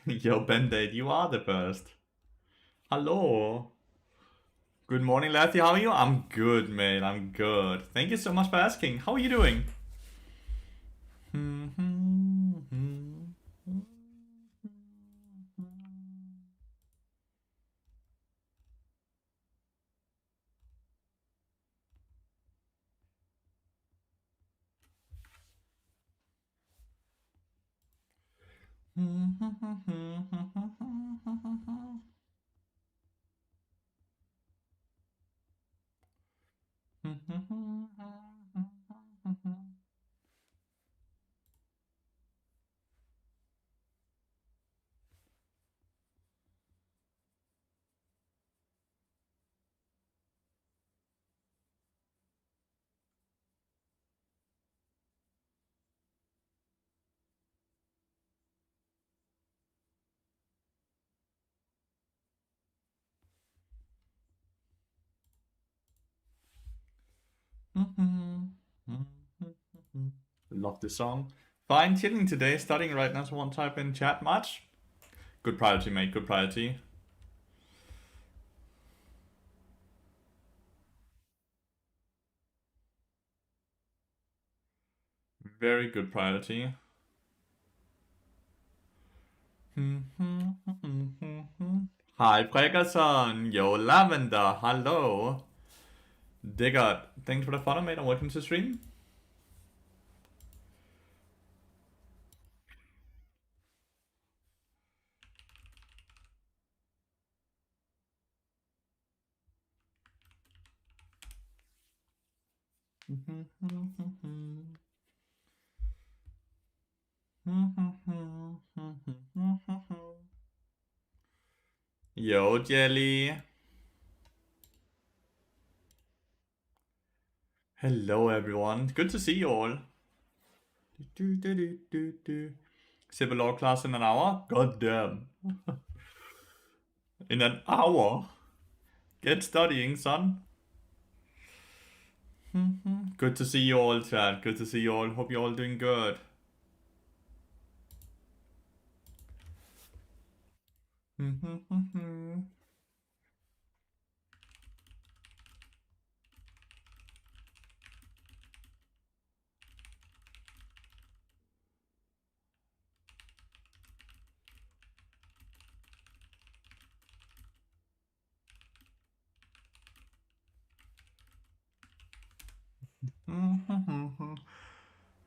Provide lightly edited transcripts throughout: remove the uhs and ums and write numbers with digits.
Yo, Band-Aid, you are the first. Hello. Good morning, Lathy. How are you? I'm good, mate. I'm good. Thank you so much for asking. How are you doing? Love this song. Fine, chilling today, studying right now, so won't type in chat much. Good priority, mate. Good priority. Very good priority. Hi, Pregerson. Yo, Lavender. Hello. Digger. Thanks for the follow, mate, and welcome to the stream. Yo, Jelly. Hello, everyone. Good to see you all. Civil law class in an hour? God damn. In an hour? Get studying, son. Good to see you all, chat. Good to see you all. Hope you're all doing good.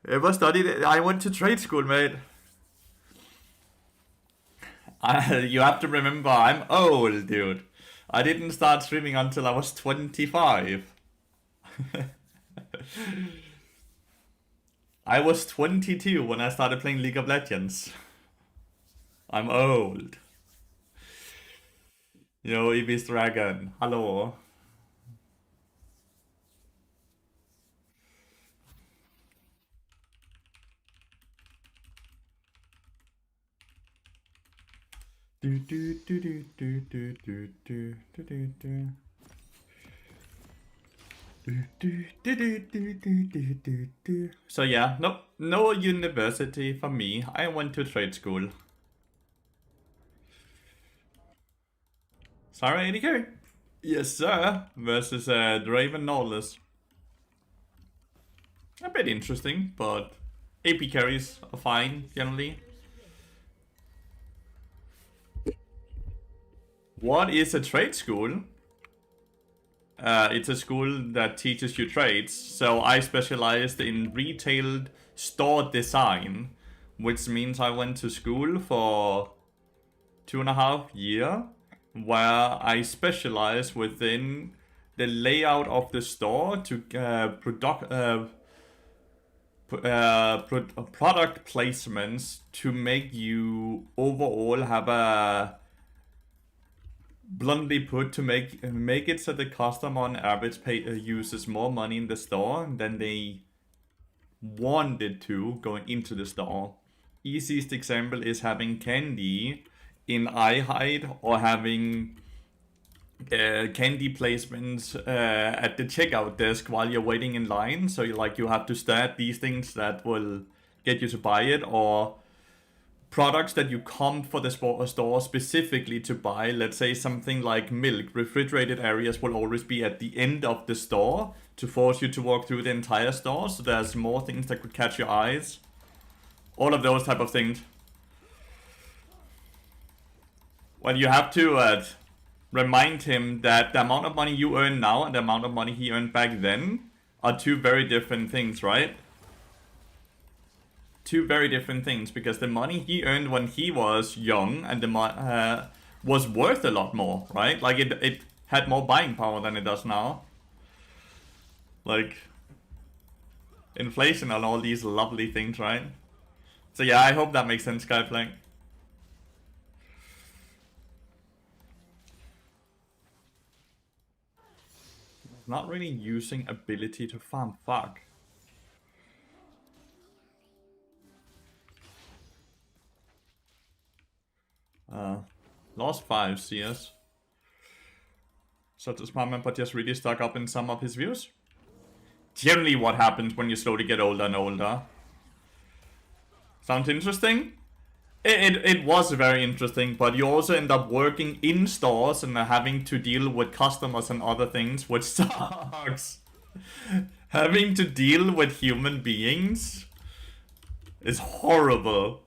Ever studied? I went to trade school, mate. You have to remember, I'm old, dude. I didn't start streaming until I was 25. I was 22 when I started playing League of Legends. I'm old. Yo, Ibis Dragon. Hello. So yeah, no university for me. I went to trade school. Sorry, 80k. Yes, sir. Versus Draven Norless. A bit interesting, but AP carries are fine generally. What is a trade school? It's a school that teaches you trades. So I specialized in retail store design, which means I went to school for 2.5 years, where I specialized within the layout of the store to product placements to make you overall have a, bluntly put, to make it so the customer on average uses more money in the store than they wanted to going into the store. Easiest example is having candy in eye height, or having candy placements at the checkout desk while you're waiting in line. So you have to start these things that will get you to buy it, or products that you come for the store specifically to buy. Let's say something like milk. Refrigerated areas will always be at the end of the store to force you to walk through the entire store, so there's more things that could catch your eyes. All of those type of things. Well, you have to remind him that the amount of money you earn now and the amount of money he earned back then are two very different things, right? Two very different things, because the money he earned when he was young and the was worth a lot more, right? Like it had more buying power than it does now. Like inflation and all these lovely things, right? So yeah, I hope that makes sense, Skyflank. Not really using ability to farm. Fuck. Lost 5 CS. Such a smart man, but just really stuck up in some of his views. Generally what happens when you slowly get older and older. Sounds interesting? It was very interesting, but you also end up working in stores and having to deal with customers and other things, which sucks. Having to deal with human beings is horrible.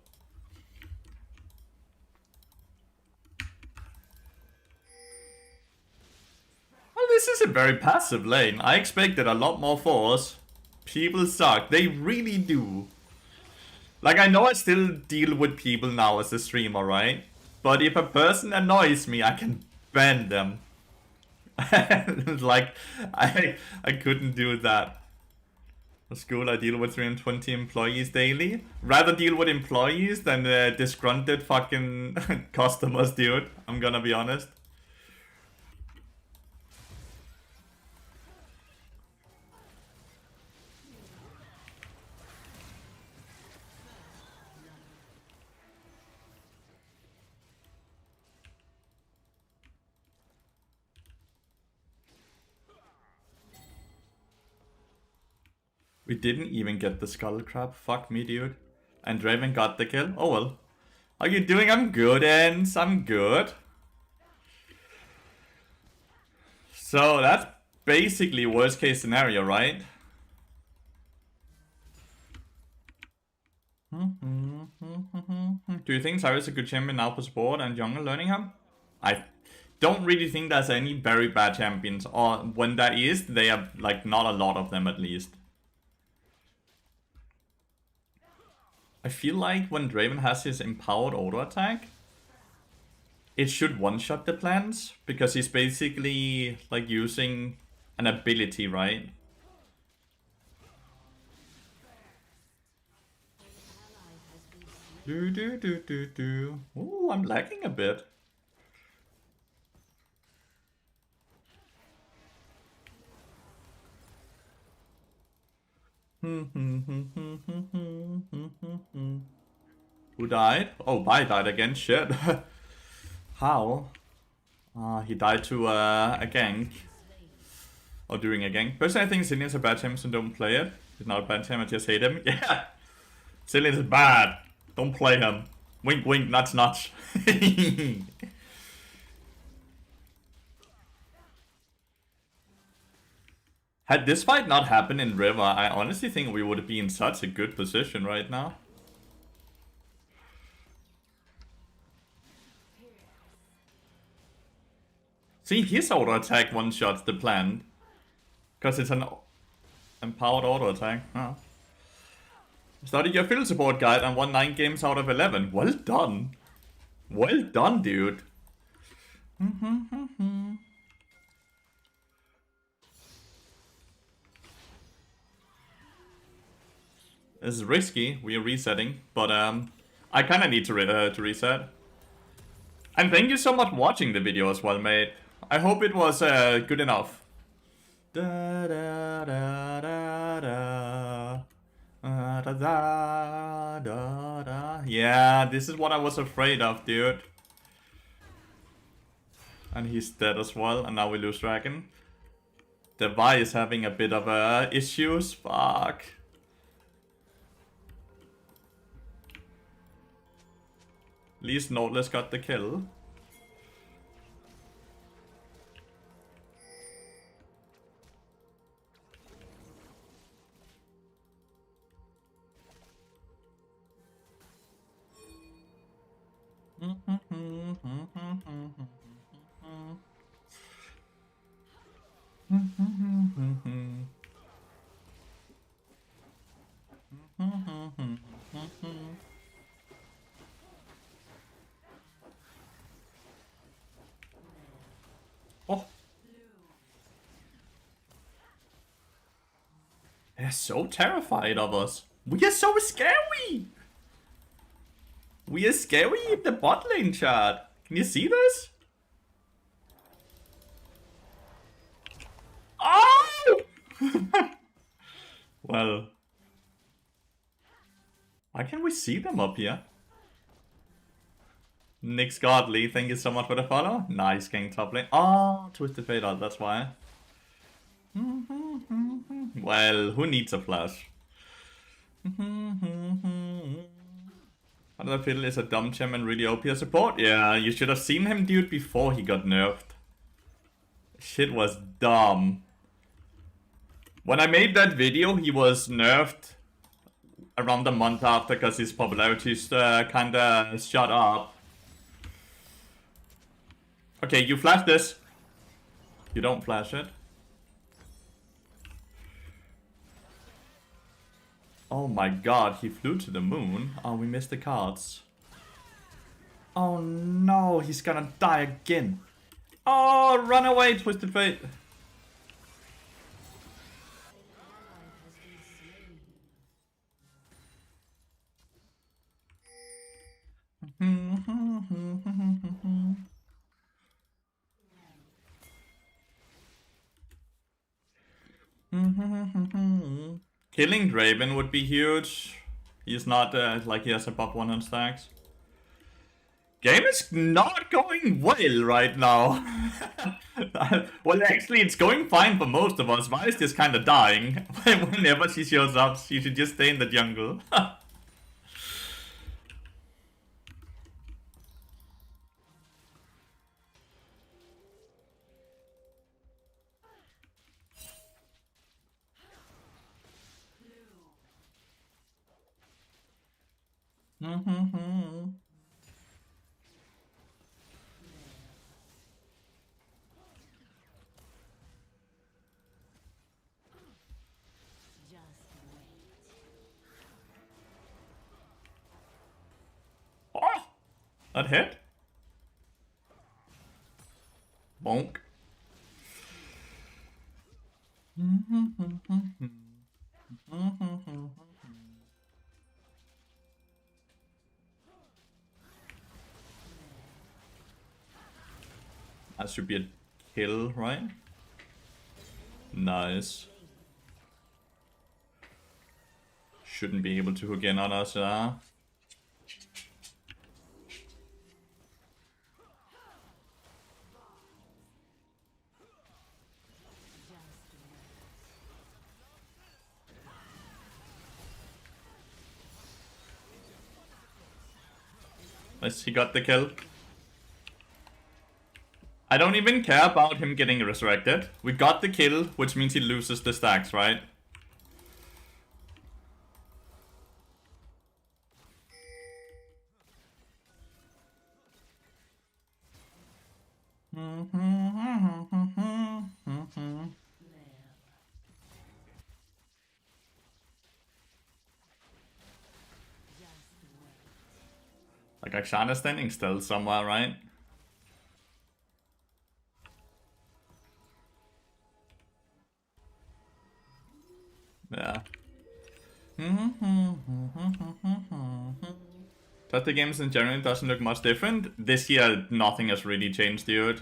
Well, this is a very passive lane. I expected a lot more force. People suck. They really do. Like, I know I still deal with people now as a streamer, right? But if a person annoys me, I can ban them. Like, I couldn't do that. At school, I deal with 320 employees daily. Rather deal with employees than disgruntled fucking customers, dude. I'm gonna be honest. We didn't even get the skull crab. Fuck me, dude. And Draven got the kill. Oh well. How you doing? I'm good, Ens. I'm good. So that's basically worst case scenario, right? Do you think Cyrus is a good champion now for support and Jungle learning him? I don't really think there's any very bad champions. Or when there is, they have like not a lot of them at least. I feel like when Draven has his empowered auto attack, it should one-shot the plants, because he's basically like using an ability, right? Ooh, I'm lagging a bit. Who died? Oh, Bai died again. Shit. How? He died to a gank. Or during a gank. Personally, I think Zillian's a bad champion, so don't play it. He's not a bad champion, I just hate him. Yeah! Zillian is bad. Don't play him. Wink wink, nuts nuts. Had this fight not happened in River, I honestly think we would be in such a good position right now. See, his auto attack one-shots the plant. Because it's an empowered auto attack. Huh. Studied your field support guide and won 9 games out of 11. Well done. Well done, dude. This is risky. We are resetting, but I kind of need to reset. And thank you so much for watching the video as well, mate. I hope it was good enough. Da, da, da, da, da. Da, da, da, da. Yeah, this is what I was afraid of, dude. And he's dead as well, and now we lose Dragon. The Vi is having a bit of issues. Fuck. least Nautilus got the kill. Oh. They're so terrified of us. We are so scary. We are scary in the bot lane, chat. Can you see this? Oh! Well. Why can't we see them up here? Nick's Godly, thank you so much for the follow. Nice gang top lane. Oh, Twisted Fate out, that's why. Well, who needs a flash? Another Fiddle is a dumb gem and really OP as support. Yeah, you should have seen him, dude, before he got nerfed. Shit was dumb. When I made that video, he was nerfed around a month after because his popularity kinda shot up. Okay, you flash this. You don't flash it. Oh my god, he flew to the moon. Oh, we missed the cards. Oh no, he's gonna die again. Oh, run away, Twisted Fate. Killing Draven would be huge. He's not like he has above 100 stacks. Game is not going well right now. Well, actually, it's going fine for most of us. Vi is just kind of dying. Whenever she shows up, she should just stay in the jungle. Oh, that hit? Bonk. That should be a kill, right? Nice. Shouldn't be able to again on us, Nice, he got the kill. I don't even care about him getting resurrected. We got the kill, which means he loses the stacks, right? Like Akshana standing still somewhere, right? Yeah. But the games in general doesn't look much different. This year, nothing has really changed, dude.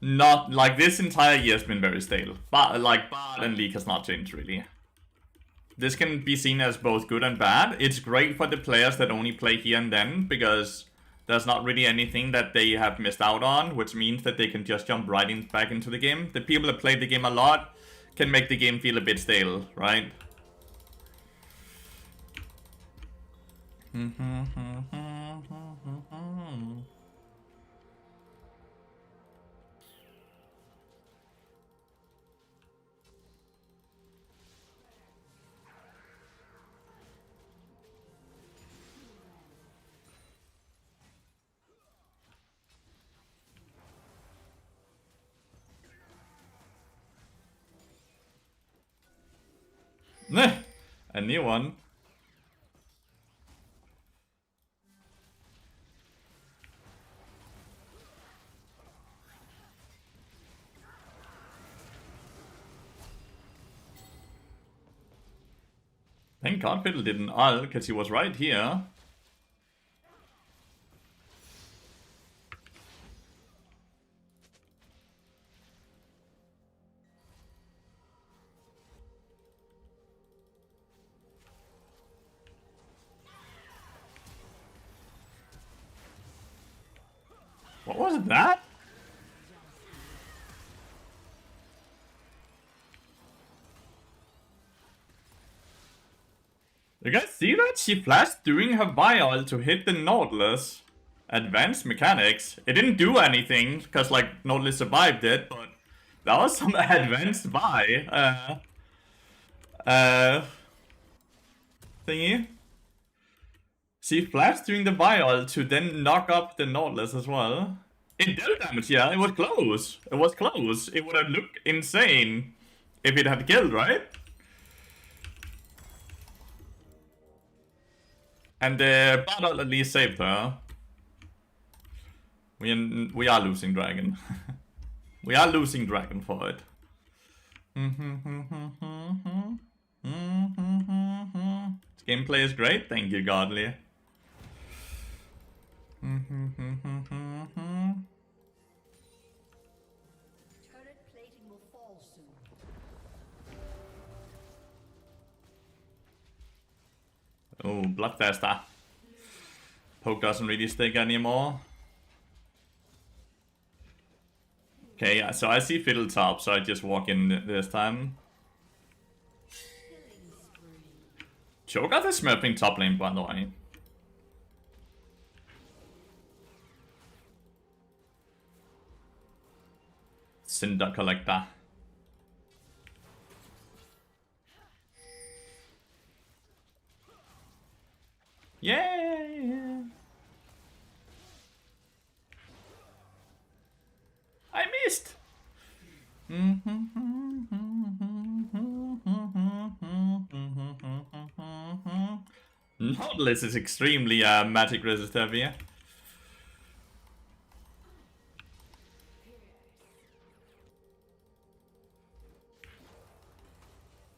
Not like this entire year has been very stable. But like Bard and League has not changed really. This can be seen as both good and bad. It's great for the players that only play here and then because there's not really anything that they have missed out on, which means that they can just jump right back into the game. The people that play the game a lot can make the game feel a bit stale, right? A new one. Thank God Fiddle didn't ult, because he was right here. What was that? You guys see that? She flashed during her bio to hit the Nautilus. Advanced mechanics. It didn't do anything, because like Nautilus survived it, but that was some advanced buy. Thingy. She flashed during the bio to then knock up the Nautilus as well. It dealt damage, yeah, it was close. It was close. It would have looked insane if it had killed, right? And the battle at least saved her. We are losing dragon. We are losing dragon for it. This gameplay is great, thank you, Godly. Oh, Bloodthirster. Poke doesn't really stick anymore. Okay, so I see Fiddle top, so I just walk in this time. Cho'Gath is smurfing top lane, by the way. Cinder Collector. Yeah. I missed. Nautilus is extremely magic resistant here.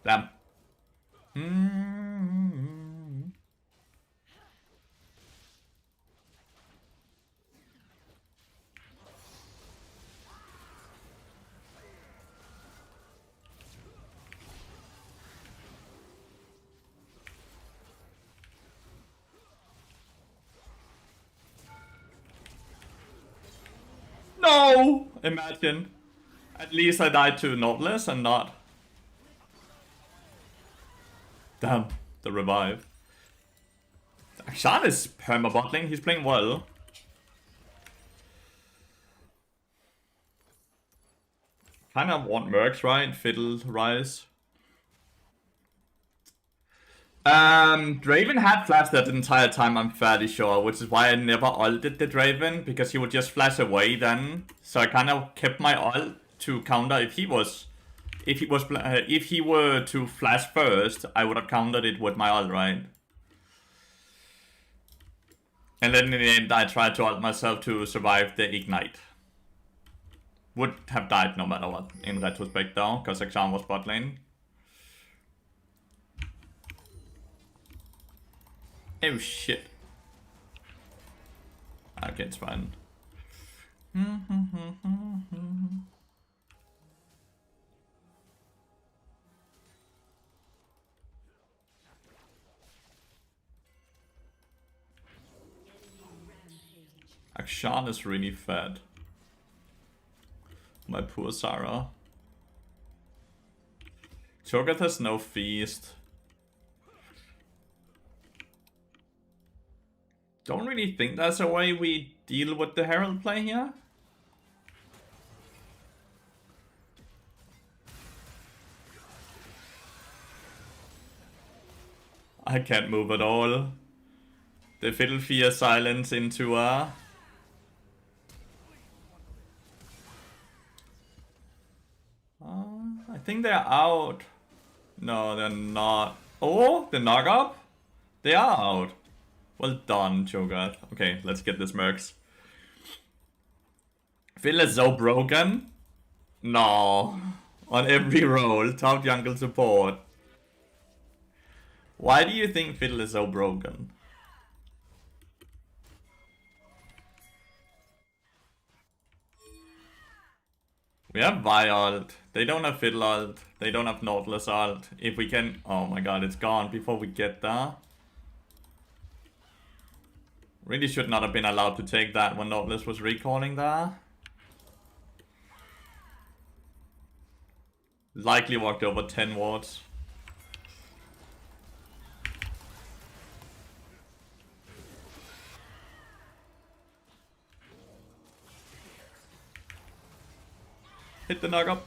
Damn. No! Imagine. At least I died to Nautilus and not. Damn, the revive. Akshan is perma-bottling, he's playing well. Kind of want Mercs, right? Fiddle, Rise. Draven had flashed that entire time, I'm fairly sure, which is why I never ulted the Draven, because he would just flash away then. So I kind of kept my ult to counter if he were to flash first, I would have countered it with my ult, right? And then in the end, I tried to ult myself to survive the ignite. Would have died no matter what, in retrospect though, because Akshan was bot lane. Oh shit. Okay, it's fine. Akshan is really fed. My poor Sarah. Cho'Gath has no feast. Don't really think that's a way we deal with the Herald play here. I can't move at all. The Fiddlefear silence into a... I think they're out. No, they're not. Oh, the knock up? They are out. Well done, Cho'Gath. Okay, let's get this Mercs. Fiddle is so broken. No. On every roll, top jungle support. Why do you think Fiddle is so broken? We have Vi ult. They don't have Fiddle ult. They don't have Nautilus ult. If we can... Oh my god, it's gone before we get there. Really should not have been allowed to take that when Nautilus was recalling there. Likely walked over 10 wards. Hit the knock up.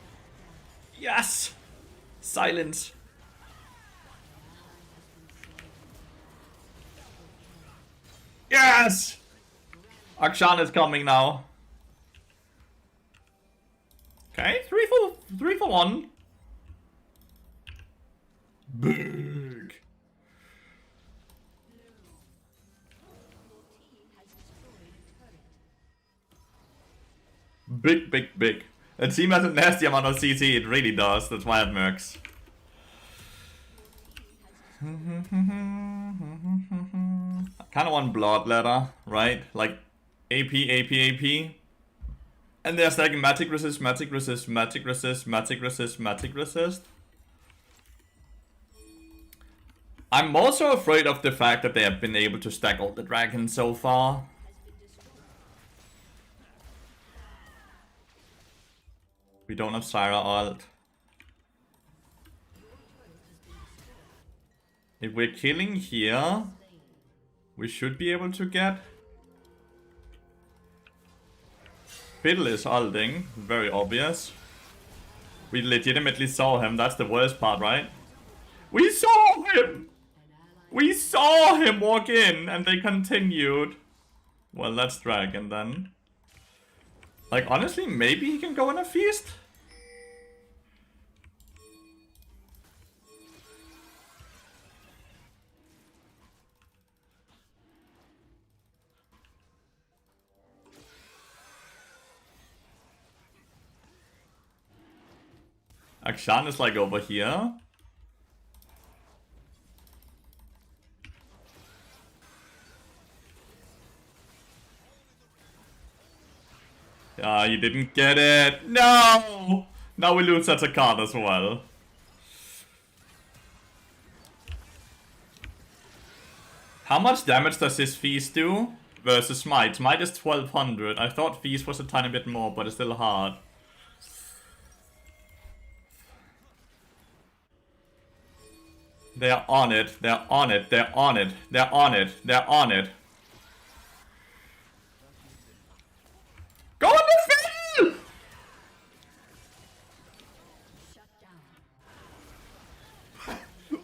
Yes! Silence. Yes! Akshan is coming now. Okay, 3 for 1. Big. Big, big, big. A team has a nasty amount of CT, it really does. That's why it mercs. I kinda want Bloodletter, right? Like AP, AP, AP. And they're stacking Magic Resist, Magic Resist, Magic Resist, Magic Resist, Magic Resist. I'm also afraid of the fact that they have been able to stack all the dragons so far. We don't have Syra ult. If we're killing here, we should be able to get... Fiddle is ulting, very obvious. We legitimately saw him, that's the worst part, right? We saw him! We saw him walk in, and they continued. Well, that's Dragon then. Like, honestly, maybe he can go on a feast? Akshan is like over here. Ah, you didn't get it. No! Now we lose such a card as well. How much damage does this Feast do versus Smite? Smite is 1200. I thought Feast was a tiny bit more, but it's still hard. They're on it. They're on it. They're on it. They're on it. They're on it. Go on the field!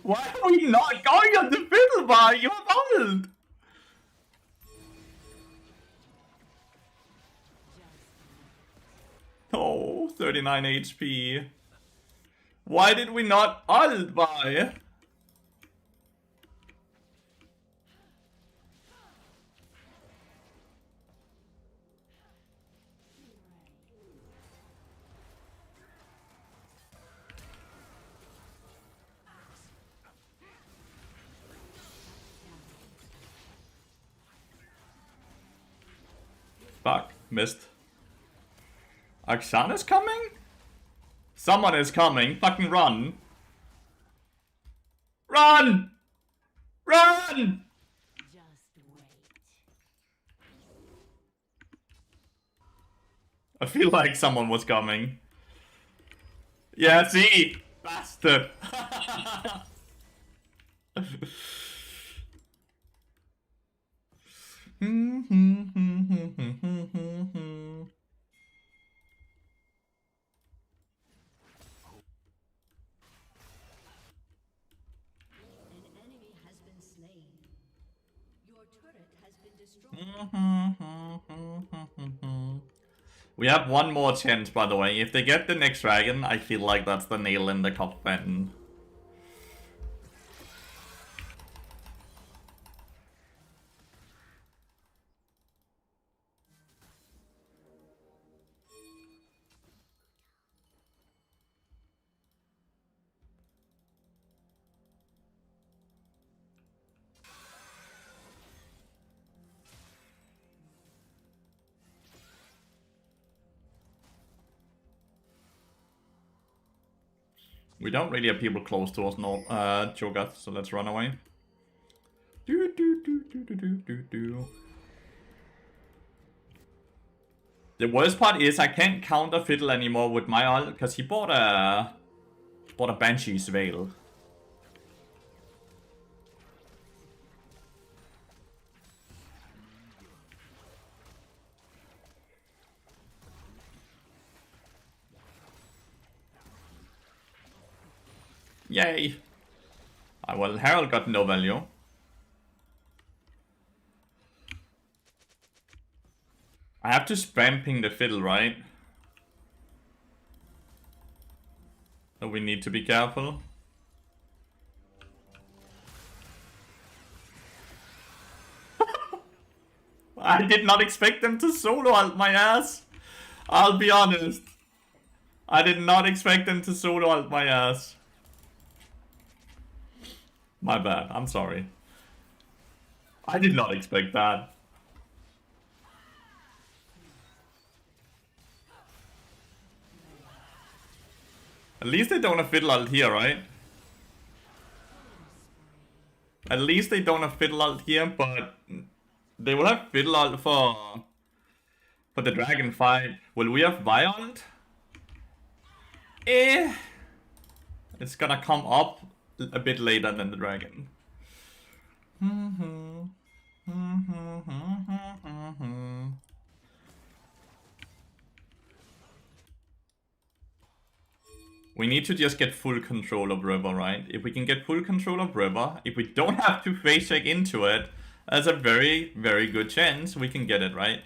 Why are we not going on the fiddle bar? You're old! Oh, 39 HP. Why did we not ult by? Fuck, missed. Akshan is coming? Someone is coming. Fucking run. Run! Run! I feel like someone was coming. Yeah, see? Bastard. We have one more chance, by the way. If they get the next dragon, I feel like that's the nail in the coffin. We don't really have people close to us, no, Cho'Gath, so let's run away. The worst part is I can't counter Fiddle anymore with my ult, because he bought a Banshee's Veil. Yay! Well, Herald got no value. I have to spam ping the Fiddle, right? So we need to be careful. I did not expect them to solo ult my ass. I'll be honest. I did not expect them to solo ult my ass. My bad, I'm sorry. I did not expect that. At least they don't have Fiddle ult here, right? At least they don't have Fiddle ult here, but they will have Fiddle ult for the dragon fight. Will we have Vi ult? It's gonna come up a bit later than the dragon. We need to just get full control of River, right? If we can get full control of River, if we don't have to face check into it, there's a very, very good chance we can get it, right?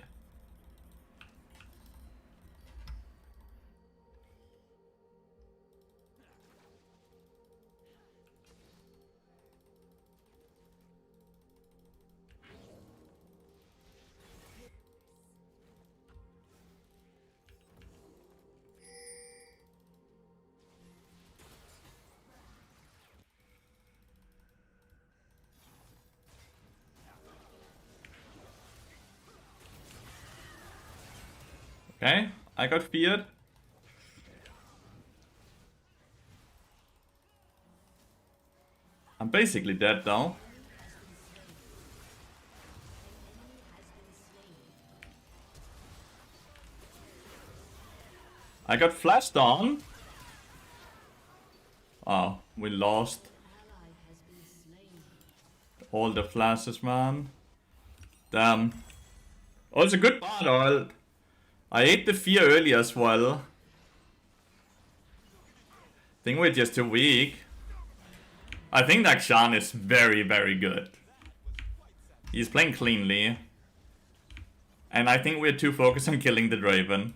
Okay, I got feared. I'm basically dead now. I got flashed on. Oh, we lost all the flashes, man. Damn. Oh, it's a good battle. I ate the fear early as well. Think we're just too weak. I think Dakshan is very, very good. He's playing cleanly. And I think we're too focused on killing the Draven.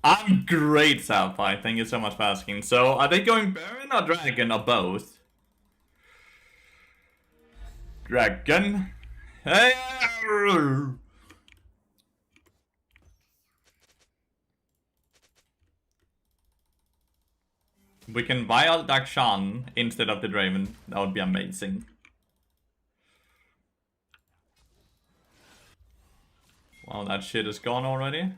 I'm great, Sapphire. Thank you so much for asking. So, are they going Baron or Dragon or both? Dragon. Hey! We can buy out Dakshan instead of the Draven. That would be amazing. Well, that shit is gone already.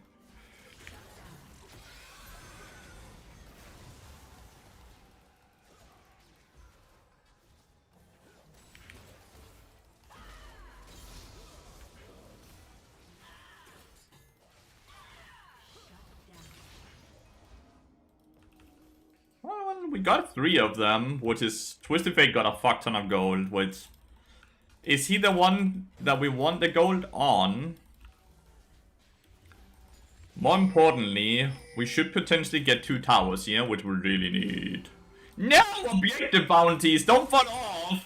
Well, we got 3 of them, which is... Twisted Fate got a fuck ton of gold, which... Is he the one that we want the gold on? More importantly, we should potentially get 2 towers here, which we really need. No! Objective bounties! Don't fall off!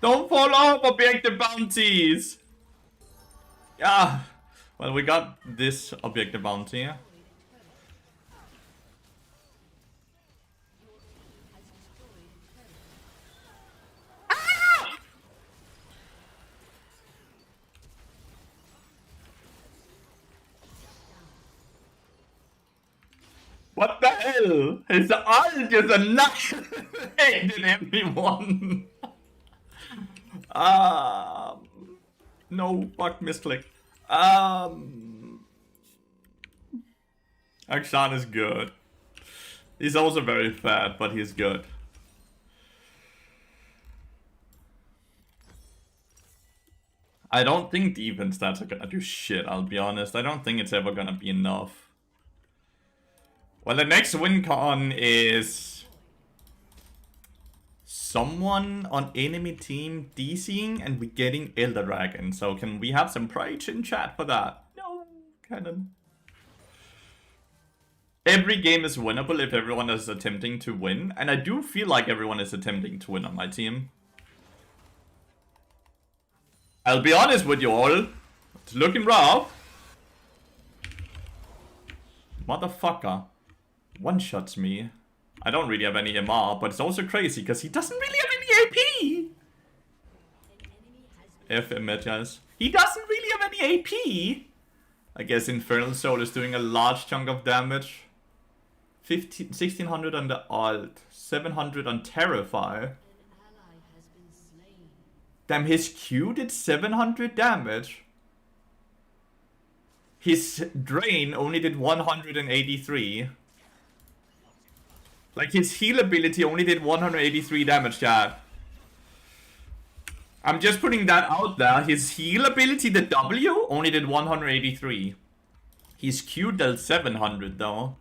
Don't fall off, objective bounties! Yeah. Well, we got this objective bounty. Ah! What the hell? His ult just annihilated everyone. No, fuck, misclick. Akshan is good. He's also very fat, but he's good. I don't think defense stats are gonna do shit, I'll be honest. I don't think it's ever gonna be enough. Well, the next win con is someone on enemy team DCing and we getting Elder Dragon. So can we have some pride in chat for that? No, Cannon. Every game is winnable if everyone is attempting to win. And I do feel like everyone is attempting to win on my team. I'll be honest with you all. It's looking rough. Motherfucker. One-shots me. I don't really have any MR, but it's also crazy because he doesn't really have any AP. F images. He doesn't really have any AP. I guess Infernal Soul is doing a large chunk of damage. 1600 on the ult. 700 on Terrify. Damn, his Q did 700 damage. His Drain only did 183. Like, his heal ability only did 183 damage, chat. I'm just putting that out there. His heal ability, the W, only did 183. His Q dealt 700, though.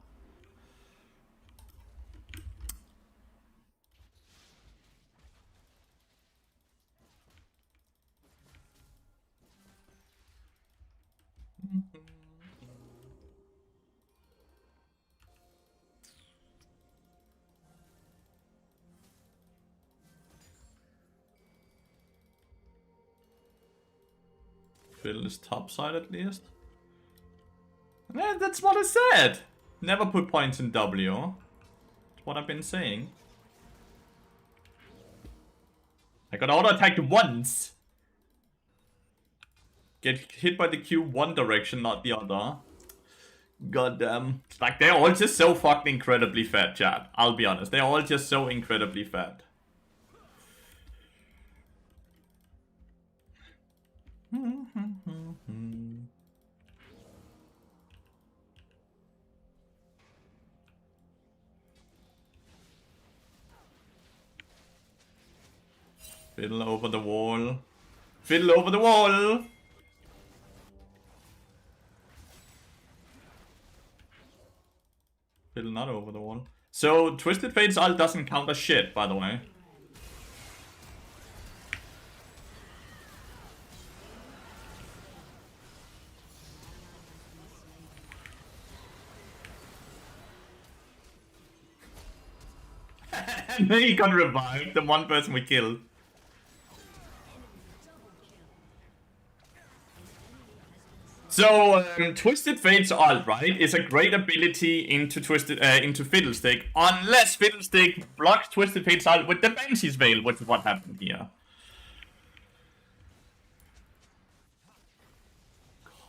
Fiddle is topside at least. Yeah, that's what I said. Never put points in W. That's what I've been saying. I got auto-attacked once. Get hit by the Q one direction, not the other. Goddamn. Like, they're all just so fucking incredibly fat, chat. I'll be honest. They're all just so incredibly fat. Fiddle over the wall. Fiddle over the wall! Fiddle not over the wall. So, Twisted Fate's ult doesn't count as shit, by the way. And then he got revived, the one person we killed. So, Twisted Fate's ult, right, is a great ability into Fiddlestick, unless Fiddlestick blocks Twisted Fate's ult with the Banshee's Veil, which is what happened here.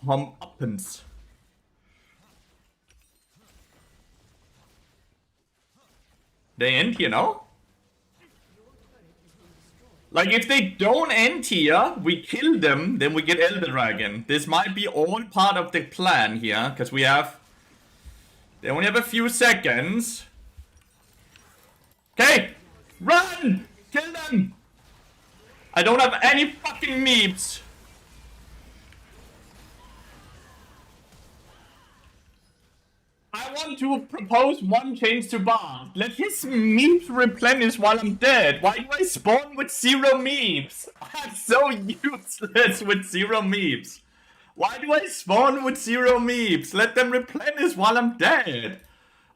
Comeuppance. They end here now? Like, if they don't end here, we kill them, then we get Elder Dragon. This might be all part of the plan here, because we have... They only have a few seconds. Okay! Run! Kill them! I don't have any fucking meeps. I want to propose one change to Bard. Let his meeps replenish while I'm dead. Why do I spawn with 0 meeps? I'm so useless with 0 meeps. Why do I spawn with 0 meeps? Let them replenish while I'm dead.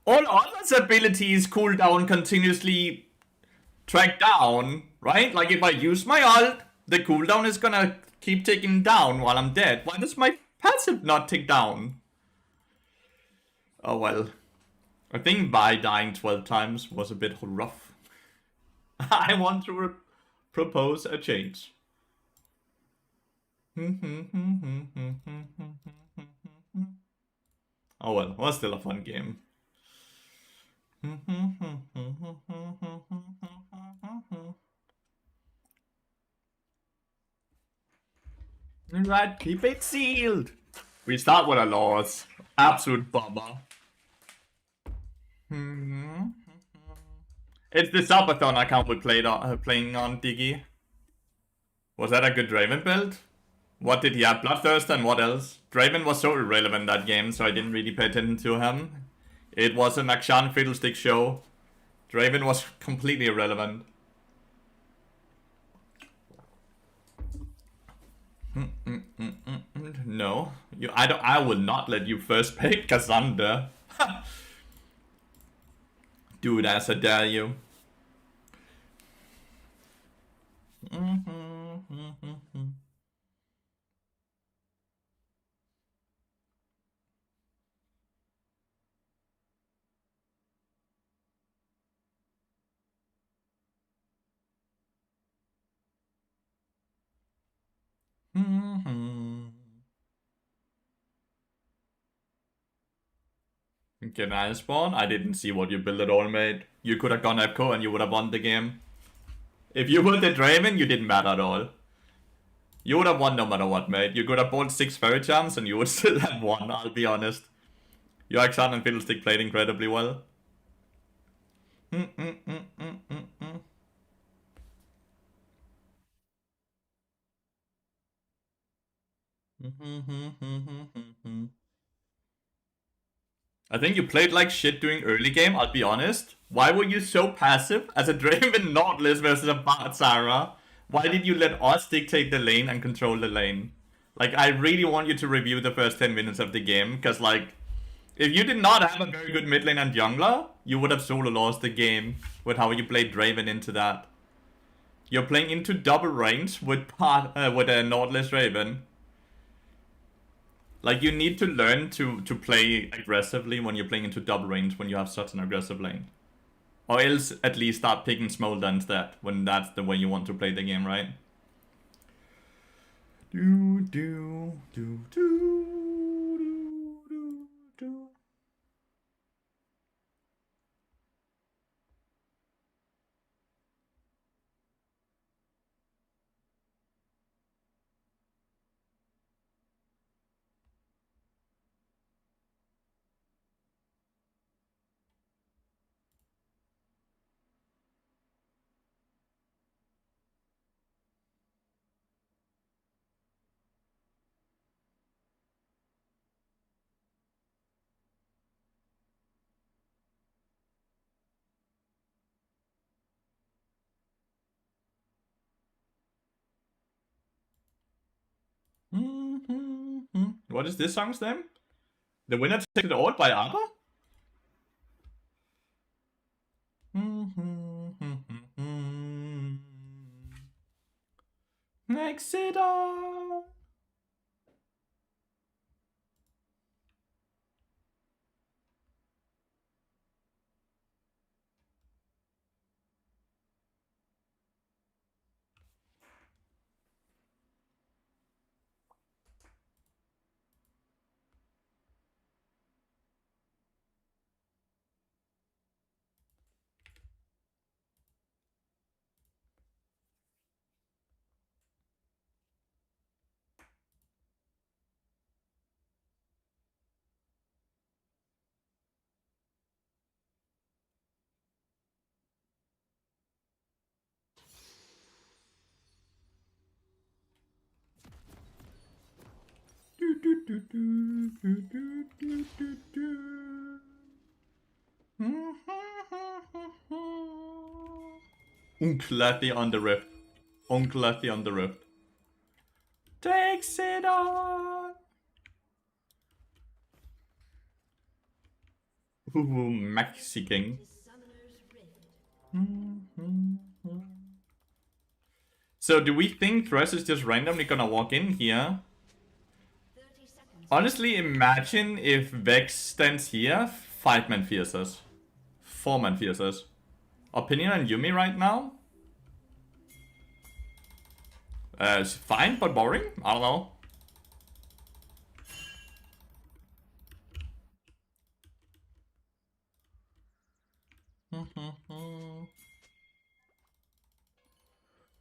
All others' abilities cooldown continuously track down, right? Like if I use my ult, the cooldown is gonna keep ticking down while I'm dead. Why does my passive not tick down? Oh well. I think Vi dying 12 times was a bit rough. I want to propose a change. Oh well, was still a fun game. Right, keep it sealed. We start with a loss. Absolute bummer. It's the subathon account we played on, playing on, Diggy. Was that a good Draven build? What did he have? Bloodthirst and what else? Draven was so irrelevant that game, so I didn't really pay attention to him. It was a Makshan Fiddlestick show. Draven was completely irrelevant. No, I will not let you first pick Cassandra. Dude, as I dare you. Can I spawn? I didn't see what you built at all, mate. You could have gone Epco and you would have won the game. If you were the Draven, you didn't matter at all. You would have won no matter what, mate. You could have bought 6 Fairy Charms and you would still have won, I'll be honest. Your Aksan and Fiddlestick played incredibly well. I think you played like shit during early game, I'll be honest. Why were you so passive as a Draven Nautilus versus a Bard Sarah? Why did you let us dictate the lane and control the lane? Like, I really want you to review the first 10 minutes of the game, because like, if you did not have a very good mid lane and jungler, you would have solo lost the game with how you played Draven into that. You're playing into double range with a Nautilus Raven. Like, you need to learn to play aggressively when you're playing into double range when you have such an aggressive lane. Or else at least start picking Smolder instead, when that's the way you want to play the game, right? Do do do do do do do. What is this song's name? The winner takes it all by ABBA? Exit all. Unclathy on the rift. Unclathy on the rift. Takes it on. Ooh, Maxi King. So do we think Thresh is just randomly gonna walk in here? Honestly, imagine if Vex stands here, 5-man fierces. 4-man fierces. Opinion on Yumi right now? It's fine, but boring? I don't know.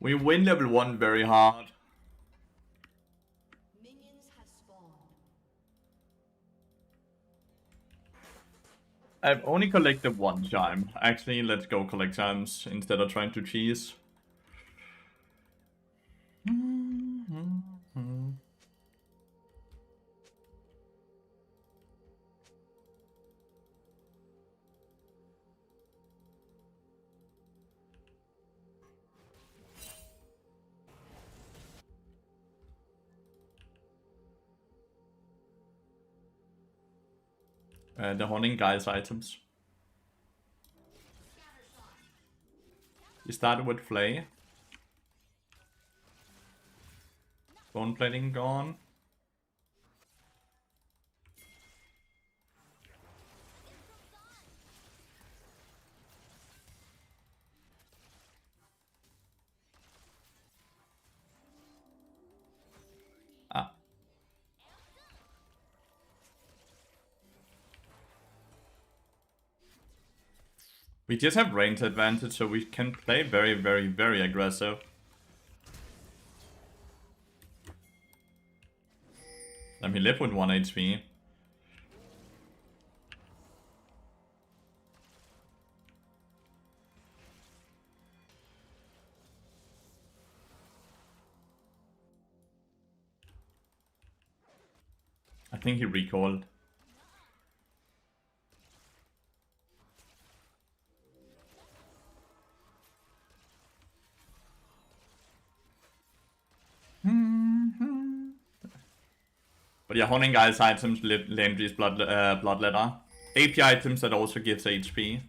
We win level 1 very hard. Minions have spawned. I've only collected 1 chime. Actually, let's go collect chimes instead of trying to cheese. The hunting guy's items. You started with Flay. Bone plating gone. Ah. We just have range advantage, so we can play very, very, very aggressive. Let me live with 1 HP. I think he recalled. But yeah, hunting guys items, Landry's bloodletter. AP items that also gives HP.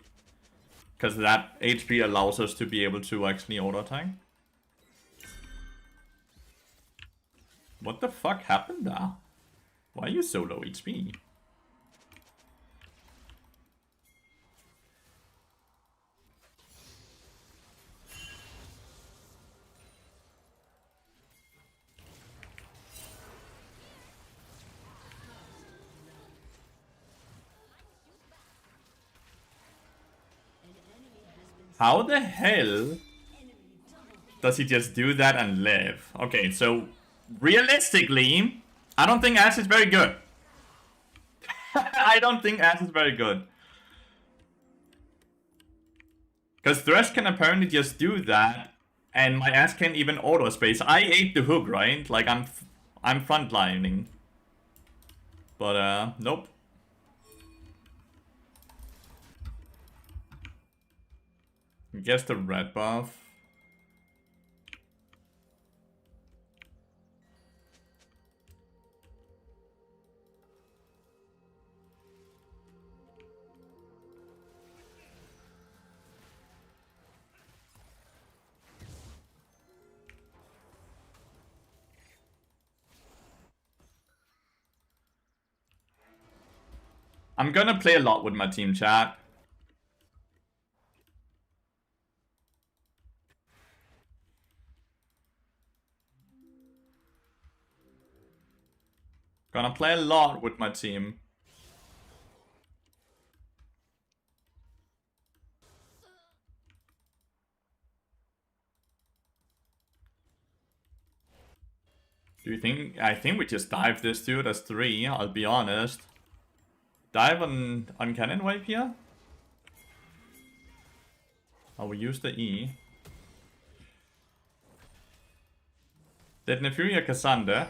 Because that HP allows us to be able to actually auto attack. What the fuck happened there? Why are you so low HP? How the hell does he just do that and live? Okay, so realistically, I don't think Ash is very good. I don't think Ash is very good. Because Thresh can apparently just do that, and my Ash can't even auto space. I ate the hook, right? Like I'm frontlining. But nope. Guess the red buff. I'm gonna play a lot with my team chat. Gonna play a lot with my team. Do you think? I think we just dive this dude as 3, I'll be honest. Dive on cannon wave here? Oh, we use the E. Did Nefuria Cassandra?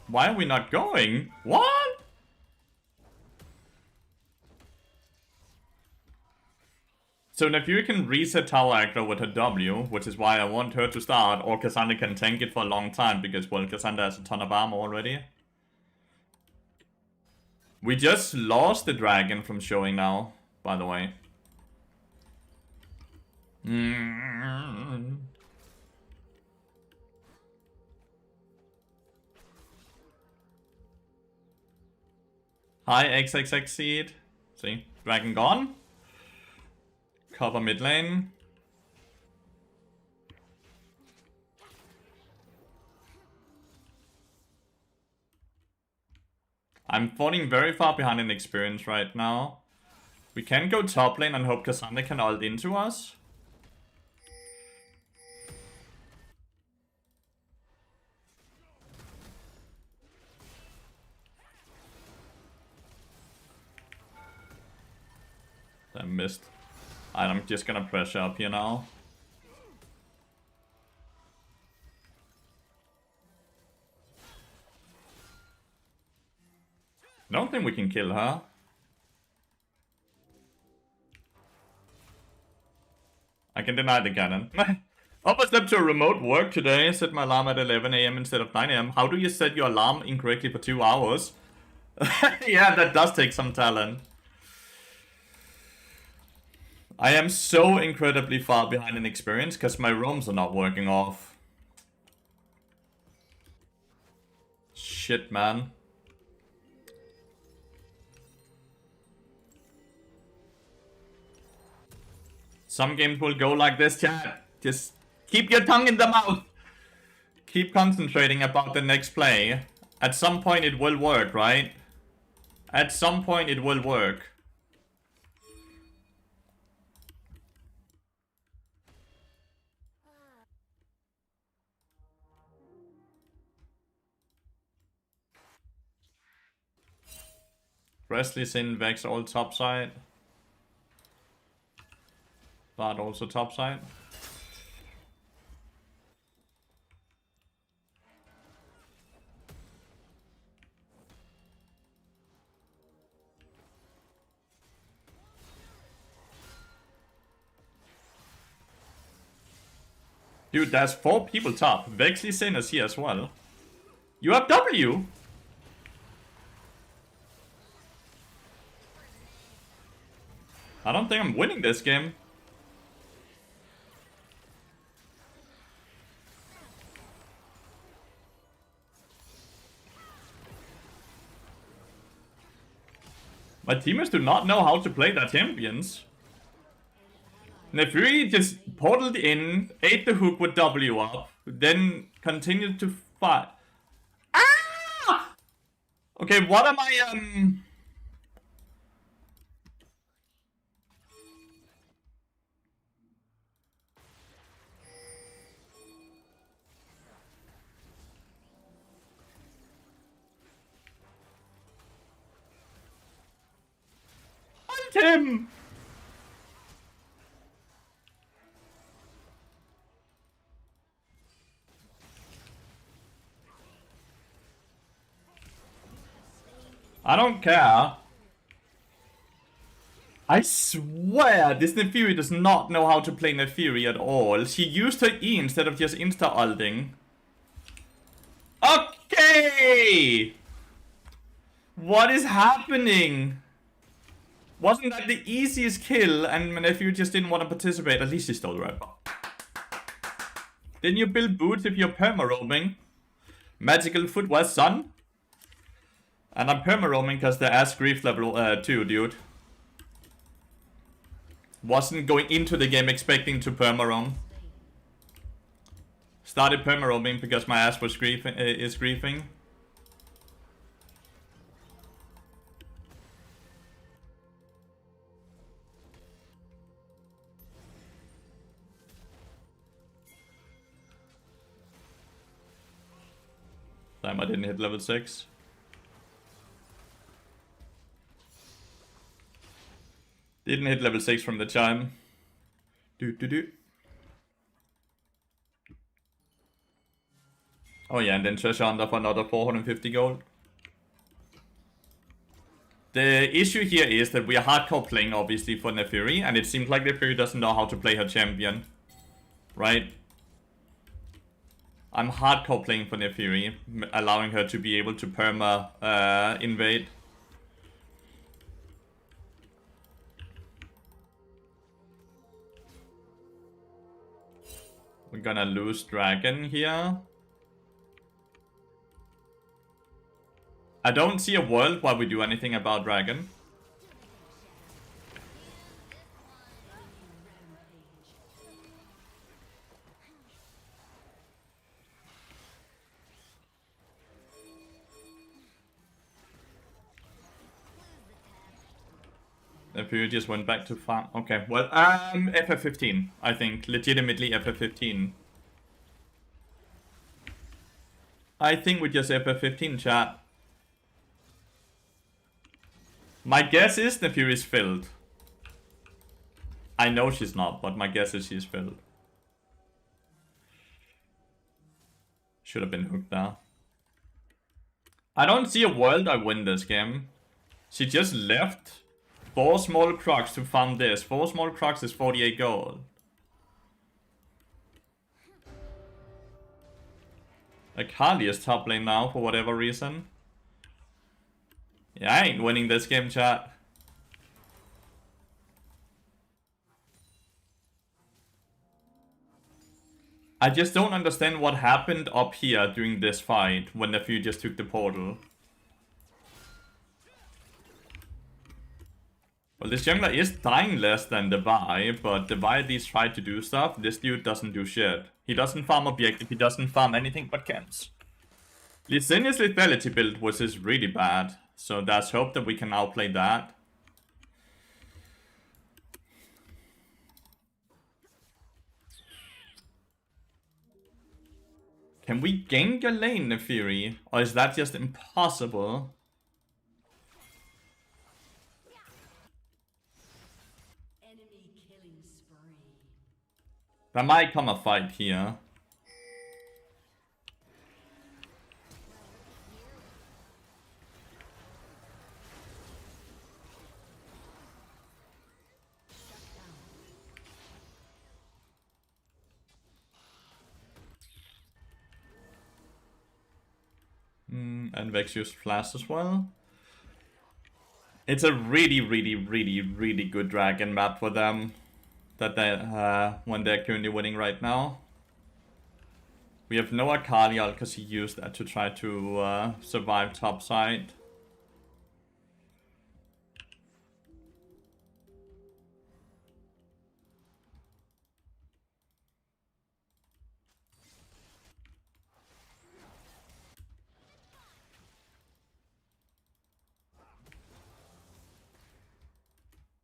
Why are we not going? What? So Nefuria can reset tower aggro with her W, which is why I want her to start, or Cassandra can tank it for a long time, because, well, Cassandra has a ton of armor already. We just lost the dragon from showing now, by the way. Hi, XXX Seed. See, dragon gone. Cover mid lane. I'm falling very far behind in experience right now. We can go top lane and hope Cassandra can ult into us. I missed. I'm just gonna pressure up here now. I don't think we can kill her. I can deny the cannon. Up a step to a remote work today. Set my alarm at 11 AM instead of 9 AM. How do you set your alarm incorrectly for 2 hours? Yeah, that does take some talent. I am so incredibly far behind in experience because my roams are not working off. Shit, man. Some games will go like this, chat. Just keep your tongue in the mouth. Keep concentrating about the next play. At some point it will work, right? At some point it will work. Presley's in, Vex all topside. But also topside. Dude, there's 4 people top. Vexley Sin is here as well. You have W! I don't think I'm winning this game. My teammates do not know how to play their champions. Lathyrus just portaled in, ate the hook with W up, then continued to fight. Ah! Okay, what am I, Hunt him! I don't care. I swear, this Lathyrus does not know how to play Lathyrus at all. She used her E instead of just insta-ulting. Okay! What is happening? Wasn't that the easiest kill and Lathyrus just didn't want to participate? At least he stole the red bar. Didn't you build boots if you're perma-roaming? Magical footwear, son? And I'm perma-roaming because they're as grief level 2, dude. Wasn't going into the game expecting to perma-roam. Started perma-roaming because my ass was griefing. Damn, I didn't hit level 6. Didn't hit level 6 from the chime. Oh yeah, and then treasure under for another 450 gold. The issue here is that we are hardcore playing, obviously, for Lathyrus, and it seems like Lathyrus doesn't know how to play her champion. Right? I'm hardcore playing for Lathyrus, allowing her to be able to perma invade. We're gonna lose dragon here. I don't see a world where we do anything about dragon. If you just went back to farm. Okay, well, FF15, I think. Legitimately FF15. I think we just FF15, chat. My guess is the Fury is filled. I know she's not, but my guess is she's filled. Should have been hooked there. I don't see a world I win this game. She just left 4 small crocs to farm this. 4 small crocs is 48 gold. Akali is top lane now for whatever reason. Yeah, I ain't winning this game, chat. I just don't understand what happened up here during this fight when the few just took the portal. Well, this jungler is dying less than the Vi, but the Vi at least tried to do stuff. This dude doesn't do shit. He doesn't farm objective, he doesn't farm anything but camps. Lee Sin's lethality build was just really bad, so let's hope that we can outplay that. Can we gank a lane, Fury? Or is that just impossible? There might come a fight here. And Vex used flash as well. It's a really good dragon map for them. That they, when they're currently winning right now. We have no Akali because he used that to try to survive topside.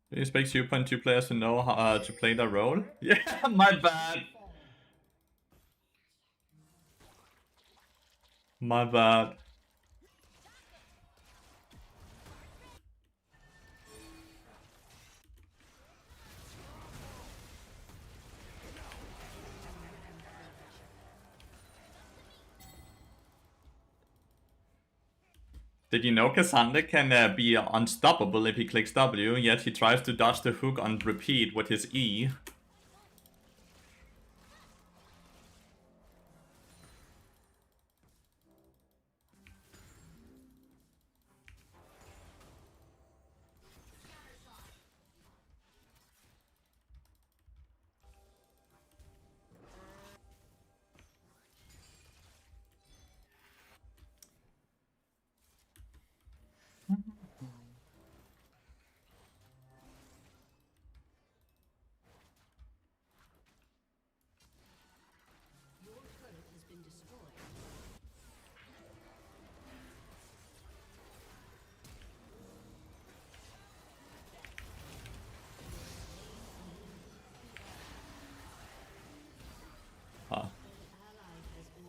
Do you expect 2.2 players to know how to play their role? Yeah, my bad. My bad. Did you know Cassandra can be unstoppable if he clicks W, yet he tries to dodge the hook on repeat with his E?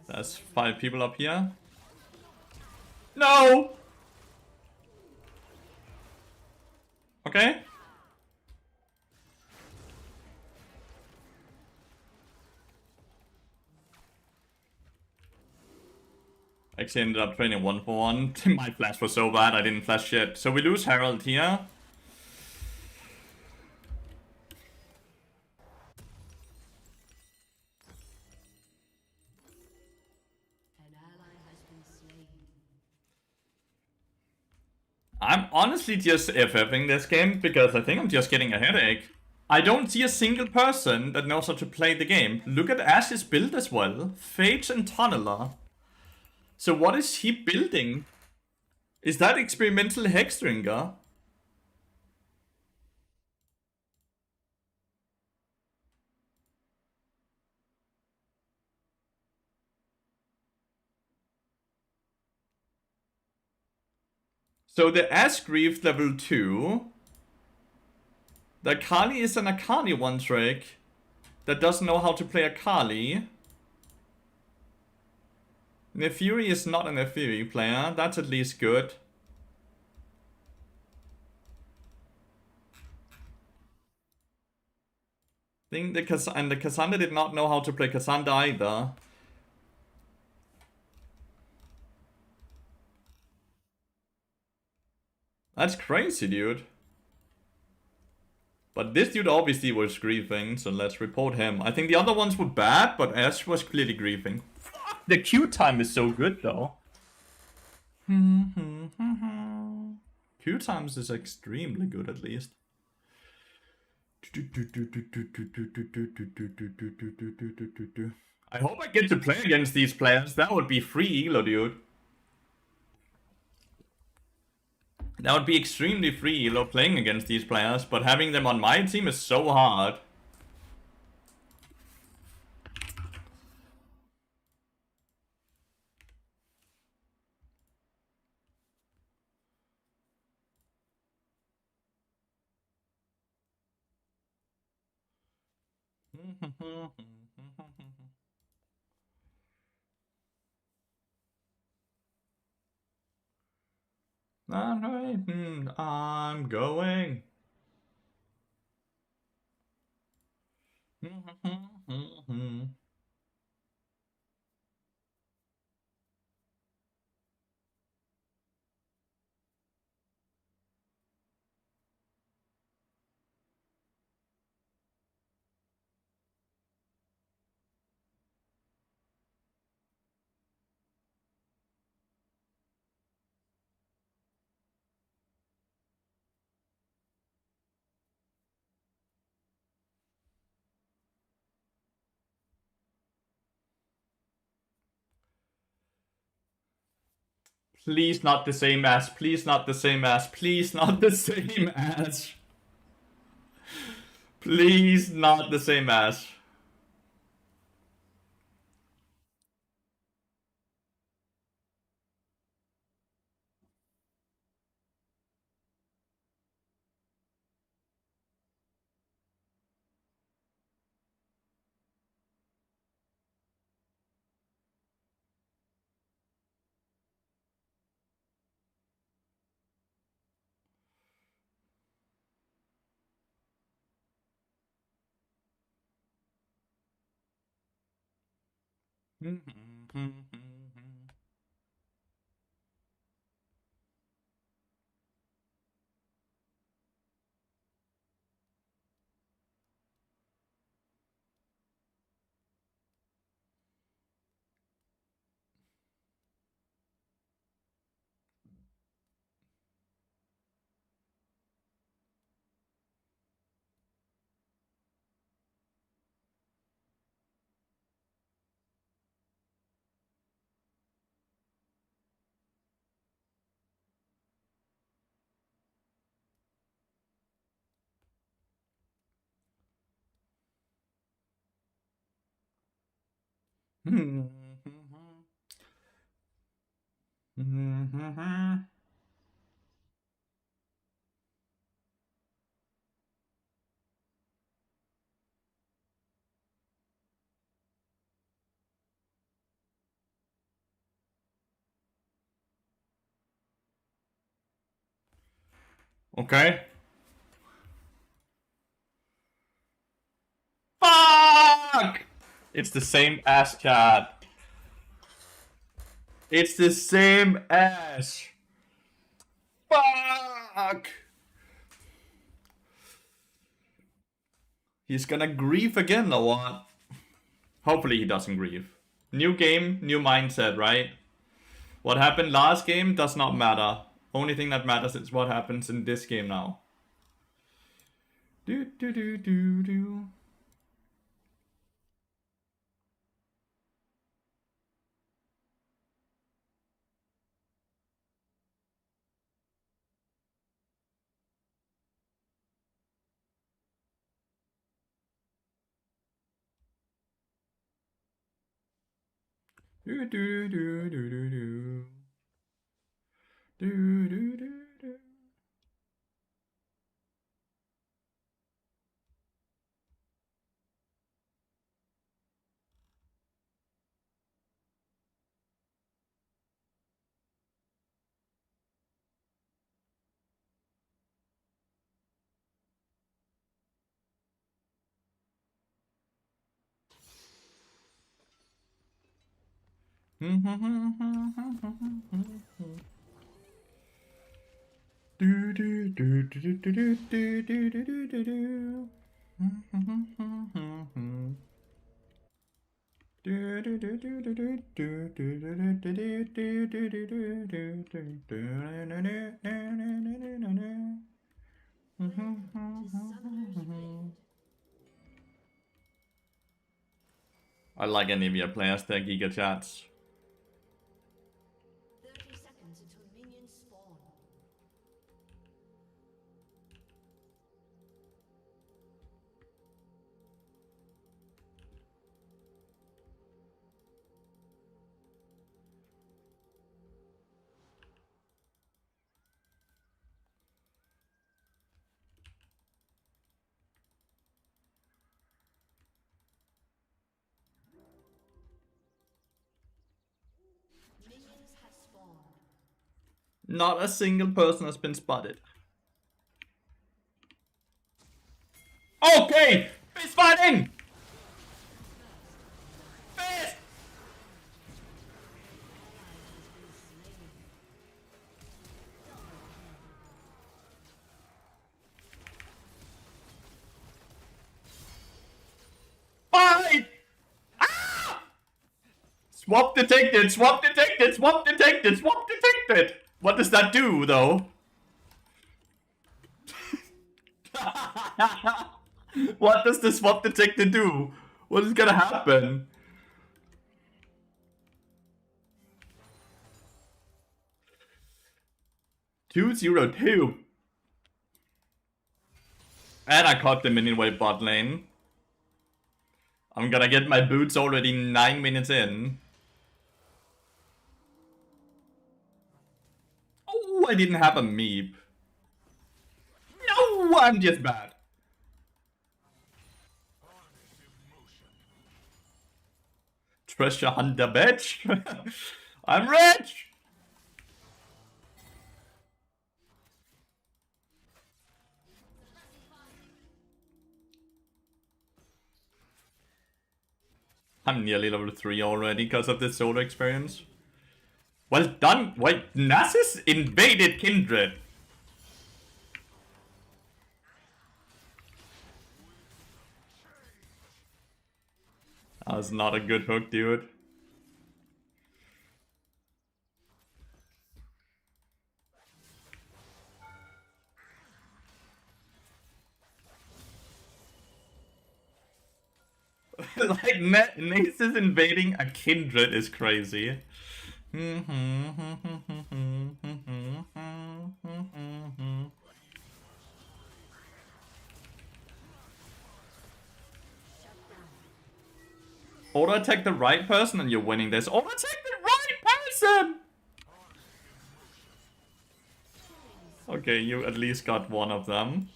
There's 5 people up here. No! Okay. Actually ended up training 1-for-1. My flash was so bad I didn't flash shit. So we lose Herald here. I'm honestly just FFing this game because I think I'm just getting a headache. I don't see a single person that knows how to play the game. Look at Ash's build as well. Phage and Tunneler. So what is he building? Is that experimental Hexdrinker? So the Ash Grief level 2 The Akali is an Akali one trick that doesn't know how to play Akali. Nefiri is not a Nefiri player, that's at least good. I think the Cassandra did not know how to play Cassandra either. That's crazy, dude. But this dude obviously was griefing, so let's report him. I think the other ones were bad, but Ash was clearly griefing. Fuck, the Q time is so good though. Q times is extremely good at least. I hope I get to play against these players. That would be free elo, dude. That would be extremely free elo playing against these players, but having them on my team is so hard. I'm going. Please not the same as. Please not the same as. Please not the same as. Please not the same as. Okay. Fuck! It's the same ass cat. It's the same ass. Fuck! He's gonna grieve again or what? Hopefully he doesn't grieve. New game, new mindset, right? What happened last game does not matter. Only thing that matters is what happens in this game now. Do do do do do. Do do do do do do. Do do do do. I like Anivia players, their Giga chats. 30 seconds until minions spawn. Minions have spawned. Not a single person has been spotted. Okay! Fist fighting! Fist! Fight! Ah! Swap detected, swap detected, swap detected, swap detected! What does that do, though? What does the swap detector do? What is gonna happen? $202. And I caught the minion wave bot lane. I'm gonna get my boots already 9 minutes in. Oh, I didn't have a meep. No, I'm just bad. Treasure hunter, bitch. I'm rich. I'm nearly level 3 already because of the solo experience. Well done. Wait, Nasus invaded Kindred. That was not a good hook, dude. Like, Nasus invading a Kindred is crazy. Auto attack the right person and you're winning this. Auto attack the right person! Okay, you at least got one of them.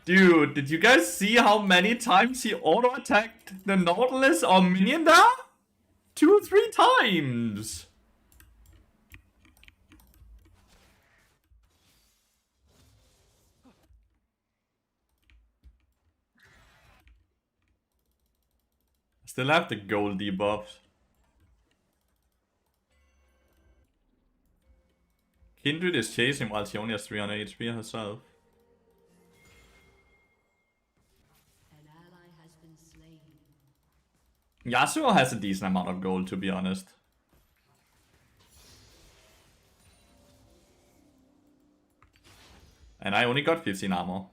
Dude, did you guys see how many times he auto attacked the Nautilus or minion there? 2-3 times! Still have the gold debuffs. Kindred is chasing while she only has 300 HP herself. An ally has been slain. Yasuo has a decent amount of gold, to be honest. And I only got 15 armor.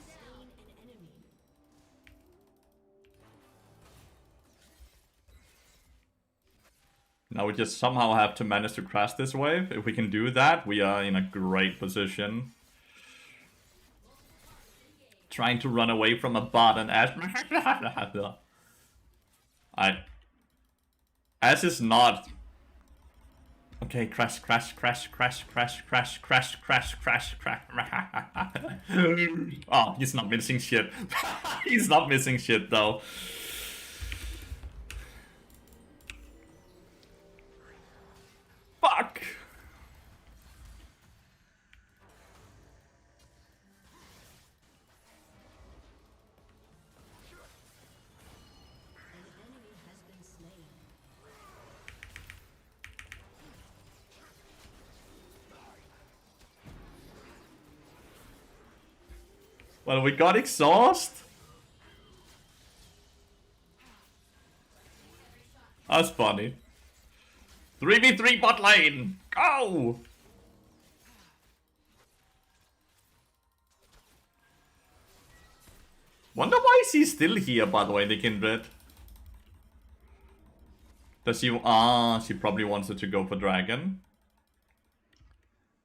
Slain an enemy. Now we just somehow have to manage to crash this wave. If we can do that, we are in a great position. Trying to run away from a bot and Ash. Ash is not. Okay, crash, crash, crash, crash, crash, crash, crash, crash, crash, crash. Oh, he's not missing shit. He's not missing shit though. Well, we got exhaust. That's funny. 3v3 bot lane. Go! Wonder why is he still here, by the way, the Kindred. Does she... she probably wants her to go for Dragon.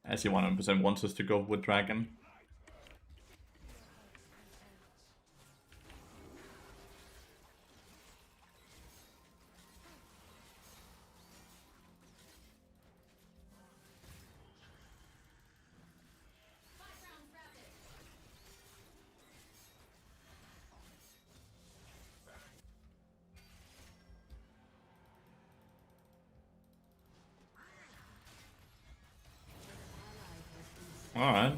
As he 100% wants us to go with Dragon. Alright.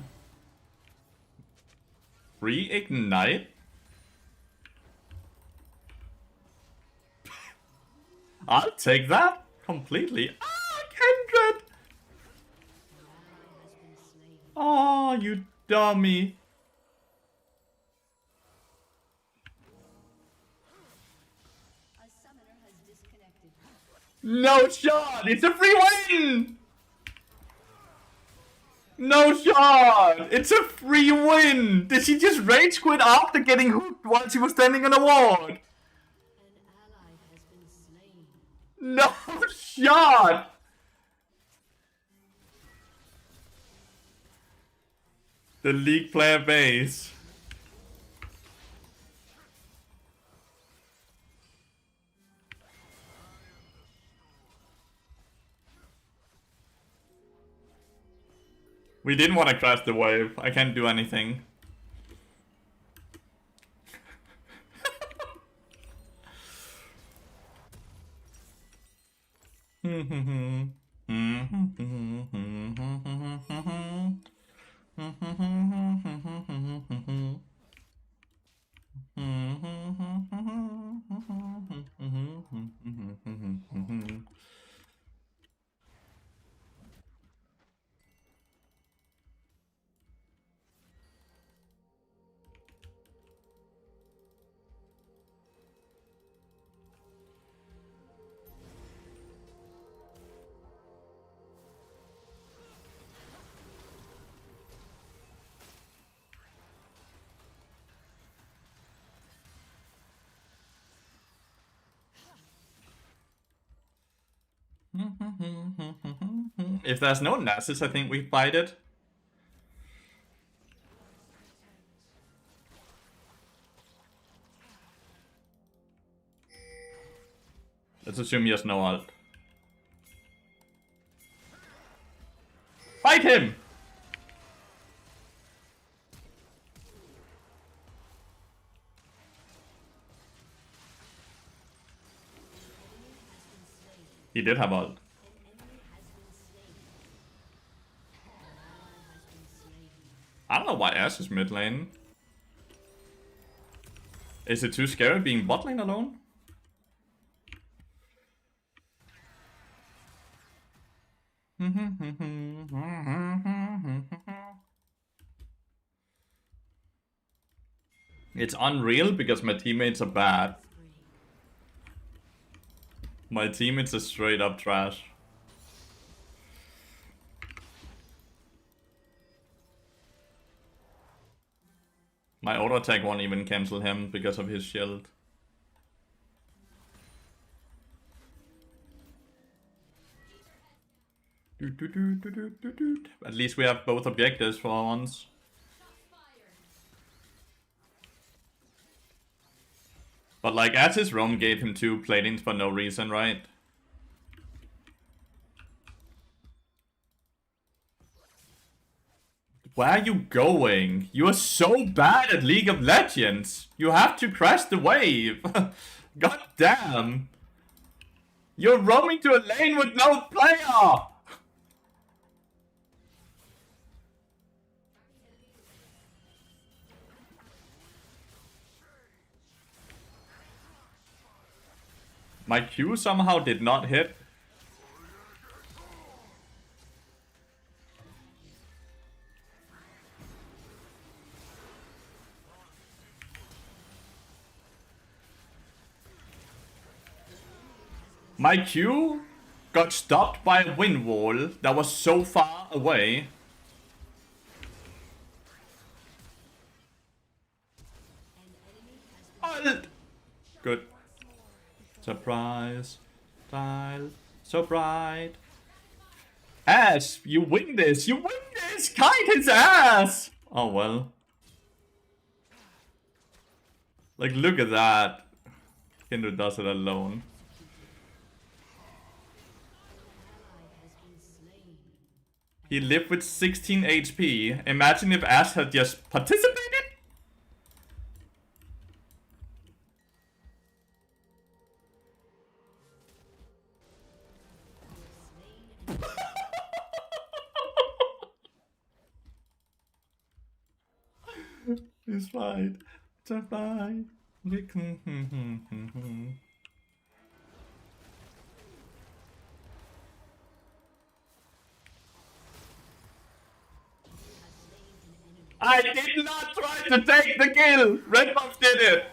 Reignite? I'll take that completely. Ah, Kindred! Oh, you dummy. A summoner has disconnected. No shot! It's a free win! No shot! It's a free win! Did she just rage quit after getting hooked while she was standing on a ward? An ally has been slain. No shot! The League player base. We didn't want to crash the wave. I can't do anything. If there's no Nasus, I think we fight it. Let's assume he has no ult. Fight him! He did have ult. I don't know why Ash is mid lane. Is it too scary being bot lane alone? It's unreal because my teammates are bad. My teammates are straight up trash. My auto attack won't even cancel him because of his shield. At least we have both objectives for once. But like, as his roam gave him 2 platings for no reason, right? Where are you going? You are so bad at League of Legends. You have to crash the wave. God damn. You're roaming to a lane with no player. My Q somehow did not hit. My Q got stopped by a wind wall that was so far away. Ult! Good. Surprise. Style. So bright. Ash, you win this! You win this! Kite his ass! Oh well. Like, look at that. Kindred does it alone. He lived with 16 HP. Imagine if Ash had just participated. He's fine. It's fine. I did not try to take the kill! Red buff did it!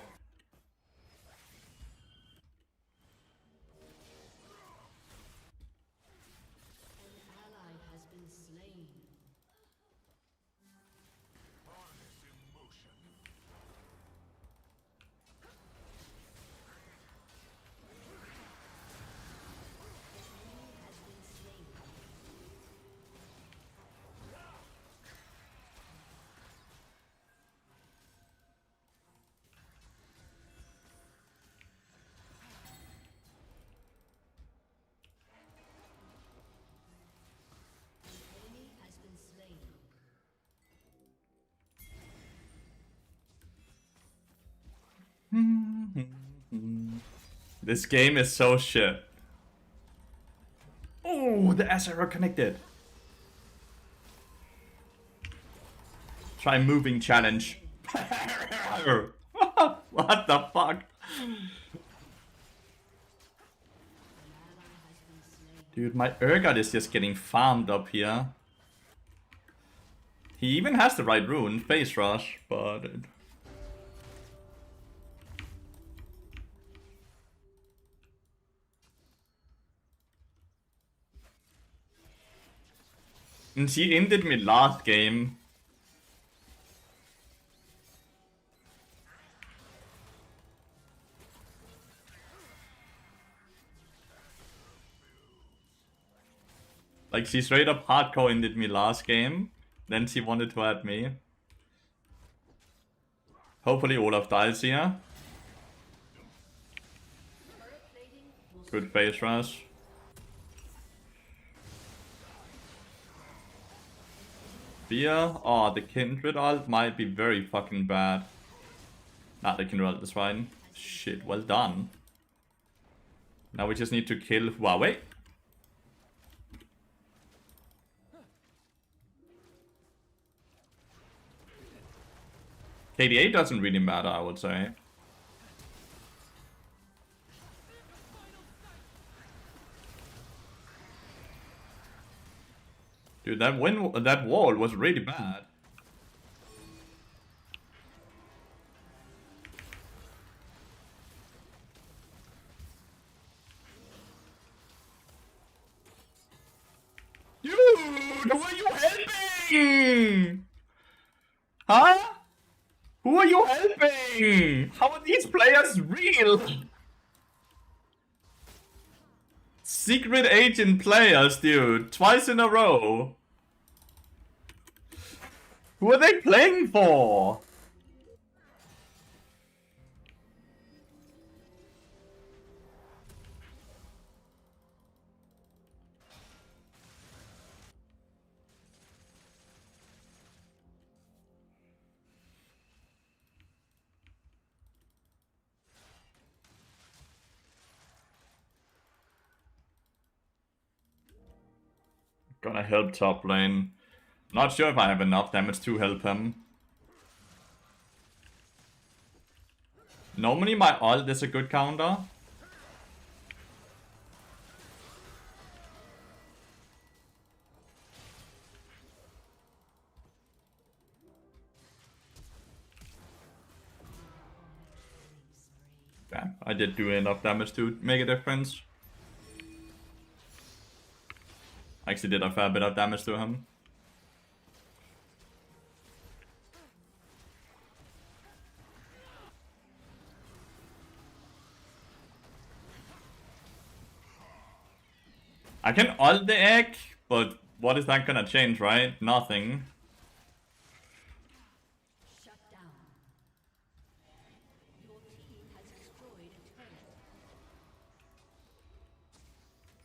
This game is so shit. Oh, the SR connected. Try moving challenge. What the fuck? Dude, my Urgot is just getting farmed up here. He even has the right rune, Face Rush, but... And she ended me last game. Like, she straight up hardcore ended me last game. Then she wanted to add me. Hopefully Olaf dies here. Good Face Rush. Fear? Oh, the Kindred ult might be very fucking bad. Nah, the Kindred ult is fine. Shit, well done. Now we just need to kill Huawei. KDA doesn't really matter, I would say. Dude, that wall was really bad. Dude, who are you helping? Huh? Who are you helping? How are these players real? Secret agent players, dude. Twice in a row. Who are they playing for? Gonna help top lane. Not sure if I have enough damage to help him. Normally my ult is a good counter. Damn, I did do enough damage to make a difference. Actually did a fair bit of damage to him. I can ult the egg, but what is that gonna change, right? Nothing. Shut down. Your team has destroyed a turret. Your turret has been destroyed. Your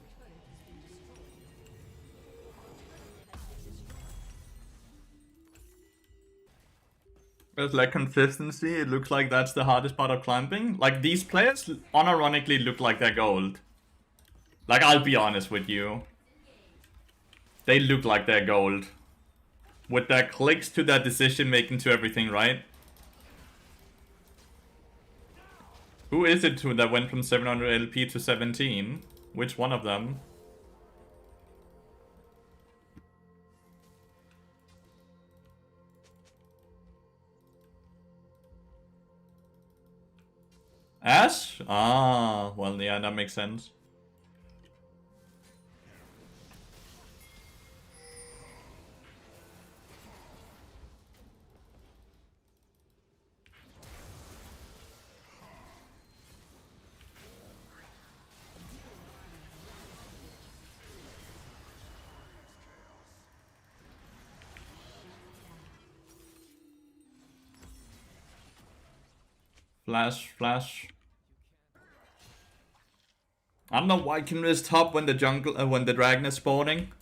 turret has been destroyed. There's like consistency, it looks like that's the hardest part of climbing. Like, these players unironically look like they're gold. Like, I'll be honest with you. They look like they're gold. With their clicks to their decision making to everything, right? Who is it that went from 700 LP to 17? Which one of them? Ash? Ah, well, yeah, that makes sense. Flash, flash. I don't know why Kindred is top when the jungle, when the dragon is spawning.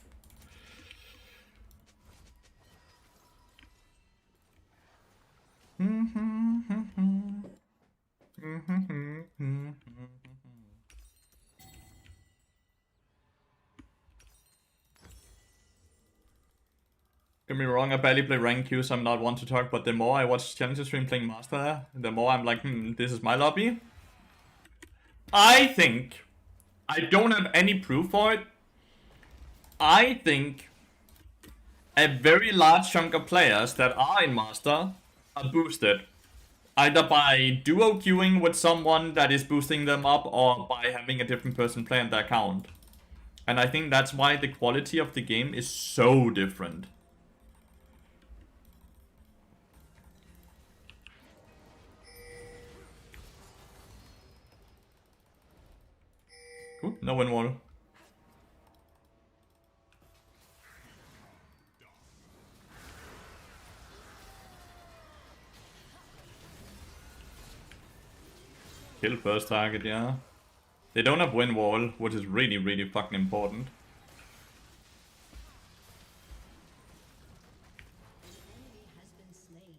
Get me wrong, I barely play rank queue, so I'm not one to talk, but the more I watch Challenger stream playing Master, the more I'm like, this is my lobby. I think, I don't have any proof for it, I think a very large chunk of players that are in Master are boosted. Either by duo queuing with someone that is boosting them up, or by having a different person play on their account. And I think that's why the quality of the game is so different. Ooh, no win wall. Kill first target, yeah. They don't have win wall, which is really, really fucking important. An enemy has been slain.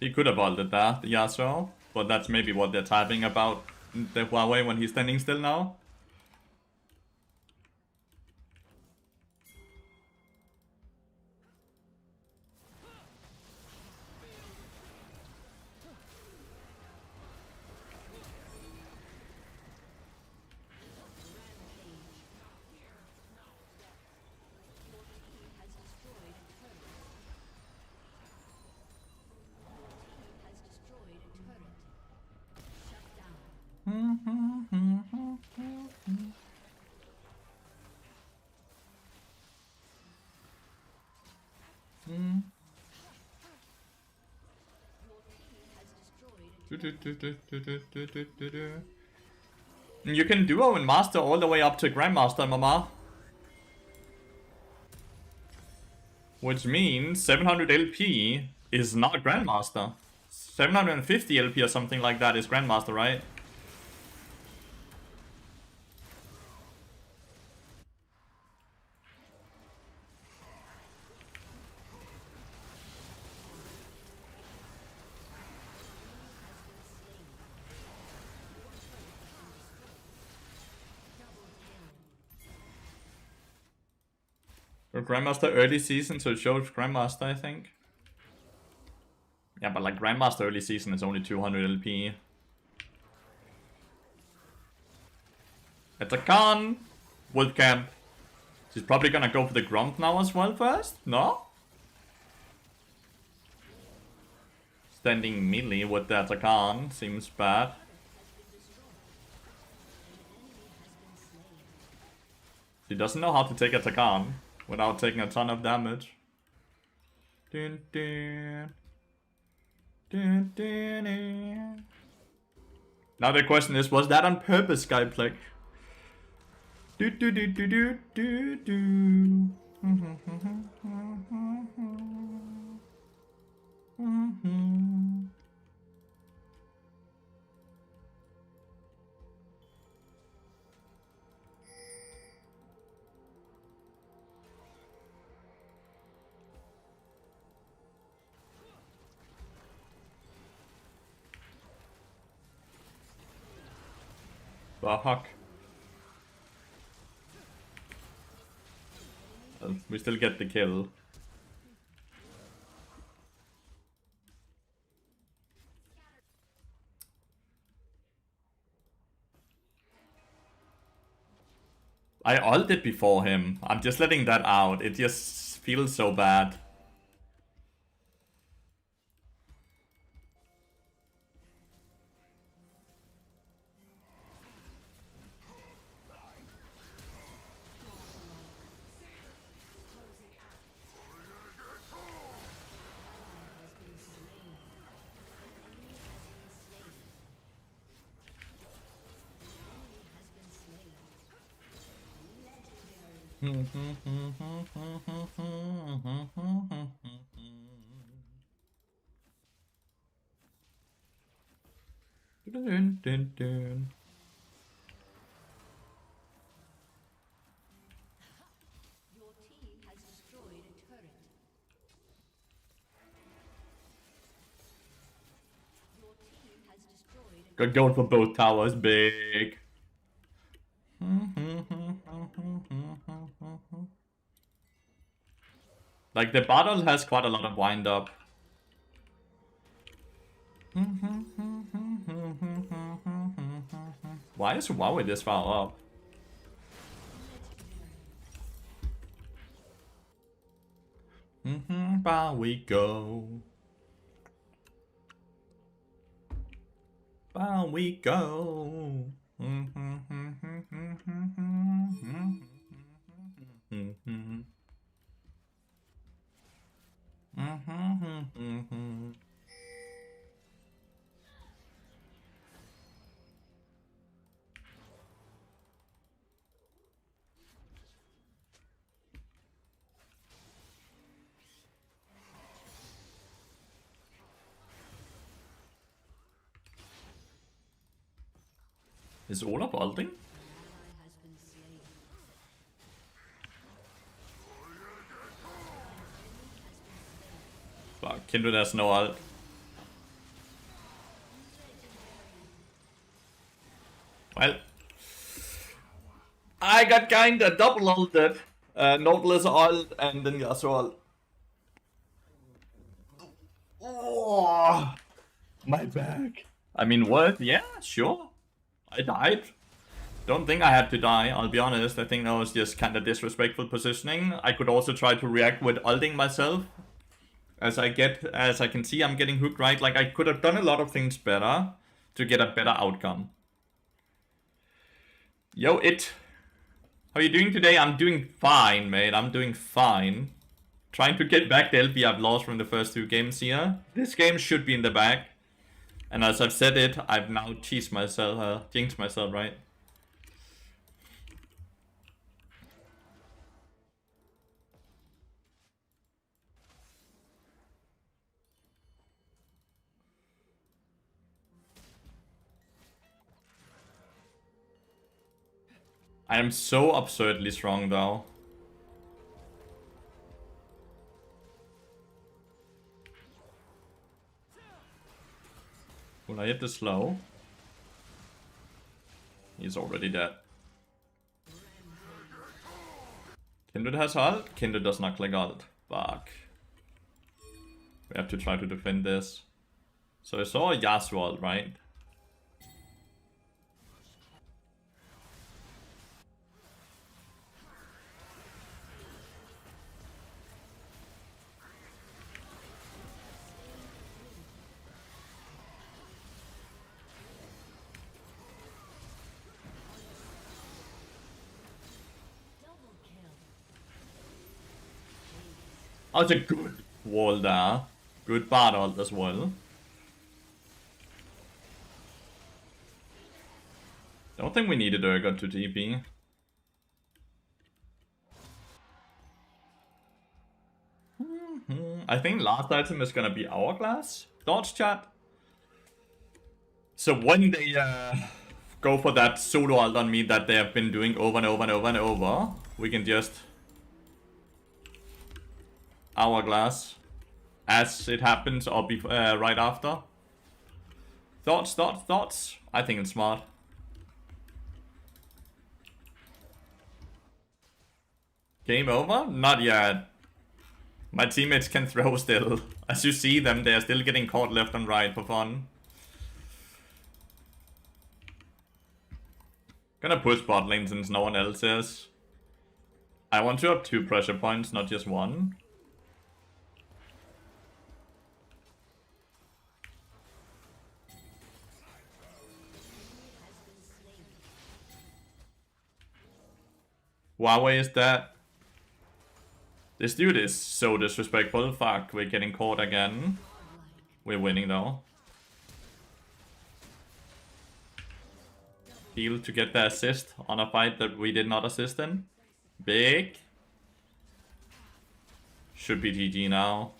He could have ulted that, Yasuo, but that's maybe what they're typing about the Huawei when he's standing still now. You can duo and master all the way up to Grandmaster, mama. Which means 700 LP is not Grandmaster. 750 LP or something like that is Grandmaster, right? For Grandmaster early season, so it shows Grandmaster, I think. Yeah, but like Grandmaster early season is only 200 LP. It's a con! Wolf Camp. She's probably gonna go for the Grump now as well first? No? Standing melee with the Atakan seems bad. She doesn't know how to take Atakan without taking a ton of damage. Dun, dun. Dun, dun, dun. Now the question is, was that on purpose, Skyplug? Do do do do do do do. Fuck. We still get the kill. I ulted before him. I'm just letting that out. It just feels so bad. Dun, dun, dun. Your team has destroyed a turret. Your team has destroyed a Got going for both towers, big. Like the battle has quite a lot of wind up. Why is Huawei this far up? By we go. By we go. Is Olaf ulting? has been slain. Fuck, Kindred has no ult. Well, I got kinda double ulted. Nautilus ult and then Yasuo ult. Oh, my back. I mean, what? Yeah, sure. I died. Don't think I had to die, I'll be honest. I think that was just kinda disrespectful positioning. I could also try to react with ulting myself. As I can see, I'm getting hooked, right? Like, I could have done a lot of things better to get a better outcome. Yo, it. How are you doing today? I'm doing fine, mate. I'm doing fine. Trying to get back the LP I've lost from the first two games here. This game should be in the bag. And as I've said it, I've now jinxed myself, right? I am so absurdly strong, though. Will I hit the slow? He's already dead. Kindred has ult? Kindred does not click ult. Fuck. We have to try to defend this. So I saw a Yasuo ult, right? Double kill. Oh, it's a good wall there. Good bad ult as well. Don't think we needed Urgot to TP. I think last item is gonna be Hourglass. Dodge chat. So when they go for that solo ult on me that they have been doing over and over and over and over, we can just Hourglass as it happens or right after. Thoughts? I think it's smart. Game over? Not yet. My teammates can throw still. As you see them, they are still getting caught left and right for fun. Gonna push bot lane since no one else is. I want to have 2 pressure points, not just 1. Huawei is that? This dude is so disrespectful. Fuck, we're getting caught again. We're winning though. Heal to get the assist on a fight that we did not assist in. Big. Should be GG now.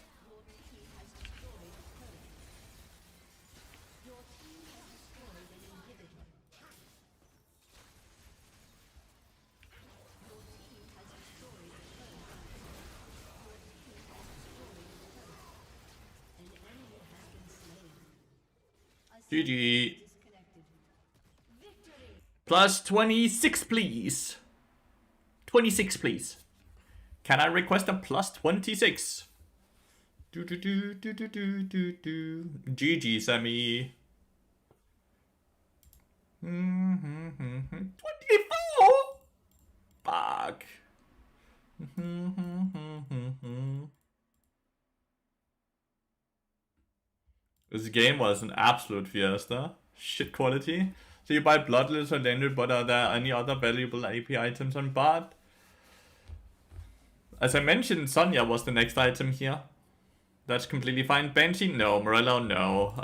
GG. Plus 26, please. 26, please. Can I request a plus 26? GG, Sammy. 24? Fuck. This game was an absolute fiesta. Shit quality. So you buy Bloodless or Landed, but are there any other valuable AP items on bot? As I mentioned, Sonya was the next item here. That's completely fine. Banshee, no. Morello, no.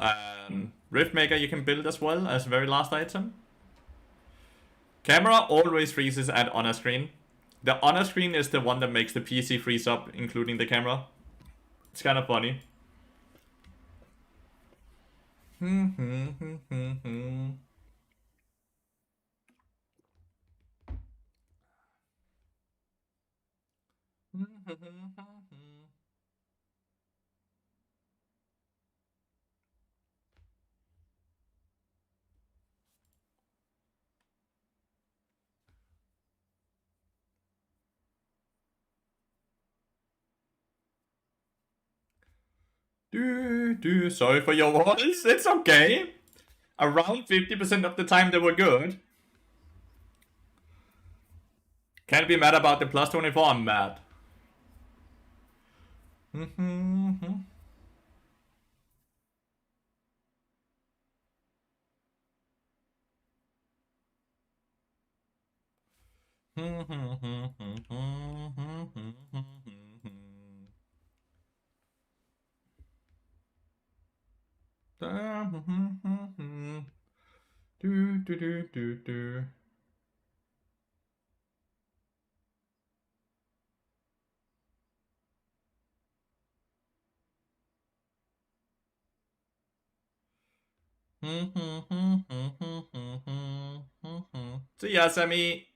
Riftmaker you can build as well as very last item. Camera always freezes at honor screen. The honor screen is the one that makes the PC freeze up, including the camera. It's kind of funny. Sorry for your voice. It's okay. Around 50% of the time they were good. Can't be mad about the plus 24, I'm mad. See ya, Sammy.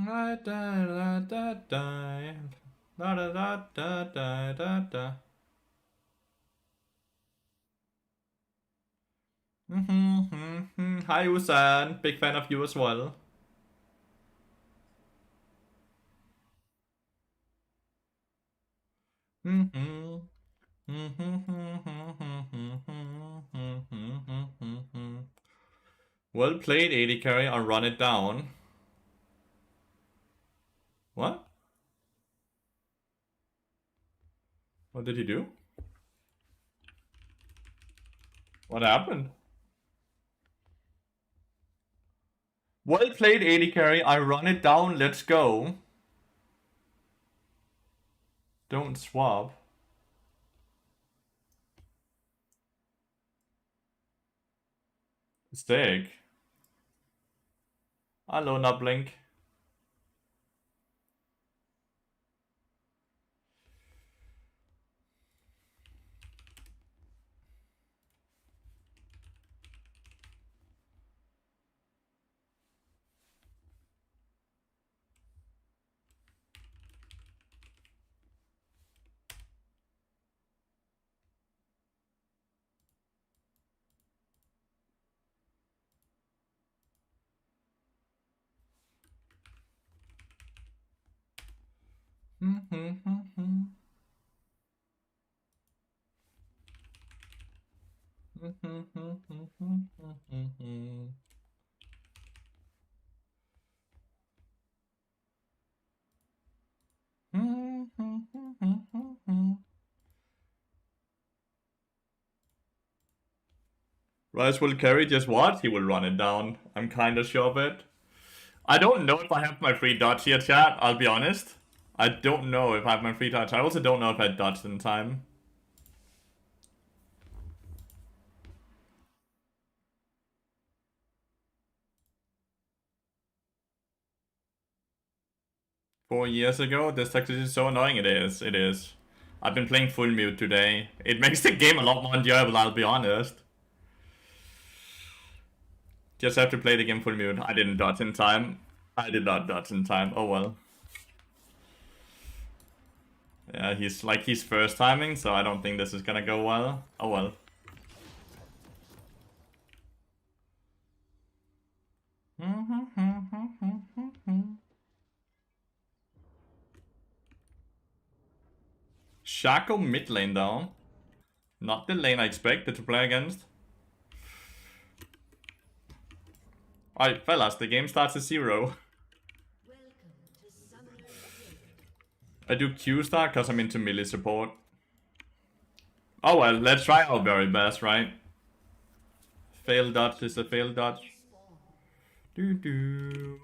Da da da da da da da da da da da. Hi Usan, big fan of you as well. Well played, AD carry. I'll run it down. What? What did he do? What happened? Well played, AD carry. I run it down. Let's go. Don't swap. Stick. Hello, Nublink. Rice will carry just what? He will run it down. I'm kinda sure of it. I don't know if I have my free dodge here, chat. I'll be honest. I don't know if I have my free dodge. I also don't know if I dodged in time. $4 years ago, this tactic is so annoying. It is. It is. I've been playing full mute today. It makes the game a lot more enjoyable, I'll be honest. Just have to play the game full mute. I didn't dodge in time. I did not dodge in time. Oh well. Yeah, he's first timing, so I don't think this is gonna go well. Oh well. Shaco mid lane down. Not the lane I expected to play against. Alright, fellas, the game starts at 0. I do Q star because I'm into melee support. Oh well, let's try our very best, right? Fail dodge is a fail dodge. Doo doo.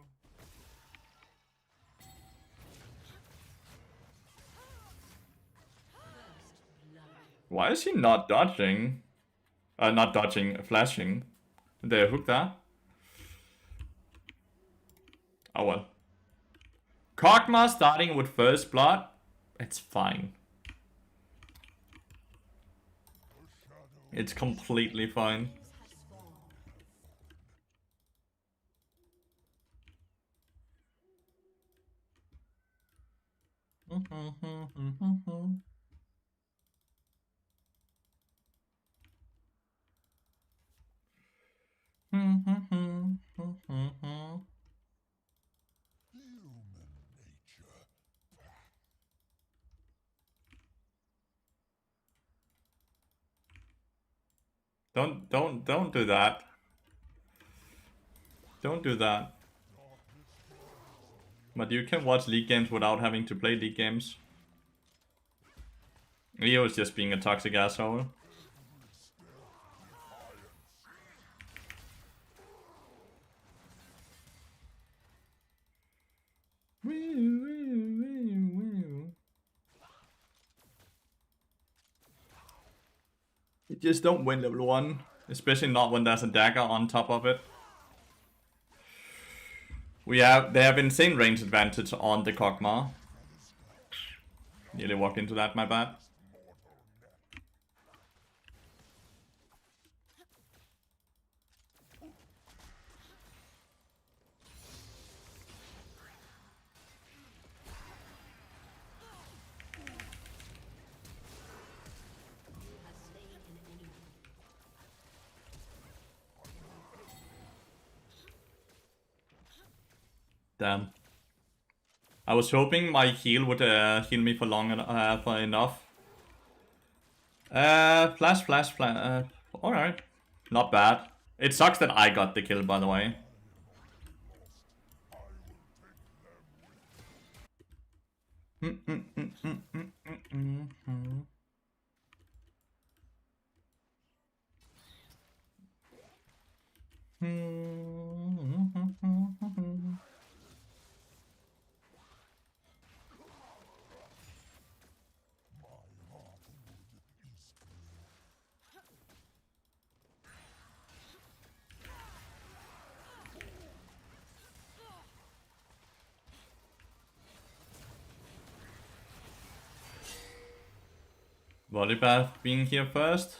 Why is he not dodging? Not dodging, flashing. Did they hook that? Oh well. Kog'Maw starting with first blood. It's fine. It's completely fine. Don't do that. Don't do that. But you can watch League games without having to play League games. Leo is just being a toxic asshole. You just don't win level 1. Especially not when there's a dagger on top of it. They have insane range advantage on the Kog'Maw. Nearly walked into that, my bad. Damn. I was hoping my heal would heal me for for enough. Flash. Alright. Not bad. It sucks that I got the kill, by the way. Volibear being here first.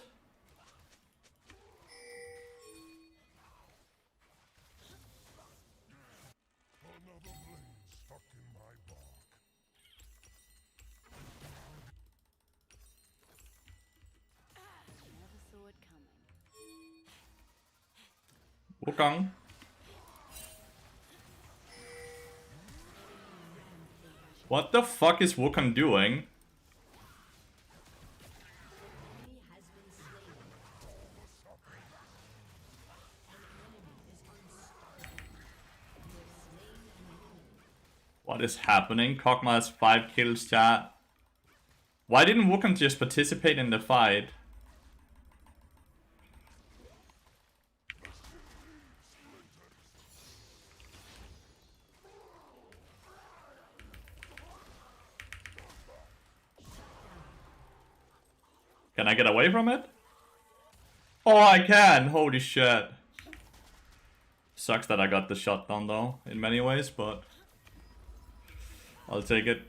Never saw it coming. Wukong. What the fuck is Wukong doing? What is happening? Kog'Maw has 5 kills, chat. Why didn't Wukong just participate in the fight? Can I get away from it? Oh, I can! Holy shit. Sucks that I got the shutdown though, in many ways, but I'll take it.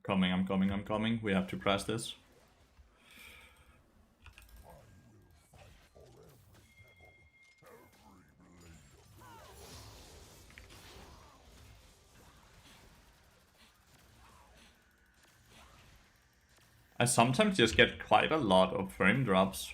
I'm coming. We have to press this. I sometimes just get quite a lot of frame drops.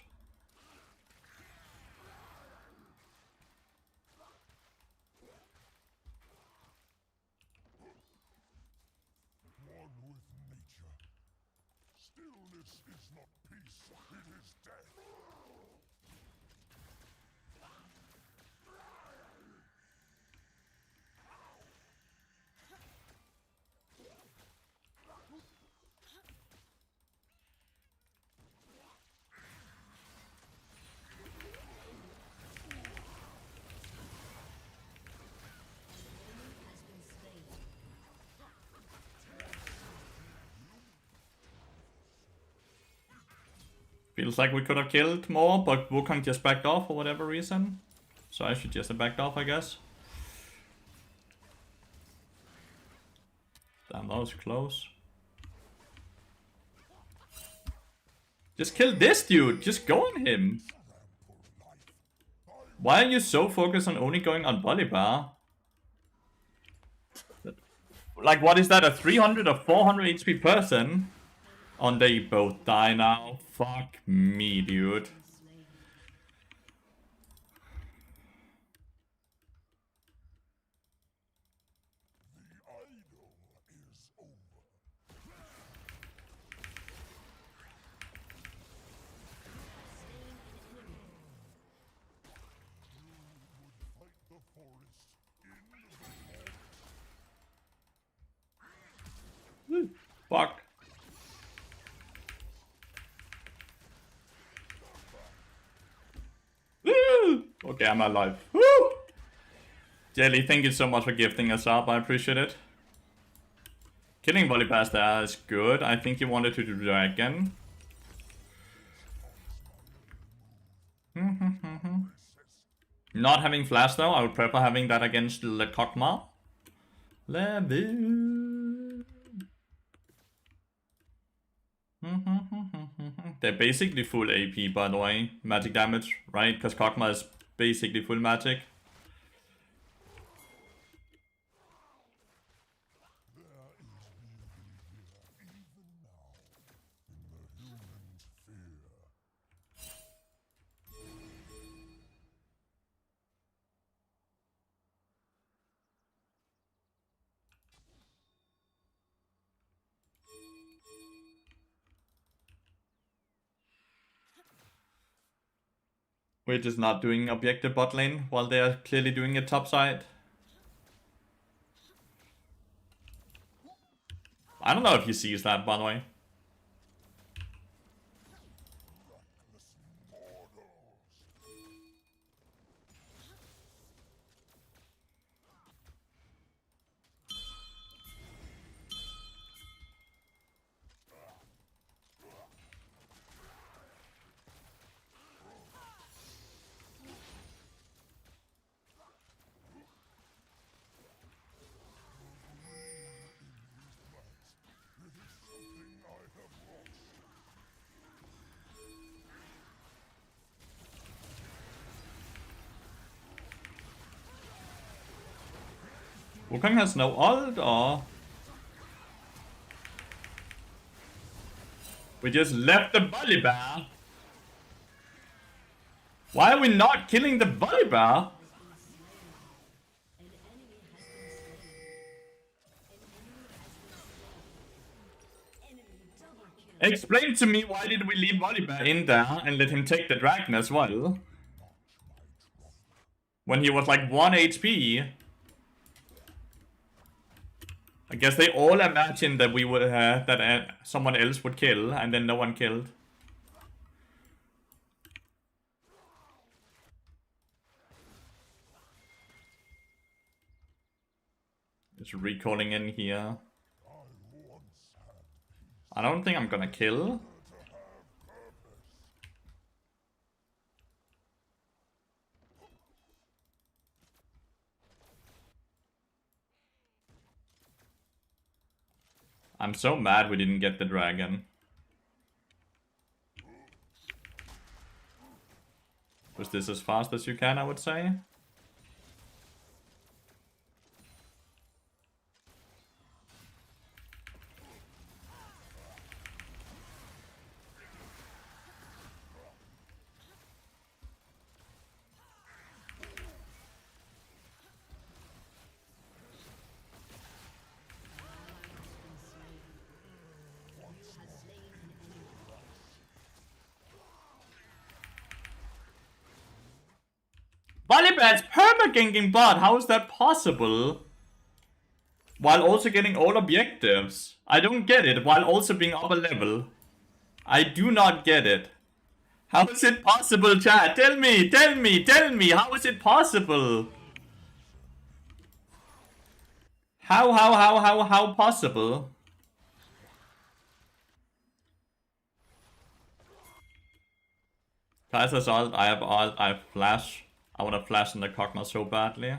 Feels like we could have killed more, but Wukong just backed off for whatever reason. So I should just have backed off, I guess. Damn, that was close. Just kill this dude! Just go on him! Why are you so focused on only going on Volibear? Like, what is that? A 300 or 400 HP person? And they both die now. Fuck me, dude. Fuck. Okay, I'm alive. Woo! Jelly, thank you so much for gifting us up. I appreciate it. Killing Volibear there is good. I think he wanted to do Dragon. Not having Flash though, I would prefer having that against Le Kokma. Level. They're basically full AP, by the way. Magic damage, right? Because Kokma is basically full magic. We're just not doing objective bot lane while they are clearly doing it top side. I don't know if he sees that, by the way. Wukong has no ult, or... We just left the Volibear. Why are we not killing the Volibear? Explain to me why did we leave Volibear in there and let him take the dragon as well? When he was like 1 HP. I guess they all imagined that we would that someone else would kill, and then no one killed. Just recalling in here. I don't think I'm gonna kill. I'm so mad we didn't get the dragon. Was this as fast as you can, I would say? Volibear's perma-ganking bot, how is that possible? While also getting all objectives. I don't get it, while also being upper level. I do not get it. How is it possible, chat? Tell me, how is it possible? How possible? Kaiser's ult, I have ult, I have flash. I wanna flash in the Kog'Maw so badly.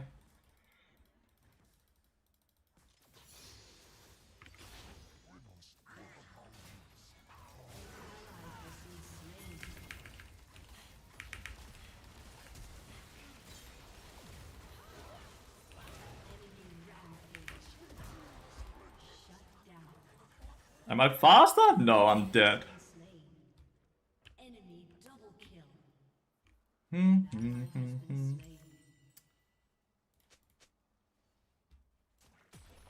Am I faster? No, I'm dead. Enemy double kill.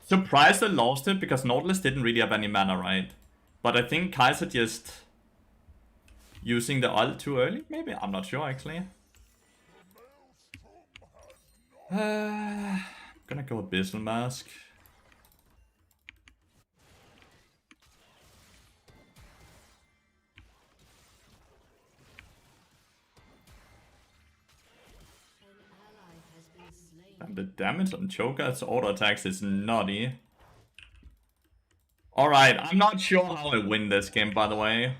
Surprised I lost it because Nautilus didn't really have any mana, right? But I think Kaiser just using the ult too early, maybe? I'm not sure actually. I'm gonna go Abyssal Mask. The damage on Cho'Gath's auto attacks is nutty. Alright, I'm not sure how I win this game, by the way.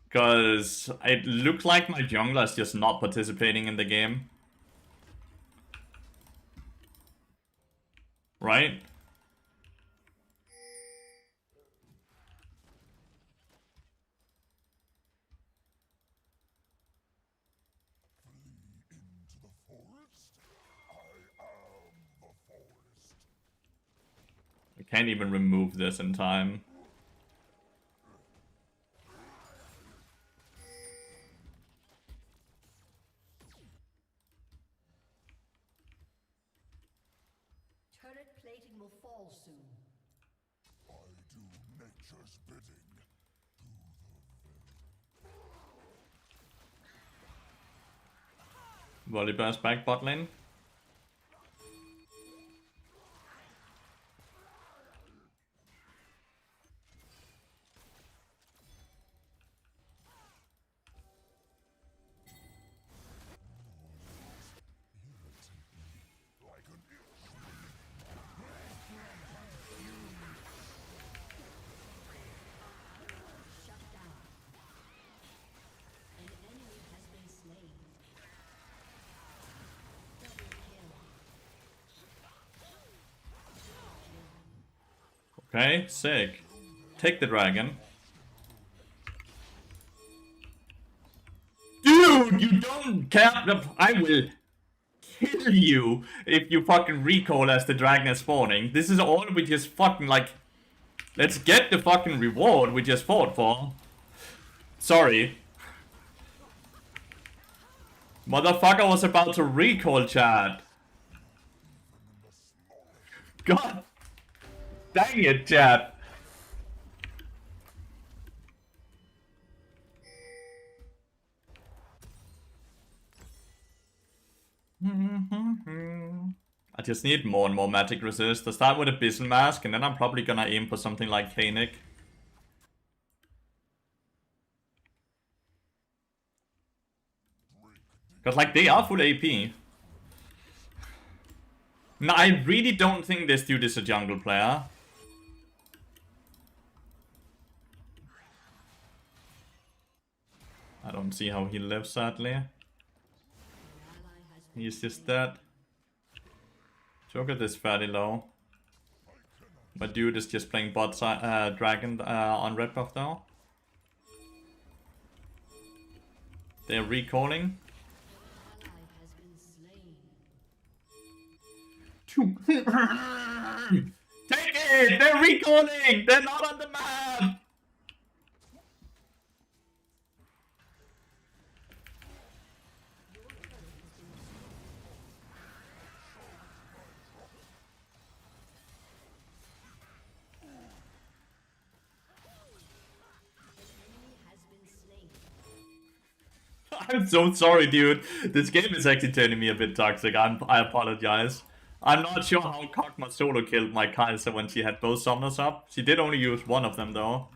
Because it looks like my jungler is just not participating in the game. Right? I can't even remove this in time. Turret plating will fall soon. I do nature's bidding. Volibear's back bot lane. Like an Shut down. An enemy has been slain. Double kill. Okay, sick. Take the dragon. Dude, you don't care. I will kill you if you fucking recall as the dragon is spawning. This is all we just fucking like. Let's get the fucking reward we just fought for. Sorry. Motherfucker was about to recall, chat. God dang it, chat. I just need more and more magic resist. I start with a Abyssal Mask, and then I'm probably gonna aim for something like Kanik. Cause like they are full AP. No, I really don't think this dude is a jungle player. I don't see how he lives, sadly. He's just dead. Cho'Gath is fairly low. My dude is just playing bot side, dragon on red buff now. They're recalling. Take it! They're recalling! They're not on the map! I'm so sorry, dude. This game is actually turning me a bit toxic. I apologize. I'm not sure how Kog'Maw solo killed my Kai'Sa when she had both summoners up. She did only use one of them, though.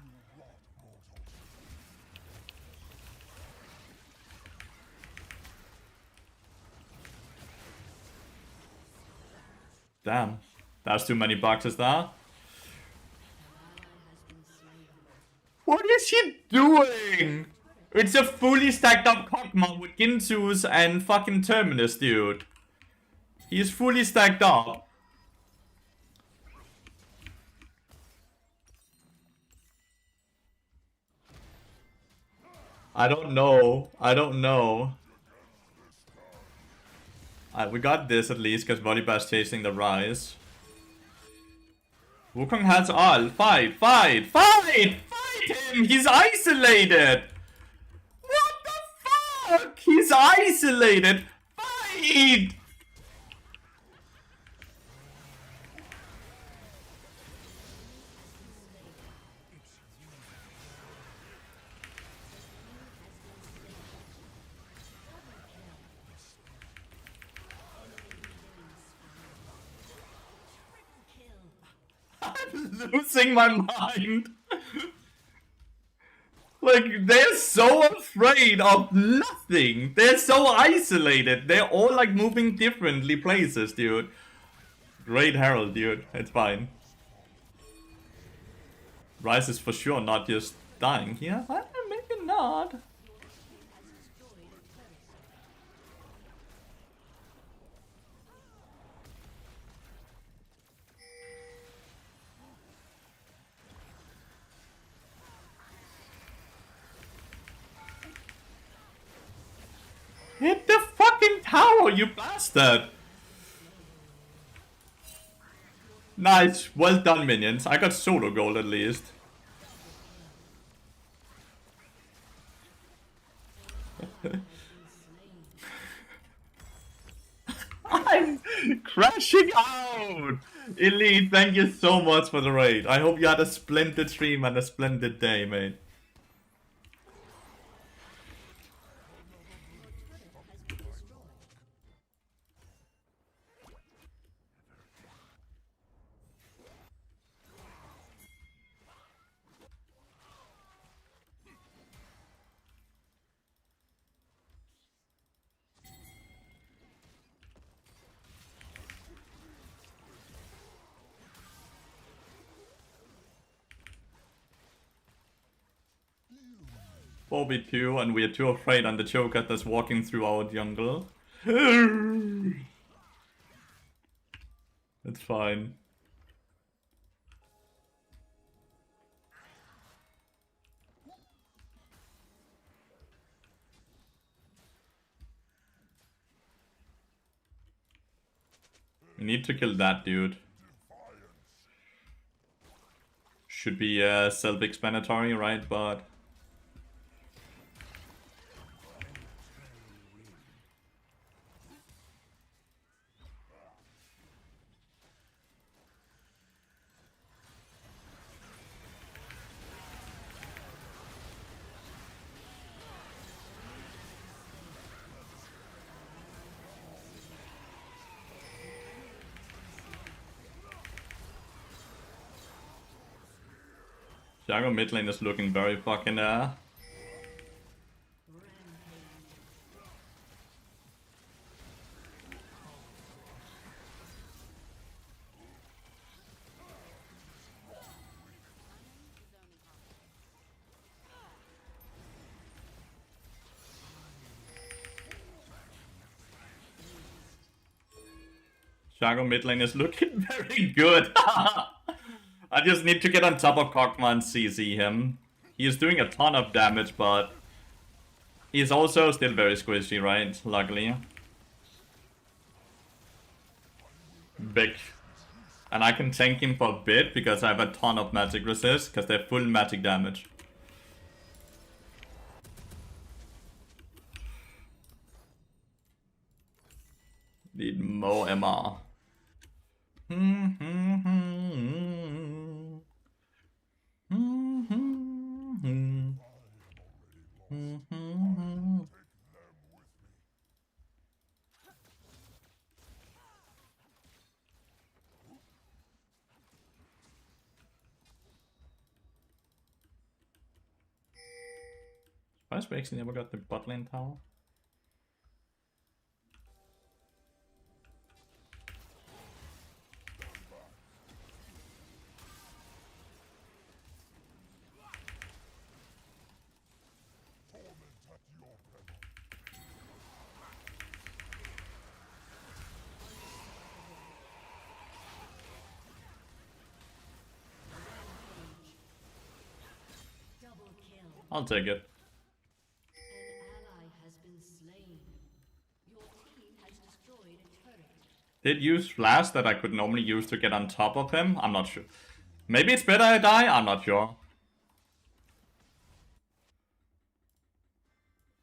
Damn. That's too many boxes there. What is she doing? It's a fully stacked up Kog'Maw with Ginsus and fucking Terminus, dude. He's fully stacked up. I don't know. I don't know. We got this at least because Volibear's chasing the Rise. Wukong has all. Fight! Fight! Fight! Fight him! He's isolated! What the fuck? He's isolated! Fight! I'm losing my mind. Like, they're so afraid of nothing. They're so isolated. They're all like moving differently places, dude. Great Herald, dude. It's fine. Rice is for sure not just dying here. Maybe not. Hit the fucking tower, you bastard! Nice, well done, minions. I got solo gold at least. I'm crashing out! Elite, thank you so much for the raid. I hope you had a splendid stream and a splendid day, mate. Four v 2 and we're too afraid and the Joker that's walking through our jungle. It's fine. We need to kill that dude. Should be self-explanatory, right? But Jago mid lane is looking very fucking Jago mid lane is looking very good. I just need to get on top of Kog'Maw and CC him. He is doing a ton of damage, but he's also still very squishy, right? Luckily. Big. And I can tank him for a bit because I have a ton of magic resist, because they're full magic damage. Need more MR. Surprised we actually never got the bot lane tower. I'll take it. Did use flash that I could normally use to get on top of him? I'm not sure. Maybe it's better I die? I'm not sure.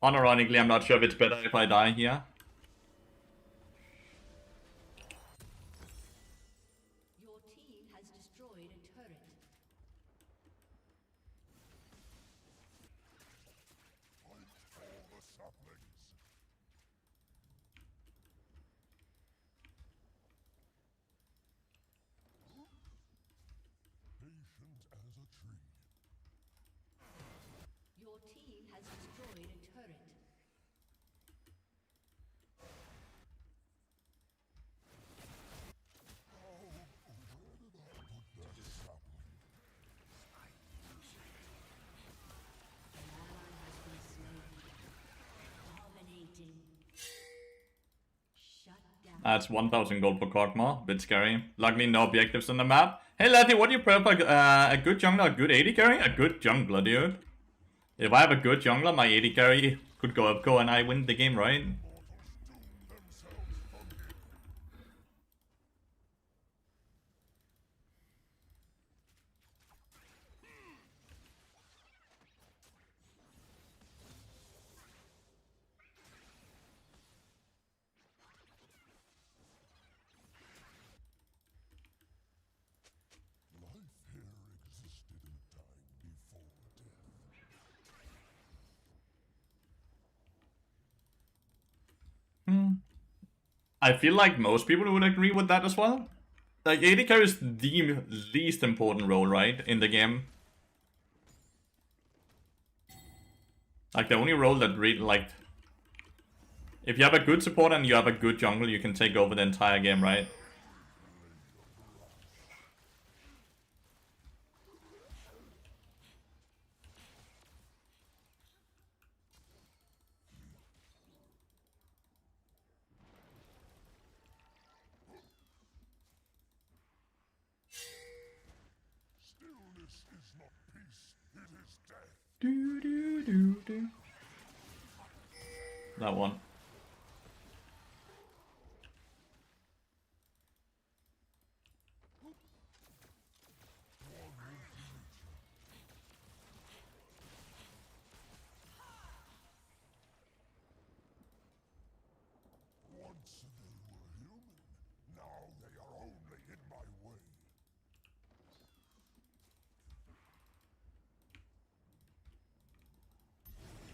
Unironically, I'm not sure if it's better if I die here. Your team has destroyed a turret. Fight for the saplings. Patient as a tree. Your team has destroyed a turret. Dominating. Shut down. That's 1000 gold for Kog'Maw. Bit scary. Luckily, no objectives on the map. Hey, Lathy, what do you prefer? A good jungler, a good AD carry? A good jungler, dude. If I have a good jungler, my AD carry could go up, and I win the game, right? Life here existed in time before death. I feel like most people would agree with that as well. Like, AD carry is the least important role, right, in the game. Like, the only role that really, like... If you have a good support and you have a good jungle, you can take over the entire game, right? Stillness is not peace, it is death. Do, do, do, do. That one. Once they were human, now they are only in my way. Ally has been slain.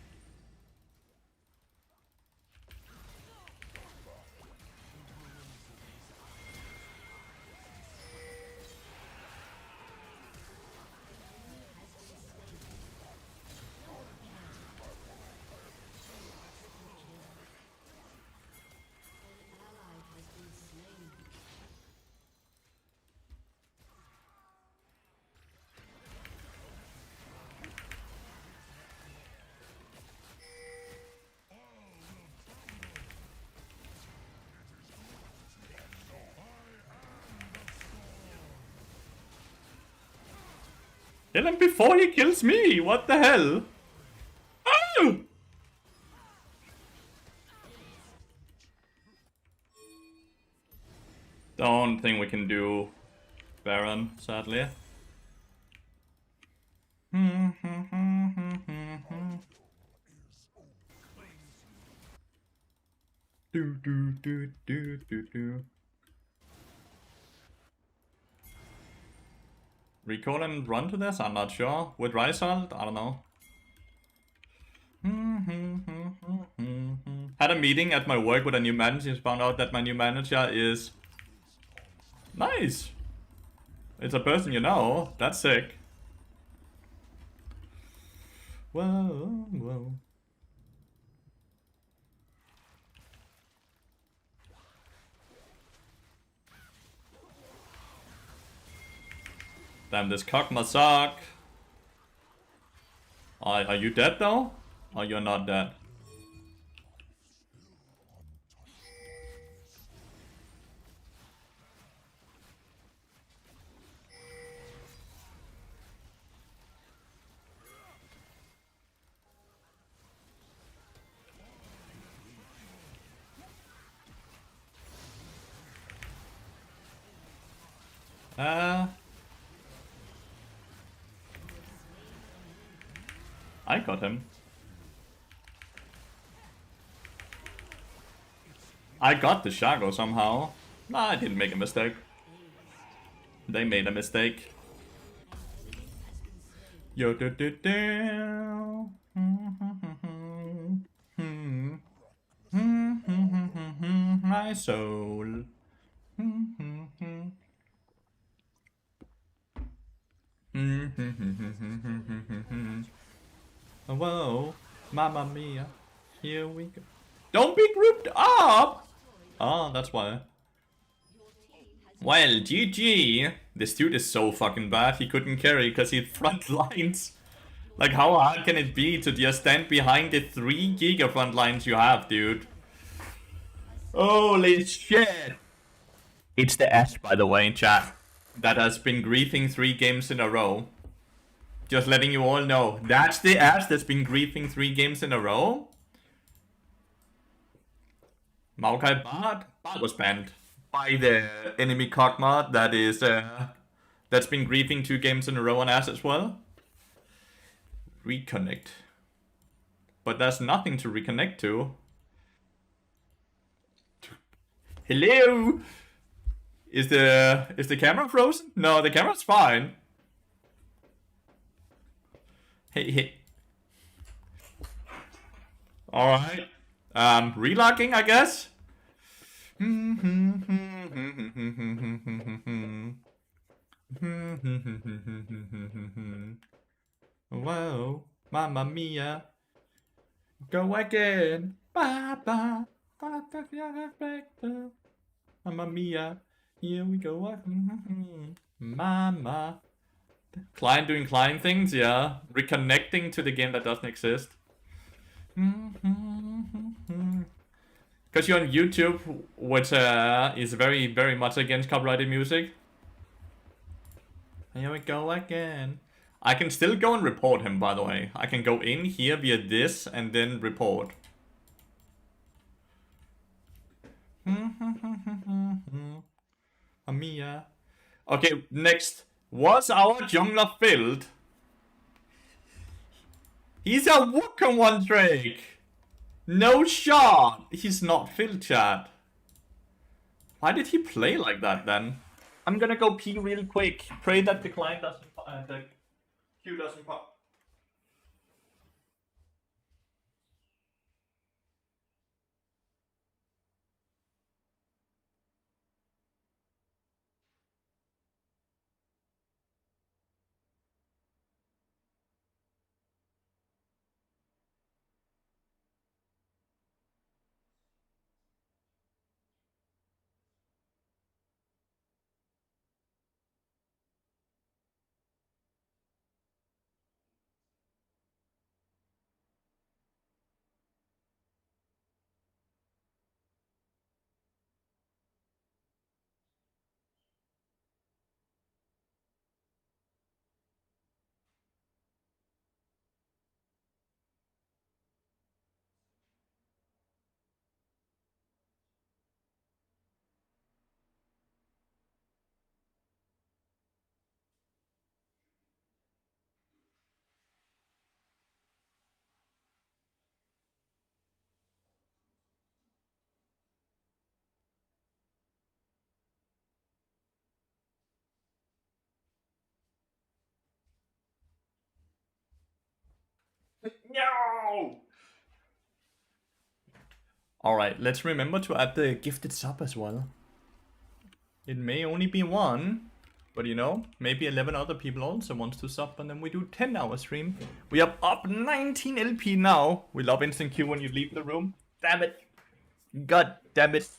Kill him before he kills me! What the hell? Oh! Don't think we can do Baron, sadly. Do do do do do do. Recall and run to this? I'm not sure. With Rysalt? I don't know. Had a meeting at my work with a new manager. Found out that my new manager is nice. It's a person you know. That's sick. Whoa, whoa. Damn, this cock must suck. Are you dead though? Or you're not dead? I got him. I got the Shago somehow. Nah, I didn't make a mistake. They made a mistake. Yo do do do. My soul. Whoa, mamma mia, here we go. Don't be grouped up! Oh, that's why. Well, GG. This dude is so fucking bad, he couldn't carry because he had front lines. Like, how hard can it be to just stand behind the 3 giga front lines you have, dude? Holy shit! It's the Ash, by the way, chat, that has been griefing 3 games in a row. Just letting you all know. That's the Ash that's been griefing 3 games in a row? Maokai Bard? Bard was banned by the enemy cog mod that is, that's been griefing 2 games in a row on Ash as well. Reconnect. But there's nothing to reconnect to. Hello? Is the camera frozen? No, the camera's fine. Hey. Alright. Relocking, I guess? Whoa, mamma mia. Go again. Ba ba. Mamma mia. Here we go. Mama. Client doing client things, yeah. Reconnecting to the game that doesn't exist. Because you're on YouTube, which is very, very much against copyrighted music. Here we go again. I can still go and report him, by the way. I can go in here via this and then report. Amia. Okay, next. Was our jungler filled? He's a Wukong one Drake. No shot. He's not filled, chat. Why did he play like that then? I'm gonna go pee real quick. Pray that the client doesn't, the queue doesn't pop. No! Alright, let's remember to add the gifted sub as well. It may only be one, but you know, maybe 11 other people also wants to sub, and then we do 10-hour stream. We are up 19 LP now. We love instant Q when you leave the room. Damn it. God damn it.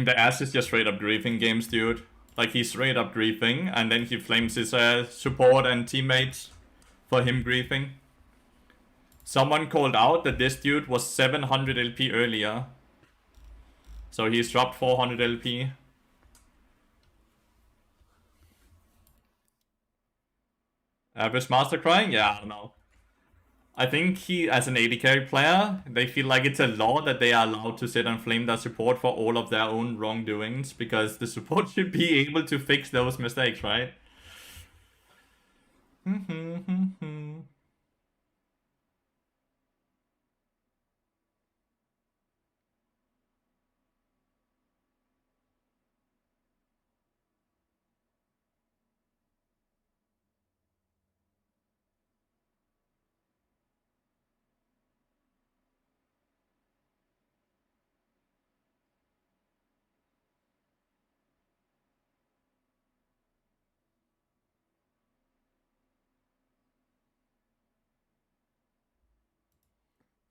The ass is just straight up griefing games, dude. Like, he's straight up griefing, and then he flames his support and teammates for him griefing. Someone called out that this dude was 700 LP earlier. So he's dropped 400 LP. Average Master crying? Yeah, I don't know. I think he, as an AD carry player, they feel like it's a law that they are allowed to sit and flame their support for all of their own wrongdoings, because the support should be able to fix those mistakes, right?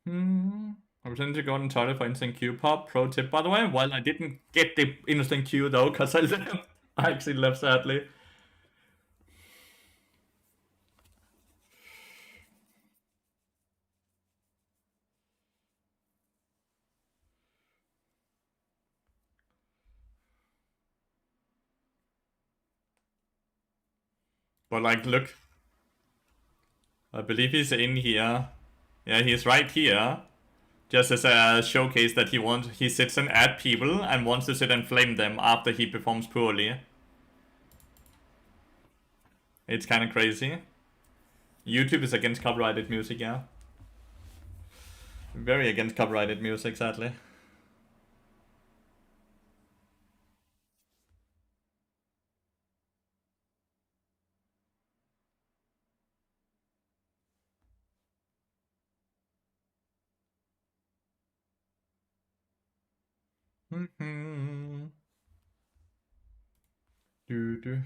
I'm pretending to go on toilet for instant Q pop. Pro tip, by the way. Well, I didn't get the instant Q though, because I actually left sadly. But like, look. I believe he's in here. Yeah, he's right here. Just as a showcase that he sits and add people and wants to sit and flame them after he performs poorly. It's kind of crazy. YouTube is against copyrighted music, yeah. Very against copyrighted music, sadly. Do do.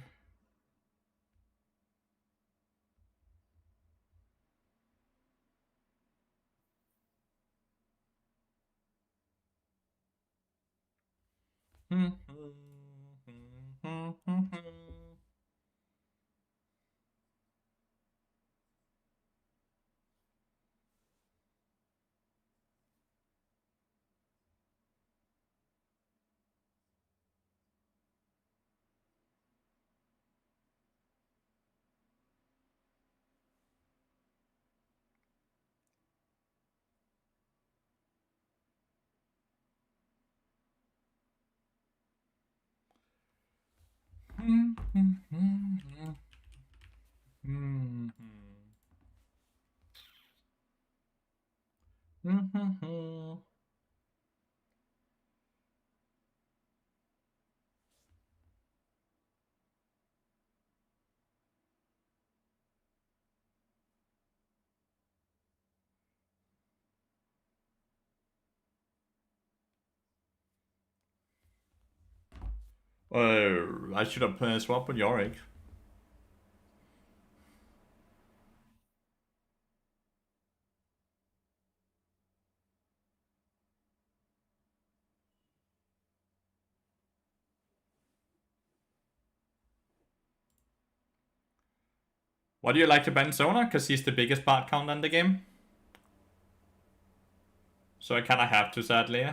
I should have swapped with Yorick. Why do you like to ban Sona? Because he's the biggest part count in the game. So I kinda have to, sadly.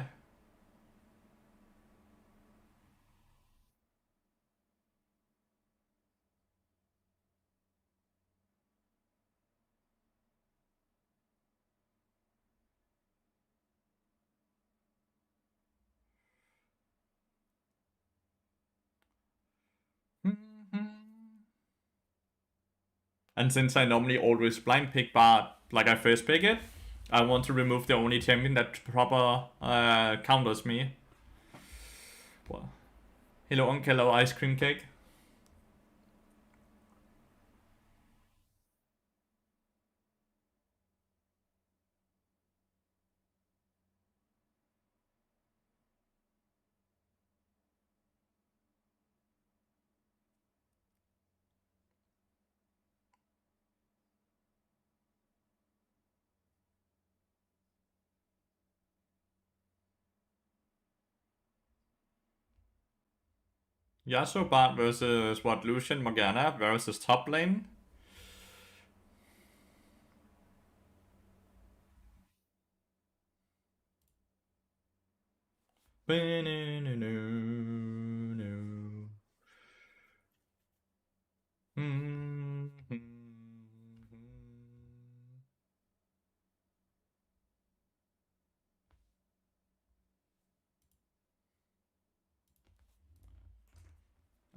And since I normally always blind pick Bard, like I first pick it, I want to remove the only champion that proper counters me. Well, hello, Uncle, hello, ice cream cake. Yasuo Bard versus what? Lucian Morgana versus top lane.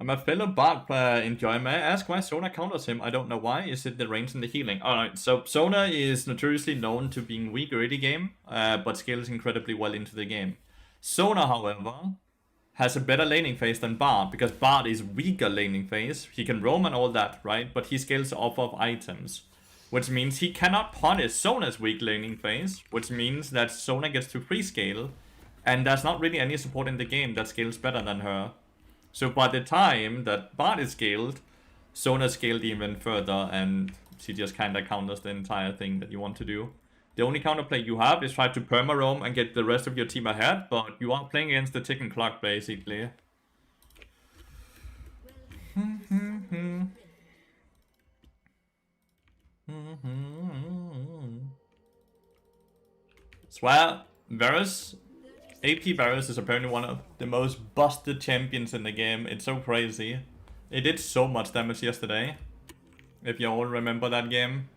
I'm a fellow Bard enjoy. May I ask why Sona counters him? I don't know why. Is it the range and the healing? Alright, so Sona is notoriously known to being weak early game, but scales incredibly well into the game. Sona, however, has a better laning phase than Bard, because Bard is weaker laning phase. He can roam and all that, right? But he scales off of items, which means he cannot punish Sona's weak laning phase, which means that Sona gets to free scale, and there's not really any support in the game that scales better than her. So by the time that Bard is scaled, Sona scaled even further, and she just kinda counters the entire thing that you want to do. The only counterplay you have is try to perma-roam and get the rest of your team ahead, but you are playing against the ticking clock, basically. Swear, Varus, AP Varus is apparently one of the most busted champions in the game. It's so crazy. It did so much damage yesterday. If you all remember that game.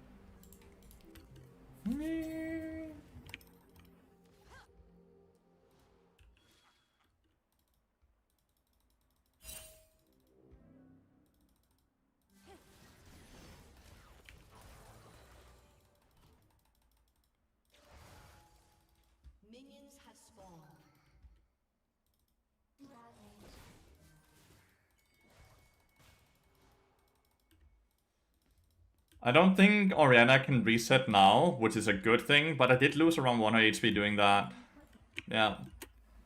Minions have spawned. I don't think Orianna can reset now, which is a good thing, but I did lose around 100 HP doing that. Yeah.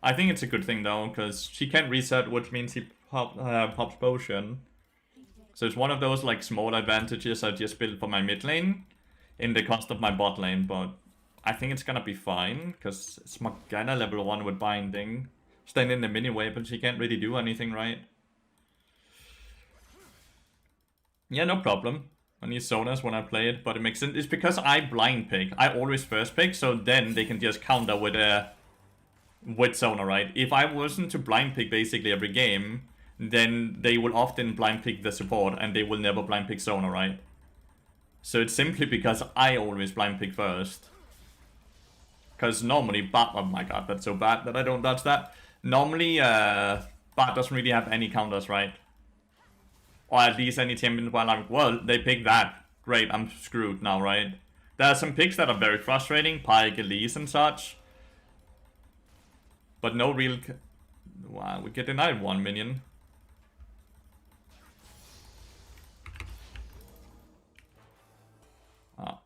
I think it's a good thing though, because she can't reset, which means he pops potion. So it's one of those like small advantages I just built for my mid lane in the cost of my bot lane, but I think it's gonna be fine, because it's Morgana level 1 with binding. Stand in the mini wave, but she can't really do anything, right? Yeah, no problem. I need Zonas when I play it, but it makes sense. It's because I blind pick. I always first pick, so then they can just counter with Zona, right? If I wasn't to blind pick basically every game, then they will often blind pick the support and they will never blind pick Zona, right? So it's simply because I always blind pick first. Because normally Bart, oh my god, that's so bad that I don't dodge that. Normally, Bart doesn't really have any counters, right? Or at least any champion while I'm, well, they pick that. Great, I'm screwed now, right? There are some picks that are very frustrating, Pyke, Elise and such. But no real... Wow, we get denied 1 minion. Ah.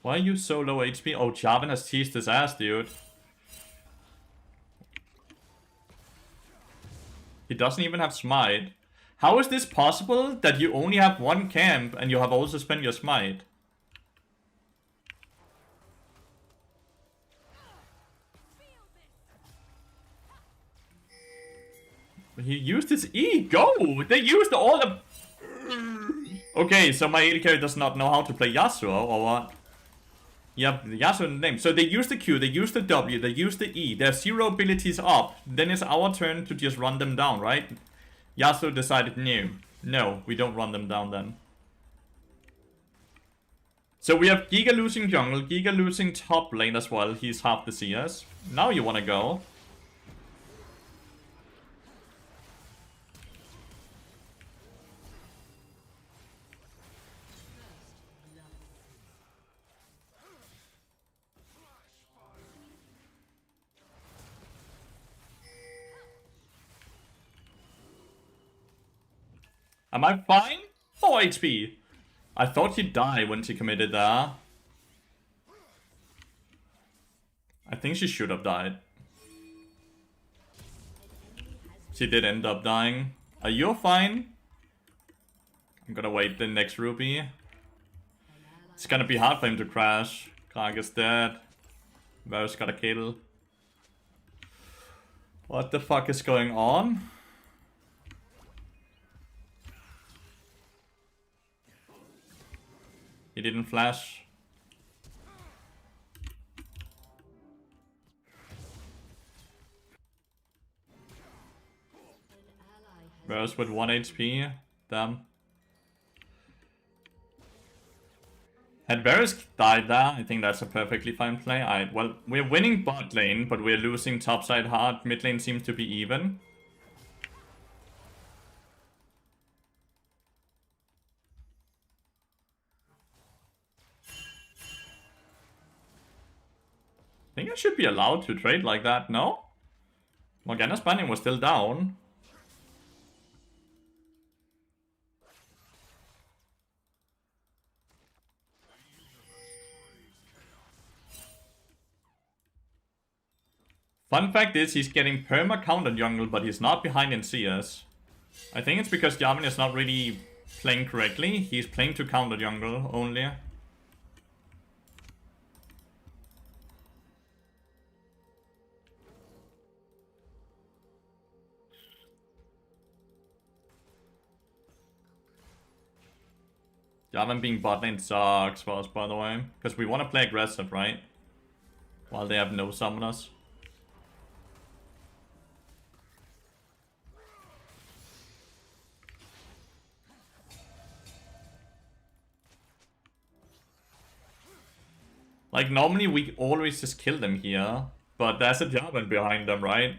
Why are you so low HP? Oh, Jarvan has teased his ass, dude. He doesn't even have smite. How is this possible that you only have one camp and you have also spent your smite? He used his E. Go! They used all the... Okay, so my AD carry does not know how to play Yasuo, or what? Yep, Yasuo in the name. So they use the Q, they use the W, they use the E. Their 0 abilities up. Then it's our turn to just run them down, right? Yasuo decided no. No, we don't run them down then. So we have Giga losing jungle, Giga losing top lane as well. He's half the CS. Now you wanna go. Am I fine? 4 HP. I thought he'd die when she committed there. I think she should have died. She did end up dying. Are you fine? I'm gonna wait the next Ruby. It's gonna be hard for him to crash. Krag is dead. Varus got a kill. What the fuck is going on? He didn't flash. Varus with 1 HP. Damn. Had Varus died there, I think that's a perfectly fine play. Alright, well, we're winning bot lane, but we're losing topside hard. Mid lane seems to be even. I think I should be allowed to trade like that, no? Morgana's binding was still down. Fun fact is, he's getting perma counter jungle, but he's not behind in CS. I think it's because Jarvan is not really playing correctly. He's playing to counter jungle only. Jarvan being bot lane sucks for us, by the way. Because we want to play aggressive, right? While they have no summoners. Like, normally we always just kill them here. But there's a Jarvan behind them, right?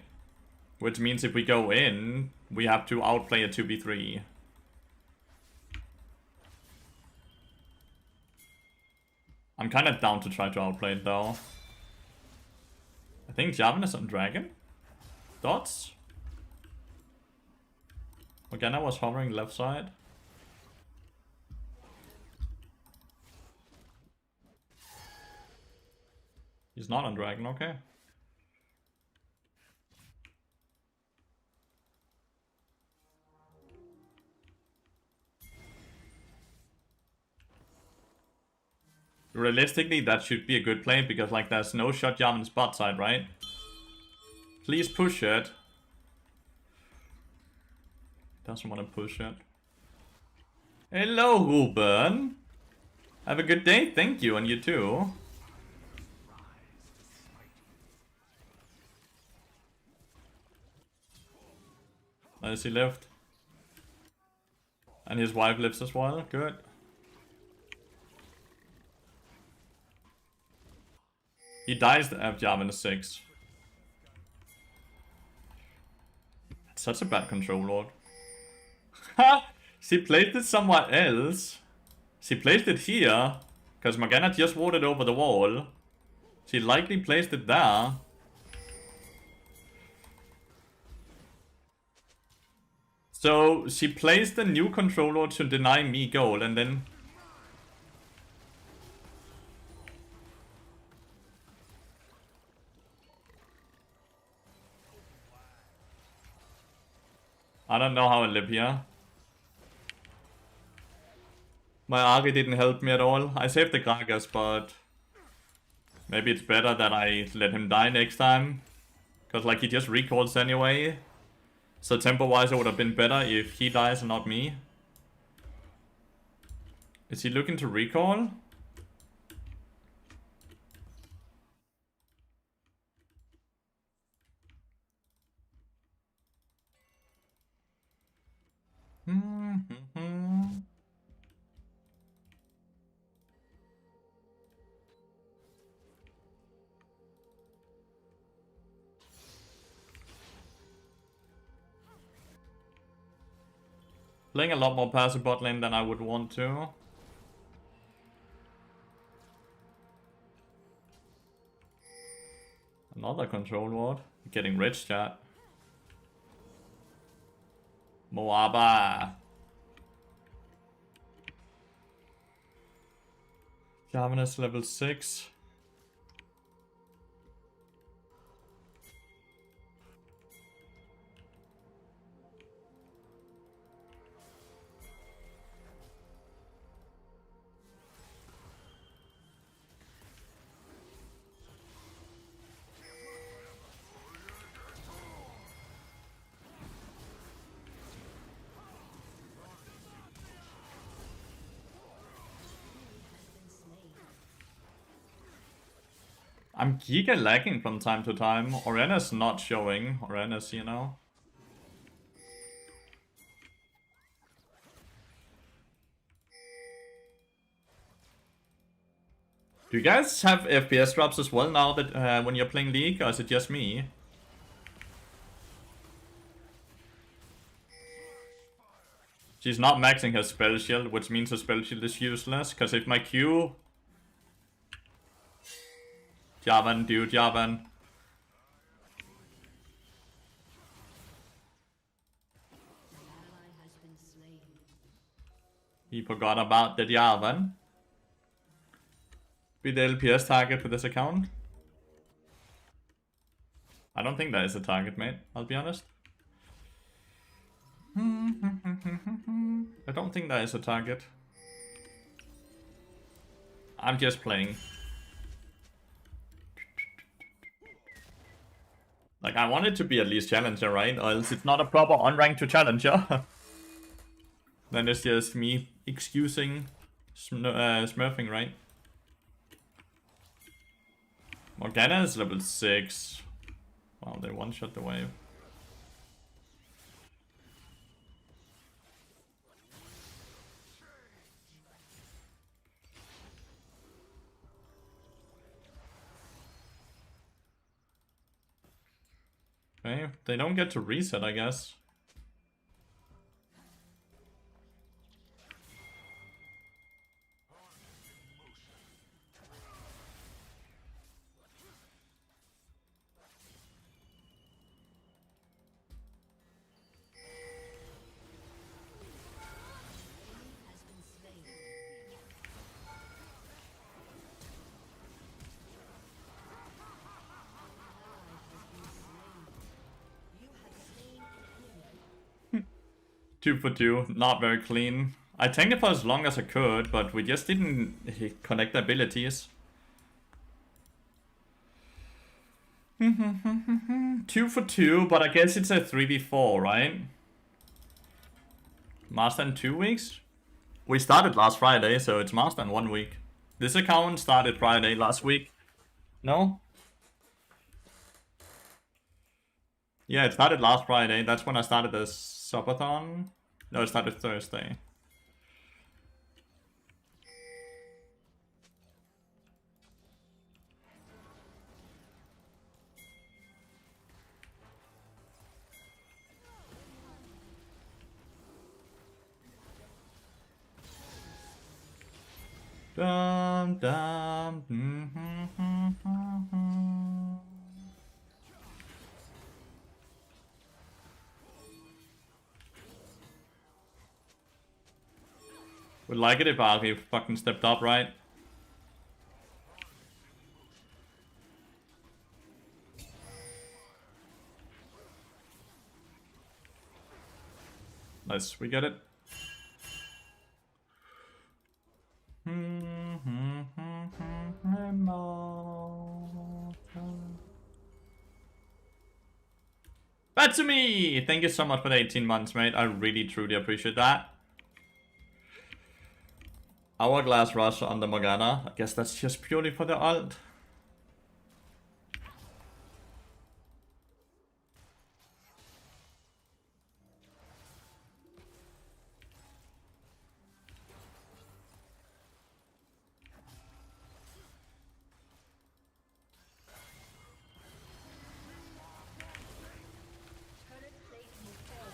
Which means if we go in, we have to outplay a 2v3. I'm kind of down to try to outplay it though. I think Jarvan is on Dragon. Thoughts? Morgana was hovering left side. He's not on Dragon, okay. Realistically, that should be a good play because, like, there's no shot Jarvan's bot side, right? Please push it. Doesn't want to push it. Hello, Ruben. Have a good day. Thank you, and you too. Nice, he lived. And his wife lives as well. Good. He dies at Jarvan 6. Such a bad control lord. Ha! She placed it somewhere else. She placed it here. Because Morgana just warded over the wall. She likely placed it there. So she placed a new controller to deny me gold and then... I don't know how I live here. My Argy didn't help me at all. I saved the Gragas, but... maybe it's better that I let him die next time. Because, like, he just recalls anyway. So tempo-wise it would have been better if he dies and not me. Is he looking to recall? Playing a lot more passive bot lane than I would want to. Another control ward. Getting rich, chat. Moaba. Jarvan is level 6. I'm giga lagging from time to time. Orena's not showing. Orena's, you know. Do you guys have FPS drops as well now that when you're playing League, or is it just me? She's not maxing her spell shield, which means her spell shield is useless, because if my Q... Jarvan, dude, Jarvan. He forgot about the Jarvan. Be the LPS target for this account? I don't think that is a target, mate. I'll be honest. I don't think that is a target. I'm just playing. Like, I want it to be at least challenger, right? Or else it's not a proper unranked to challenger. Then it's just me excusing smurfing, right? Morgana is level 6. Wow, they one-shot the wave. Okay, they don't get to reset, I guess. Has been slain. You have slain an enemy. 2 for 2, not very clean. I tanked it for as long as I could, but we just didn't connect abilities. 2 for 2, but I guess it's a 3v4, right? Master in 2 weeks? We started last Friday, so it's Master in 1 week. This account started Friday last week. No? Yeah, it started last Friday. That's when I started the subathon. No, it started Thursday. Dum dum. Would like it if Alfie fucking stepped up, right? Nice, we get it. Back to me! Thank you so much for the 18 months, mate. I really, truly appreciate that. Hourglass Rush on the Morgana. I guess that's just purely for the ult. Turret plate will fall.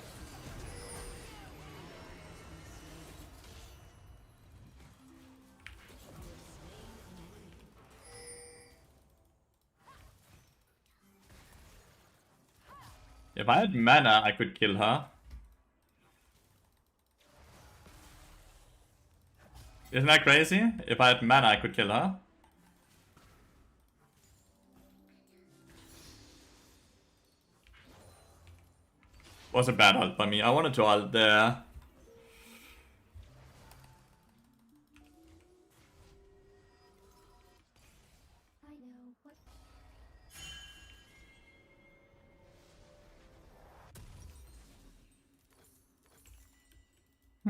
If I had mana, I could kill her. Isn't that crazy? If I had mana, I could kill her. Was a bad ult by me. I wanted to ult there.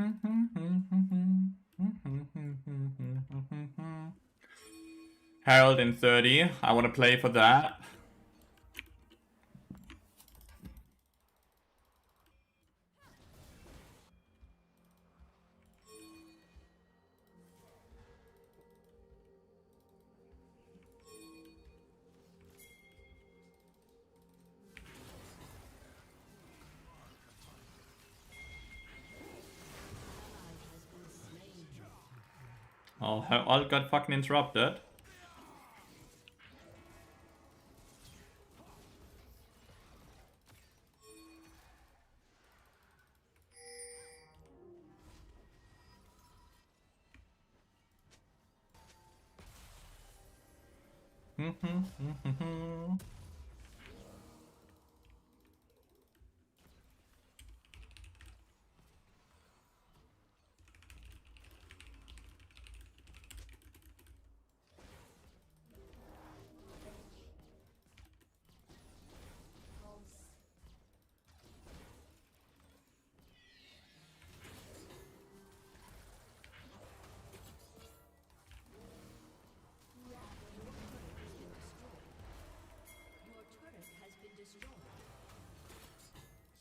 I know what. Herald in 30. I want to play for that. Oh, her ult got fucking interrupted.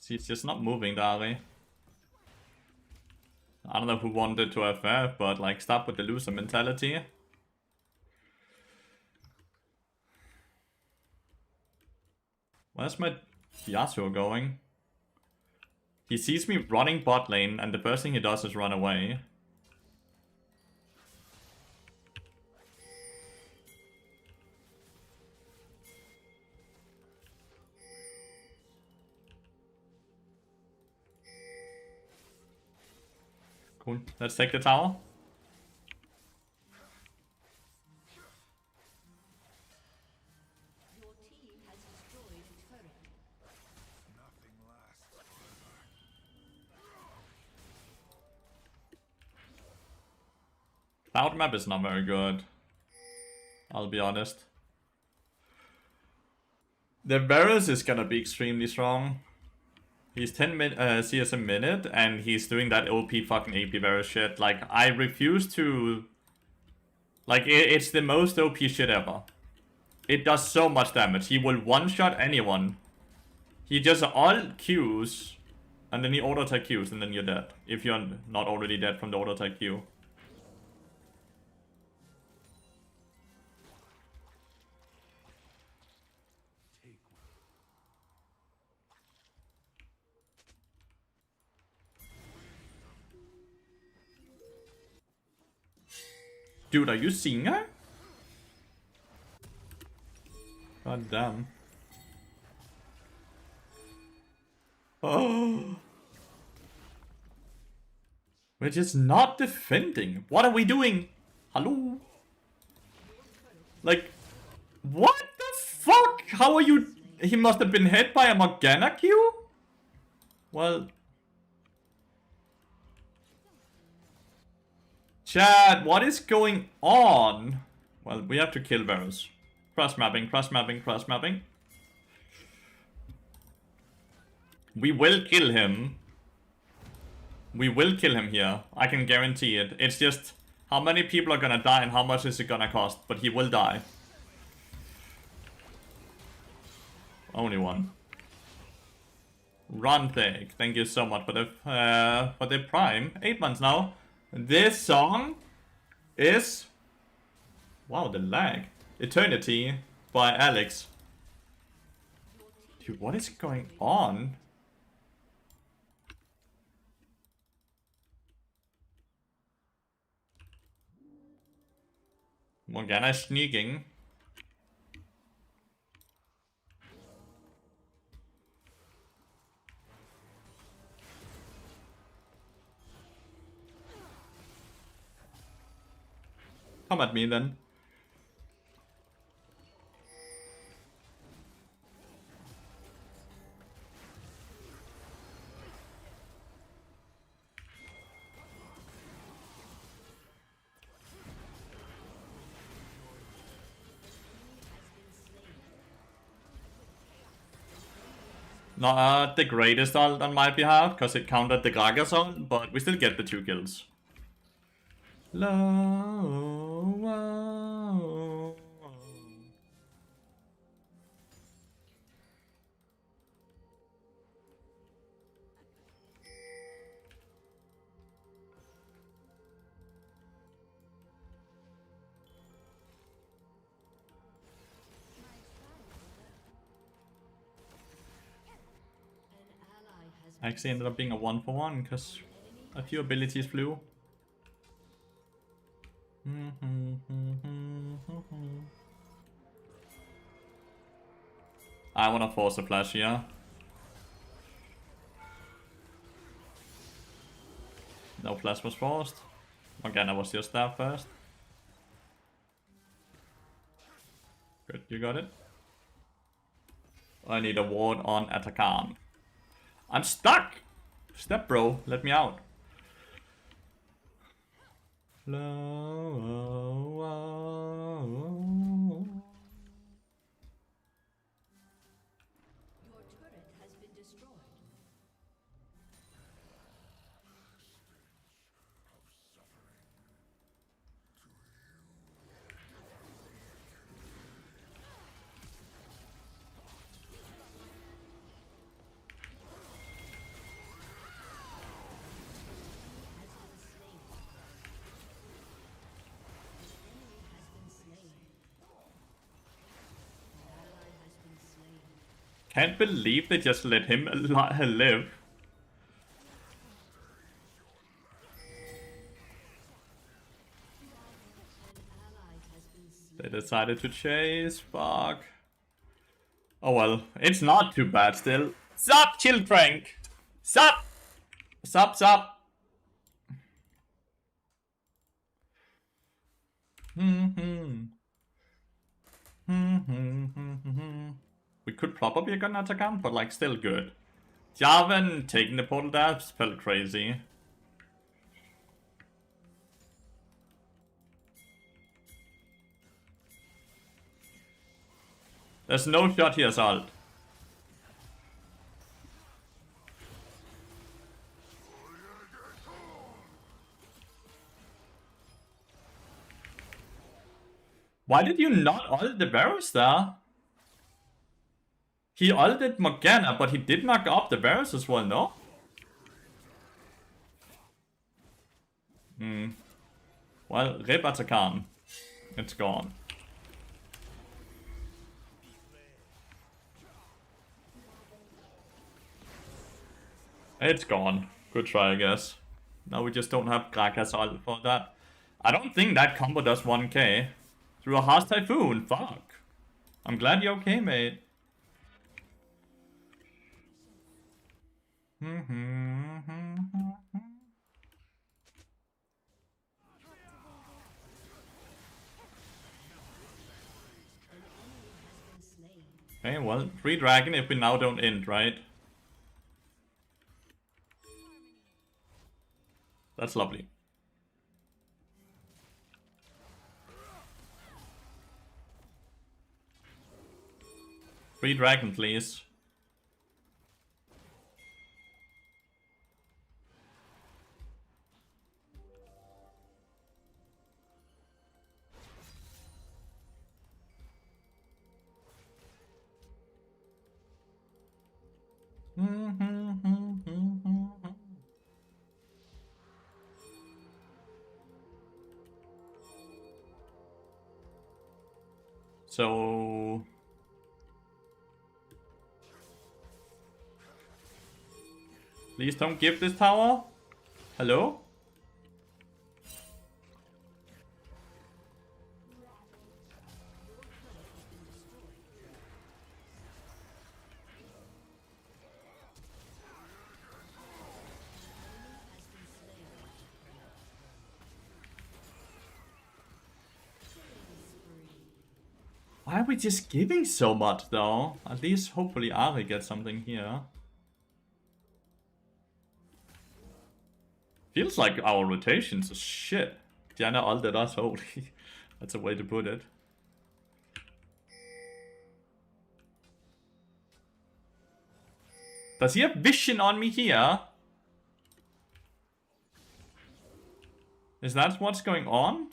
She's just not moving, Dari. I don't know who wanted to FF, but like, stop with the loser mentality. Where's my Yasuo going? He sees me running bot lane, and the first thing he does is run away. Cool. Let's take the tower. Your team has destroyed a turret. Nothing lasts forever. Cloud map is not very good. I'll be honest. The Varus is gonna be extremely strong. He's 10 CS a minute, and he's doing that OP fucking AP Varus shit. Like, I refuse to... Like, it's the most OP shit ever. It does so much damage. He will one-shot anyone. He just alt Qs, and then he auto-attack Qs, and then you're dead. If you're not already dead from the auto-attack Q. Dude, are you seeing her? God damn. Oh. We're just not defending. What are we doing? Hello? Like, what the fuck? How are you? He must have been hit by a Morgana Q? Well... Chad, what is going on? Well, we have to kill Varus. Cross-mapping, cross-mapping, cross-mapping. We will kill him. We will kill him here. I can guarantee it. It's just how many people are gonna die and how much is it gonna cost. But he will die. Only one. Run Thig. Thank you so much for the Prime. 8 months now. This song is... Wow, the lag. Eternity by Alex. Dude, what is going on? Morgana is sneaking. Come at me then. Not the greatest ult on my behalf, because it countered the Gragas ult, but we still get the 2 kills. Actually ended up being a 1-for-1 because a few abilities flew. I wanna force a flash here. No flash was forced. Morgana was just there first. Good, you got it. I need a ward on Atakan. I'm stuck! Step bro, let me out. Your turret has been destroyed. Can't believe they just let him live. They decided to chase. Fuck. Oh well, it's not too bad still. Sup, chill Trank. Sup. Sup. We could probably get an attack, but like still good. Jarvan taking the portal dabs felt crazy. There's no shot here, Salt. Why did you not ult the Varus there? He ulted Morgana, but he did knock up the Varus as well, no? Well, rip Atakan. It's gone. It's gone. Good try, I guess. Now we just don't have Gragas ult for that. I don't think that combo does 1k. Through a harsh typhoon, fuck. I'm glad you're okay, mate. Okay, well, 3 dragon if we now don't end, right? That's lovely. Free dragon, please. So please don't give this tower. Hello? Why are we just giving so much though? At least hopefully Ari gets something here. Feels like our rotations are shit. Diana ulted us, holy. That's a way to put it. Does he have vision on me here? Is that what's going on?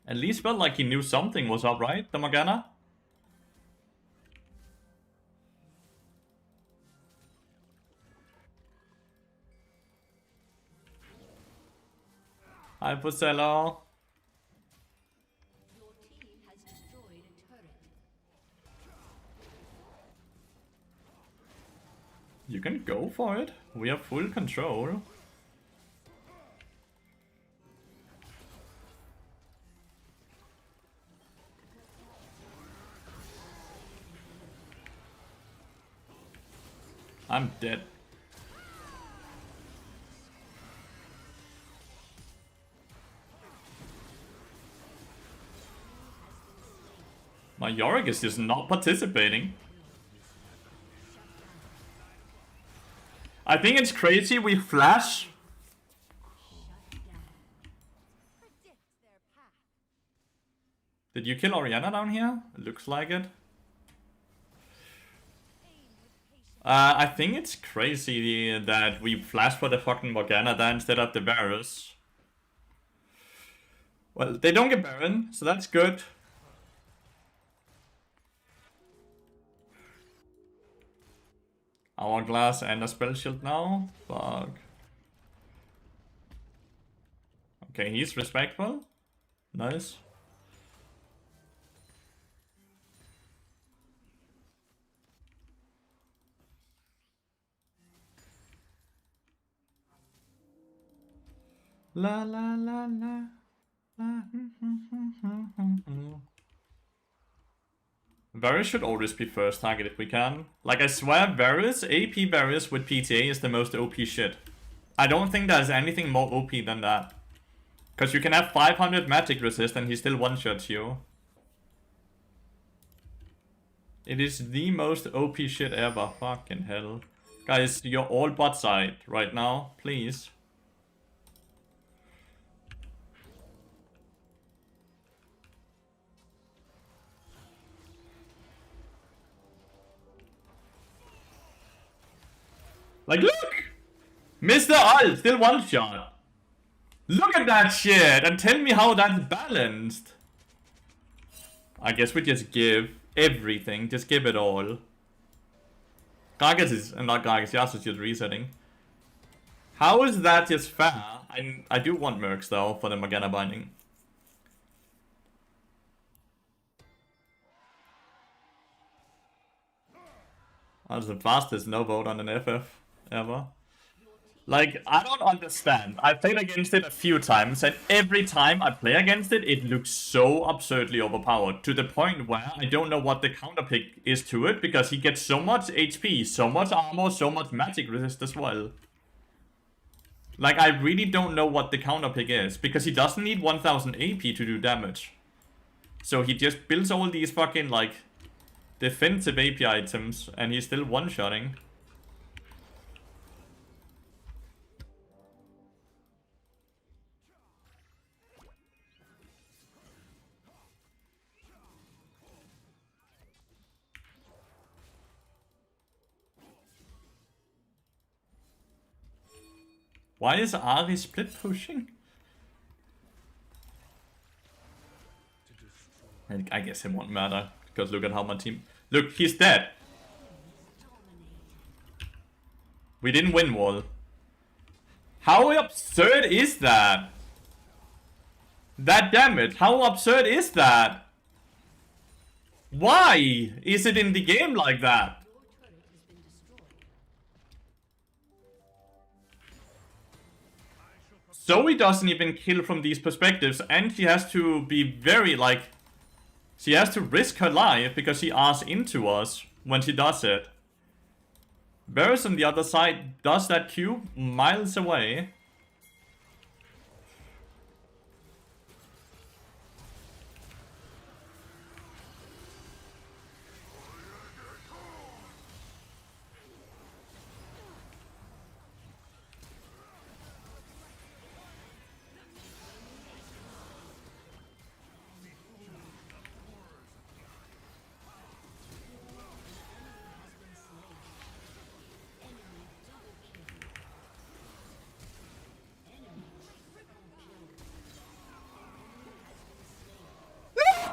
At least felt like he knew something was up, right? The Morgana? Hi, Pusello. Your team has destroyed a turret. You can go for it. We have full control. I'm dead. My Yorick is just not participating. I think it's crazy we flash. Predict their path. Did you kill Orianna down here? It looks like it. I think it's crazy that we flash for the fucking Morgana there instead of the Varus. Well, they don't get Baron, so that's good. Hourglass and a spell shield now? Fuck. Okay, he's respectful. Nice. La la la la. Varus should always be first target if we can. Like, I swear, Varus, AP Varus with PTA is the most OP shit. I don't think there's anything more OP than that. Because you can have 500 magic resist and he still one-shots you. It is the most OP shit ever. Fucking hell. Guys, you're all bot side right now. Please. Like, look! Mr. Ult, still one shot. Look at that shit and tell me how that's balanced. I guess we just give everything. Just give it all. Gragas is, not Gragas, Yasuo's just resetting. How is that just fair? I do want Mercs though for the Morgana binding. That's the fastest no vote on an FF ever. Like, I don't understand. I played against it a few times, and every time I play against it, it looks so absurdly overpowered. To the point where I don't know what the counter pick is to it, because he gets so much HP, so much armor, so much magic resist as well. Like, I really don't know what the counter pick is, because he doesn't need 1000 AP to do damage. So he just builds all these fucking, like, defensive AP items, and he's still one-shotting. Why is Ari split pushing? I guess it won't matter, because look at how my team... Look, he's dead. We didn't win wall. How absurd is that? That damage, how absurd is that? Why is it in the game like that? Zoe doesn't even kill from these perspectives, and she has to be very, like... She has to risk her life because she asks into us when she does it. Varus on the other side does that Q miles away.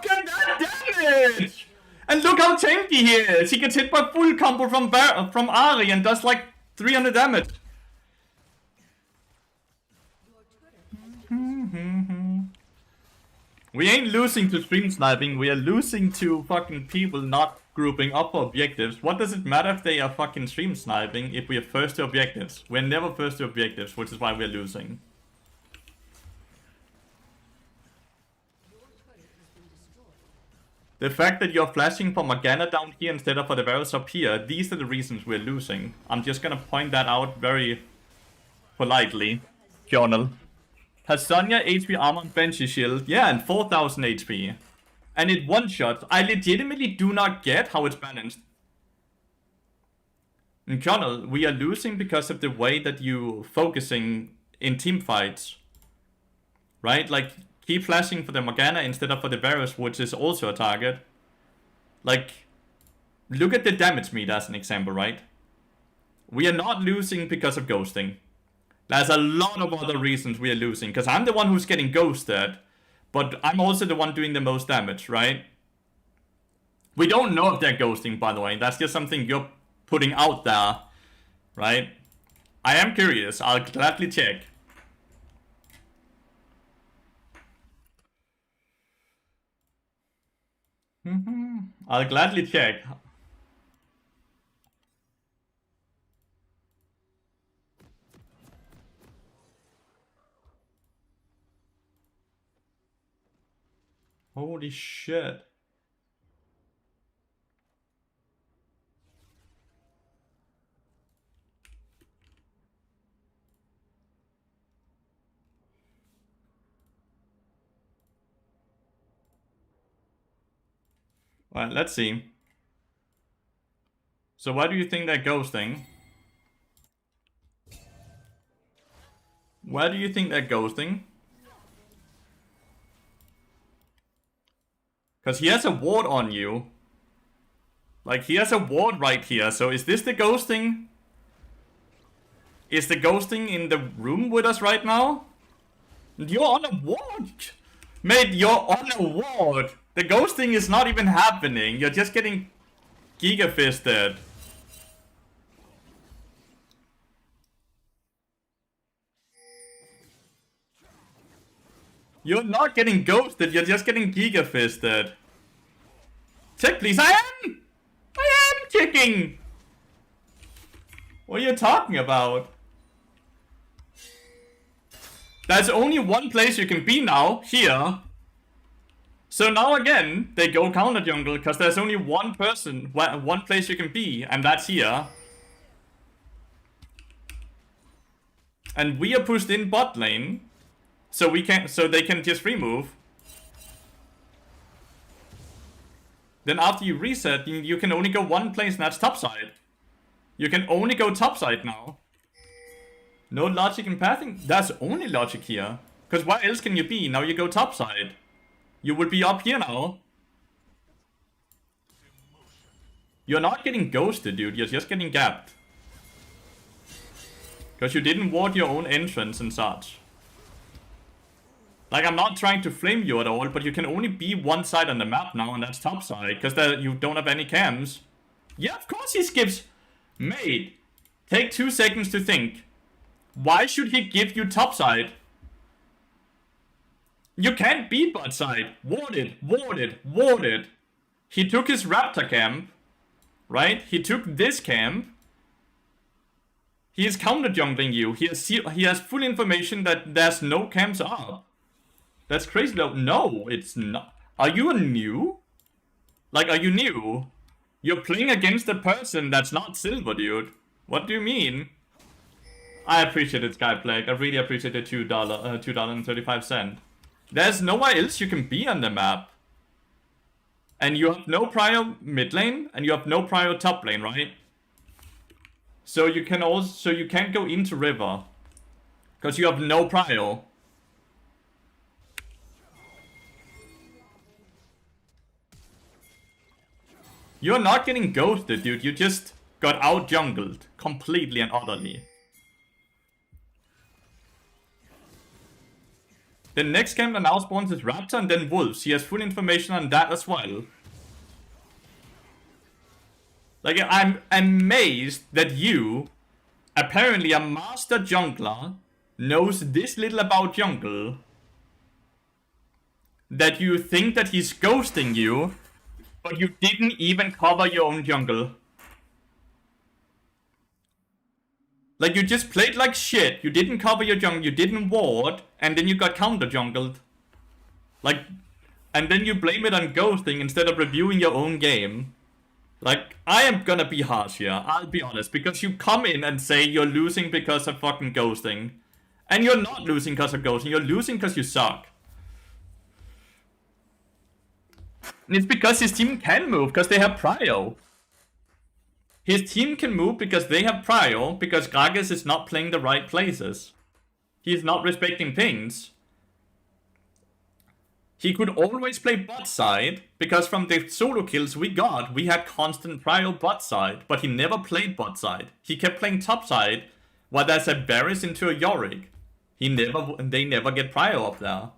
Damage! And look how tanky he is! He gets hit by full combo from Ari and does like 300 damage. We ain't losing to stream sniping, we are losing to fucking people not grouping up for objectives. What does it matter if they are fucking stream sniping if we are first to objectives? We're never first to objectives, which is why we're losing. The fact that you're flashing for Morgana down here instead of for the Varus up here, these are the reasons we're losing. I'm just gonna point that out very politely. Journal. Has Sonya HP armor and Banshee shield? Yeah, and 4000 HP. And it one-shot. I legitimately do not get how it's balanced. In Journal, we are losing because of the way that you focusing in team fights. Right? Like, keep flashing for the Morgana instead of for the Varus, which is also a target. Like, look at the damage meter as an example, right? We are not losing because of ghosting. There's a lot of other reasons we are losing, because I'm the one who's getting ghosted, but I'm also the one doing the most damage, right? We don't know if they're ghosting, by the way. That's just something you're putting out there, right? I am curious. I'll gladly check. I'll gladly check. Holy shit. Alright, let's see. So why do you think they're ghosting? Why do you think they're ghosting? Because he has a ward on you. Like, he has a ward right here. So is this the ghosting? Is the ghosting in the room with us right now? You're on a ward! Mate, you're on a ward! The ghosting is not even happening. You're just getting giga-fisted. You're not getting ghosted, you're just getting giga-fisted. Check, please. I am checking! What are you talking about? There's only one place you can be now, here. So now again, they go counter jungle, because there's only one person, one place you can be, and that's here. And we are pushed in bot lane, so they can just remove. Then after you reset, you can only go one place, and that's topside. You can only go topside now. No logic in pathing? That's only logic here. Because where else can you be? Now you go topside. You would be up here now. You're not getting ghosted, dude. You're just getting gapped. Because you didn't ward your own entrance and such. Like, I'm not trying to flame you at all, but you can only be one side on the map now, and that's topside. Because you don't have any cams. Yeah, of course he skips. Mate, take 2 seconds to think. Why should he give you topside? You can't be bot side. Warded, warded, warded. He took his raptor camp. Right? He took this camp. He is counter jungling you. He has full information that there's no camps up. That's crazy though. No, it's not. Are you new? Like, are you new? You're playing against a person that's not silver, dude. What do you mean? I appreciate it, Skyplague. I really appreciate the $2.35. There's nowhere else you can be on the map. And you have no prior mid lane, and you have no prior top lane, right? So you can't go into river. Because you have no prior. You're not getting ghosted, dude. You just got out jungled. Completely and utterly. The next camp that now spawns is Raptor and then Wolves. He has full information on that as well. Like, I'm amazed that you, apparently a master jungler, knows this little about jungle. That you think that he's ghosting you, but you didn't even cover your own jungle. Like, you just played like shit, you didn't cover your jungle, you didn't ward, and then you got counter jungled. Like, and then you blame it on ghosting instead of reviewing your own game. Like, I am gonna be harsh here, I'll be honest, because you come in and say you're losing because of fucking ghosting. And you're not losing because of ghosting, you're losing because you suck. And it's because his team can move, because they have prio. His team can move because they have prio, because Gragas is not playing the right places. He is not respecting pings. He could always play bot side, because from the solo kills we got, we had constant prio bot side, but he never played bot side. He kept playing top side, while there's a Varys into a Yorick. They never get prio up there.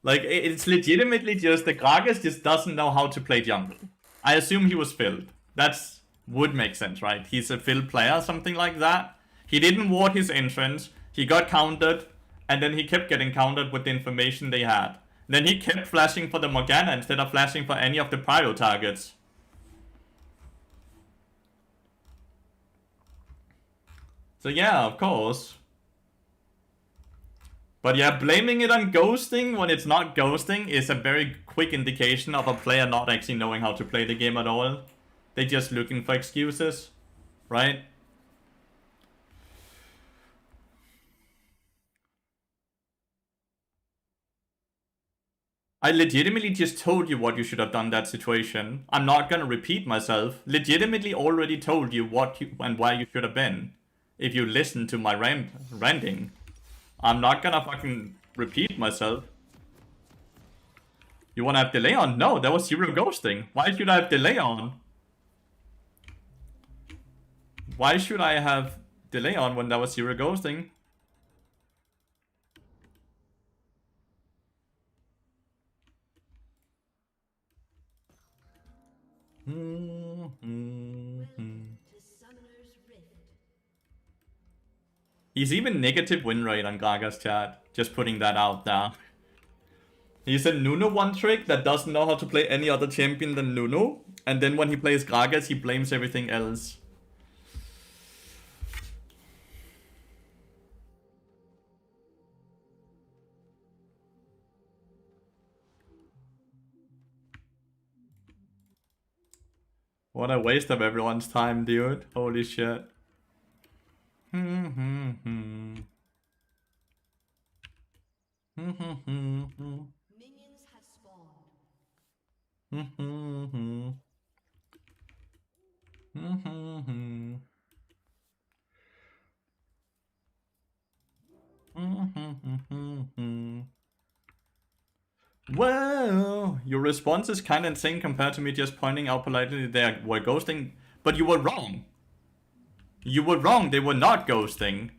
Like, it's legitimately just the Gragas just doesn't know how to play jungle. I assume he was filled. That's would make sense, right? He's a filled player, something like that. He didn't ward his entrance, he got countered, and then he kept getting countered with the information they had. Then he kept flashing for the Morgana instead of flashing for any of the prio targets. So yeah, of course. But yeah, blaming it on ghosting when it's not ghosting is a very quick indication of a player not actually knowing how to play the game at all. They're just looking for excuses, right? I legitimately just told you what you should have done in that situation. I'm not gonna repeat myself. Legitimately already told you what you and where you should have been. If you listen to my ranting. I'm not gonna fucking repeat myself. You wanna have delay on? No, there was zero ghosting. Why should I have delay on? Why should I have delay on when there was zero ghosting? He's even negative win rate on Gaga's chat. Just putting that out there. He's a Nuno one trick that doesn't know how to play any other champion than Nuno. And then when he plays Gragas, he blames everything else. What a waste of everyone's time, dude. Holy shit. Minions have spawned. Well, your response is kind of insane compared to me just pointing out politely they were ghosting. But you were wrong. You were wrong, they were not ghosting.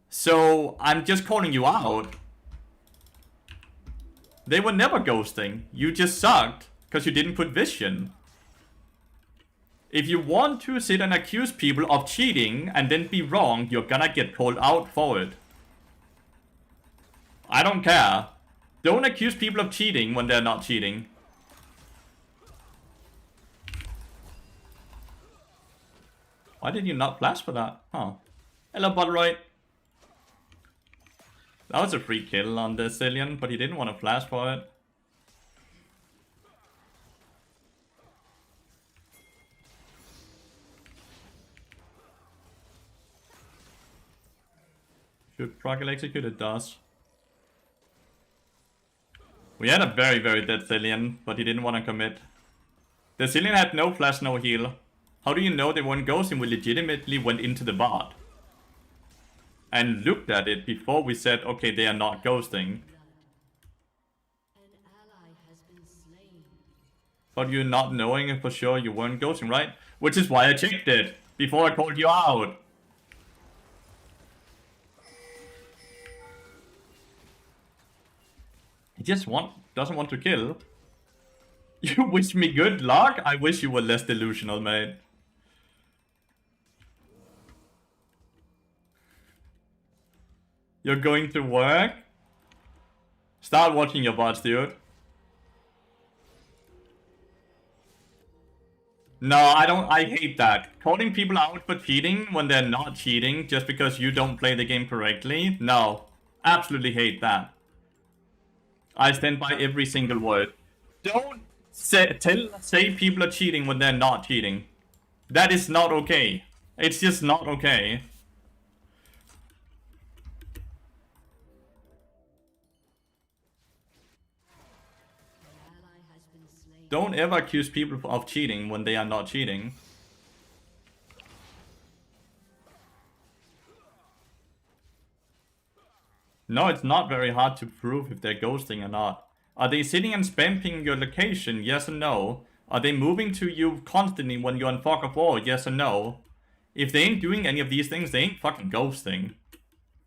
So, I'm just calling you out. They were never ghosting. You just sucked because you didn't put vision. If you want to sit and accuse people of cheating and then be wrong, you're gonna get called out for it. I don't care. Don't accuse people of cheating when they're not cheating. Why did you not flash for that? Huh. Hello, Butteroid. That was a free kill on the Cillian, but he didn't want to flash for it. Should Proggle execute? It does. We had a very, very dead Cillian, but he didn't want to commit. The Cillian had no flash, no heal. How do you know they weren't ghosting? We legitimately went into the bot and looked at it before we said, okay, they are not ghosting. An ally has been slain. But you're not knowing it for sure you weren't ghosting, right? Which is why I checked it before I called you out. He just doesn't want to kill. You wish me good luck? I wish you were less delusional, mate. You're going to work? Start watching your bots, dude. No, I hate that. Calling people out for cheating when they're not cheating just because you don't play the game correctly? No. Absolutely hate that. I stand by every single word. Don't say people are cheating when they're not cheating. That is not okay. It's just not okay. Don't ever accuse people of cheating when they are not cheating. No, it's not very hard to prove if they're ghosting or not. Are they sitting and spamming your location? Yes or no? Are they moving to you constantly when you're on Fog of War? Yes or no? If they ain't doing any of these things, they ain't fucking ghosting.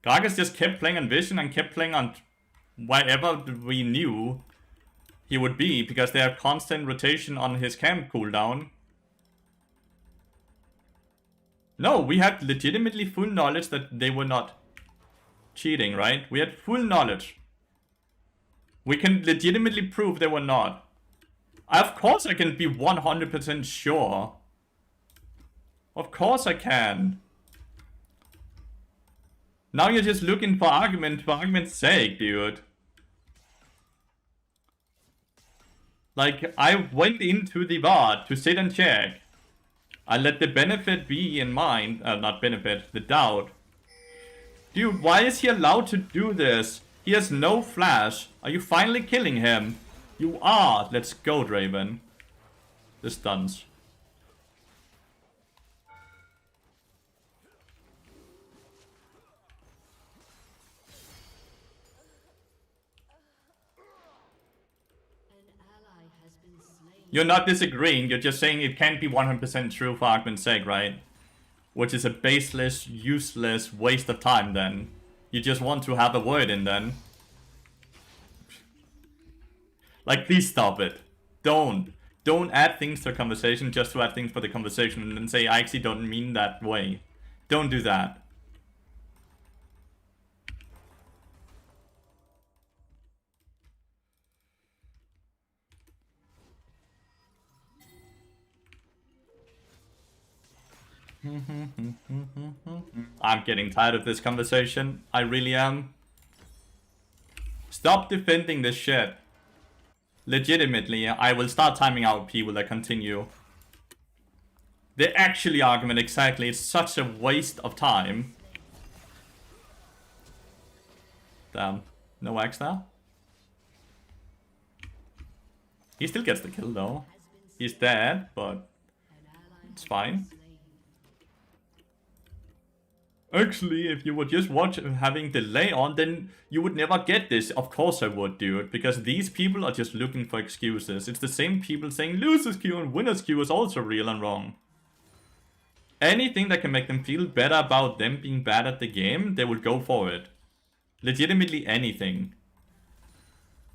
Gragas just kept playing on Vision and kept playing on wherever we knew he would be, because they have constant rotation on his camp cooldown. No, we had legitimately full knowledge that they were not cheating, right? We had full knowledge. We can legitimately prove they were not. Of course I can be 100% sure. Of course I can. Now you're just looking for argument's sake, dude. Like, I went into the VOD to sit and check. I let the benefit be in mind, not benefit, the doubt. Dude, why is he allowed to do this? He has no flash. Are you finally killing him? You are. Let's go, Draven. The stuns. You're not disagreeing, you're just saying it can't be 100% true for argument's sake, right? Which is a baseless, useless waste of time then. You just want to have a word in then. Like, please stop it. Don't add things to a conversation just to add things for the conversation and then say, I actually don't mean that way. Don't do that. I'm getting tired of this conversation. I really am. Stop defending this shit. Legitimately, I will start timing out people that continue. The actually argument, exactly. It's such a waste of time. Damn. No axe there? He still gets the kill though. He's dead, but it's fine. Actually, if you would just watch having delay on, then you would never get this. Of course I would, dude. Because these people are just looking for excuses. It's the same people saying loser's queue and winner's queue is also real and wrong. Anything that can make them feel better about them being bad at the game, they would go for it. Legitimately anything.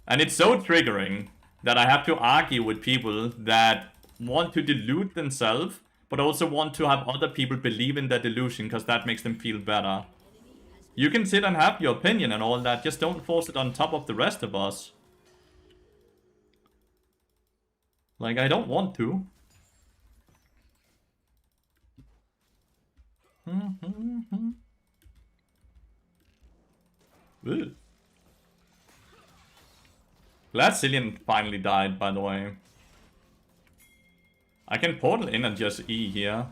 And it's so triggering that I have to argue with people that want to delude themselves, but also want to have other people believe in their delusion because that makes them feel better. You can sit and have your opinion and all that, just don't force it on top of the rest of us. Like, I don't want to. Ugh. Glad Cillian finally died, by the way. I can portal in and just E here.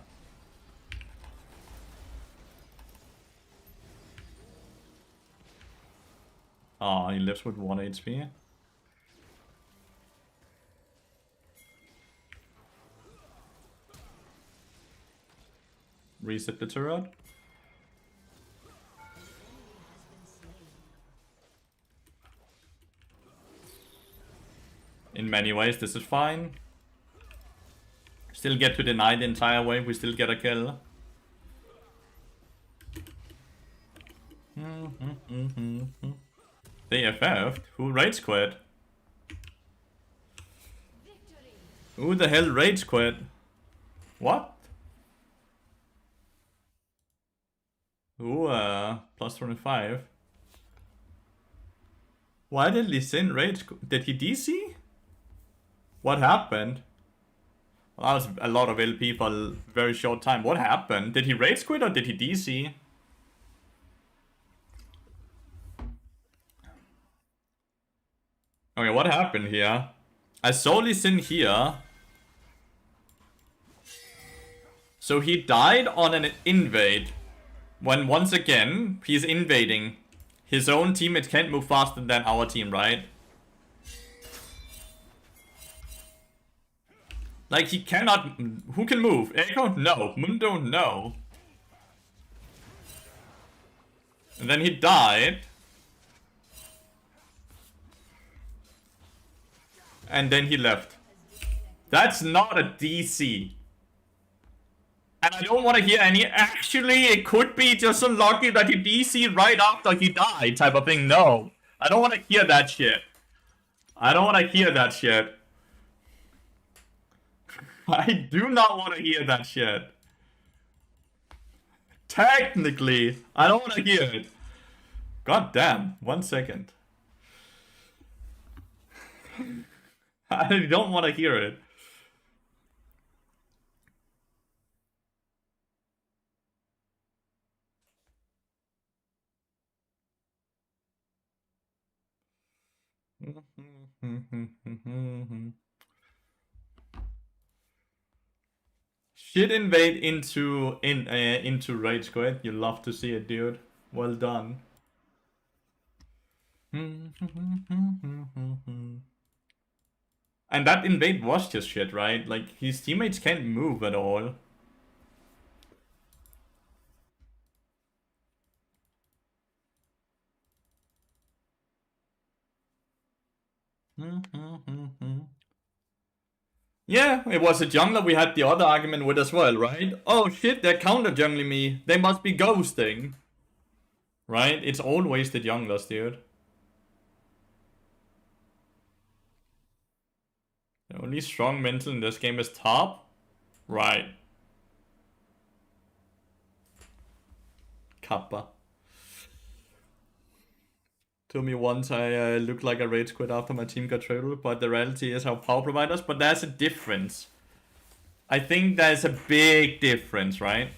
Oh, he lives with 1 HP. Reset the turret. In many ways, this is fine. Still get to deny the entire wave, we still get a kill. They FF'd? Who rage quit? Who the hell rage quit? What? Ooh, plus 25. Why did Lee Sin rage quit? Did he DC? What happened? Well, that was a lot of LP for a very short time. What happened? Did he rage quit or did he DC? Okay, what happened here? I saw Lee Sin here. So he died on an invade. When once again, he's invading. His own teammates can't move faster than our team, right? Like, he cannot... Who can move? Echo? No. Mundo? No. And then he died. And then he left. That's not a DC. And I don't want to hear any... Actually, it could be just so lucky that he DC right after he died type of thing. No. I don't want to hear that shit. I don't want to hear that shit. I do not want to hear that shit. Technically, I don't want to hear it. God damn, 1 second. I don't want to hear it. Should invade into Rage Quit. You love to see it, dude. Well done. And that invade was just shit, right? Like, his teammates can't move at all. Yeah, it was a jungler we had the other argument with as well, right? Oh shit, they're counter jungling me. They must be ghosting. Right? It's always the junglers, dude. The only strong mental in this game is top. Right. Kappa. Told me once I looked like a rage quit after my team got traded, but the reality is how power providers. But there's a difference. I think there's a big difference, right?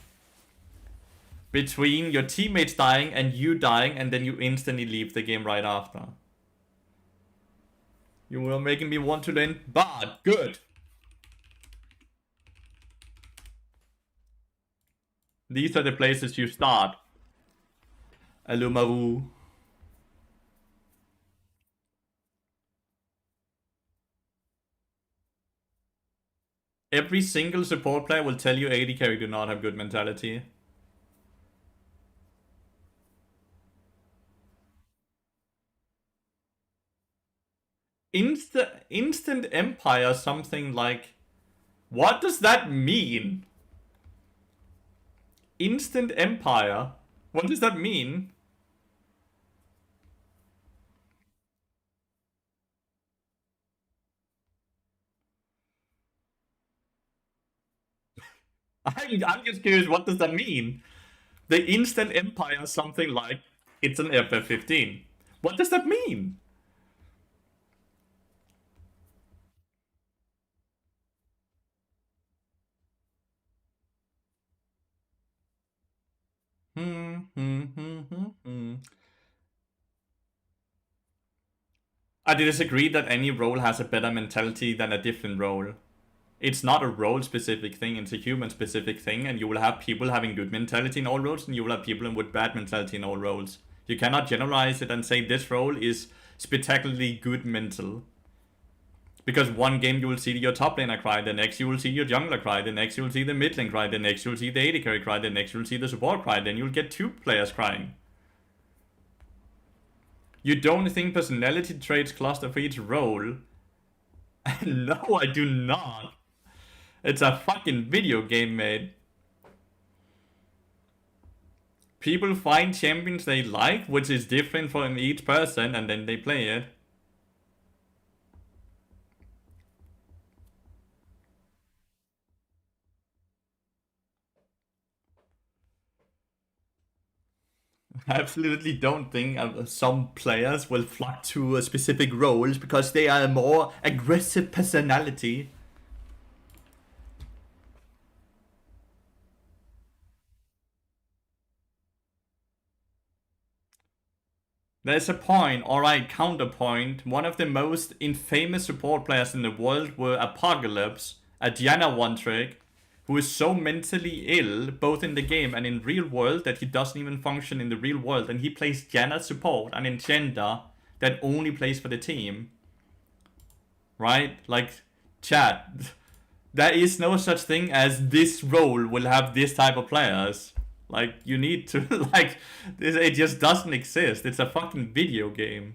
Between your teammates dying and you dying, and then you instantly leave the game right after. You were making me want to learn bad. Good. These are the places you start. Alumaru. Every single support player will tell you AD carry do not have good mentality. Instant Empire, something like... What does that mean? Instant Empire? What does that mean? I'm just curious, what does that mean? The Instant Empire, something like... It's an FF15. What does that mean? I disagree that any role has a better mentality than a different role. It's not a role specific thing, it's a human specific thing, and you will have people having good mentality in all roles, and you will have people with bad mentality in all roles. You cannot generalize it and say this role is spectacularly good mental. Because one game you will see your top laner cry, the next you will see your jungler cry, the next you will see the mid lane cry, the next you will see the AD carry cry, the next you will see the support cry, then you'll get two players crying. You don't think personality traits cluster for each role? No, I do not. It's a fucking video game, mate. People find champions they like, which is different from each person, and then they play it. I absolutely don't think some players will flock to specific roles because they are a more aggressive personality. There's a point, alright, counterpoint. One of the most infamous support players in the world were Apocalypse, a Diana one-trick, who is so mentally ill, both in the game and in real world, that he doesn't even function in the real world. And he plays Diana support, an enchanter that only plays for the team. Right? Like, chat. There is no such thing as this role will have this type of players. Like, you need to, like, it just doesn't exist. It's a fucking video game.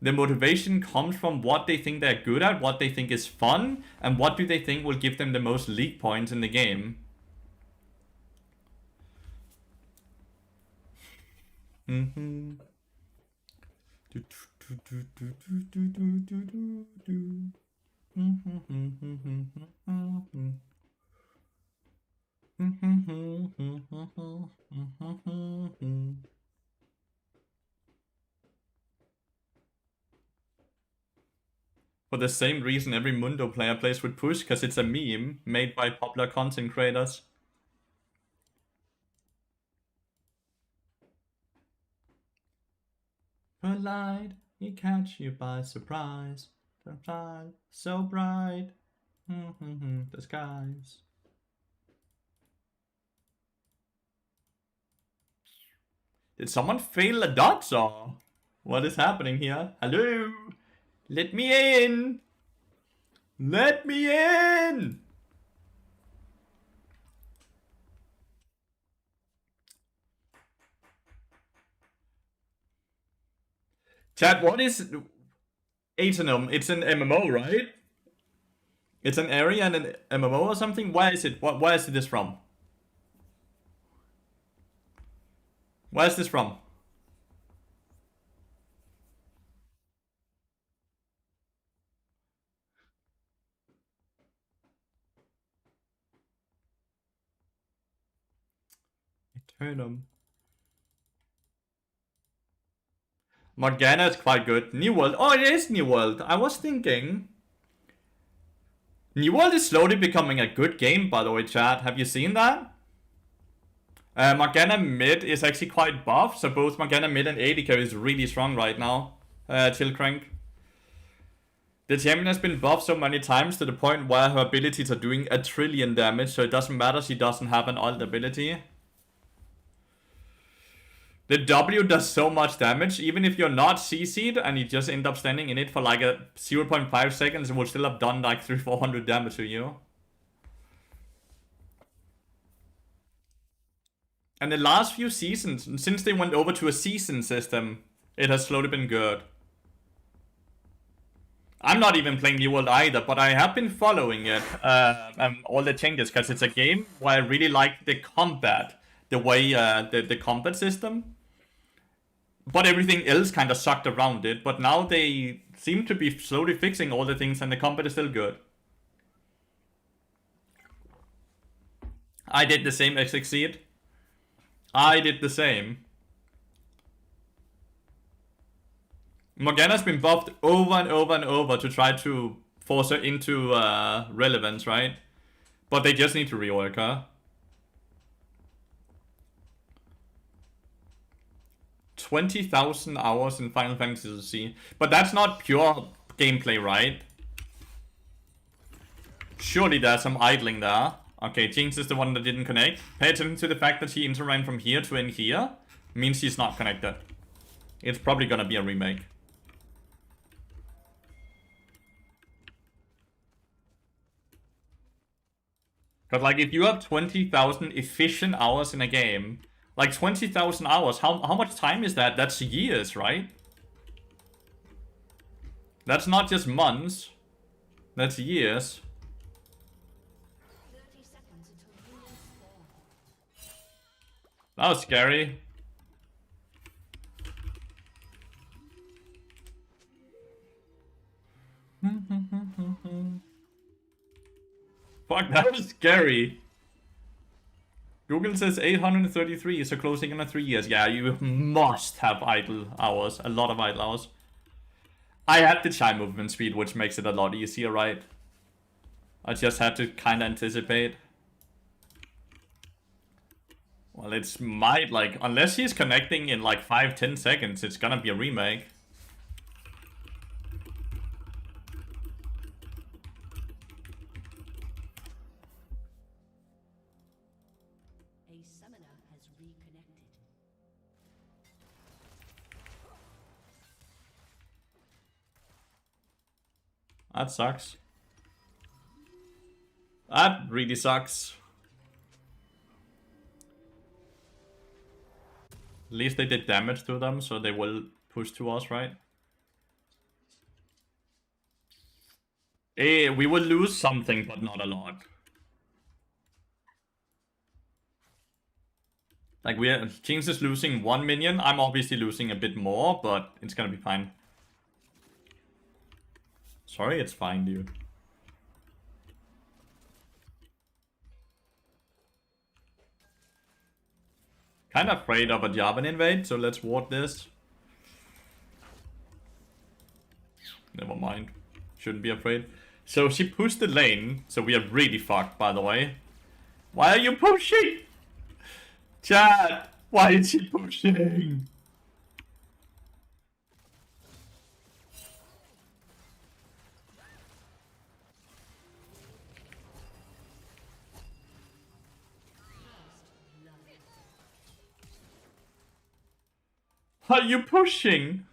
The motivation comes from what they think they're good at, what they think is fun, and what do they think will give them the most league points in the game. For the same reason every Mundo player plays with Push, because it's a meme made by popular content creators. Collide He catch you by surprise. The fire so bright. The skies. Did someone fail a dodge or what is happening here? Hello? Let me in! Let me in! Chat, what is Atenum? It's an MMO, right? It's an area and an MMO or something? Where is it? Where is this from? Where is this from? Eternum. Morgana is quite good. New World. Oh, it is New World. I was thinking. New World is slowly becoming a good game, by the way, chat. Have you seen that? Morgana mid is actually quite buff, so both Morgana mid and AD carry is really strong right now. Chill Crank. The champion has been buffed so many times to the point where her abilities are doing 1 trillion damage, so it doesn't matter she doesn't have an ult ability. The W does so much damage, even if you're not CC'd and you just end up standing in it for like 0.5 seconds, it will still have done like 300-400 damage to you. And the last few seasons, since they went over to a season system, it has slowly been good. I'm not even playing New World either, but I have been following it, and all the changes, because it's a game where I really like the combat, the way, the combat system. But everything else kind of sucked around it, but now they seem to be slowly fixing all the things and the combat is still good. I did the same as Exceed. I did the same. Morgana's been buffed over and over and over to try to force her into relevance, right? But they just need to rework her. 20,000 hours in Final Fantasy. But that's not pure gameplay, right? Surely there's some idling there. Okay, Jinx is the one that didn't connect. Pay attention to the fact that she interran from here to in here. Means she's not connected. It's probably gonna be a remake. But like, if you have 20,000 efficient hours in a game, like 20,000 hours, how much time is that? That's years, right? That's not just months. That's years. 30 seconds until humans spawn. That was scary. Fuck, that was scary. Google says 833, so closing in 3 years. Yeah, you must have idle hours. A lot of idle hours. I had the chime movement speed, which makes it a lot easier, right? I just had to kind of anticipate. Well, it's might, like, unless he's connecting in like 5-10 seconds, it's gonna be a remake. A summoner has reconnected. That sucks. That really sucks. At least they did damage to them, so they will push to us, right? We will lose something, but not a lot. Like, Jinx is losing 1 minion. I'm obviously losing a bit more, but it's gonna be fine. Sorry, it's fine, dude. Kind of afraid of a Javan invade, so let's ward this. Never mind. Shouldn't be afraid. So she pushed the lane, so we are really fucked, by the way. Why are you pushing? Chat, why is she pushing? Are you pushing?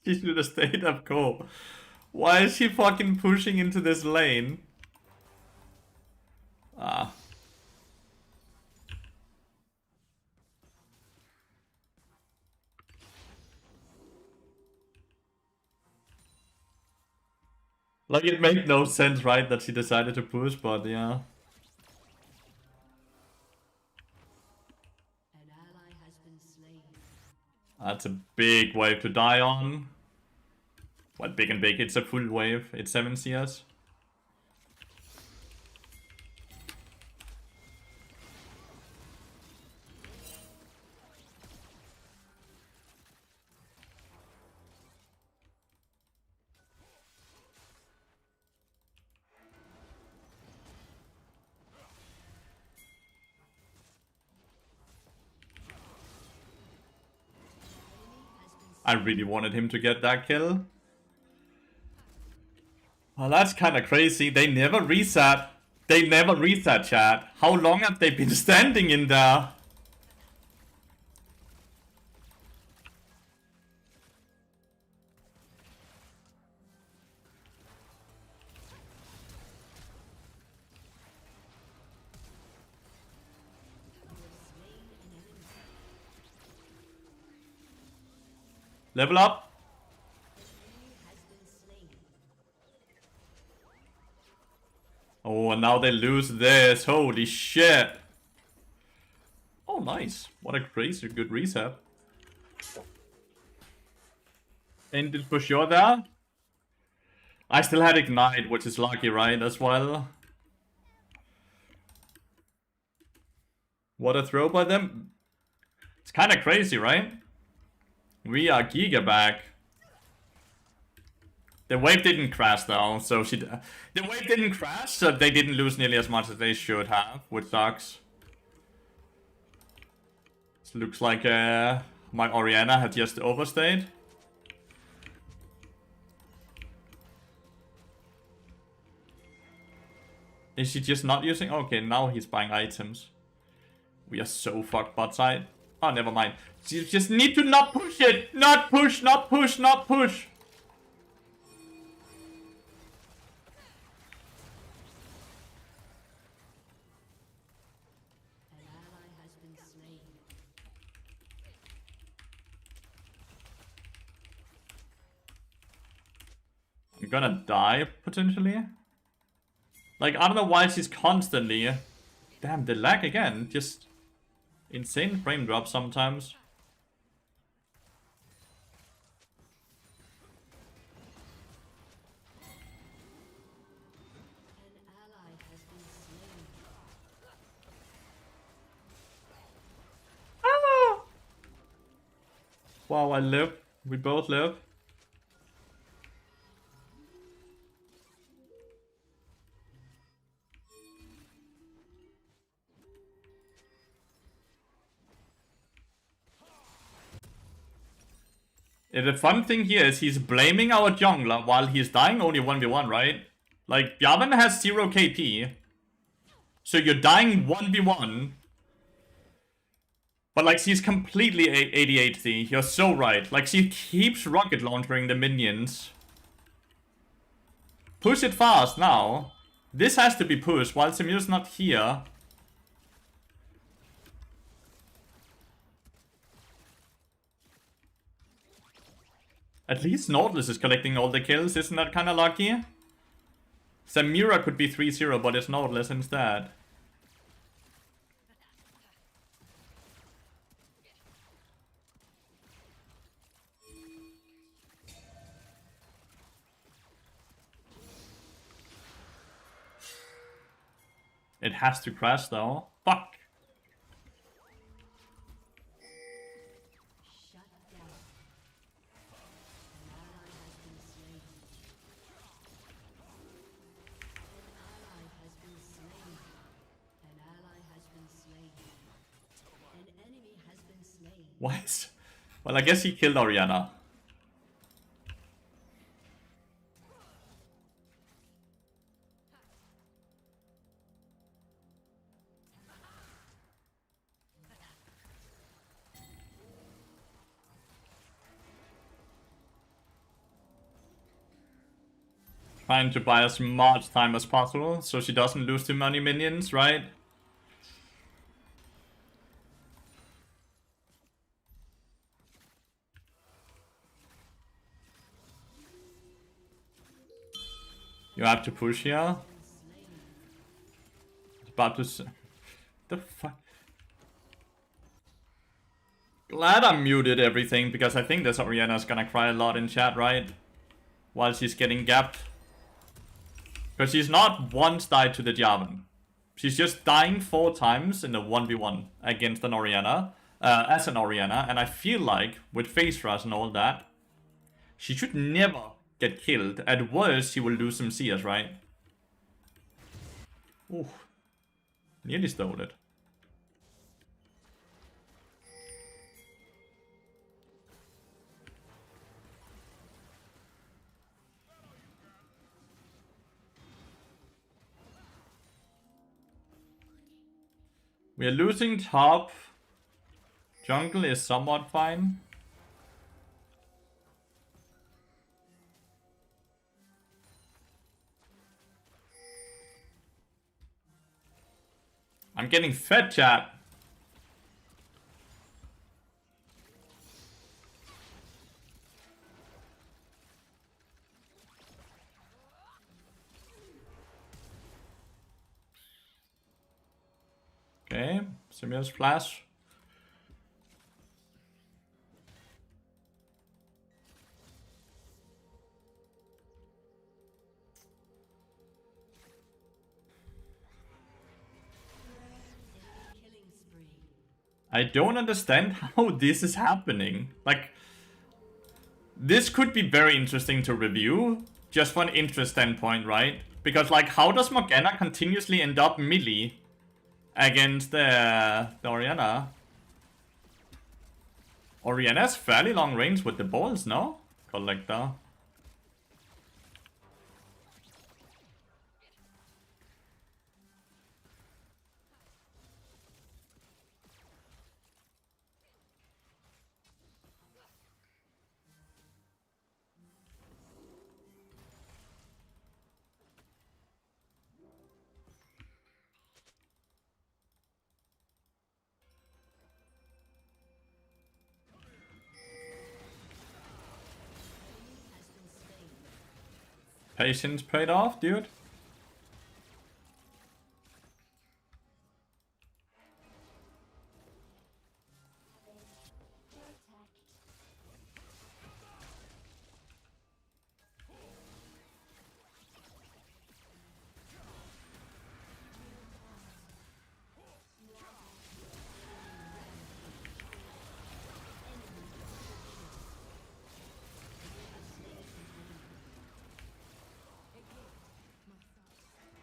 She should have stayed up core. Why is she fucking pushing into this lane? Ah. Like, it made no sense, right, that she decided to push, but yeah. An ally has been slain. That's a big wave to die on. What, big and big? It's a full wave. It's 7 CS. I really wanted him to get that kill. Well, that's kind of crazy. They never reset. They never reset, chat. How long have they been standing in there? Level up. Oh, and now they lose this. Holy shit. Oh, nice. What a crazy good reset. Ended for sure there. I still had Ignite, which is lucky, right, as well. What a throw by them. It's kind of crazy, right? We are Giga back. The wave didn't crash though, so the wave didn't crash, so they didn't lose nearly as much as they should have, which sucks. It looks like my Orianna had just overstayed. Is she just not using? Okay, now he's buying items. We are so fucked bot side. Oh, never mind. You just need to not push it! Not push, not push, not push! An ally has been slain. I'm gonna die, potentially. Like, I don't know why she's constantly... Damn, the lag again. Just insane frame drop sometimes. An ally has been slain. Ah! Wow, I live. We both live. Yeah, the fun thing here is he's blaming our jungler while he's dying only 1v1, right? Like, Yavin has 0 KP. So you're dying 1v1. But like, she's completely ADHD. You're so right. Like, she keeps rocket launching the minions. Push it fast now. This has to be pushed while Samir's not here. At least Nautilus is collecting all the kills, isn't that kinda lucky? Samira could be 3-0, but it's Nautilus instead. It has to crash though. Fuck! Shut down. An ally has been slain. An ally has been slain. An ally has been slain. An enemy has been slain. What? Well, I guess he killed Orianna. trying to buy as much time as possible so she doesn't lose too many minions, right? You have to push here. It's about to... The fuck? Glad I muted everything, because I think this Orianna's gonna cry a lot in chat, right? While she's getting gapped. Because she's not once died to the Jarvan. She's just dying 4 times in a 1v1 against an Orianna. As an Orianna, and I feel like, with face rush and all that, she should never get killed. At worst, she will lose some CS, right? Ooh. Nearly stole it. We are losing top. Jungle is somewhat fine. I'm getting fed, chat. Okay, Samir's flash. I don't understand how this is happening. Like, this could be very interesting to review, just for an interest standpoint, right? Because, like, how does Morgana continuously end up melee against the Orianna? Orianna's fairly long range with the balls, no? Collector. Patience paid off, dude.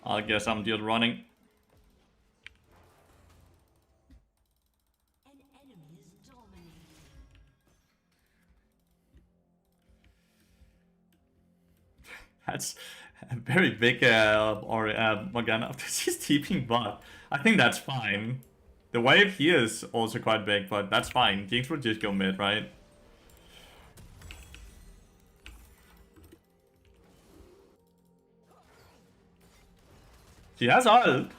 I guess I'm just running. An enemy is dominating. That's a very big Morgana. She's TPing bot. I think that's fine. The wave here is also quite big, but that's fine. Jinx will just go mid, right? She has ult. An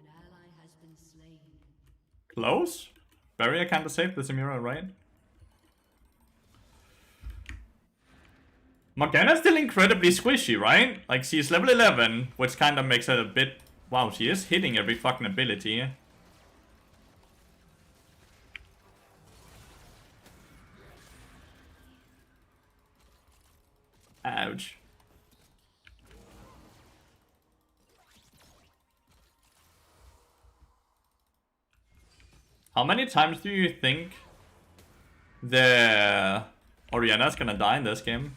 ally has been slain. Close. Barrier kinda saved the Samira, right? Morgana's still incredibly squishy, right? Like, she's level 11, which kind of makes it a bit... Wow, she is hitting every fucking ability. Ouch. How many times do you think the Orianna's gonna die in this game?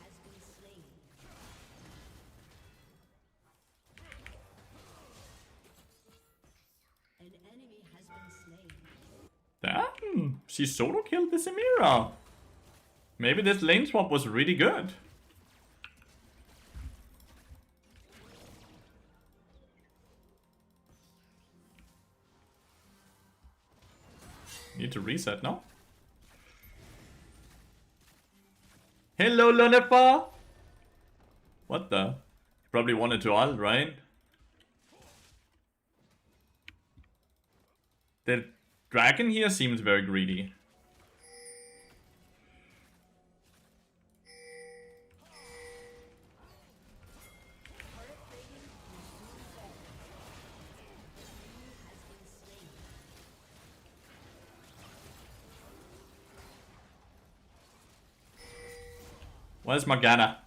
Has been slain. An enemy has been slain. Damn, she solo killed the Samira. Maybe this lane swap was really good. Need to reset now. Hello, Lonepa! What the? Probably wanted to ult, right? The dragon here seems very greedy. Where's Morgana?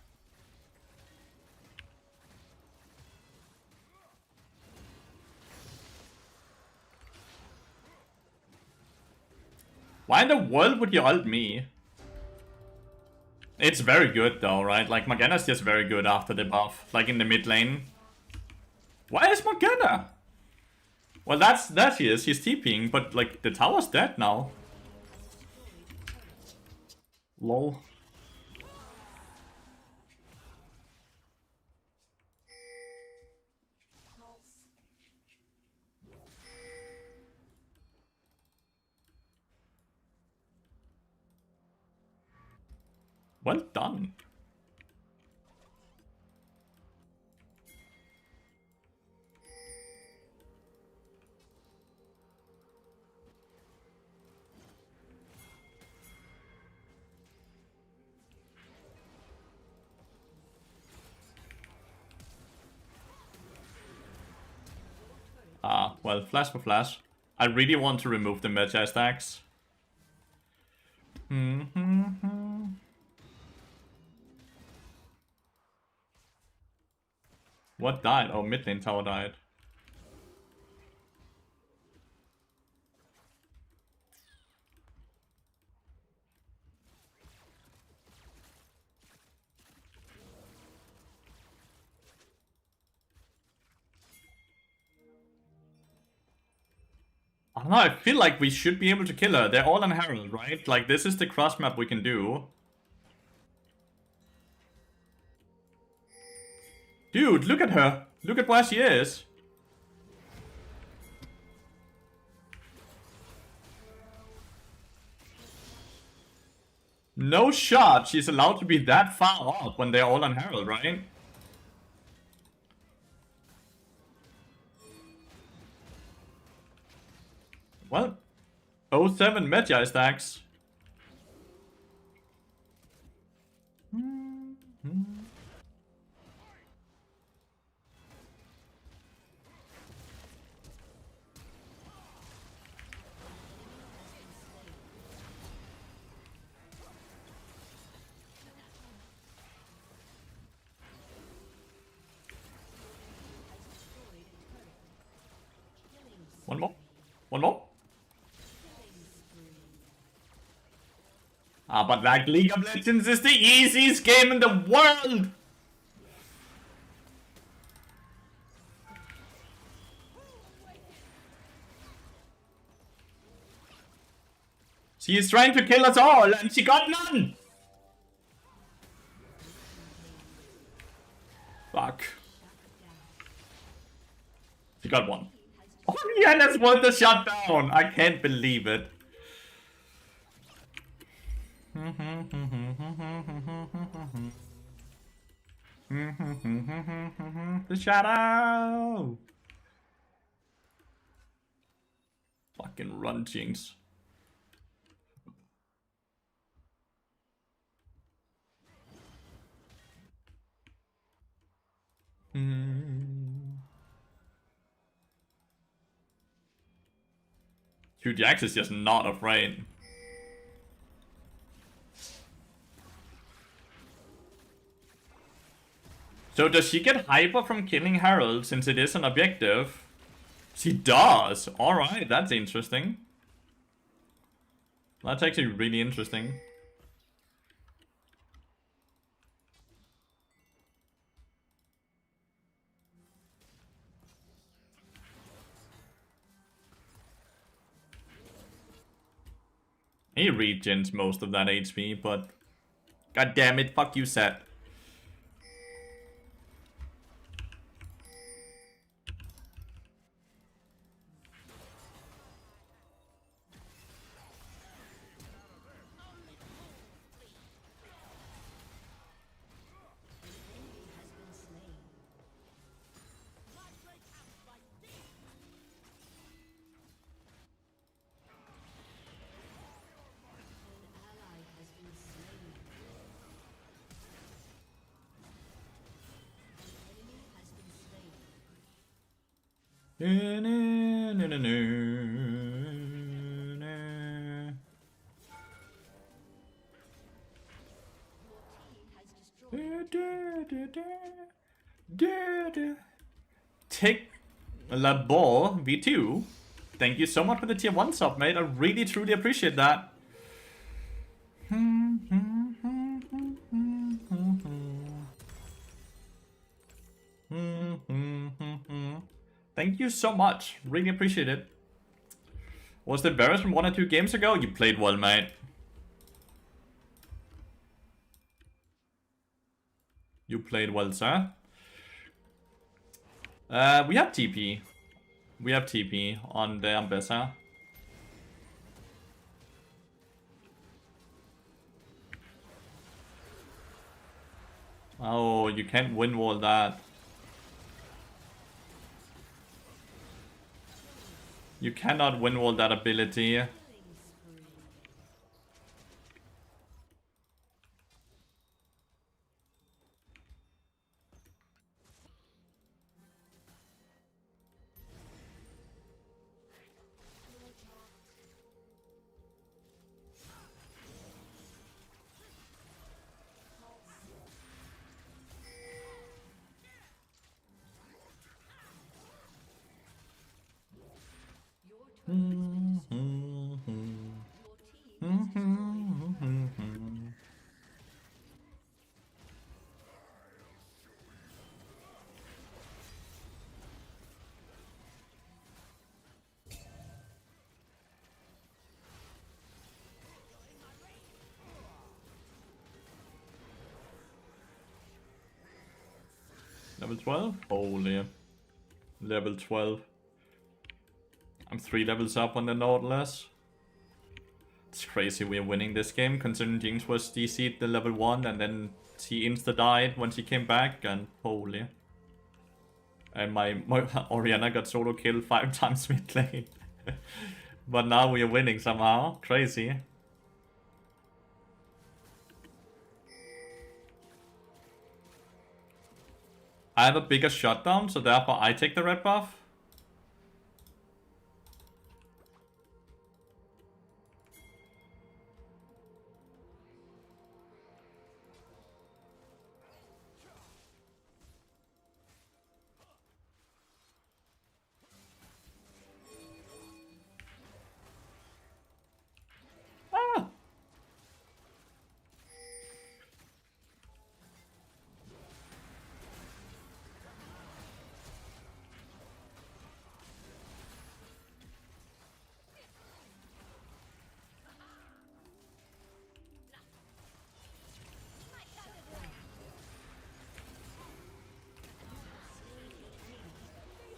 Why in the world would you ult me? It's very good though, right? Like, Morgana's just very good after the buff. Like, in the mid lane. Why is Morgana? Well, that he is. He's TPing, but, like, the tower's dead now. Lol. Well done. Ah, well, flash for flash. I really want to remove the Magi stacks. What died? Oh, mid lane tower died. I don't know, I feel like we should be able to kill her. They're all on Herald, right? Like, this is the cross map we can do. Dude, look at her. Look at where she is. No shot. She's allowed to be that far up when they're all on Herald, right? Well, 07 Magi stacks. One more. One more. Ah, but like League of Legends is the easiest game in the world! She is trying to kill us all and she got none! Fuck. She got one. Oh yeah, that's what the shutdown! I can't believe it. The shadow! Fucking run, Jinx. Dude, Jax is just not afraid. So does she get hyper from killing Herald since it is an objective? She does! Alright, that's interesting. That's actually really interesting. He regens most of that HP, but God damn it, fuck you, Set. Take La Ball V2. Thank you so much for the tier 1 sub, mate. I really truly appreciate that. Thank you so much. Really appreciate it. Was that Varus from 1 or 2 games ago? You played well, mate. You played well, sir. We have TP. We have TP on the Ambessa. Oh, you can't win wall that. You cannot win wall that ability. Level 12? Holy. Level 12. I'm 3 levels up on the Nautilus. It's crazy we're winning this game, considering Jinx was DC'd the level 1 and then she insta-died when she came back, and holy. And my Orianna got solo killed 5 times mid lane. But now we are winning somehow. Crazy. I have a bigger shutdown, so therefore I take the red buff. Ah!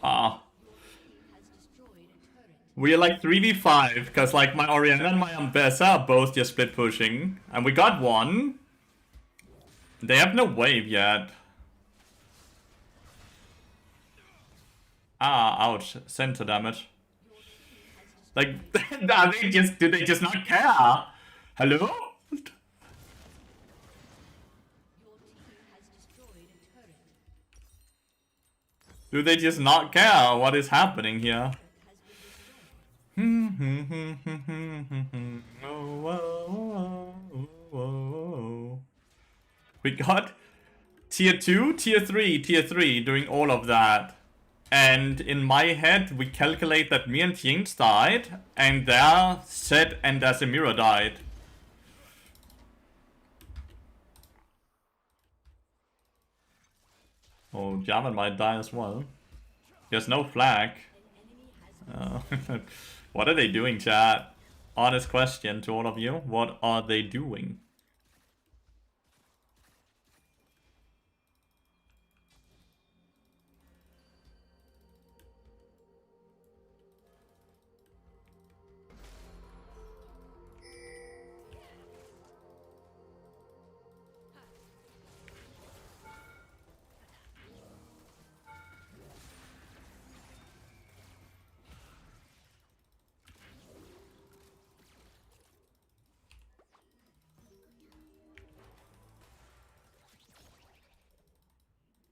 Ah. We are like 3v5, because like my Orianna and my Ambessa are both just split pushing. And we got one. They have no wave yet. Ah, ouch. Center damage. Like, do they just not care? Hello? Do they just not care what is happening here? We got tier 2, tier 3, tier 3 doing all of that. And in my head, we calculate that me and Jinx died, and their Zed and Asimira died. Oh, Jarvan might die as well. There's no flag. What are they doing, chat? Honest question to all of you. What are they doing?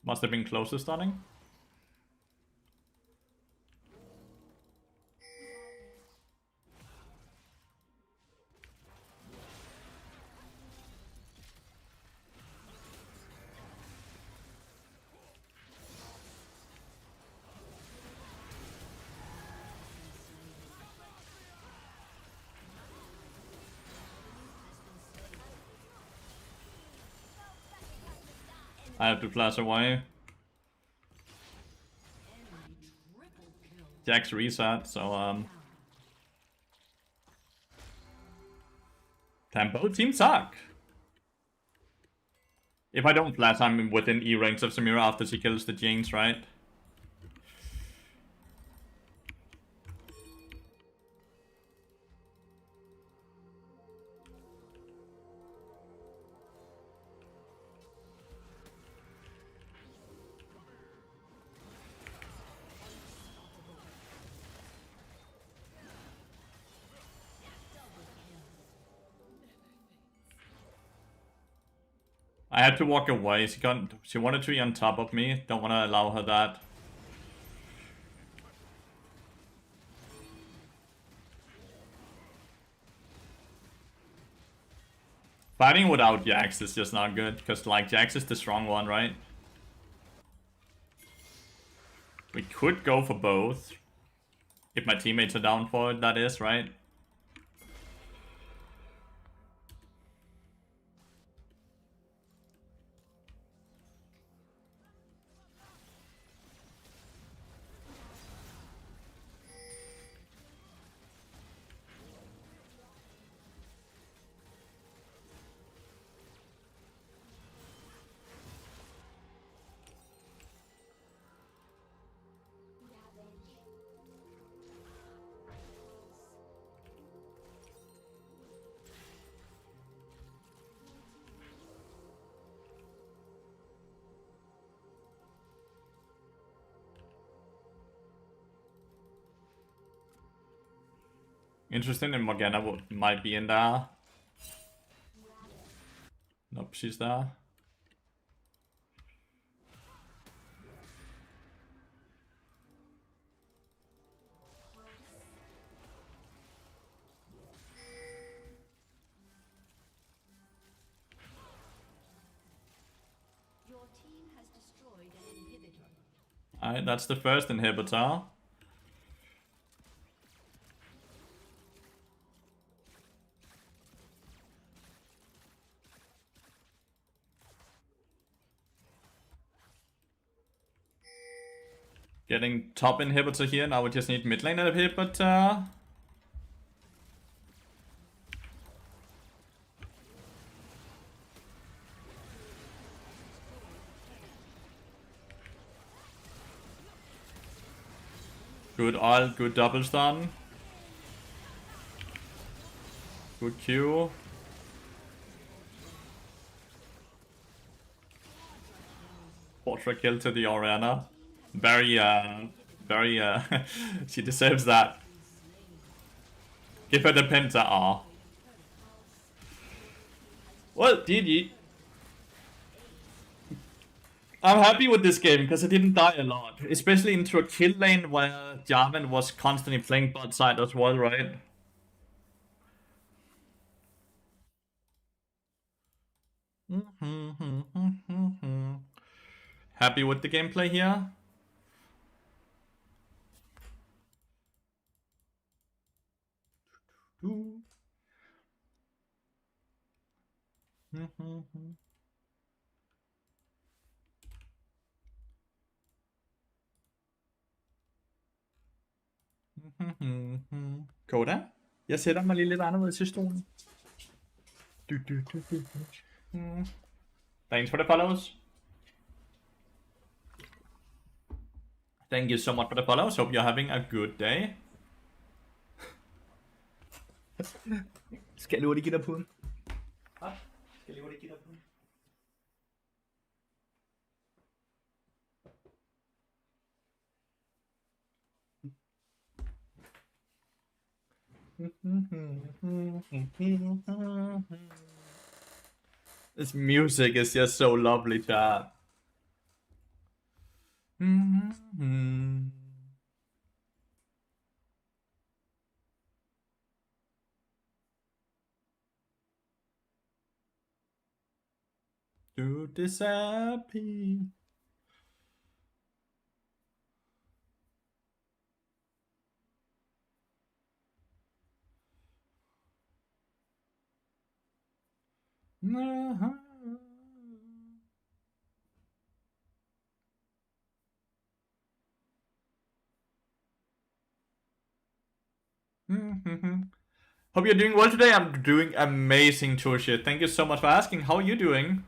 Must have been close to stunning. I have to flash away. Jax reset, so damn, both teams suck. If I don't flash, I'm within E ranks of Samira after she kills the Jinx, right? I had to walk away. She wanted to be on top of me. Don't want to allow her that. Fighting without Jax is just not good, because like Jax is the strong one, right? We could go for both. If my teammates are down for it, that is, right? Interesting, and Morgana might be in there. Nope, she's there. Your team has destroyed an inhibitor. Alright, that's the first inhibitor. Getting top inhibitor here, now we just need mid lane inhibitor. Good ult, good double stun. Good Q. Portrait kill to the Oriana. Very, she deserves that. Give her the penta R. Well, GG. I'm happy with this game because I didn't die a lot. Especially into a kill lane where Jarvan was constantly playing bot side as well, right? Happy with the gameplay here. Koda? Jeg sætter mig lige lidt anderledes i stolen. Thanks for the follows. Thank you so much for the follows. Hope you're having a good day. Skal jeg lure, de giver dig på den? Hvad? Skal jeg lure, de giver dig på den? This music is just so lovely, chat. Mm-hmm. To disappear. Uh-huh. Mm-hmm. Hope you're doing well today. I'm doing amazing, Toshia. Thank you so much for asking. How are you doing?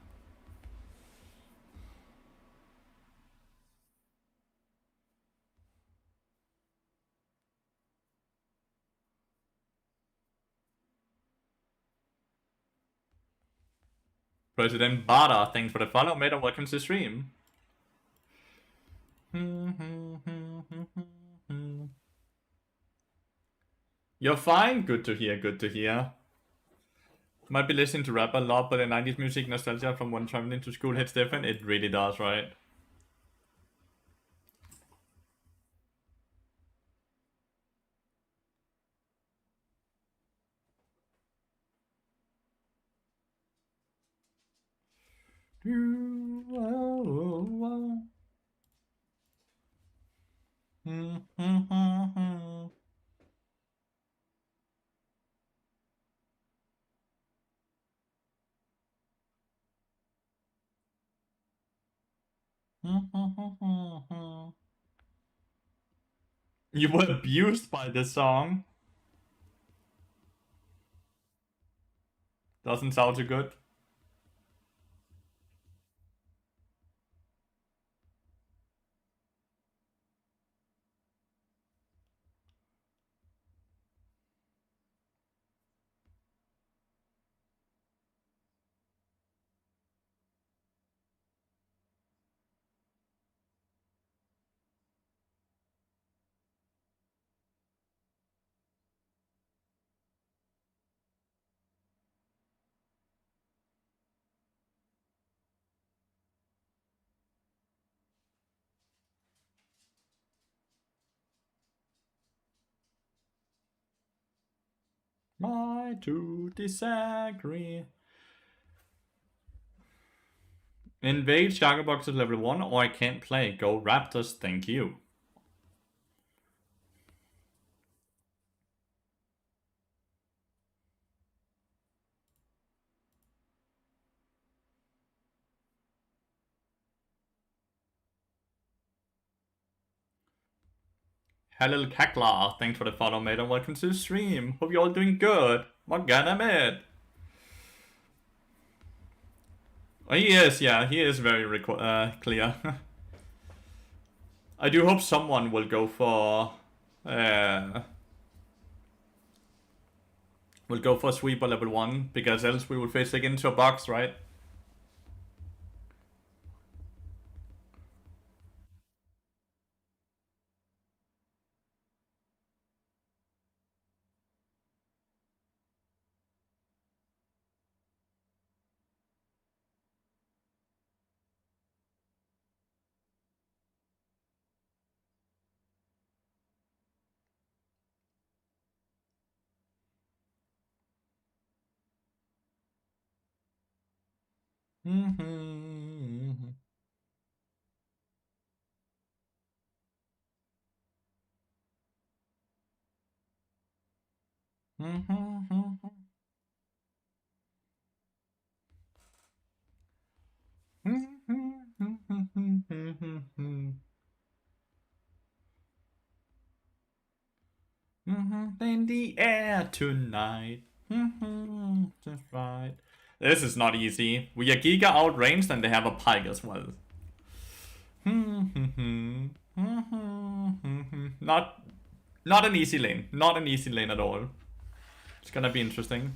President Bada, thanks for the follow, mate, and welcome to the stream. You're fine? Good to hear, good to hear. Might be listening to rap a lot, but the 90s music nostalgia from when traveling to school hits different. It really does, right? You were abused by this song. Doesn't sound too good. My to disagree. Invade Shaggerbox is level 1 or I can't play. Go Raptors, thank you. Hello Kakla, thanks for the follow, mate, and welcome to the stream. Hope you're all doing good. Morgana, mate. Oh, he is, yeah, he is very clear. I do hope someone will go for sweeper level 1, because else we will face again into a box, right? Mm-hmm. Mm-hmm. In the air tonight. Just right. This is not easy. We are Giga outranged and they have a Pike as well. Not not an easy lane. Not an easy lane at all. It's gonna be interesting.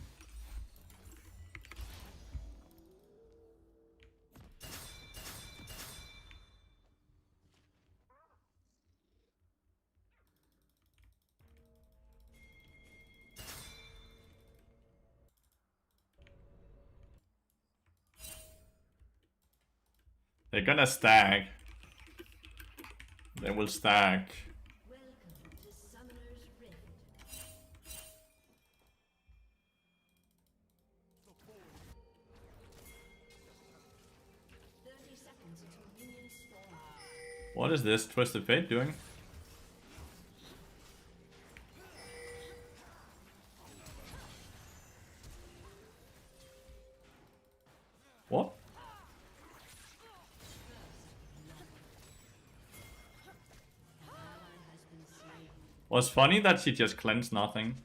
They're gonna stack. Then we'll stack. Welcome to Summoner's Rift. 30 seconds until minions spawn. What is this Twisted Fate doing? What? Was funny that she just cleansed nothing.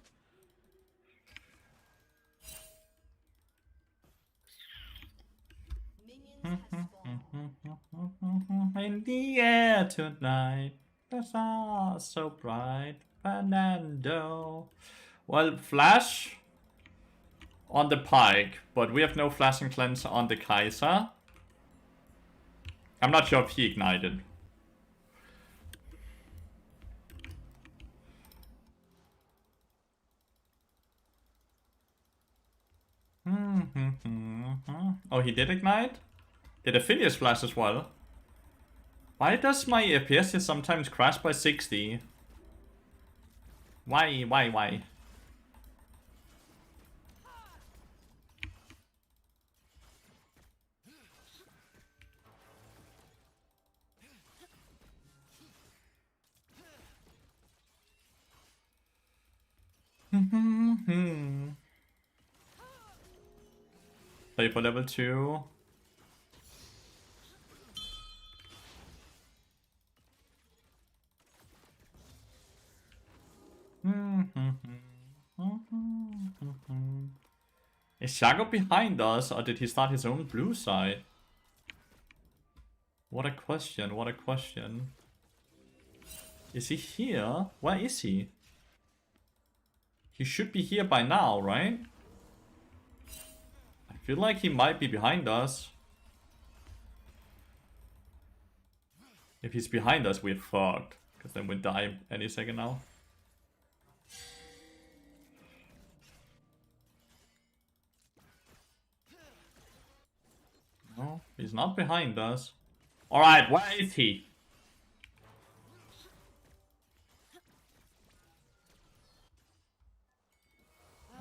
Minions have spawned. In the air tonight, the stars so bright. Fernando. Well, Flash on the Pike, but we have no Flash and Cleanse on the Kai'Sa. I'm not sure if he ignited. Oh, he did ignite? Did Aphelios flash as well? Why does my FPS sometimes crash by 60? Why? Play for level 2. Is Shago behind us, or did he start his own blue side? What a question, what a question. Is he here? Where is he? He should be here by now, right? I feel like he might be behind us. If he's behind us, we're fucked. Because then we'll die any second now. No, he's not behind us. Alright, where is he?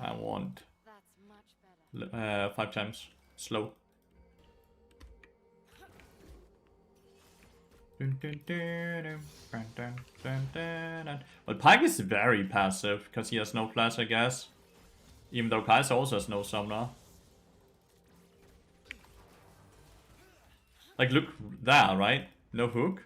I want That's much better. 5 times slow. Well, Pike is very passive because he has no flash, I guess. Even though Kai'Sa also has no summoner. Like, look there, right? No hook.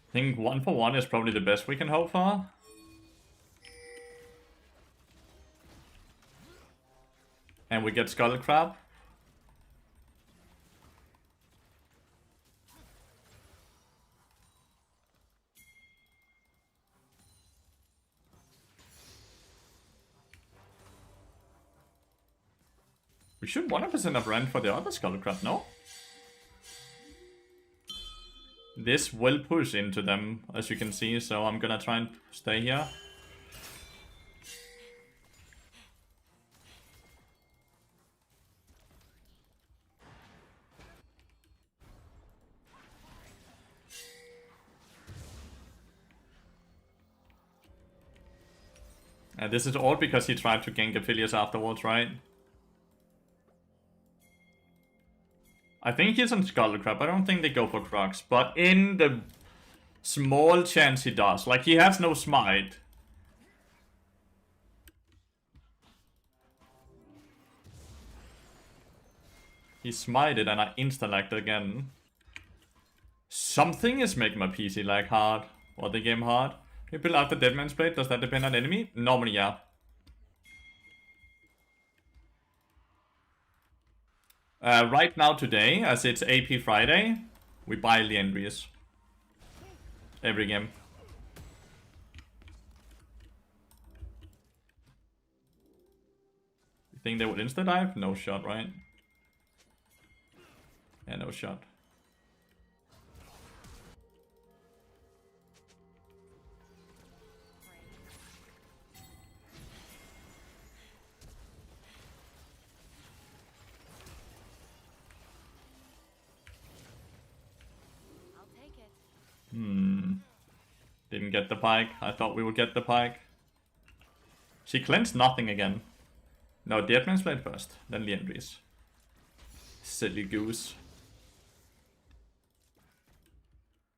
I think 1 for 1 is probably the best we can hope for. And we get Skull Crab. We should 100% have rent for the other Skull Crab, no? This will push into them, as you can see, so I'm gonna try and stay here. And this is all because he tried to gank Aphelios afterwards, right? I think he's on Skull Crab. I don't think they go for Crux, but in the small chance he does. Like, he has no smite. He smited and I insta-lagged again. Something is making my PC lag hard. Or the game hard. You build out the Deadman's Blade. Does that depend on enemy? Normally, yeah. Right now today, as it's AP Friday, we buy Lathyrus. Every game. You think they would insta-dive? No shot, right? Yeah, no shot. Didn't get the pike. I thought we would get the pike. She cleansed nothing again. No, Deadman's Blade first, then Liandry's. Silly goose.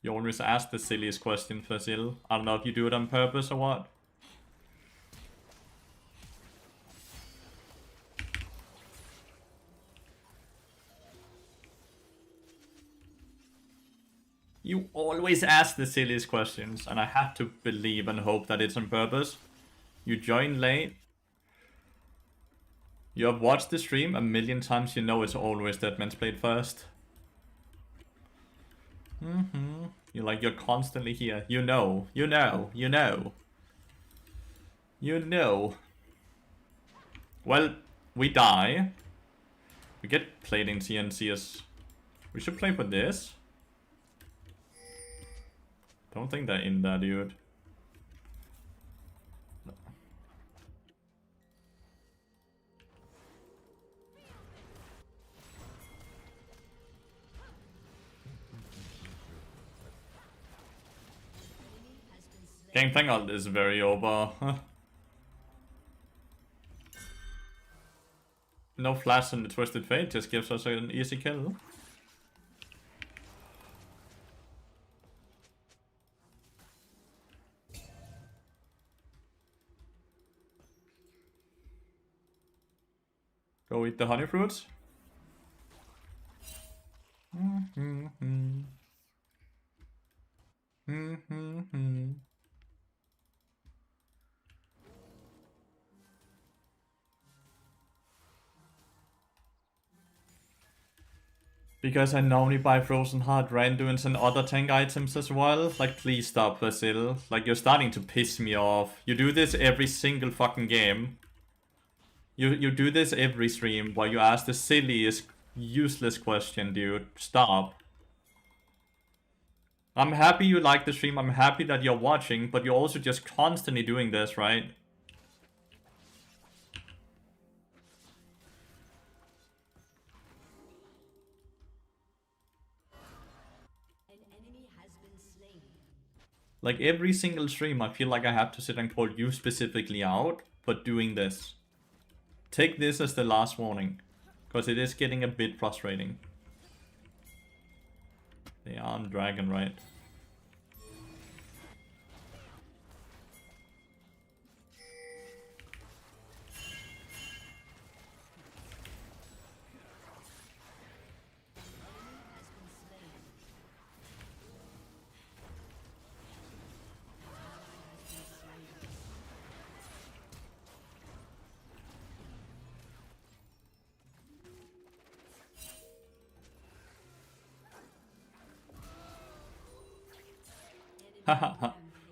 You always ask the silliest question, Fazil. I don't know if you do it on purpose or what. You always ask the silliest questions, and I have to believe and hope that it's on purpose. You join late. You have watched the stream a million times, you know it's always Deadman's Blade first. You're constantly here. You know. Well, we die. We get played in TNCS. We should play for this. Don't think they're in there, dude. Gang Thing is very over. No flash in the Twisted Fate just gives us an easy kill. Go eat the honey fruits. Because I normally buy Frozen Heart Randuins and other tank items as well. Like, please stop, Basil. Like, you're starting to piss me off. You do this every single fucking game. You do this every stream where you ask the silliest, useless question, dude. Stop. I'm happy you like the stream. I'm happy that you're watching, but you're also just constantly doing this, right? Like, every single stream, I feel like I have to sit and call you specifically out for doing this. Take this as the last warning, because it is getting a bit frustrating. They are on dragon, right?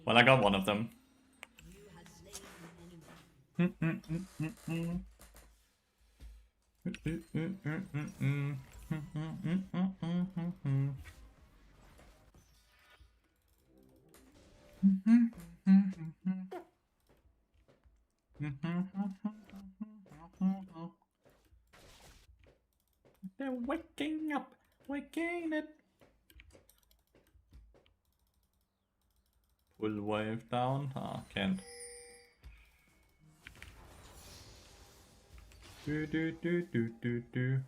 Well, I got one of them. They're waking up, waking it. Pull wave down. Ah, can't. Do.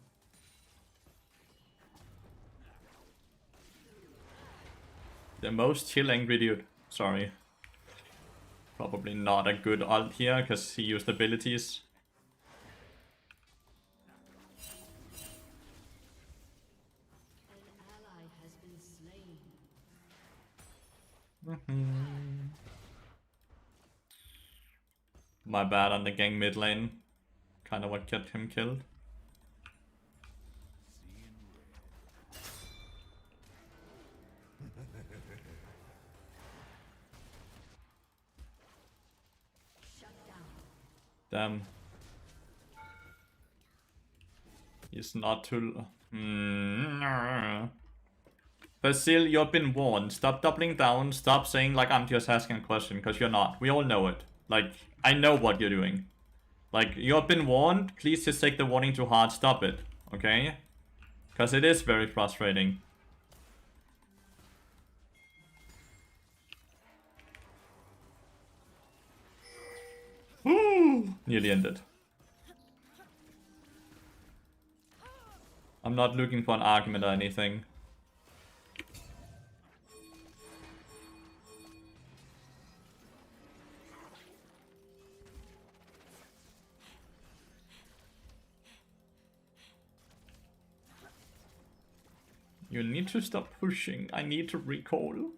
The most chill angry dude. Sorry. Probably not a good ult here because he used abilities. My bad on the gang mid lane. Kind of what got him killed. Damn. He's not too... Basil, you've been warned. Stop doubling down. Stop saying like I'm just asking a question, because you're not. We all know it. Like, I know what you're doing. Like, you've been warned. Please just take the warning to heart. Stop it. Okay? Because it is very frustrating. Nearly ended. I'm not looking for an argument or anything. You need to stop pushing. I need to recall.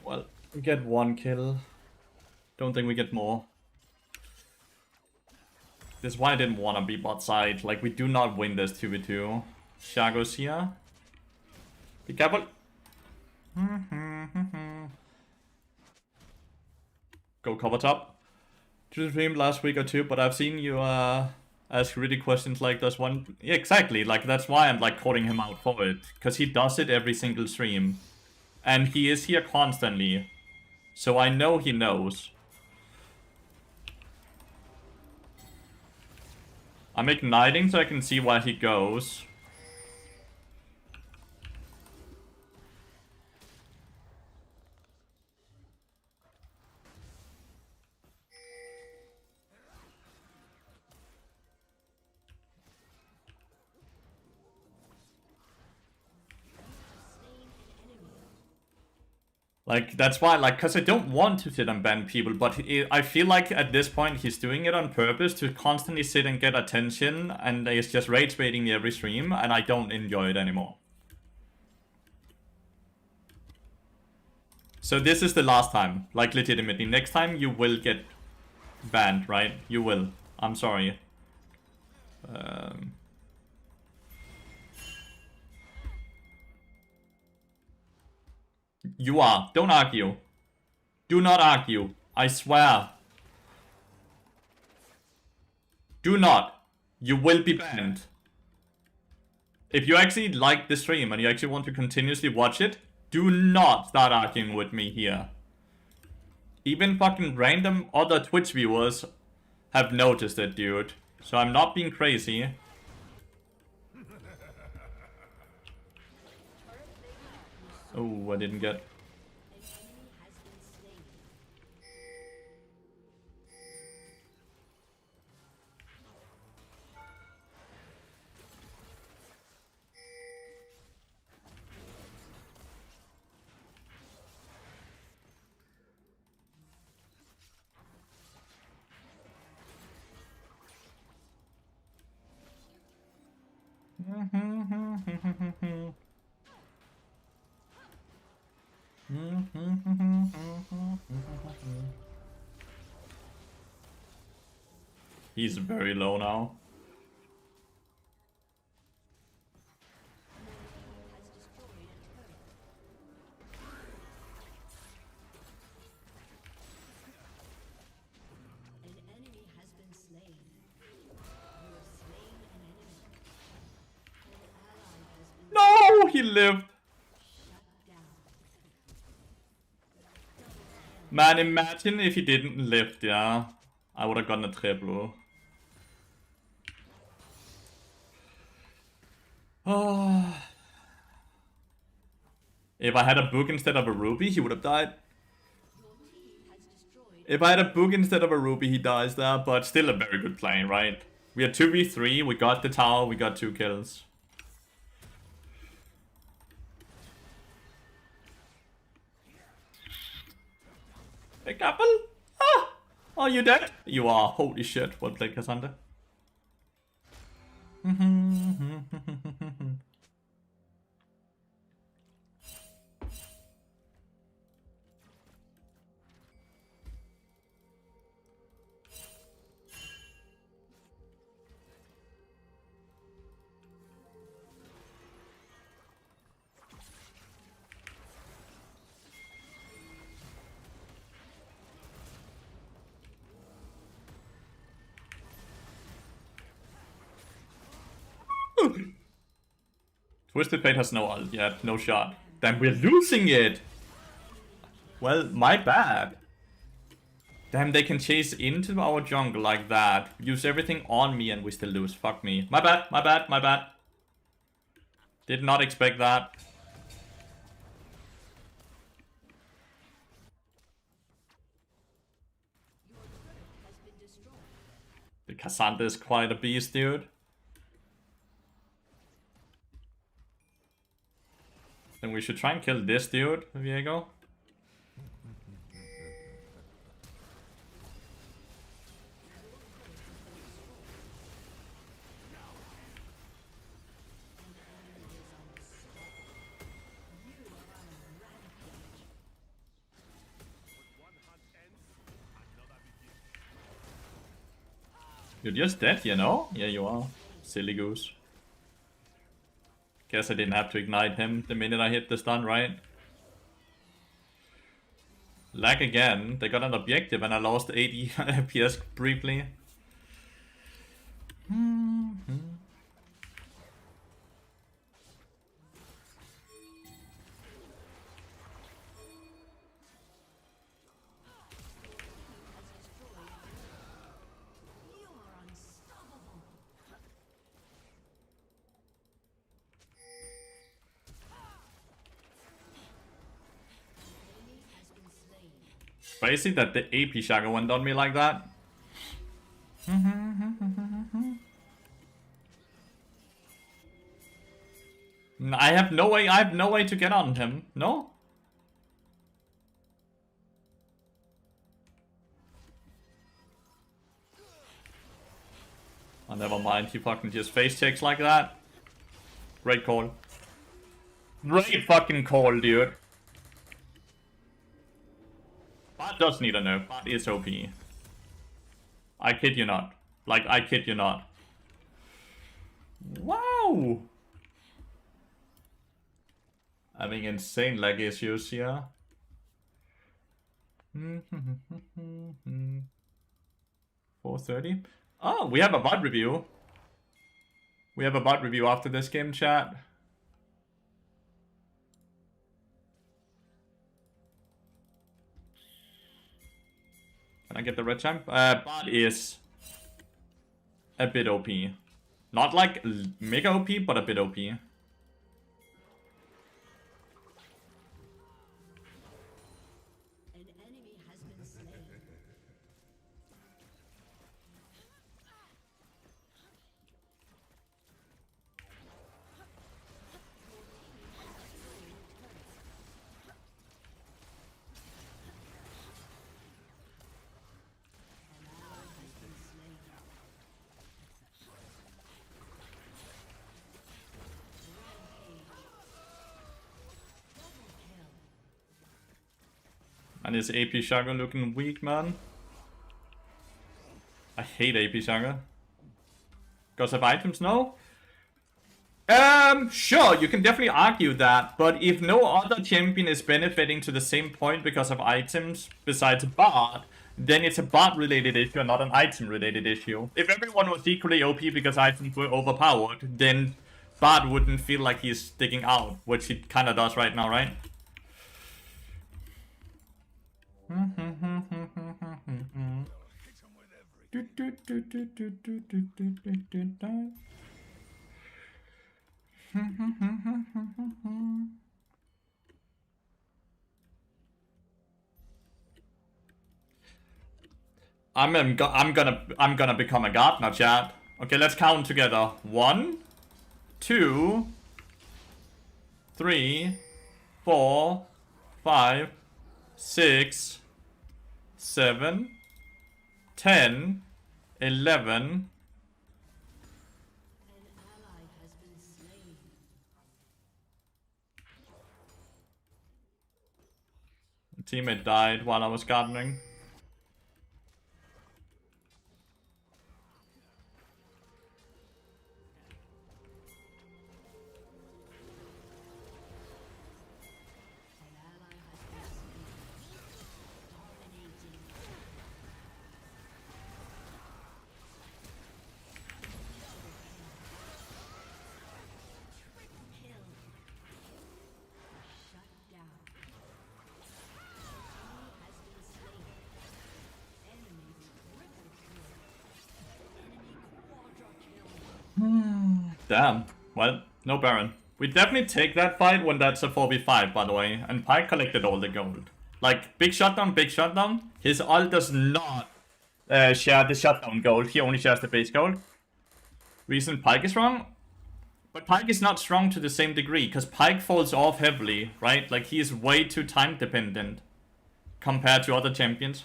Well, we get 1 kill. Don't think we get more. This is why I didn't want to be bot side. Like, we do not win this 2v2. Shago's here. Be careful. Go cover top. Just streamed last week or two, but I've seen you ask really questions like this one. Yeah, exactly. Like, that's why I'm like calling him out for it. Because he does it every single stream. And he is here constantly. So I know he knows. I'm igniting so I can see where he goes. Like, that's why, like, because I don't want to sit and ban people, but I feel like at this point he's doing it on purpose to constantly sit and get attention, and he's just rage baiting every stream, and I don't enjoy it anymore. So this is the last time, like, legitimately. Next time you will get banned, right? You will. I'm sorry. You are. Don't argue. Do not argue. I swear. Do not. You will be banned. If you actually like the stream and you actually want to continuously watch it, do not start arguing with me here. Even fucking random other Twitch viewers have noticed it, dude. So I'm not being crazy. Oh, I didn't get... He's very low now. No, he lived. Man, imagine if he didn't live, yeah. I would have gotten a triple. Oh. If I had a book instead of a ruby, he would have died. If I had a book instead of a ruby, he dies there, but still a very good play, right? We are 2v3, we got the tower, we got 2 kills. Hey, couple! Ah! Are you dead? You are. Holy shit. Well played, Cassandra. Twisted Fate has no ult yet, no shot. Damn, we're losing it! Well, my bad. Damn, they can chase into our jungle like that. Use everything on me and we still lose. Fuck me. My bad, my bad, my bad. Did not expect that. The Cassandra is quite a beast, dude. Then we should try and kill this dude, Viego. You're just dead, you know? Yeah, you are. Silly goose. Guess I didn't have to ignite him the minute I hit the stun, right? Lag again. They got an objective and I lost 80 FPS briefly. Crazy that the AP Shaga went on me like that. I have no way to get on him. No? Oh, never mind, he fucking just face checks like that. Great call. Great fucking call, dude. Bot does need a nerf. Bot is OP. I kid you not. Like, I kid you not. Wow! Having insane lag issues here. 4:30. Oh, we have a bot review. We have a bot review after this game, chat. Can I get the red champ? Bot is a bit OP. Not like mega OP, but a bit OP. And his AP Shaga looking weak, man. I hate AP Shaga. Because of items, no? Sure, you can definitely argue that, but if no other champion is benefiting to the same point because of items besides bot, then it's a bot related issue and not an item related issue. If everyone was equally OP because items were overpowered, then bot wouldn't feel like he's sticking out, which he kinda does right now, right? I'm gonna become a gardener, chat. Okay, let's count together. 1, 2, 3, 4, 5, 6, 7, 10, 11. A teammate died while I was gardening. Damn. Well, no Baron. We definitely take that fight when that's a 4v5, by the way. And Pyke collected all the gold. Like, big shutdown. His ult does not share the shutdown gold. He only shares the base gold. Reason Pyke is wrong? But Pyke is not strong to the same degree, because Pyke falls off heavily, right? Like, he is way too time dependent compared to other champions.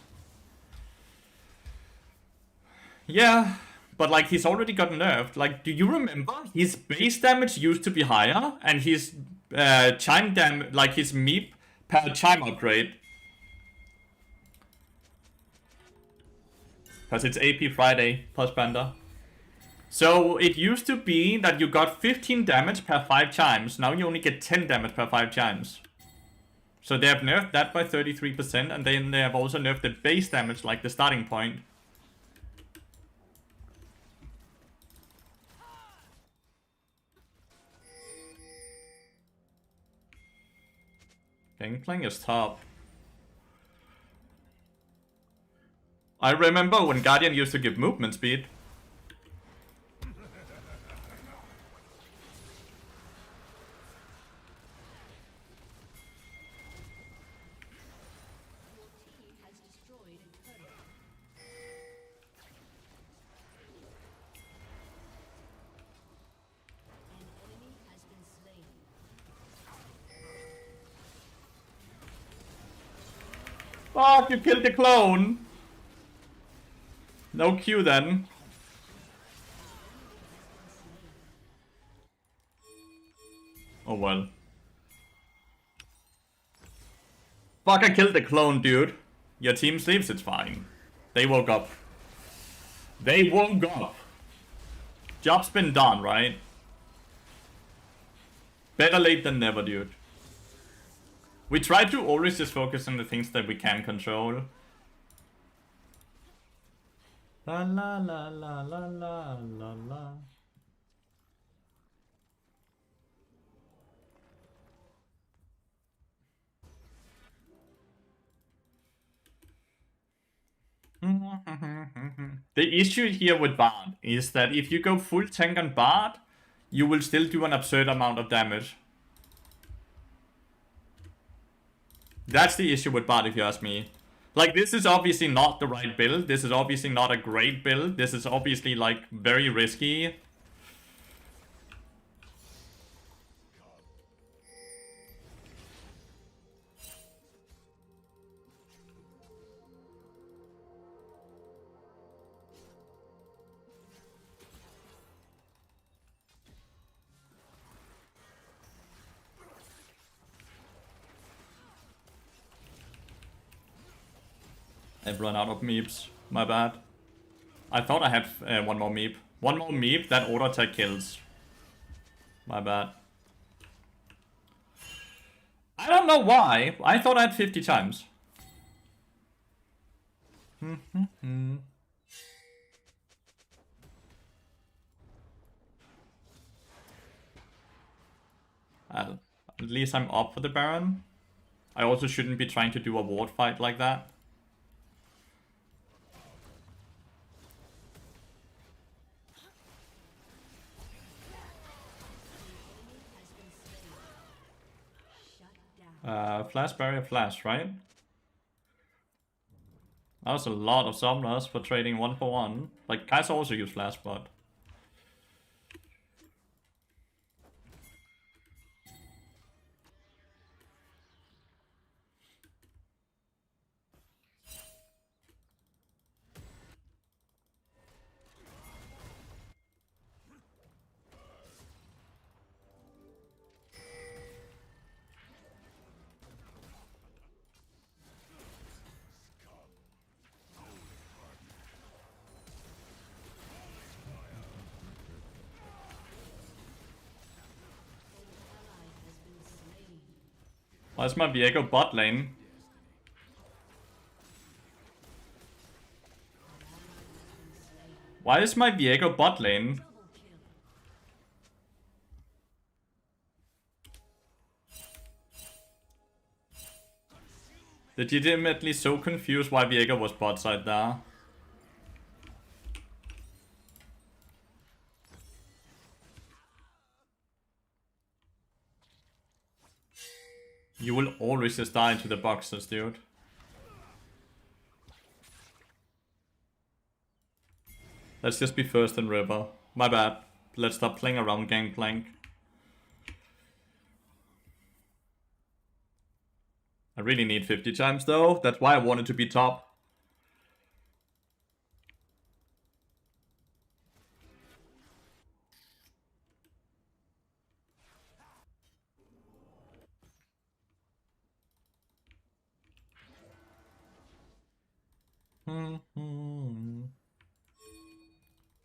Yeah, but like, he's already got nerfed. Like, do you remember? His base damage used to be higher, and his chime damage, like his meep per chime upgrade. Because it's AP Friday, plus Panda. So it used to be that you got 15 damage per 5 chimes. Now you only get 10 damage per 5 chimes. So they have nerfed that by 33%, and then they have also nerfed the base damage, like the starting point. Gangplank is top. I remember when Guardian used to give movement speed. Fuck, you killed the clone! No Q then. Oh well. Fuck, I killed the clone, dude. Your team sleeps, it's fine. They woke up. They woke up. Job's been done, right? Better late than never, dude. We try to always just focus on the things that we can control. La la la la la la la la. The issue here with Bard is that if you go full tank on Bard, you will still do an absurd amount of damage. That's the issue with Bard, if you ask me. Like, this is obviously not the right build. This is obviously not a great build. This is obviously, like, very risky. I've run out of meeps. My bad. I thought I had one more meep. One more meep, that auto attack kills. My bad. I don't know why. I thought I had 50 times. At least I'm up for the Baron. I also shouldn't be trying to do a ward fight like that. Flash barrier flash, right? That was a lot of summoners for trading 1 for 1. Like, guys also use flash, but... Why is my Viego bot lane? Why is my Viego bot lane? Legitimately so confused why Viego was bot side there. You will always just die to the boxers, dude. Let's just be first in river. My bad. Let's stop playing around Gangplank. I really need 50 chimes though. That's why I wanted to be top.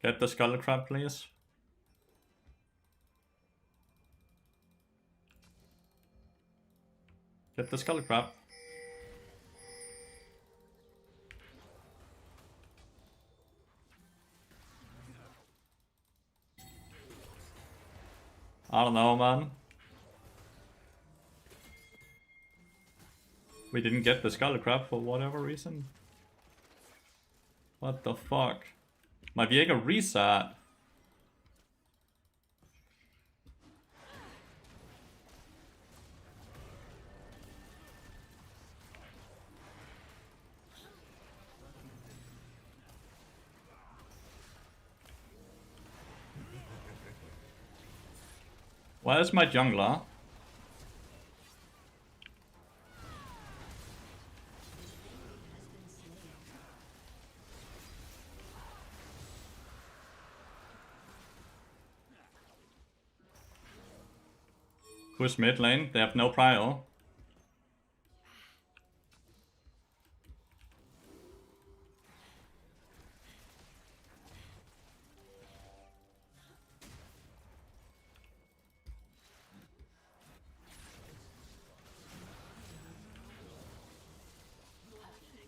Get the skull crab, please. Get the skull crab. I don't know, man. We didn't get the skull crab for whatever reason. What the fuck? My Viega reset. Where's my jungler? Who's mid lane? They have no prio.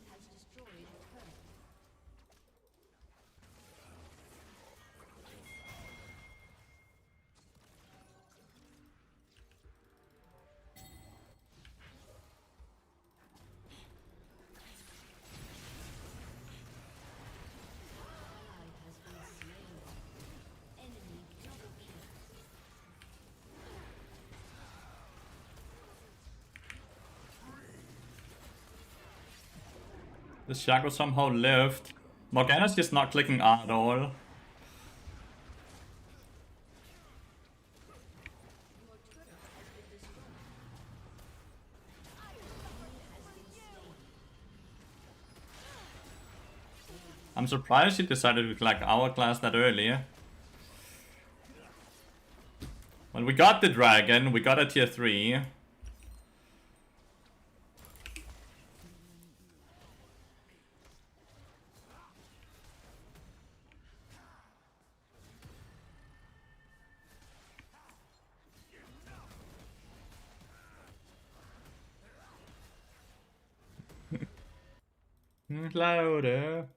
Has destroyed a turret. Ally has been slain. Enemy double kill. The Shaco somehow lived. Morgana's just not clicking R at all. Your turret has been destroyed. I'm surprised he decided to collect Hourglass that early. Well, we got the dragon, we got a tier 3. Louder.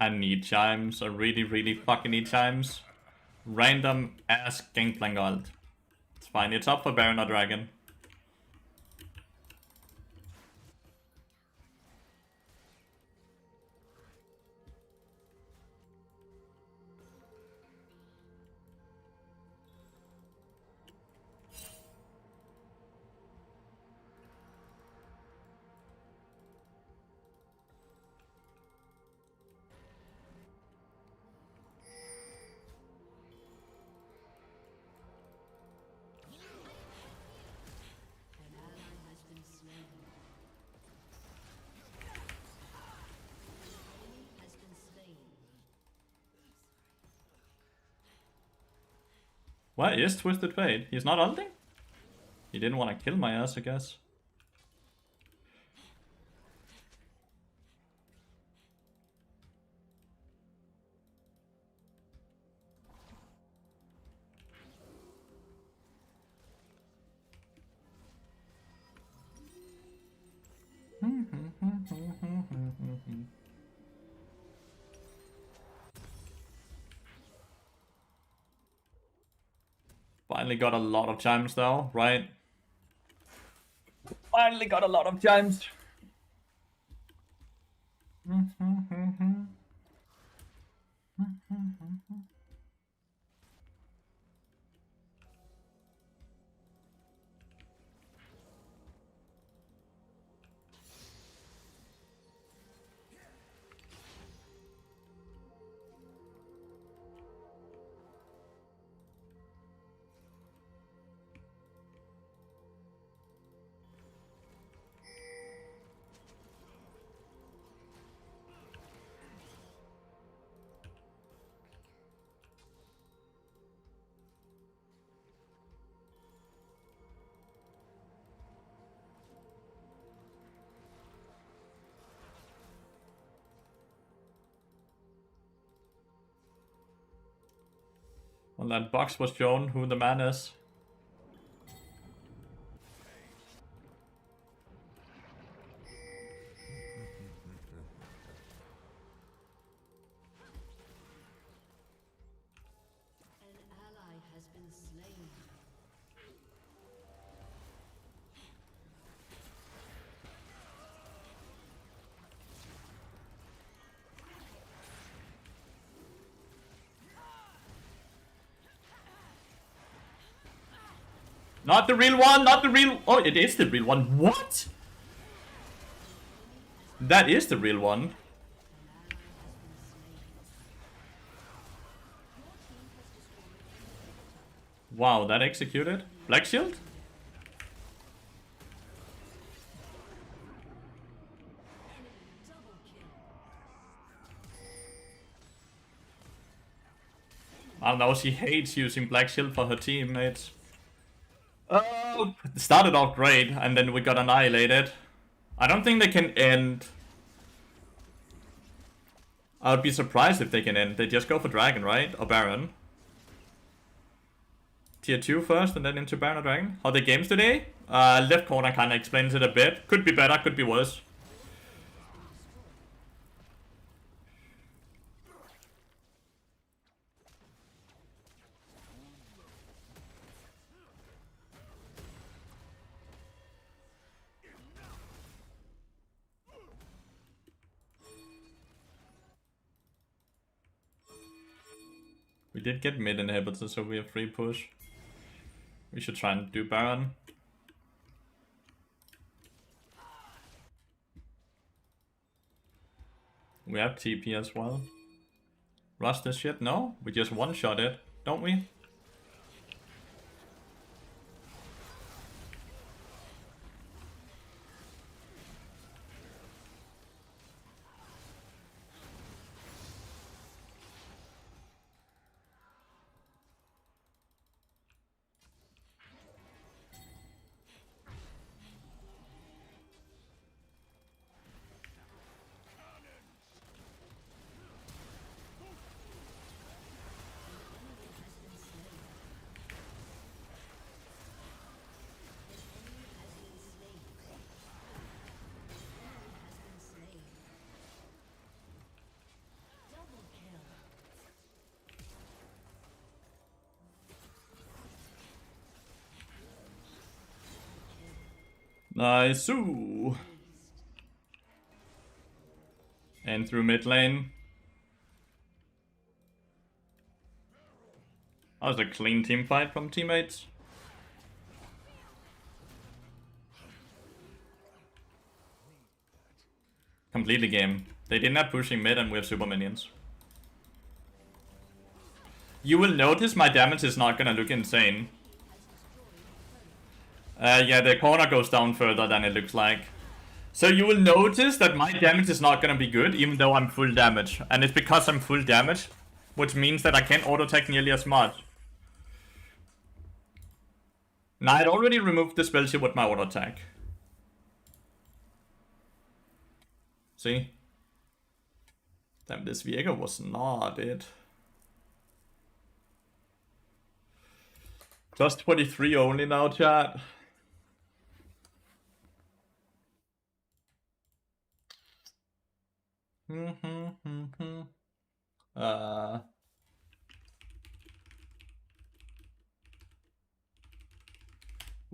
I need chimes. I really fucking need chimes. Random ass Gangplank ult. It's fine. It's up for Baron or Dragon. An ally has been slain. Enemy has been slain. Where is Twisted Fate? He's not ulting? He didn't want to kill my ass, I guess. Finally got a lot of chimes though, right? Finally got a lot of chimes. On that box was shown who the man is. An ally has been slain. Not the real one, not the real... Oh, it is the real one. What? That is the real one. Wow, that executed. Black shield? I don't know, she hates using black shield for her teammates. Oh, it started off great, and then we got annihilated. I don't think they can end. I would be surprised if they can end. They just go for Dragon, right? Or Baron. Tier 2 first, and then into Baron or Dragon. How are the games today? Left corner kinda explains it a bit. Could be better, could be worse. We did get mid inhibitor, so we have free push. We should try and do Baron. We have TP as well. Rush this shit? No? We just one-shot it, don't we? Nice. Ooh. And through mid lane. That was a clean team fight from teammates. Completely game. They didn't have pushing mid and we have super minions. You will notice my damage is not gonna look insane. Yeah, the corner goes down further than it looks like. So you will notice that my damage is not gonna be good, even though I'm full damage. And it's because I'm full damage, which means that I can't auto-attack nearly as much. Now, I'd already removed the spell shield with my auto-attack. See? Damn, this Viego was not it. Just 23 only now, chat.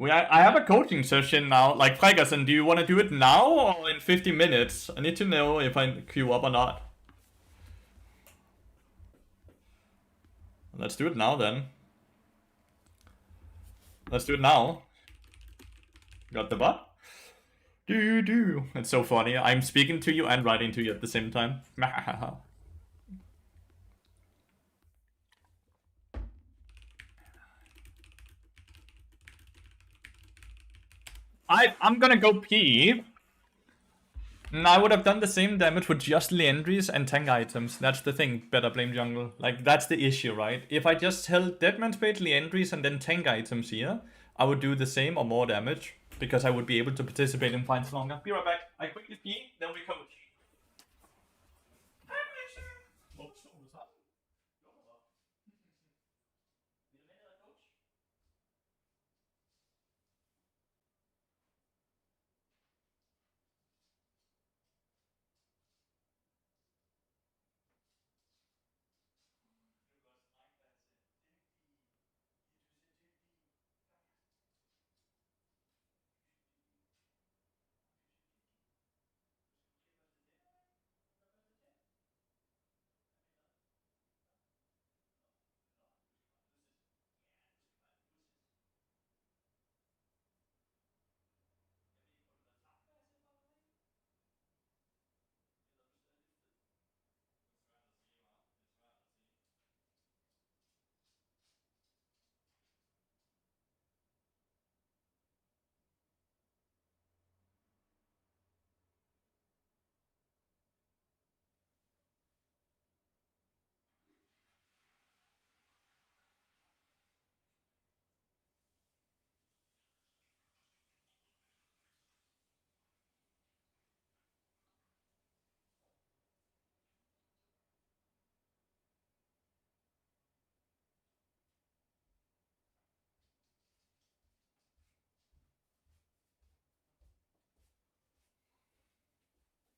I have a coaching session now. Like, Fregason, do you want to do it now or in 50 minutes? I need to know if I queue up or not. Let's do it now then. Let's do it now. Got the bot? Do. It's so funny. I'm speaking to you and writing to you at the same time. I'm gonna go pee. And I would have done the same damage with just legendaries and tank items. That's the thing, better blame jungle. Like, that's the issue, right? If I just held Deadman's Blade, legendaries, and then tank items here, I would do the same or more damage. Because I would be able to participate in fights longer. Be right back. I quickly pee, then we coach.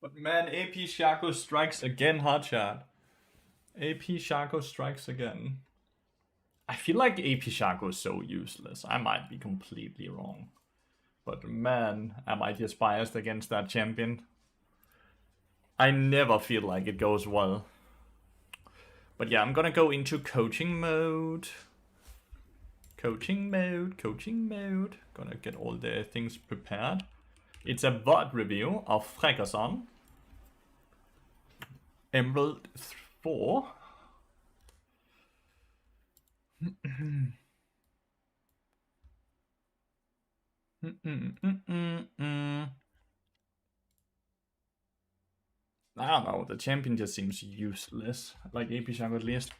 But man, AP Shaco strikes again, hotshot. AP Shaco strikes again. I feel like AP Shaco is so useless. I might be completely wrong. But man, am I just biased against that champion? I never feel like it goes well. But yeah, I'm gonna go into coaching mode. Coaching mode. Gonna get all the things prepared. It's a VOD review of Fregerson. Emerald 4. I don't know, the champion just seems useless. Like AP Shango at least.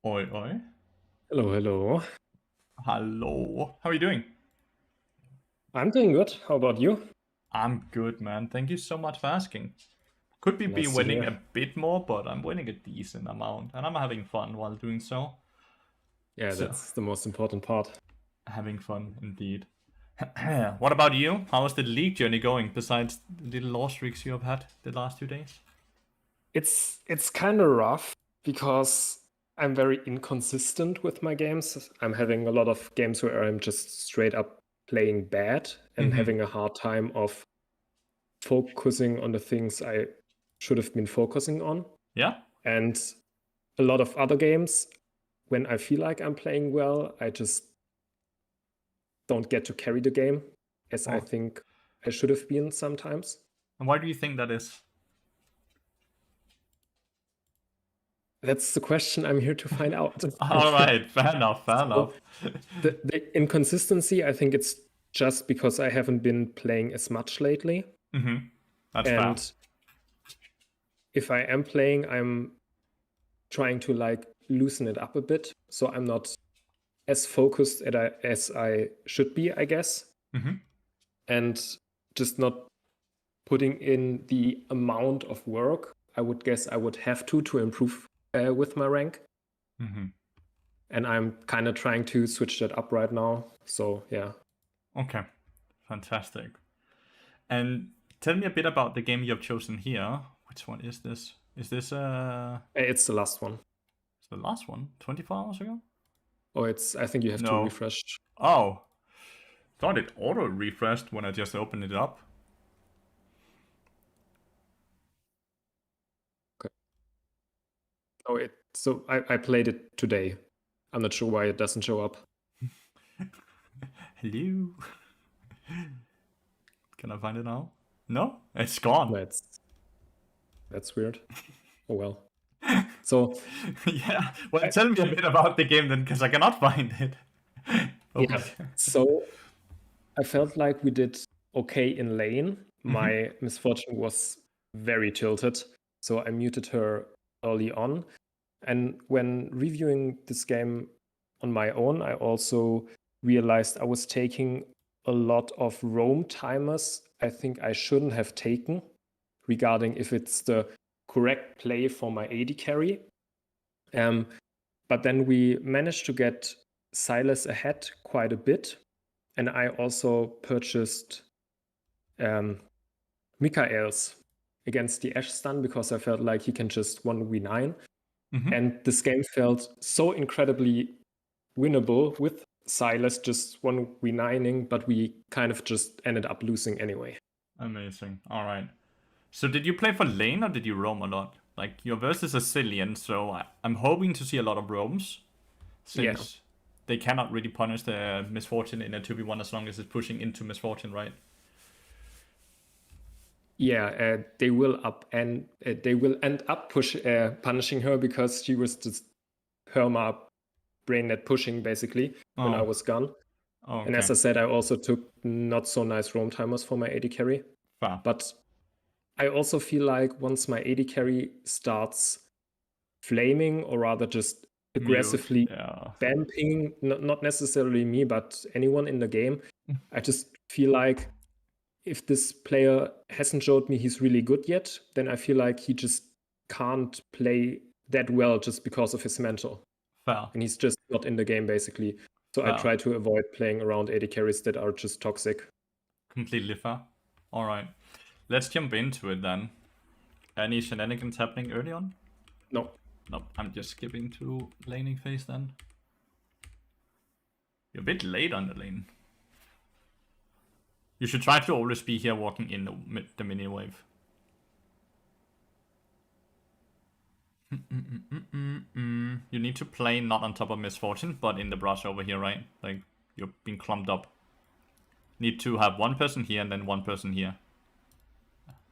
Oi, oi. Hello, hello. Hello. How are you doing? I'm doing good. How about you? I'm good, man. Thank you so much for asking. Could be Nice to winning hear. a bit more, but I'm winning a decent amount, and I'm having fun while doing so. Yeah, So- that's the most important part. Having fun, indeed. What about you? How is the league journey going, besides the little loss streaks you have had the last 2 days? It's kind of rough because I'm very inconsistent with my games. I'm having a lot of games where I'm just straight up playing bad and Mhm. having a hard time of focusing on the things I should have been focusing on. Yeah? And a lot of other games, when I feel like I'm playing well, I just don't get to carry the game as I Oh. think I should have been sometimes. And why do you think that is? That's the question I'm here to find out. All right, fair enough, fair enough. The inconsistency, I think it's just because I haven't been playing as much lately. Mm-hmm. That's And fair. if I am playing, I'm trying to like loosen it up a bit. So I'm not as focused as I should be, I guess. Mm-hmm. And just not putting in the amount of work I would guess I would have to improve with my rank. Mm-hmm. And I'm kind of trying to switch that up right now. So yeah. Okay, fantastic. And tell me a bit about the game you have chosen here. Which one is this? Is this It's the last one. it's the last one? 24 hours ago? Oh, I think you have to No. refresh. Oh. Thought it auto refreshed when I just opened it up. Oh, so I played it today. I'm not sure why it doesn't show up. Hello. Can I find it now? No? It's gone. That's weird. Oh well. So Yeah. Well, tell me a bit about the game then, because I cannot find it. yeah. So I felt like we did okay in lane. My misfortune was very tilted, so I muted her early on. And when reviewing this game on my own, I also realized I was taking a lot of roam timers I think I shouldn't have taken regarding if it's the correct play for my AD carry. But then we managed to get Silas ahead quite a bit. And I also purchased Mikael's against the Ash stun because I felt like he can just 1v9. And this game felt so incredibly winnable with Silas just 1v9ing, but we kind of just ended up losing anyway. Amazing. All right. So did you play for lane or did you roam a lot? Like your versus a Cillian, so I'm hoping to see a lot of roams. Since they cannot really punish the misfortune in a 2v1 as long as it's pushing into misfortune, right? Yeah, they will end up punishing her because she was just perma brainnet pushing basically when I was gone. Oh, okay. And as I said, I also took not so nice roam timers for my AD carry. Fair. But I also feel like once my AD carry starts flaming, or rather just aggressively vamping, not necessarily me, but anyone in the game, I just feel like if this player hasn't showed me he's really good yet, then I feel like he just can't play that well just because of his mental. Fair. and he's just not in the game basically. So I Fair. try to avoid playing around AD carries that are just toxic. Completely fair. Alright. Let's jump into it then. Any shenanigans happening early on? No. Nope, I'm just skipping to laning phase then. You're a bit late on the lane. You should try to always be here walking in the mini wave. You need to play not on top of Misfortune, but in the brush over here, right? Like, you're being clumped up. Need to have one person here and then one person here.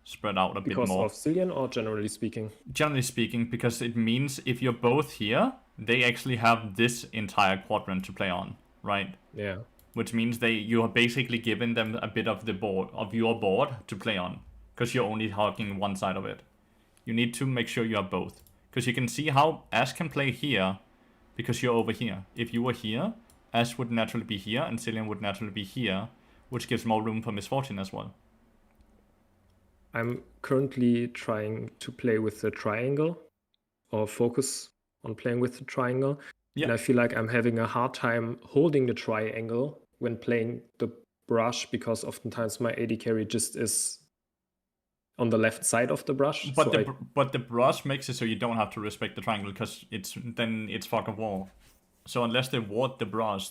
Spread out a bit Because more. of Cillian or generally speaking? Generally speaking, because it means if you're both here, they actually have this entire quadrant to play on, right? Yeah. Which means you are basically giving them a bit of your board to play on, because you're only hogging one side of it. You need to make sure you have both, because you can see how Ash can play here, because you're over here. If you were here, Ash would naturally be here, and Cillian would naturally be here, which gives more room for Misfortune as well. I'm currently trying to play with the triangle, or focus on playing with the triangle. Yeah. And I feel like I'm having a hard time holding the triangle when playing the brush, because oftentimes my AD carry just is on the left side of the brush. But so but the brush makes it so you don't have to respect the triangle, because it's fog of war. So unless they ward the brush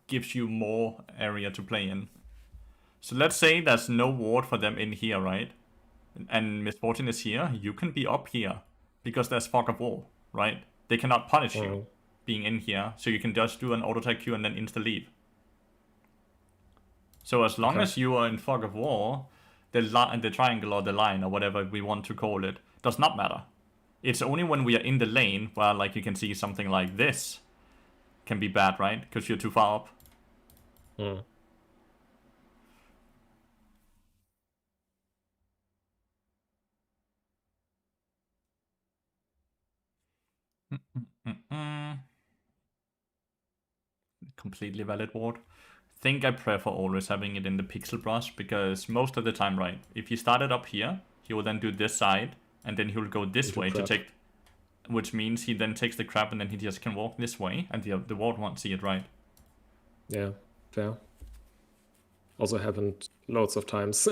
gives you more area to play in. So let's say there's no ward for them in here, right? And Misfortune is here, you can be up here, because there's fog of war, right? They cannot punish you being in here, so you can just do an auto attack Q and then insta leave. So as long as you are in fog of war, the triangle or the line or whatever we want to call it does not matter. It's only when we are in the lane where, like, you can see something like this can be bad, right? Because you're too far up. Completely valid ward. Think I prefer always having it in the pixel brush, because most of the time, right, if he started up here, he will then do this side, and then he will go this way to take, which means he then takes the crab and then he just can walk this way, and the ward won't see it, right? Yeah, fair. Also happened loads of times.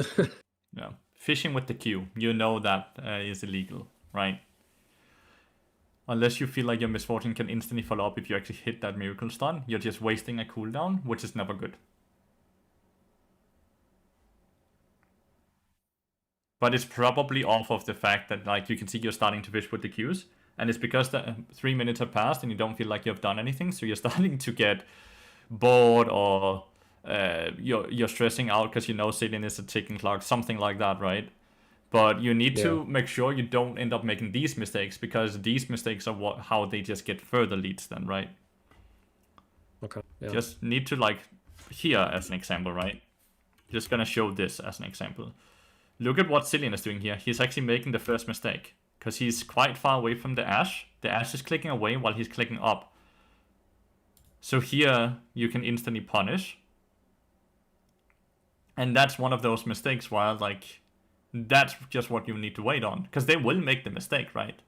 Yeah. Fishing with the Q, you know that is illegal, right? Unless you feel like your Misfortune can instantly follow up if you actually hit that miracle stun, you're just wasting a cooldown, which is never good. But it's probably off of the fact that, like, you can see you're starting to fish with the Qs, and it's because the 3 minutes have passed and you don't feel like you've done anything, so you're starting to get bored, or you're stressing out because you know Cillian is a ticking clock, something like that, right? But you need to make sure you don't end up making these mistakes, because these mistakes are how they just get further leads then, right? Okay. Yeah. Just need to, like, here as an example, right? Just gonna show this as an example. Look at what Cillian is doing here. He's actually making the first mistake, because he's quite far away from the Ash. The Ash is clicking away while he's clicking up. So here you can instantly punish. And that's one of those mistakes where, like, that's just what you need to wait on, because they will make the mistake, right?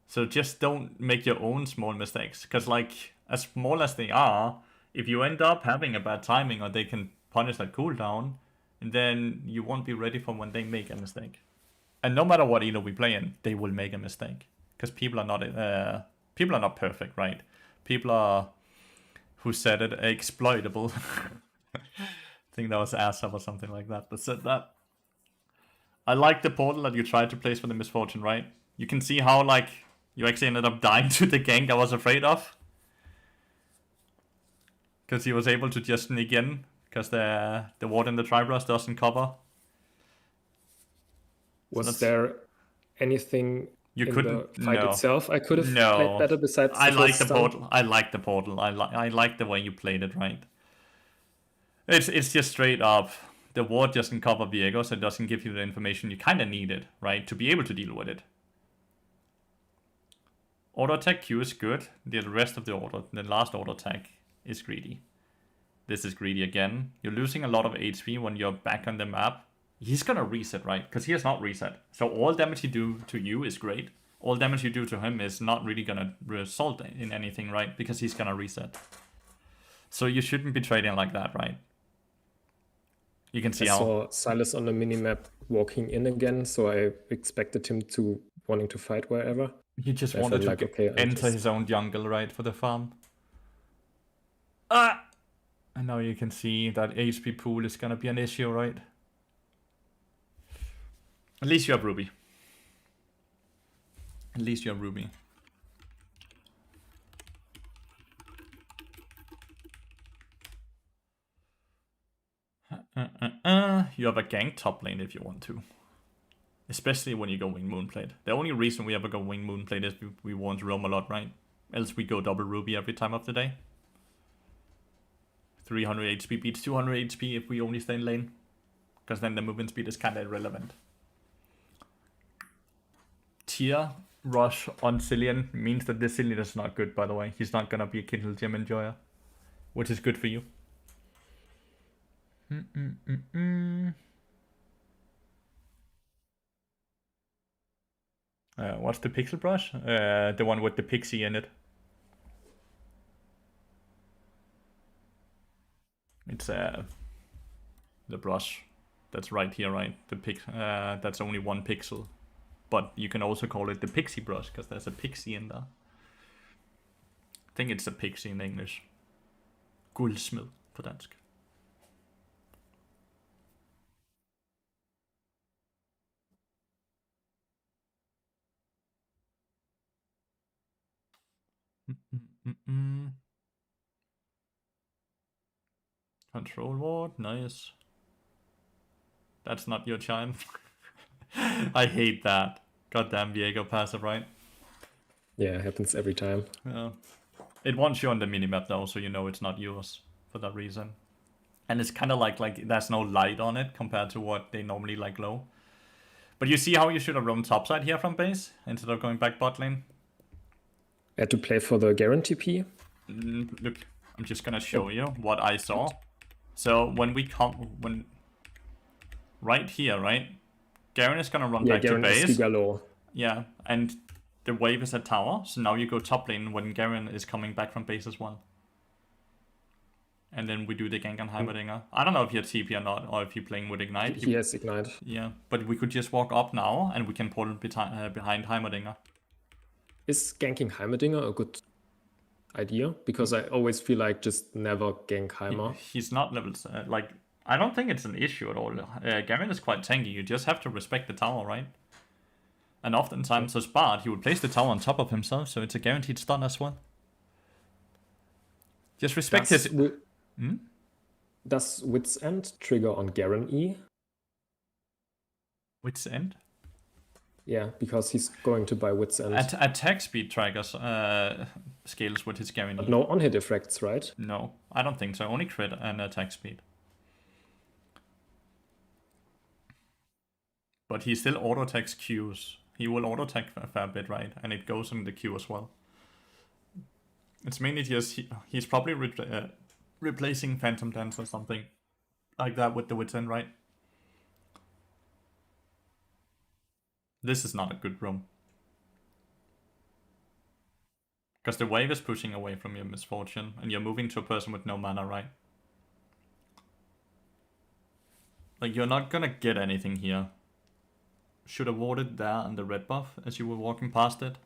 So just don't make your own small mistakes, because, like, as small as they are, if you end up having a bad timing or they can punish that cooldown, then you won't be ready for when they make a mistake. And no matter what elo we play in, they will make a mistake, because people are not perfect, right? People are, who said it, exploitable. I think that was Asap or something like that said that. I like the portal that you tried to place for the Misfortune, right? You can see how, like, you actually ended up dying to the gank I was afraid of, because he was able to just sneak in, because the ward in the Tribrush doesn't cover. Was there anything you in couldn't the fight no. itself I could have No. played better besides I the like first the stun? portal. I like the portal. I like the way you played it, right? It's just straight up. The ward doesn't cover Viego, so it doesn't give you the information you kind of needed, right, to be able to deal with it. Auto attack Q is good. The rest of the last auto attack is greedy. This is greedy again. You're losing a lot of HP when you're back on the map. He's gonna reset, right? Because he has not reset. So all damage he do to you is great. all damage you do to him is not really gonna result in anything, right? Because he's gonna reset. So you shouldn't be trading like that, right? You can see I how saw Silas on the minimap walking in again, so I expected him to wanting to fight wherever. he just I wanted felt to like, okay, I'll enter just- his own jungle, right, for the farm. Ah! And now you can see that HP pool is gonna be an issue, right? At least you have Ruby. At least you have Ruby. You have a gank top lane if you want to. Especially when you go Wing Moonplate. The only reason we ever go Wing Moonplate is we want to roam a lot, right? Else we go double Ruby every time of the day. 300 HP beats 200 HP if we only stay in lane. Because then the movement speed is kind of irrelevant. Tier rush on Cillian means that this Cillian is not good, by the way. He's not gonna be a Kindle Gem enjoyer. Which is good for you. What's the pixel brush? The one with the pixie in it. It's the brush that's right here, right? That's only 1 pixel. But you can also call it the pixie brush, because there's a pixie in there. I think it's a pixie in English. Guldsmed på dansk. Control ward, nice. That's not your chime. I hate that. Goddamn Viego passive, right? Yeah, it happens every time. Yeah. It wants you on the minimap though, so you know it's not yours for that reason. And it's kind of like there's no light on it compared to what they normally like low. But you see how you should have roamed topside here from base instead of going back bot lane? I had to play for the guarantee P. Look, I'm just gonna show you what I saw. So when we come, right here, right? Garen is gonna run Yeah, back Garen to is base. Gigalo. Yeah, and the wave is at tower, so now you go top lane when Garen is coming back from base as well. And then we do the gank on Heimerdinger. I don't know if you have TP or not, or if you're playing with Ignite. He has Ignite. Yeah, but we could just walk up now, and we can pull behind Heimerdinger. Is ganking Heimerdinger a good idea? Because I always feel like just never gank Heimer. He's not level... like, I don't think it's an issue at all. Garen is quite tanky. You just have to respect the tower, right? And oftentimes as Bard, he would place the tower on top of himself, so it's a guaranteed stun as well. Just respect his... Does Wit's End trigger on Garen E? Wit's End? Yeah, because he's going to buy Wit's End. Attack speed trackers scales with his Garen E. But no on-hit effects, right? No, I don't think so. Only crit and attack speed. But he still auto-attacks Qs. He will auto-attack a fair bit, right? And it goes in the Q as well. It's mainly just... He's probably replacing Phantom Dance or something like that with the Wit's End, right? This is not a good room. Because the wave is pushing away from your misfortune, and you're moving to a person with no mana, right? Like, you're not gonna get anything here. Should have warded there on the red buff as you were walking past it.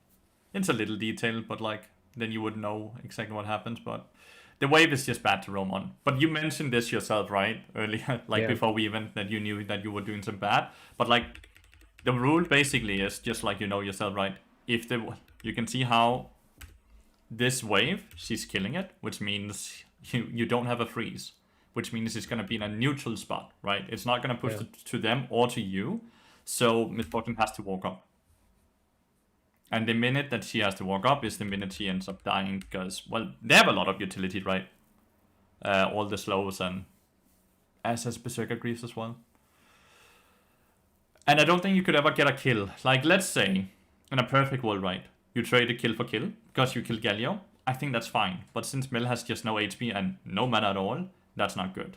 It's a little detail, but like, then you would know exactly what happens, but... The wave is just bad to roam on. But you mentioned this yourself, right? Earlier, like before we even, that you knew that you were doing some bad. But like, the rule basically is just like you know yourself, right? If you can see how this wave, she's killing it, which means you don't have a freeze. Which means it's going to be in a neutral spot, right? It's not going to push to them or to you. So Misfortune has to walk up. And the minute that she has to walk up is the minute she ends up dying, because, well, they have a lot of utility, right? All the slows and as has Berserker Greaves as well. And I don't think you could ever get a kill. Like, let's say, in a perfect world, right? You trade a kill for kill, because you kill Galio. I think that's fine. But since Mel has just no HP and no mana at all, that's not good.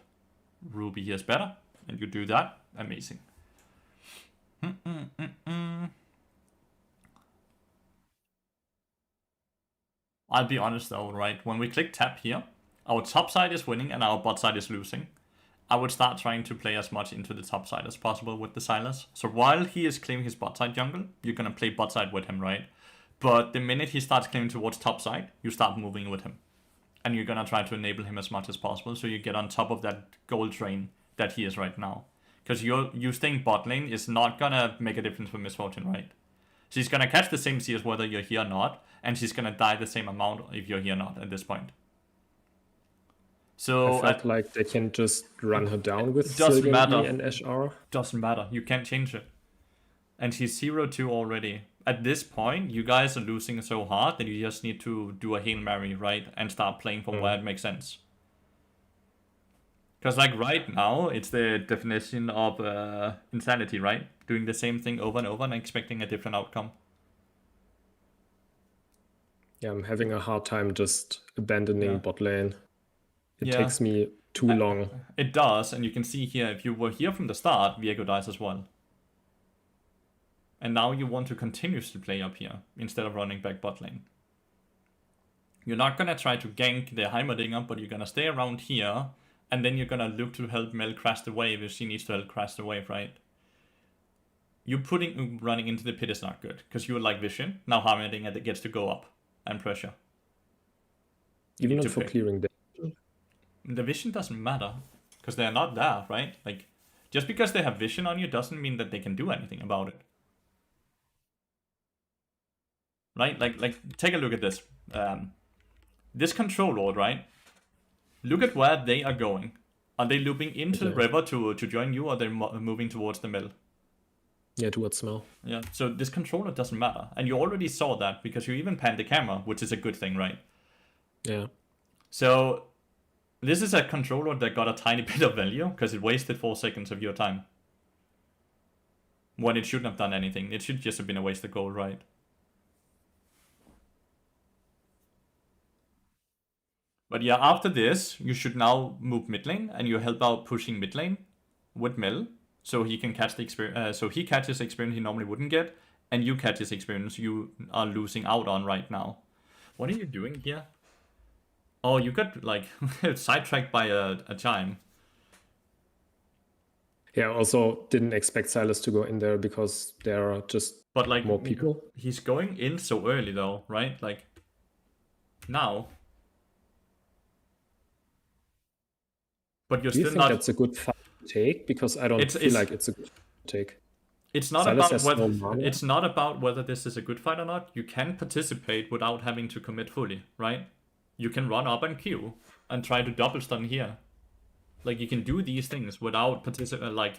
Ruby here is better, and you do that, amazing. I'll be honest though, right? When we click tap here, our top side is winning and our bot side is losing. I would start trying to play as much into the top side as possible with the Silas. So while he is claiming his bot side jungle, you're gonna play bot side with him, right? But the minute he starts claiming towards top side, you start moving with him. And you're gonna try to enable him as much as possible so you get on top of that gold train that he is right now. Because you staying bot lane is not gonna make a difference for Miss Fortune, right? She's gonna catch the same CS whether you're here or not, and she's gonna die the same amount if you're here or not at this point. So I felt like they can just run her down with doesn't Zillion matter. E and SR. Doesn't matter. You can't change it. And she's 0-2 already. At this point, you guys are losing so hard that you just need to do a Hail Mary, right? And start playing from where it makes sense. Because like right now, it's the definition of insanity, right? Doing the same thing over and over and expecting a different outcome. Yeah, I'm having a hard time just abandoning bot lane. It Yeah. takes me too long. It does, and you can see here, if you were here from the start, Viego dies as well. And now you want to continuously play up here, instead of running back bot lane. You're not gonna try to gank the Heimerdinger, but you're gonna stay around here, and then you're gonna look to help Mel crash the wave if she needs to help crash the wave, right? You running into the pit is not good, because you like vision. Now Heimerdinger gets to go up and pressure. Even not to for pick. clearing the The vision doesn't matter, because they're not there, right? Like, just because they have vision on you doesn't mean that they can do anything about it. Right? Like take a look at this. This control lord, right? Look at where they are going. Are they looping into the river to join you, or are they moving towards the mill? Yeah, towards Smell. Yeah, so this controller doesn't matter. And you already saw that, because you even panned the camera, which is a good thing, right? Yeah. So this is a controller that got a tiny bit of value, because it wasted 4 seconds of your time. When it shouldn't have done anything. It should just have been a waste of gold, right? But yeah, after this, you should now move mid lane, and you help out pushing mid lane with Mel, so he can catch the experience. So he catches experience he normally wouldn't get, and you catch his experience you are losing out on right now. What are you doing here? Oh, you got like sidetracked by a chime. Yeah, also didn't expect Silas to go in there because there are just But like more people. He's going in so early though, right? Like now. But you're Do you still think not. that's a good fight to take? Because I don't feel like it's a good fight to take. It's not Silas about has whether no mana. it's not about whether this is a good fight or not. You can participate without having to commit fully, right? You can run up and queue and try to double stun here. Like you can do these things without like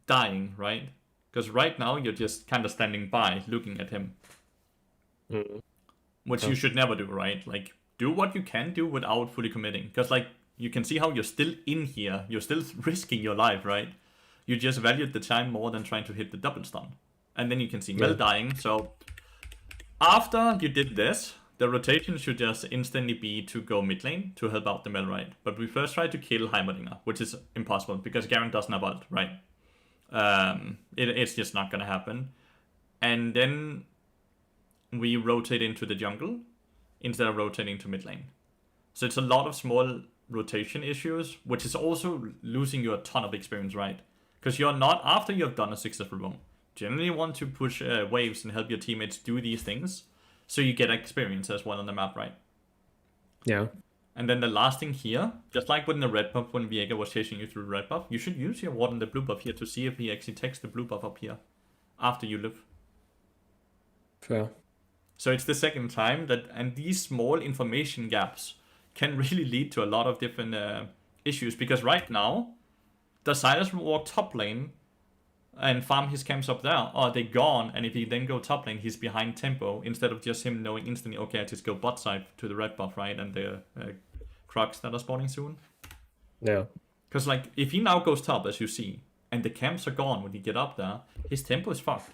dying, right? Because right now you're just kind of standing by, looking at him, which you should never do, right? Like do what you can do without fully committing. Because like you can see how you're still in here, you're still risking your life, right? You just valued the time more than trying to hit the double stun. And then you can see Mel dying. So after you did this, the rotation should just instantly be to go mid lane to help out the Mel, right? But we first try to kill Heimerdinger, which is impossible because Garen doesn't have ult, right? It's just not gonna happen. And then we rotate into the jungle instead of rotating to mid lane. So it's a lot of small rotation issues, which is also losing you a ton of experience, right? Because you're not, after you've done a successful roam, generally want to push waves and help your teammates do these things, so you get experience as well on the map, right? Yeah. And then the last thing here, just like with the red buff when Viego was chasing you through the red buff, you should use your ward on the blue buff here to see if he actually takes the blue buff up here after you live. Fair. So it's the second time that, and these small information gaps can really lead to a lot of different issues, because right now, does Silas walk top lane and farm his camps up there? Or are they gone? And if he then go top lane, he's behind tempo, instead of just him knowing instantly, okay, I just go bot side to the red buff, right? And the Crocs that are spawning soon. Yeah. Because like, if he now goes top, as you see, and the camps are gone when he get up there, his tempo is fucked.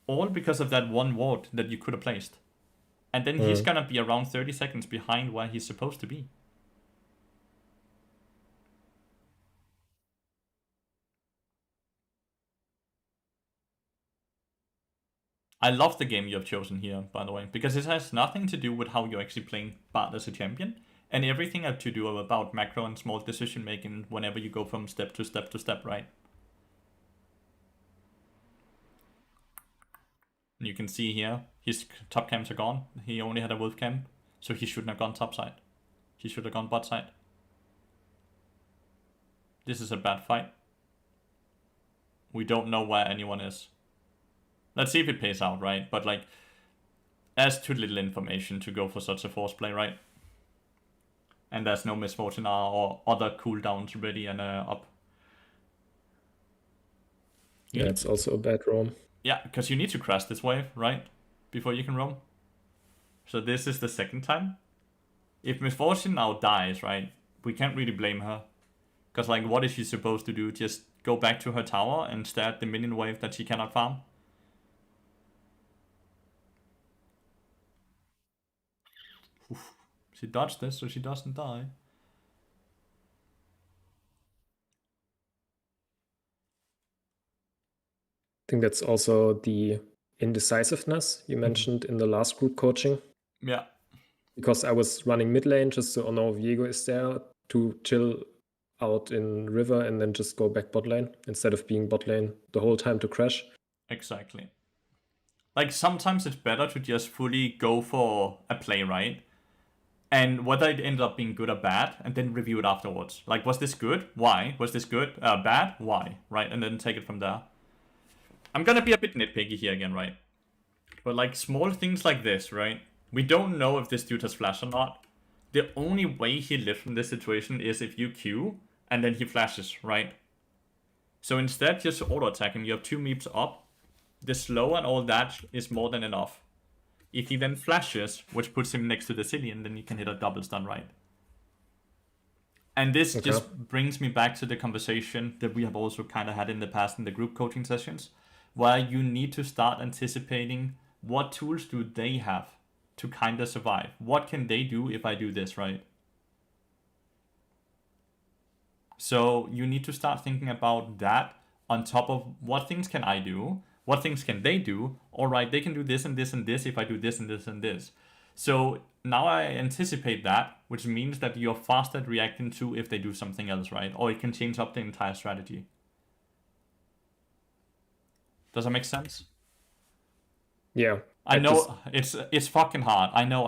All because of that one ward that you could have placed. And then he's gonna be around 30 seconds behind where he's supposed to be. I love the game you have chosen here, by the way, because it has nothing to do with how you're actually playing Bard as a champion, and everything have to do about macro and small decision making whenever you go from step to step to step, right? And you can see here, his top camps are gone. He only had a wolf camp, so he shouldn't have gone top side. He should have gone bot side. This is a bad fight. We don't know where anyone is. Let's see if it pays out, right? But like, there's too little information to go for such a force play, right? And there's no Miss Fortune or other cooldowns ready and up. Yeah, it's also a bad roam. Yeah, because you need to crash this wave, right? Before you can roam. So this is the second time. If Miss Fortune now dies, right? We can't really blame her. Because like, what is she supposed to do? Just go back to her tower and stare at the minion wave that she cannot farm? Oof. She dodged this so she doesn't die. I think that's also the indecisiveness you mentioned in the last group coaching. Yeah. Because I was running mid lane just to know Viego is there to chill out in river and then just go back bot lane instead of being bot lane the whole time to crash. Exactly. Like, sometimes it's better to just fully go for a play, right? And whether it ended up being good or bad, and then review it afterwards. Like, was this good? Why? Was this good? Bad? Why? Right? And then take it from there. I'm gonna be a bit nitpicky here again, right? But like, small things like this, right? We don't know if this dude has flash or not. The only way he lives from this situation is if you Q, and then he flashes, right? So instead, just auto-attack him. You have 2 meeps up. The slow and all that is more than enough. If he then flashes, which puts him next to the Cillian, then you can hit a double stun, right? And this just brings me back to the conversation that we have also kind of had in the past in the group coaching sessions, where you need to start anticipating what tools do they have to kind of survive. What can they do if I do this, right? So you need to start thinking about that on top of what things can I do, what things can they do. All right, they can do this and this and this if I do this and this and this. So now I anticipate that, which means that you're faster at reacting to if they do something else, right? Or it can change up the entire strategy. Does that make sense? Yeah. I know it's fucking hard. I know.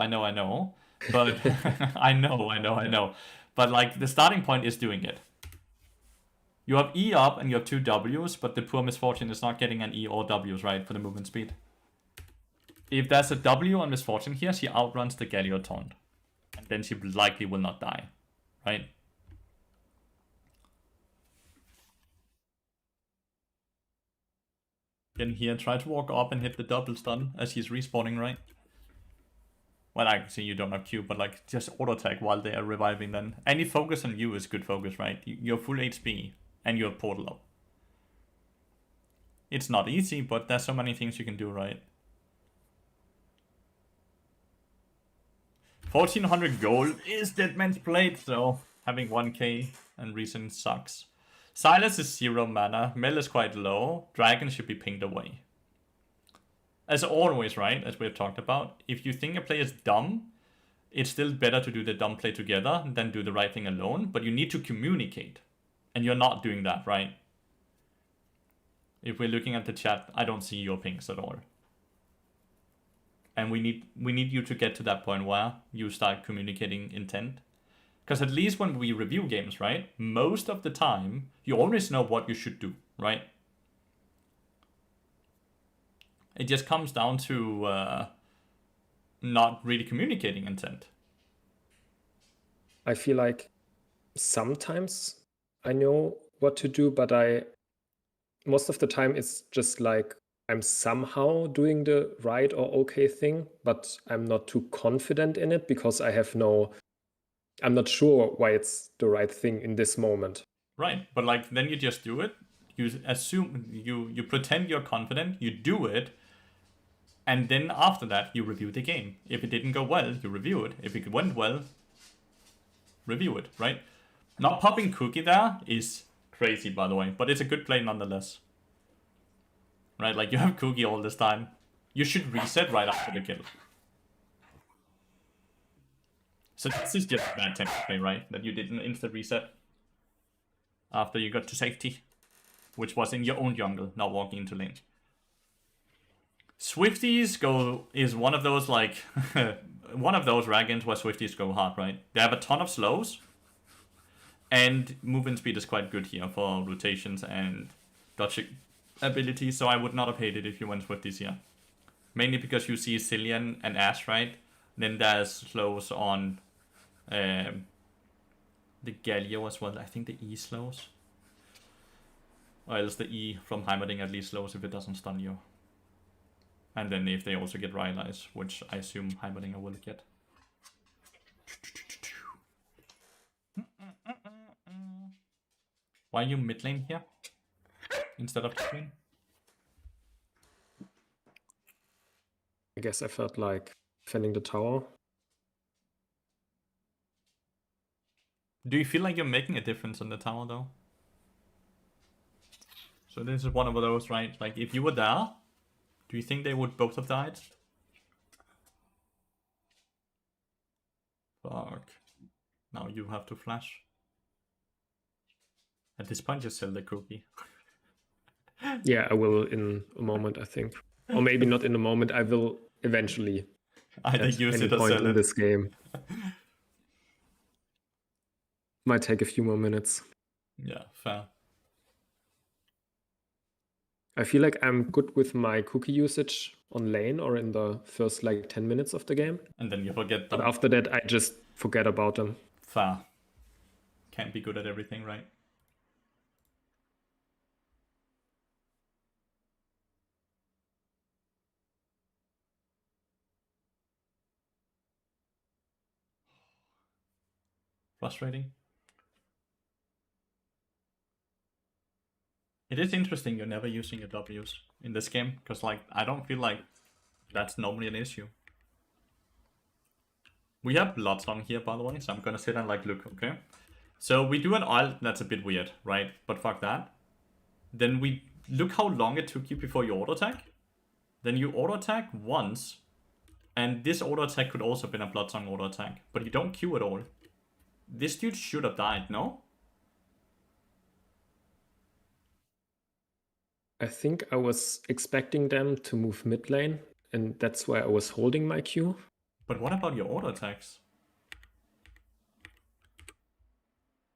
But I know. But like, the starting point is doing it. You have E up and you have 2 Ws, but the poor Misfortune is not getting an E or Ws, right, for the movement speed. If there's a W on Misfortune here, she outruns the Galio taunt. And then she likely will not die, right? Again here, try to walk up and hit the double stun as he's respawning, right? Well, I can see you don't have Q, but like, just auto-attack while they are reviving then. Any focus on you is good focus, right? You're full HP and you're portal up. It's not easy, but there's so many things you can do, right? 1400 gold is dead man's plate, so having 1k and recent sucks. Silas is 0 mana, Mel is quite low, Dragon should be pinged away. As always, right, as we've talked about, if you think a play is dumb, it's still better to do the dumb play together than do the right thing alone, but you need to communicate. And you're not doing that, right? If we're looking at the chat, I don't see your pings at all. And we need you to get to that point where you start communicating intent. Because at least when we review games, right, most of the time, you always know what you should do, right? It just comes down to not really communicating intent. I feel like sometimes I know what to do, but most of the time it's just like I'm somehow doing the right or okay thing, but I'm not too confident in it because I'm not sure why it's the right thing in this moment. Right, but like, then you just do it. You assume, you pretend you're confident, you do it, and then after that, you review the game. If it didn't go well, you review it. If it went well, review it, right? Not popping Cookie there is crazy, by the way, but it's a good play nonetheless. Right, like, you have Cookie all this time. You should reset right after the kill. So this is just bad technically, right? That you did an instant reset after you got to safety, which was in your own jungle, not walking into lane. Swifties is one of those like one of those Ragans where Swifties go hard, right? They have a ton of slows, and movement speed is quite good here for rotations and dodging ability, so I would not have hated if you went Swifties here. Mainly because you see Cillian and Ash, right? Then there's slows on the Galio as well. I think the E slows. Or else the E from Heimerdinger at least slows if it doesn't stun you. And then if they also get Rylai's, which I assume Heimerdinger will get. Why are you mid lane here? Instead of top lane? I guess I felt like defending the tower. Do you feel like you're making a difference on the tower though? So this is one of those, right? Like if you were there, do you think they would both have died? Fuck. Now you have to flash. At this point, just sell the cookie. Yeah, I will in a moment, I think. Or maybe not in a moment, I will eventually. Either At use any it or point sell in it. this game. Might take a few more minutes. Yeah, fair. I feel like I'm good with my cookie usage on lane or in the first like 10 minutes of the game. And then you forget But them. after that, I just forget about them. Fair. Can't be good at everything, right? Frustrating. It is interesting you're never using your W's in this game, because like I don't feel like that's normally an issue. We have Bloodsong here, by the way, so I'm gonna sit and like look, okay? So we do an ult, that's a bit weird, right? But fuck that. Then we look how long it took you before you auto attack. Then you auto attack once, and this auto attack could also have been a Bloodsong auto attack, but you don't Q at all. This dude should have died, no? I think I was expecting them to move mid lane, and that's why I was holding my Q. But what about your auto attacks?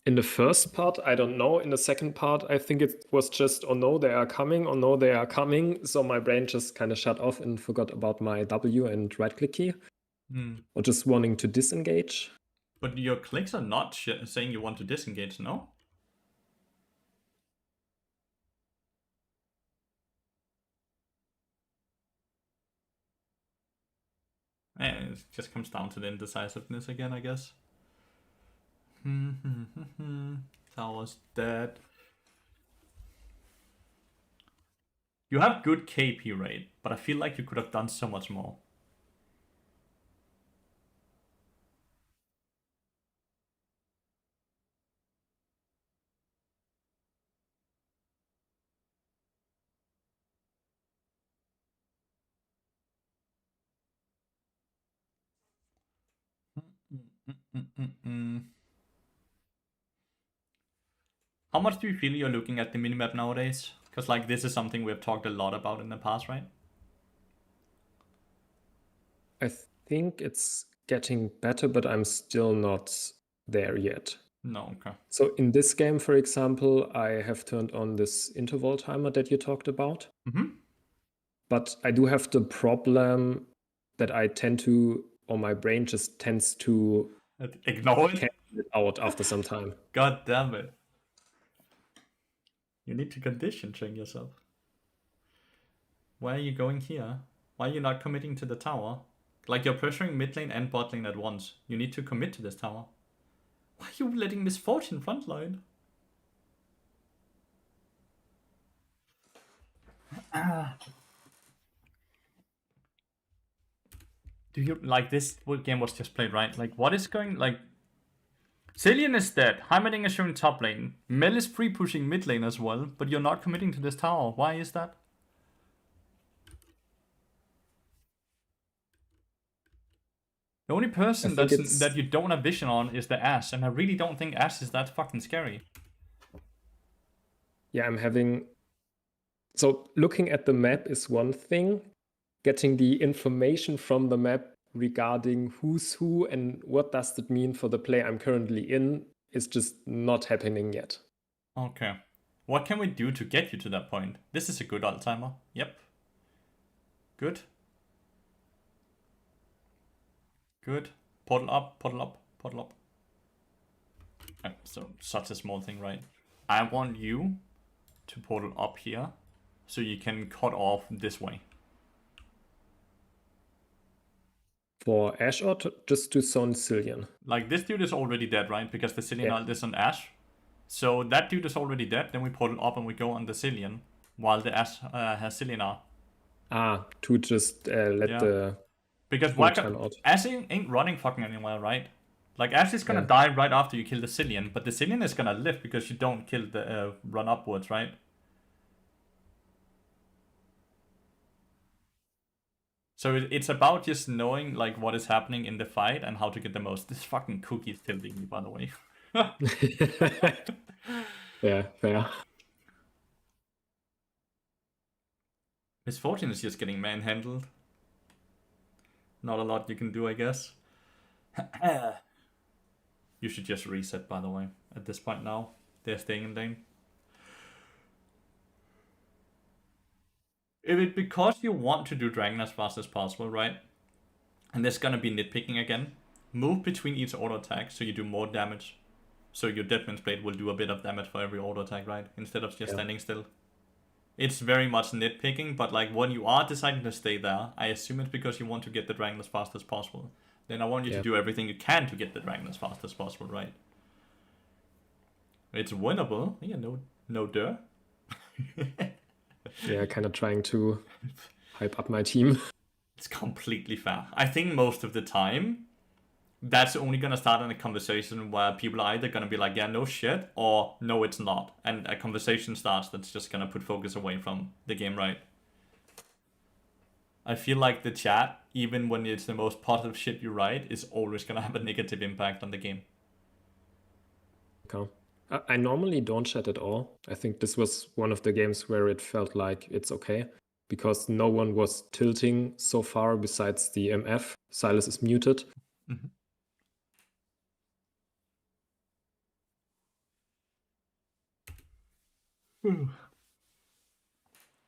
In the first part, I don't know. In the second part, I think it was just, oh no, they are coming, oh no, they are coming. So my brain just kind of shut off and forgot about my W and right click key. Or just wanting to disengage. But your clicks are not saying you want to disengage, no? It just comes down to the indecisiveness again, I guess. Tower's dead. You have good KP rate, but I feel like you could have done so much more. How much do you feel you're looking at the minimap nowadays? Because like this is something we've talked a lot about in the past, right? I think it's getting better, but I'm still not there yet. No, okay. So in this game, for example, I have turned on this interval timer that you talked about. But I do have the problem that I tend to, or my brain just tends to ignore it? cancel it out after some time. God damn it. You need to condition train yourself. Why are you going here? Why are you not committing to the tower? Like you're pressuring mid lane and bot lane at once. You need to commit to this tower. Why are you letting Misfortune frontline? Do you like this game was just played right? Like what is going like Cillian is dead, Heimerdinger is showing top lane, Mel is free pushing mid lane as well, but you're not committing to this tower. Why is that? The only person think it's- that you don't have vision on is the Ash, and I really don't think Ash is that fucking scary. Yeah, I'm having. So looking at the map is one thing. Getting the information from the map regarding who's who and what does that mean for the play I'm currently in is just not happening yet. Okay. What can we do to get you to that point? This is a good alt-timer. Yep. Good. Good. Portal up, portal up, portal up. So, such a small thing, right? I want you to portal up here so you can cut off this way. For Ash or just to Son Cillian? Like, this dude is already dead, right? Because the Cillian Yeah. ult is on Ash. So that dude is already dead. Then we portal up and we go on the Cillian while the Ash has Cillian out. To just let Yeah. the Because full why time out. Ash ain't running fucking anywhere, right? Like, Ash is gonna Yeah. die right after you kill the Cillian, but the Cillian is gonna live because you don't kill the run upwards, right? So it's about just knowing, like, what is happening in the fight and how to get the most. This fucking cookie is tilting me, by the way. Yeah, fair. Misfortune is just getting manhandled. Not a lot you can do, I guess. You should just reset, by the way, at this point now. They're staying in lane. If it's because you want to do Dragon as fast as possible, right? And there's gonna be nitpicking again. Move between each auto attack so you do more damage. So your Deadman's Blade will do a bit of damage for every auto attack, right? Instead of just standing still. It's very much nitpicking, but like when you are deciding to stay there, I assume it's because you want to get the dragon as fast as possible. Then I want you to do everything you can to get the dragon as fast as possible, right? It's winnable. Yeah, no duh. Yeah, kind of trying to hype up my team. It's completely fair. I think most of the time, that's only gonna start in a conversation where people are either gonna be like, yeah, no shit, or no, it's not. And a conversation starts that's just gonna put focus away from the game, right? I feel like the chat, even when it's the most positive shit you write, is always gonna have a negative impact on the game. Okay. I normally don't chat at all. I think this was one of the games where it felt like it's okay because no one was tilting so far besides the MF. Silas is muted. Mm-hmm.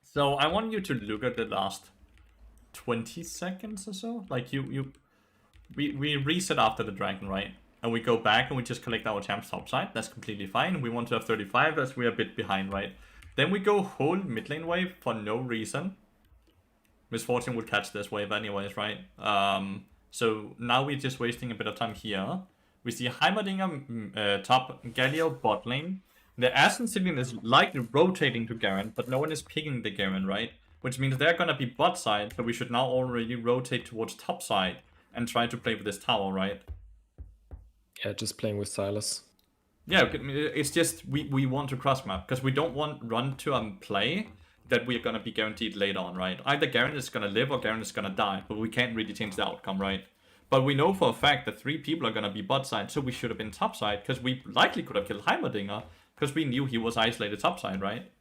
So I want you to look at the last 20 seconds or so. Like we reset after the dragon, right? And we go back and we just collect our champs topside. That's completely fine. We want to have 35 as we're a bit behind, right? Then we go whole mid lane wave for no reason. Misfortune would catch this wave anyways, right? So now we're just wasting a bit of time here. We see Heimerdinger top, Galio bot lane. The Ashen Cillian is likely rotating to Garen, but no one is picking the Garen, right? Which means they're gonna be bot side, so we should now already rotate towards top side and try to play with this tower, right? Yeah, just playing with Silas. Yeah, it's just we want to cross map because we don't want run to play that we're gonna be guaranteed later on, right? Either Garen is gonna live or Garen is gonna die, but we can't really change the outcome, right? But we know for a fact that 3 people are gonna be bot side, so we should have been top side because we likely could have killed Heimerdinger because we knew he was isolated top side, right?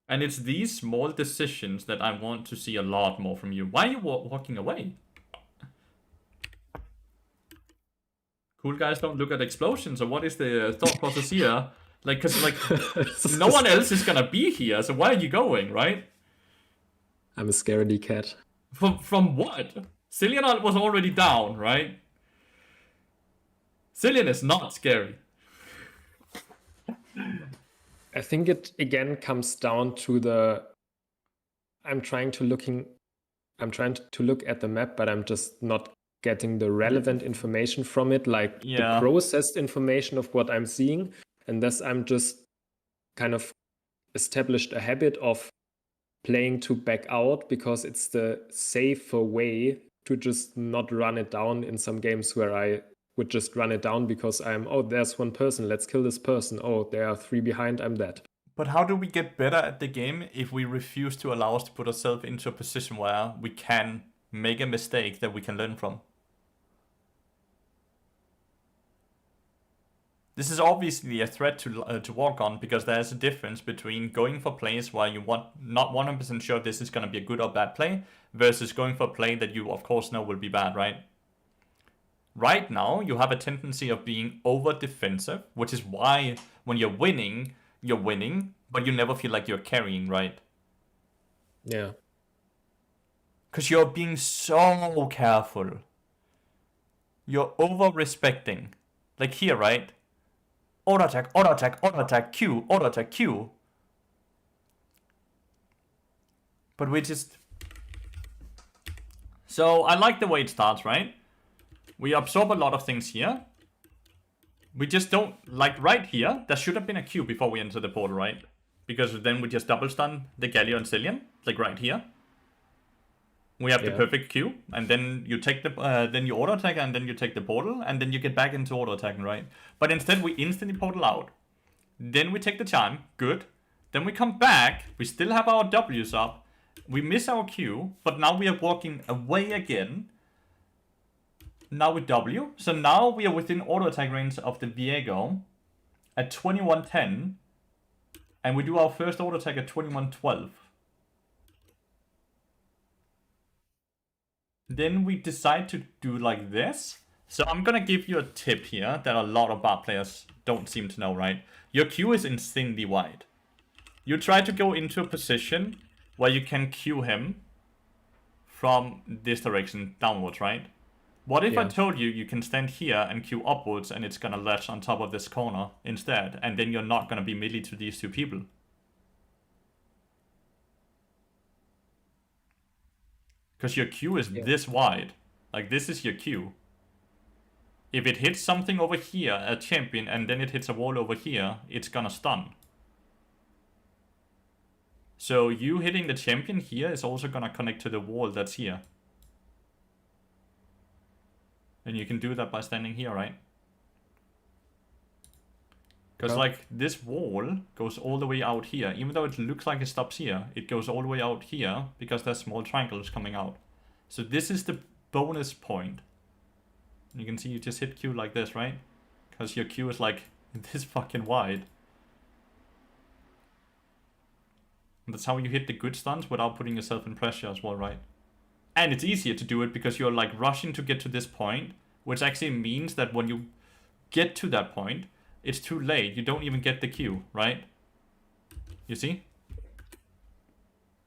And it's these small decisions that I want to see a lot more from you. Why are you walking away? Cool guys don't look at explosions, or what is the thought process here? Like, cause like, no one else is gonna be here, so why are you going, right? I'm a scaredy cat. From what? Cillian was already down, right? Cillian is not scary. I think it again comes down to the I'm trying to look at the map, but I'm just not getting the relevant information from it, like the processed information of what I'm seeing. And thus I'm just kind of established a habit of playing to back out because it's the safer way to just not run it down in some games where I would just run it down because there's one person, let's kill this person. Oh, there are 3 behind, I'm dead. But how do we get better at the game if we refuse to allow us to put ourselves into a position where we can make a mistake that we can learn from? This is obviously a threat to work on, because there's a difference between going for plays where you want not 100% sure this is going to be a good or bad play versus going for a play that you of course know will be bad, right? Right now, you have a tendency of being over defensive, which is why when you're winning, but you never feel like you're carrying, right? Yeah. Because you're being so careful. You're over respecting. Like here, right? Auto attack, Q, auto attack, Q. But we just... So I like the way it starts, right? We absorb a lot of things here. We just don't... Like right here, there should have been a Q before we enter the portal, right? Because then we just double stun the Galio and Cillian. Like right here. We have the perfect Q, and then you take the then you auto attack, and then you take the portal, and then you get back into auto attacking, right? But instead we instantly portal out. Then we take the time, good. Then we come back, we still have our W's up, we miss our Q, but now we are walking away again. Now with W, so now we are within auto attack range of the Viego at 2110, and we do our first auto attack at 2112. Then we decide to do like this. So I'm gonna give you a tip here that a lot of bot players don't seem to know, right? Your Q is insanely wide. You try to go into a position where you can Q him from this direction downwards, right? What if I told you can stand here and Q upwards and it's gonna latch on top of this corner instead, and then you're not gonna be melee to these two people? Because your Q is this wide. Like, this is your Q. If it hits something over here, a champion, and then it hits a wall over here, it's gonna stun. So you hitting the champion here is also gonna connect to the wall that's here. And you can do that by standing here, right? Because like this wall goes all the way out here. Even though it looks like it stops here, it goes all the way out here because there's small triangles coming out. So this is the bonus point. You can see you just hit Q like this, right? Because your Q is like this fucking wide. And that's how you hit the good stuns without putting yourself in pressure as well, right? And it's easier to do it because you're like rushing to get to this point, which actually means that when you get to that point, it's too late. You don't even get the Q, right? You see?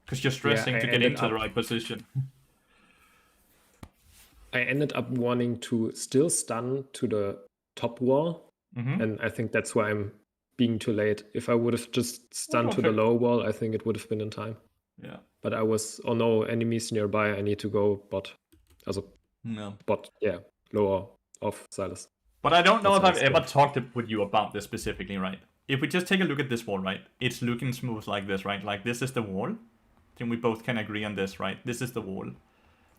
Because you're stressing to get into the right position. I ended up wanting to still stun to the top wall. And I think that's why I'm being too late. If I would have just stunned to the low wall, I think it would have been in time. Yeah. But I was, oh no, enemies nearby. I need to go bot. Also, bot, lower off Silas. But I don't know if I've ever talked with you about this specifically, right? If we just take a look at this wall, right? It's looking smooth like this, right? Like this is the wall. I think we both can agree on this, right? This is the wall.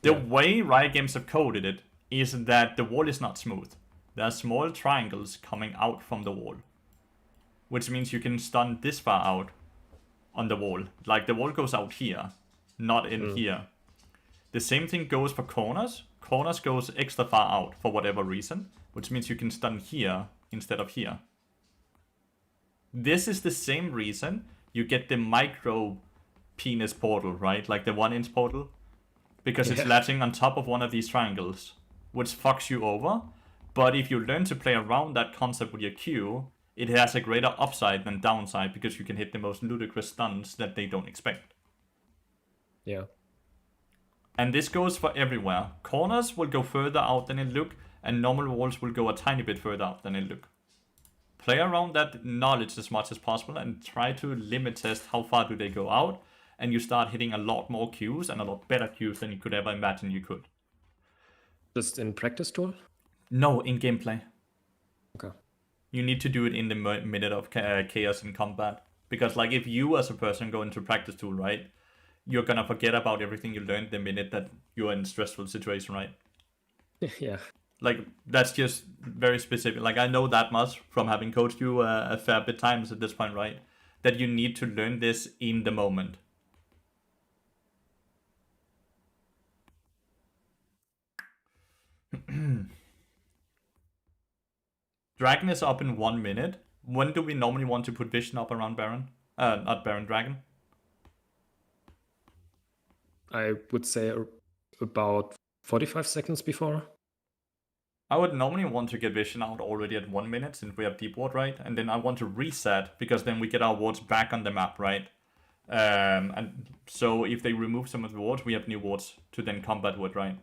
The way Riot Games have coded it is that the wall is not smooth. There are small triangles coming out from the wall. Which means you can stun this far out on the wall. Like the wall goes out here, not in here. The same thing goes for corners. Corners goes extra far out for whatever reason. Which means you can stun here instead of here. This is the same reason you get the micro penis portal, right? Like the 1-inch portal. Because it's latching on top of one of these triangles. Which fucks you over. But if you learn to play around that concept with your Q, it has a greater upside than downside. Because you can hit the most ludicrous stuns that they don't expect. Yeah. And this goes for everywhere. Corners will go further out than it look. And normal walls will go a tiny bit further out than it look. Play around that knowledge as much as possible and try to limit test how far do they go out. And you start hitting a lot more Qs and a lot better Qs than you could ever imagine you could. Just in practice tool? No, in gameplay. Okay. You need to do it in the minute of chaos in combat. Because like if you as a person go into practice tool, right? You're gonna forget about everything you learned the minute that you're in a stressful situation, right? Yeah. Like, that's just very specific. Like, I know that much from having coached you a fair bit times at this point, right? that you need to learn this in the moment. Dragon is up in 1 minute. When do we normally want to put vision up around Baron? Not Baron, Dragon. I would say about 45 seconds before. I would normally want to get vision out already at 1 minute since we have deep ward, right? And then I want to reset because then we get our wards back on the map, right? And so if they remove some of the wards, we have new wards to then combat with, right?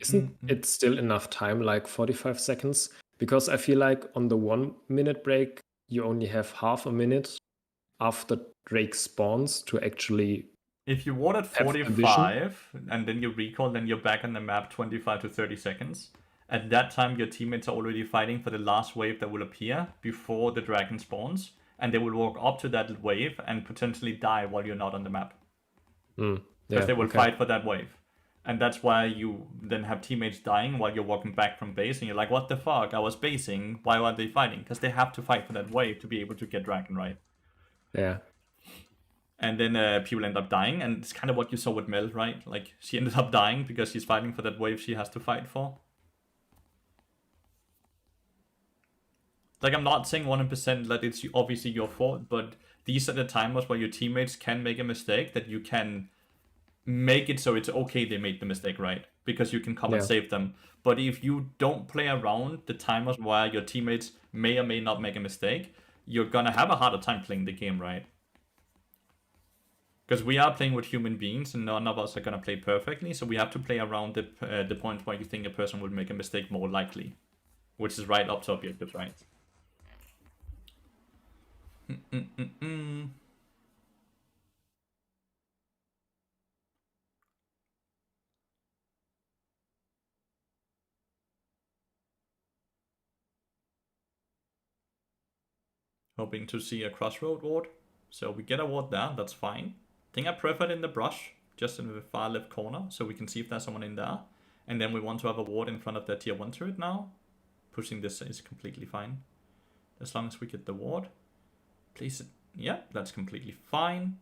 Isn't it still enough time, like 45 seconds? Because I feel like on the 1 minute break, you only have half a minute after Drake spawns to actually. If you ward at Have the 45 and then you recall, then you're back on the map 25 to 30 seconds. At that time, your teammates are already fighting for the last wave that will appear before the dragon spawns, and they will walk up to that wave and potentially die while you're not on the map. Because they will fight for that wave. And that's why you then have teammates dying while you're walking back from base, and you're like, what the fuck? I was basing. Why are they fighting? Because they have to fight for that wave to be able to get dragon, right? Yeah. And then people end up dying, and it's kind of what you saw with Mel, right? Like, she ended up dying because she's fighting for that wave she has to fight for. Like, I'm not saying 100% that it's obviously your fault, but these are the timers where your teammates can make a mistake that you can make it so it's okay they made the mistake, right? Because you can come and save them. But if you don't play around the timers where your teammates may or may not make a mistake, you're gonna have a harder time playing the game, right? Because we are playing with human beings and none of us are going to play perfectly. So we have to play around the point where you think a person would make a mistake more likely. Which is right up to objectives, right? Hoping to see a crossroad ward. So we get a ward there, that's fine. I think I prefer it in the brush, just in the far left corner, so we can see if there's someone in there. And then we want to have a ward in front of the tier 1 turret now. Pushing this is completely fine. As long as we get the ward. Place it. Yeah, that's completely fine.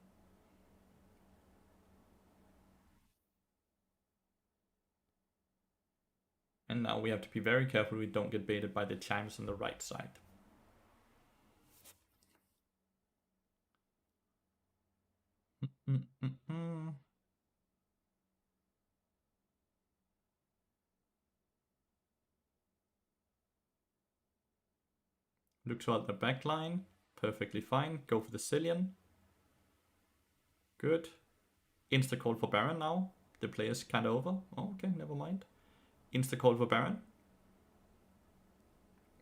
And now we have to be very careful we don't get baited by the chimes on the right side. Look toward the back line. Perfectly fine. Go for the Cillian. Good. Insta call for Baron now. The player's kind of over. Oh, okay, never mind. Insta call for Baron.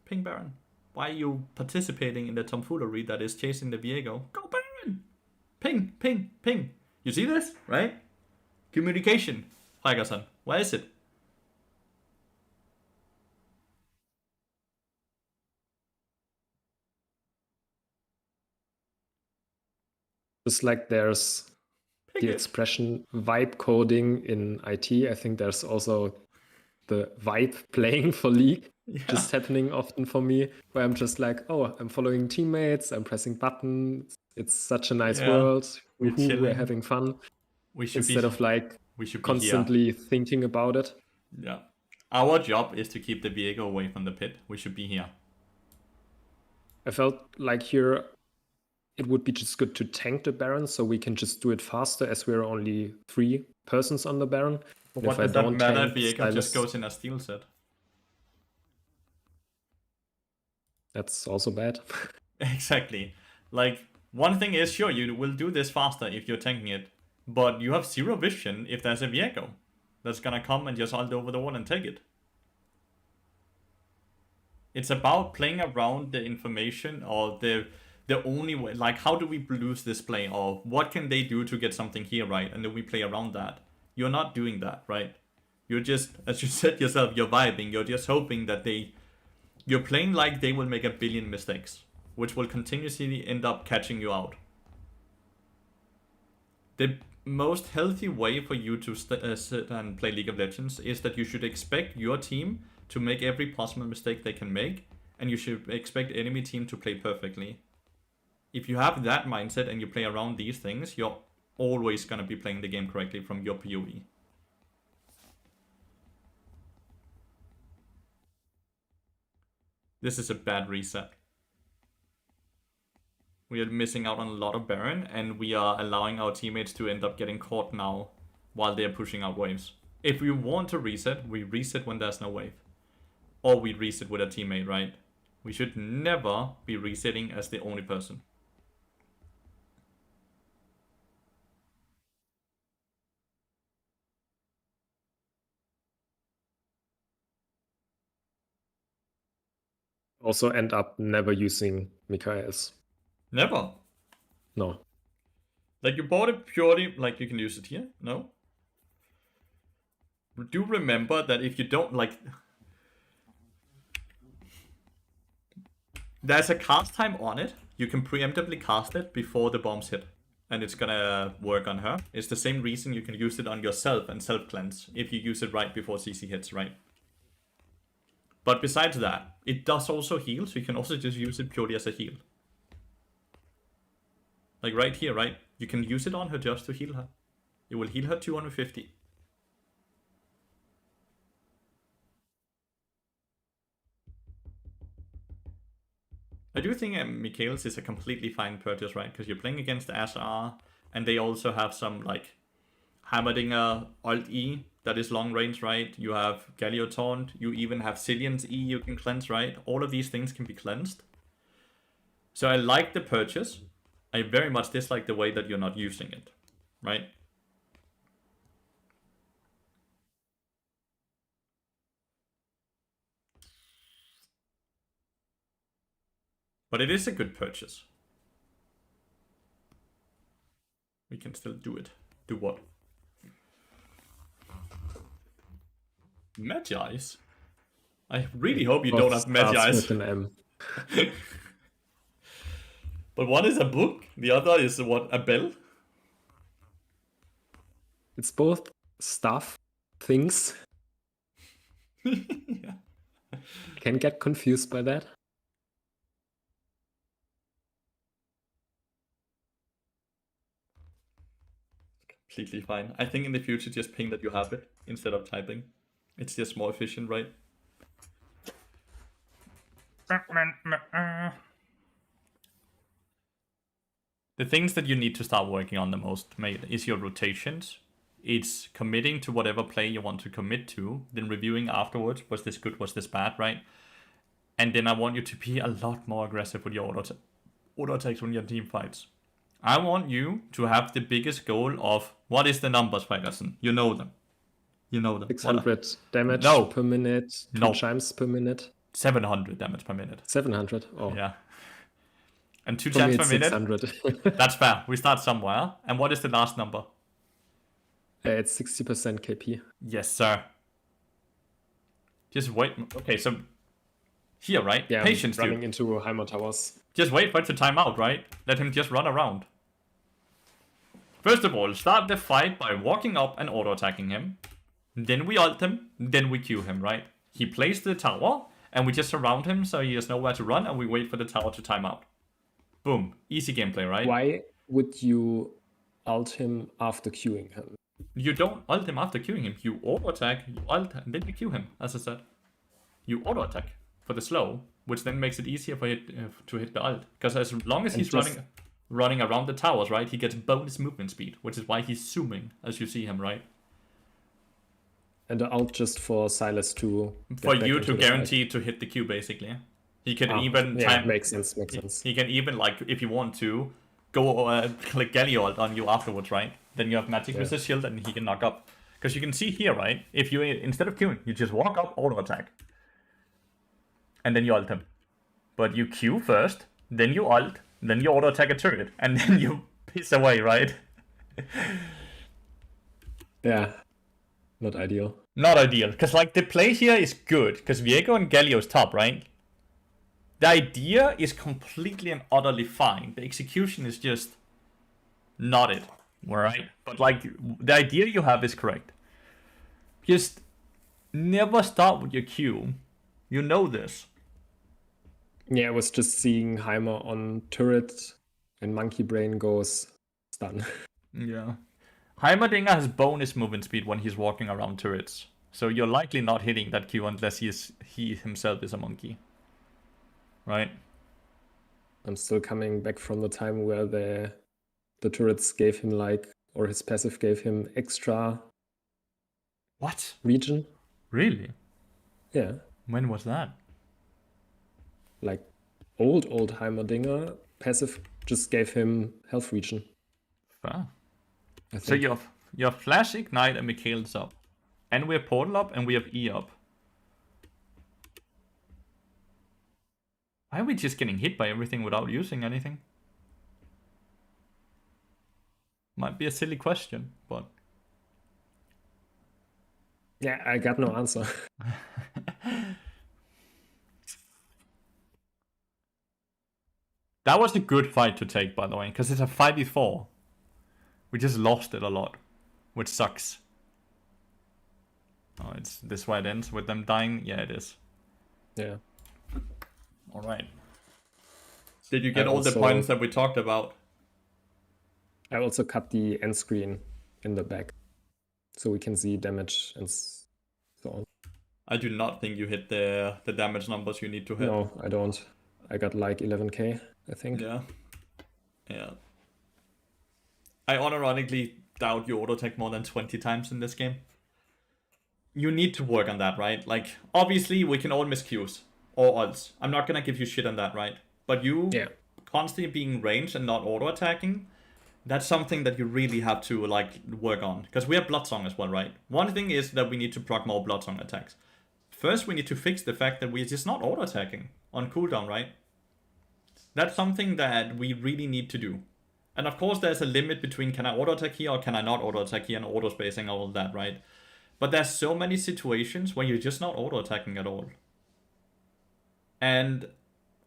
Ping Baron. Why are you participating in the tomfoolery that is chasing the Viego? Go Baron! Ping, ping, ping. You see this, right? Communication. Tigerson, where is it? Just like there's the expression vibe coding in IT, I think there's also the vibe playing for League just happening often for me, where I'm just like, oh, I'm following teammates, I'm pressing buttons, it's such a nice world, we're having fun. Instead of like constantly thinking about it. Yeah. Our job is to keep the Viego away from the pit. We should be here. I felt like here it would be just good to tank the Baron so we can just do it faster as we're only 3 persons on the Baron. But what does that matter if Viego just goes in a steel set? That's also bad. Exactly. Like, one thing is, sure, you will do this faster if you're tanking it. But you have 0 vision if there's a Viego that's gonna come and just ult over the wall and take it. It's about playing around the information or the only way, like how do we lose this play or what can they do to get something here, right? And then we play around that. You're not doing that, right? You're just, as you said yourself, you're vibing. You're just hoping that you're playing like they will make a billion mistakes, which will continuously end up catching you out. The most healthy way for you to sit and play League of Legends is that you should expect your team to make every possible mistake they can make and you should expect enemy team to play perfectly. If you have that mindset and you play around these things, you're always gonna be playing the game correctly from your POE. This is a bad reset. We are missing out on a lot of Baron, and we are allowing our teammates to end up getting caught now while they're pushing out waves. If we want to reset, we reset when there's no wave. Or we reset with a teammate, right? We should never be resetting as the only person. Also end up never using Mikael's. Never. No. Like, you bought it purely, like, you can use it here? No? Do remember that if you don't, like... There's a cast time on it. You can preemptively cast it before the bombs hit. And it's gonna work on her. It's the same reason you can use it on yourself and self-cleanse. If you use it right before CC hits, right? But besides that, it does also heal. So you can also just use it purely as a heal. Like right here, right? You can use it on her just to heal her. It will heal her 250. I do think Mikael's is a completely fine purchase, right? Because you're playing against SR, and they also have some, like, Hammerdinger Alt E that is long range, right? You have Galio Taunt, you even have Zillion's E you can cleanse, right? All of these things can be cleansed. So I like the purchase. I very much dislike the way that you're not using it, right? But it is a good purchase. We can still do it. Do what? Magi's? I really hope you don't have Magi's. With an M. But one is a book, the other is what, a bell? It's both stuff, things. Yeah. Can get confused by that. Completely fine. I think in the future just ping that you have it instead of typing. It's just more efficient, right? The things that you need to start working on the most, mate, is your rotations. It's committing to whatever play you want to commit to, then reviewing afterwards, was this good, was this bad, right? And then I want you to be a lot more aggressive with your auto attacks when your team fights. I want you to have the biggest goal of, what is the numbers, Ferguson? You know them. You know them. 600 damage No. per minute, two No. chimes per minute. 700 damage per minute. 700? Oh. Yeah. And 2 For me, chimes per it's minute. 600. That's fair. We start somewhere. And what is the last number? It's 60% KP. Yes, sir. Just wait. Okay, so here, right? Yeah, Patience, running dude. into Heimer Towers. Just wait for it to time out, right? Let him just run around. First of all, start the fight by walking up and auto-attacking him. Then we ult him, then we Q him, right? He plays the tower, and we just surround him so he has nowhere to run, and we wait for the tower to time out. Boom. Easy gameplay, right? Why would you ult him after queuing him? You don't ult him after queuing him. You auto-attack, you ult, and then you Q him, as I said. You auto-attack for the slow, which then makes it easier for him to hit the ult. Because as long as he's running around the towers, right, he gets bonus movement speed, which is why he's zooming, as you see him, right? And the ult just for Silas to... For you to guarantee to hit the Q, basically. He can even... Yeah, makes sense. He can even, like, if you want to, go click Galliot on you afterwards, right? Then you have magic resist shield and he can knock up. Because you can see here, right? If you, instead of queuing, you just walk up, auto attack. And then you ult him. But you Q first, then you ult, then you auto attack a turret, and then you piss away, right? Yeah. Not ideal. Not ideal. Because, like, the play here is good. Because Viego and Galio's top, right? The idea is completely and utterly fine. The execution is just not it. Alright? But, like, the idea you have is correct. Just never start with your Q. You know this. Yeah, I was just seeing Heimer on turret, and Monkey Brain goes stun. Yeah. Heimerdinger has bonus movement speed when he's walking around turrets. So you're likely not hitting that Q unless he himself is a monkey. Right? I'm still coming back from the time where the turrets gave him or his passive gave him extra What? region. Really? Yeah, When was that? like old Heimerdinger passive just gave him health region. Fair. I So think. you have Flash, Ignite, and Mikhail's up. And we have Portal up, and we have E up. Why are we just getting hit by everything without using anything? Might be a silly question, but... Yeah, I got no answer. That was a good fight to take, by the way, because it's a 5v4. We just lost it a lot, which sucks. Oh, it's this way it ends with them dying? Yeah, it is. Yeah. Alright. Did you get all the also- points that we talked about? I also cut the end screen in the back so we can see damage and so on. I do not think you hit the damage numbers you need to hit. No, I don't. I got like 11k, I think. Yeah. Yeah. I unironically doubt you auto-attack more than 20 times in this game. You need to work on that, right? Like, obviously, we can all miss Qs or ults. I'm not gonna give you shit on that, right? But you Yeah. constantly being ranged and not auto-attacking, that's something that you really have to, like, work on. Because we have Bloodsong as well, right? One thing is that we need to proc more Bloodsong attacks. First, we need to fix the fact that we're just not auto-attacking on cooldown, right? That's something that we really need to do. And of course, there's a limit between can I auto-attack here or can I not auto-attack here and auto-spacing all of that, right? But there's so many situations where you're just not auto-attacking at all. And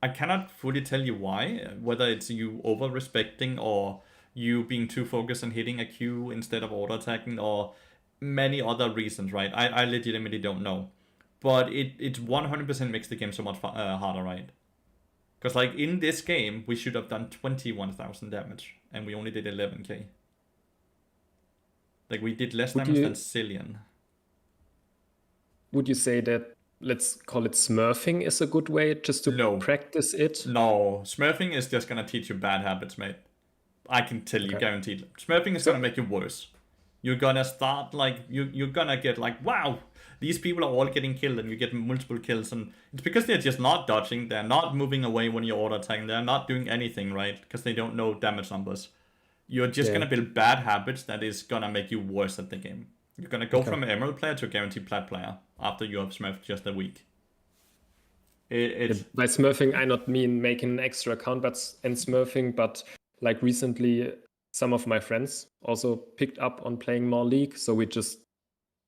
I cannot fully tell you why, whether it's you over-respecting or you being too focused on hitting a Q instead of auto-attacking or many other reasons, right? I legitimately don't know. But it 100% makes the game so much harder, right? Because like in this game, we should have done 21,000 damage and we only did 11k. Like we did less damage than Cillian. Would you say that, let's call it smurfing, is a good way just to practice it? No, smurfing is just gonna teach you bad habits, mate. I can tell you, guaranteed. Smurfing is gonna make you worse. You're gonna start like, you're gonna get like, wow, these people are all getting killed and you get multiple kills, and it's because they're just not dodging, they're not moving away when you're auto-attacking, they're not doing anything, right? Because they don't know damage numbers. You're just gonna build bad habits that is gonna make you worse at the game. You're gonna go from an Emerald player to a guaranteed Plat player after you have smurfed just a week. By smurfing, I not mean making an extra account and smurfing, but like recently, some of my friends also picked up on playing more League, so we just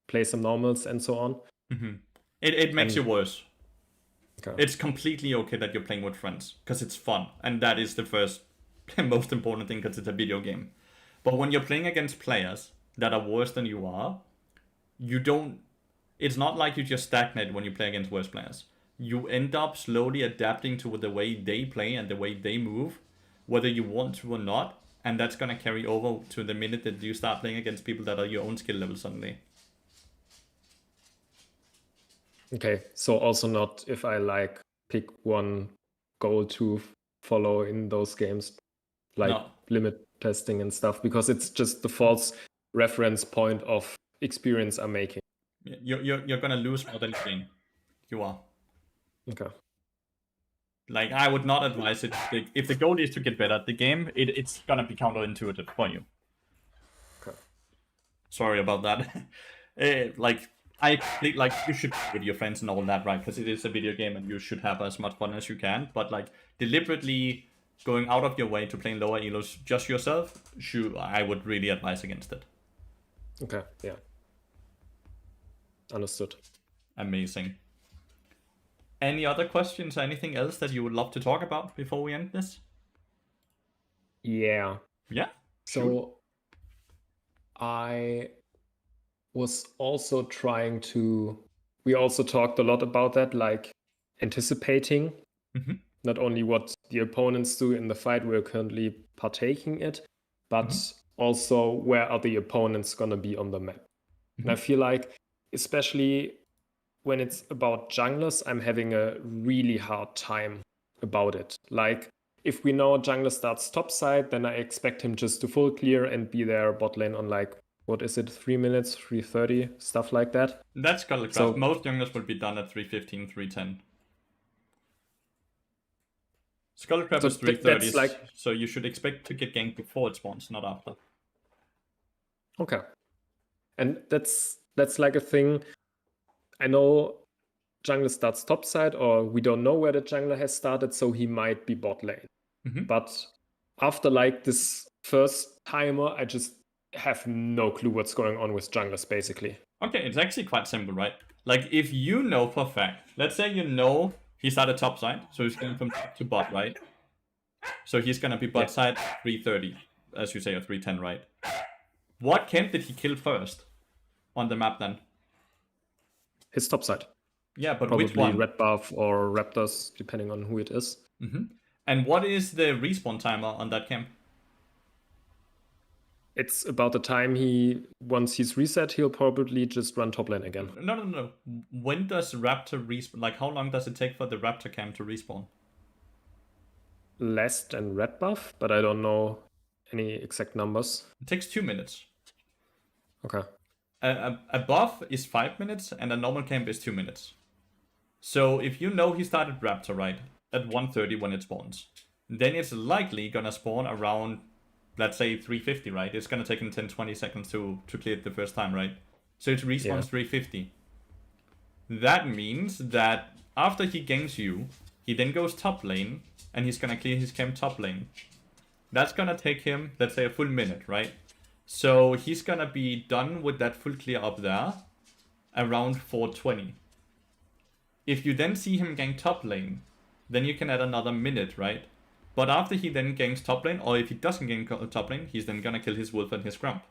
play some normals and so on. Mm-hmm. It makes you worse. Okay. It's completely okay that you're playing with friends, because it's fun, and that is the first most important thing, because it's a video game. But when you're playing against players that are worse than you are, it's not like you just stagnate when you play against worse players. You end up slowly adapting to the way they play and the way they move, whether you want to or not, and that's gonna carry over to the minute that you start playing against people that are your own skill level suddenly. Okay, so also not if I like pick one goal to follow in those games, like limit testing and stuff, because it's just the false reference point of experience I'm making. You're gonna lose more than you gain. You are. Okay. Like, I would not advise it. If the goal is to get better at the game, it's gonna be counterintuitive for you. Okay. Sorry about that. You should play with your friends and all that, right? Because it is a video game and you should have as much fun as you can. But like, deliberately going out of your way to playing lower elos just yourself, I would really advise against it. Okay, yeah. Understood. Amazing. Any other questions or anything else that you would love to talk about before we end this? Yeah. Yeah. So I was also we also talked a lot about that, like anticipating not only what the opponents do in the fight we're currently partaking in, but also where are the opponents gonna be on the map. And I feel like, especially when it's about junglers, I'm having a really hard time about it. Like, if we know jungler starts top side, then I expect him just to full clear and be there bot lane on like, what is it, 3 minutes, 3:30, stuff like that. That's Scuttlecraft. So- Most junglers will be done at 3:15, 3:10. Scuttlecraft So is that's 3:30, like- so you should expect to get ganked before it spawns, not after. Okay. And that's like a thing. I know jungler starts top side, or we don't know where the jungler has started, so he might be bot lane. But after like this first timer, I just have no clue what's going on with junglers, basically. Okay, it's actually quite simple, right? Like, if you know for a fact, let's say you know he started top side, so he's going from top to bot, right? So he's gonna be bot side 3:30, as you say, or 3:10, right? What camp did he kill first on the map then? His top side. Yeah, but Probably which one? Red Buff or Raptors, depending on who it is. And what is the respawn timer on that camp? It's about the time once he's reset, he'll probably just run top lane again. No. When does Raptor respawn? Like, how long does it take for the Raptor camp to respawn? Less than Red Buff, but I don't know any exact numbers. It takes 2 minutes. Okay. A buff is 5 minutes, and a normal camp is 2 minutes. So if you know he started Raptor, right, at 1:30 when it spawns, then it's likely gonna spawn around, let's say, 3:50, right? It's gonna take him 10-20 seconds to clear it the first time, right? So it respawns 3:50. That means that after he ganks you, he then goes top lane, and he's gonna clear his camp top lane. That's gonna take him, let's say, a full minute, right? So he's gonna be done with that full clear up there around 4:20. If you then see him gank top lane, then you can add another minute, right? But after he then ganks top lane, or if he doesn't gank top lane, he's then gonna kill his wolf and his grump.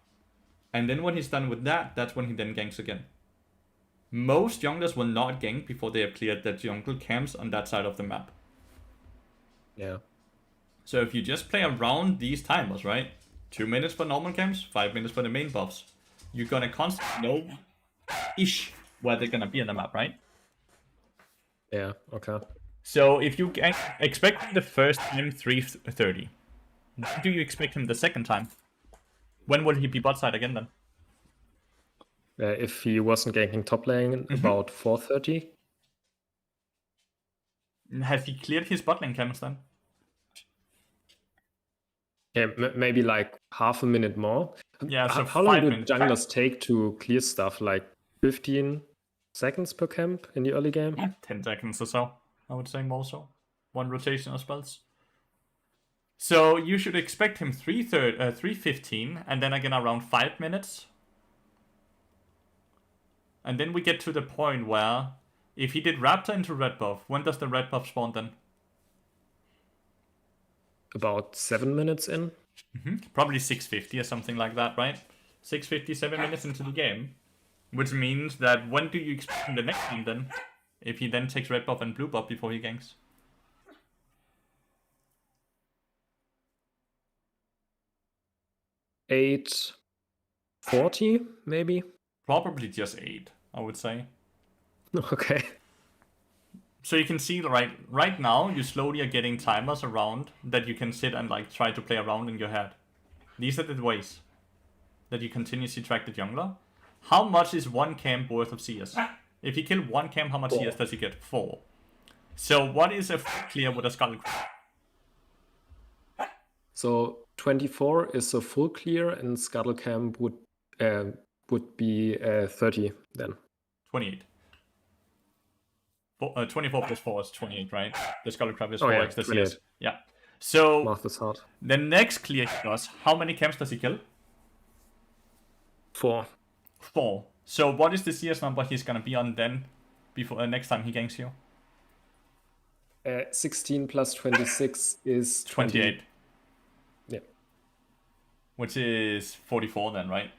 And then when he's done with that, that's when he then ganks again. Most junglers will not gank before they have cleared the jungle camps on that side of the map. Yeah. So if you just play around these timers, right? 2 minutes for normal camps, 5 minutes for the main buffs. You're gonna constantly know ish where they're gonna be on the map, right? Yeah, okay. So if you expect him the first time 3:30, when do you expect him the second time? When will he be bot side again then? If he wasn't ganking top lane, about 4:30. Has he cleared his bot lane camps then? Yeah, maybe like half a minute more. Yeah, so How long 5 do minutes. junglers take to clear stuff? Like 15 seconds per camp in the early game? 10 seconds or so, I would say, more so. One rotation of spells. So you should expect him 3:15, and then again around 5 minutes. And then we get to the point where, if he did Raptor into red buff, when does the red buff spawn then? About 7 minutes in. Probably 6:50 or something like that, right? 6:50, 7 minutes into the game. Which means that when do you expect him the next game then? If he then takes red buff and blue buff before he ganks. 8:40 maybe. Probably just 8, I would say. Okay. So you can see right now you slowly are getting timers around that you can sit and like try to play around in your head. These are the ways that you continuously track the jungler. How much is one camp worth of CS? If he kill one camp, how much CS does he get? 4. So what is a clear with a Scuttlecraft? So 24 is a full clear, and Scuttle Camp would be 30 then. 28. 24 plus 4 is 28, right? The Scuttlecraft is 4 yeah, extra 28. CS. Yeah. So Math is hard. the next clear he does, how many camps does he kill? 4. 4. So what is the CS number he's gonna be on then, before next time he ganks you? 16 plus 26 is 28. Yeah. Which is 44 then, right?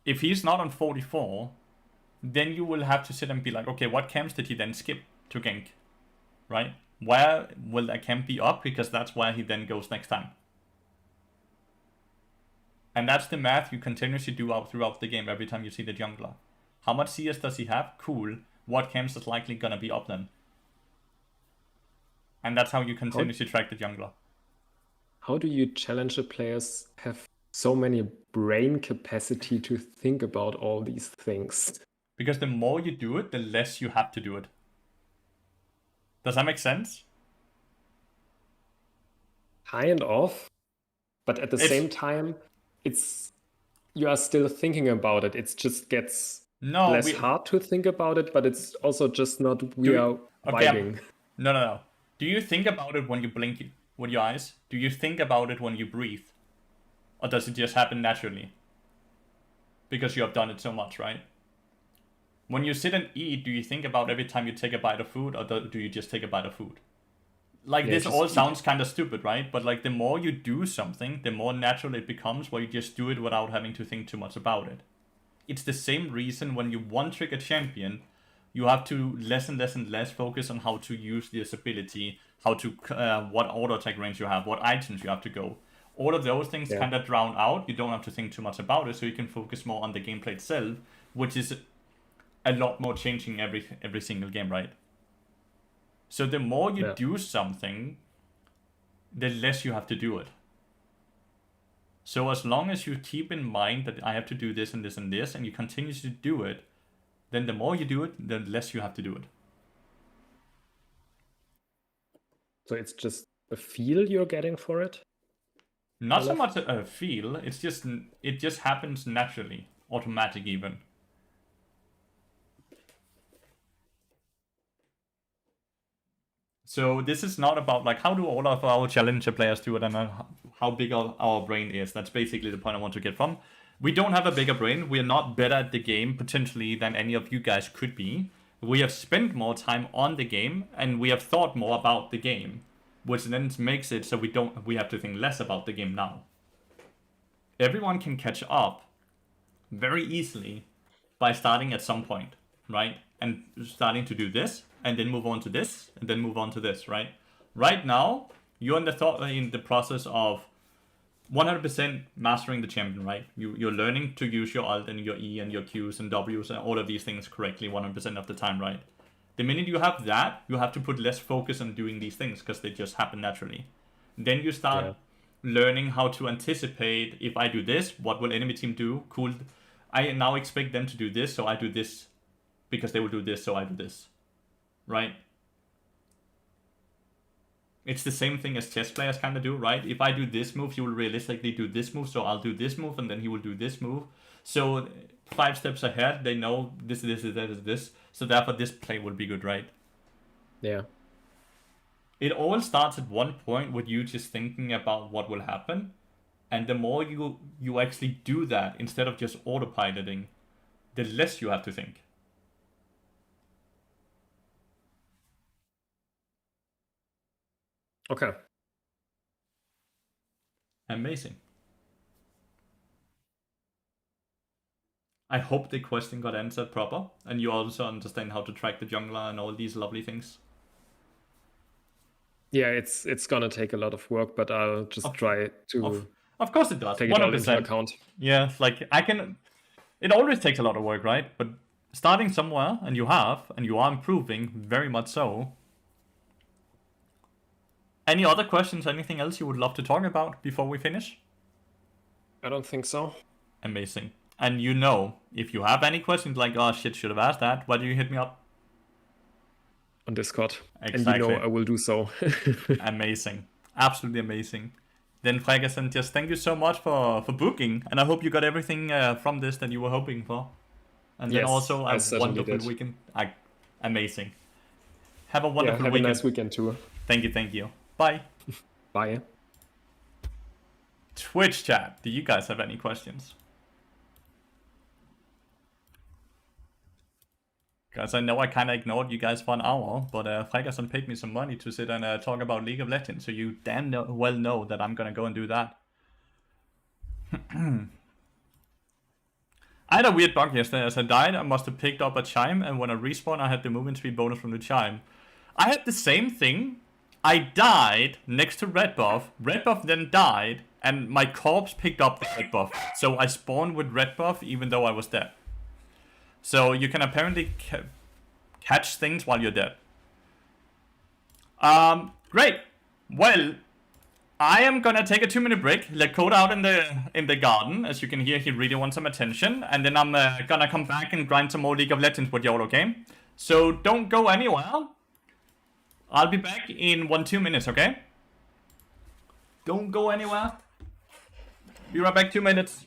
If he's not on 44, then you will have to sit and be like, okay, what camps did he then skip to gank? Right? where will that camp be up? Because that's where he then goes next time. And that's the math you continuously do out throughout the game every time you see the jungler. How much CS does he have? Cool. What camps is likely gonna be up then? And that's how you continuously track the jungler. How do you challenge the players have so many brain capacity to think about all these things? Because the more you do it, the less you have to do it. Does that make sense? Kind of, but at the It's- same time, you are still thinking about it. It just gets No, less hard to think about it, but it's also just not are vibing. No. Do you think about it when you blink with your eyes? Do you think about it when you breathe? Or does it just happen naturally? Because you have done it so much, right? When you sit and eat, do you think about every time you take a bite of food, or do you just take a bite of food? Like, Yeah, this just all eat. sounds kind of stupid, right? But like, the more you do something, the more natural it becomes, where you just do it without having to think too much about it. It's the same reason when you one-trick a champion, you have to less and less focus on how to use this ability, how to what auto attack range you have, what items you have to go. All of those things Yeah. kind of drown out. You don't have to think too much about it, so you can focus more on the gameplay itself, which is a lot more changing every single game, right? So the more you Yeah. do something, the less you have to do it. So as long as you keep in mind that I have to do this and this and this, and you continue to do it, then the more you do it, the less you have to do it. So it's just a feel you're getting for it. Not so Kind much a feel, it just happens naturally, automatic even. So this is not about like how do all of our challenger players do it and how big our brain is. That's basically the point I want to get from. We don't have a bigger brain. We're not better at the game potentially than any of you guys could be. We have spent more time on the game and we have thought more about the game, which then makes it so we have to think less about the game now. Everyone can catch up very easily by starting at some point, right? And starting to do this, and then move on to this, and then move on to this, right? Right now, you're in the process of 100% mastering the champion, right? You're learning to use your ult and your E and your Qs and Ws and all of these things correctly 100% of the time, right? The minute you have that, you have to put less focus on doing these things because they just happen naturally. Then you start learning how to anticipate, if I do this, what will enemy team do? Cool. I now expect them to do this, so I do this because they will do this, so I do this. Right? It's the same thing as chess players kind of do, right? If I do this move, he will realistically do this move, so I'll do this move, and then he will do this move. So 5 steps ahead, they know this, so therefore this play will be good, right? Yeah. It all starts at one point with you just thinking about what will happen, and the more you actually do that instead of just autopiloting, the less you have to think. Okay. Amazing. I hope the question got answered proper, and you also understand how to track the jungler and all these lovely things. Yeah, it's gonna take a lot of work, but I'll just try to Of course it does. take it all into 100%. account. Yeah, like it always takes a lot of work, right? But starting somewhere, and you are improving, very much so. Any other questions, anything else you would love to talk about before we finish? I don't think so. Amazing. And if you have any questions like, oh shit, should have asked that, why do you hit me up? On Discord. Exactly. And I will do so. Amazing. Absolutely amazing. Then Fregason, just thank you so much for booking, and I hope you got everything from this that you were hoping for. And then Yes, also I a certainly wonderful did. weekend. Amazing. Have a Yeah, wonderful have weekend. a nice weekend too. Thank you. Bye. Bye. Twitch chat, do you guys have any questions? Guys, I know I kind of ignored you guys for an hour, but Fregason paid me some money to sit and talk about League of Legends, so you damn well know that I'm gonna go and do that. I had a weird bug yesterday. As I died, I must have picked up a chime, and when I respawned, I had the movement speed bonus from the chime. I had the same thing, I died next to red buff. Red buff then died, and my corpse picked up the red buff. So I spawned with red buff even though I was dead. So you can apparently catch things while you're dead. Great. Well, I am gonna take a 2-minute break. Let Code out in the garden. As you can hear, he really wants some attention. And then I'm gonna come back and grind some more League of Legends with y'all, okay? So don't go anywhere. I'll be back in 1-2 minutes, okay? Don't go anywhere. Be right back, 2 minutes.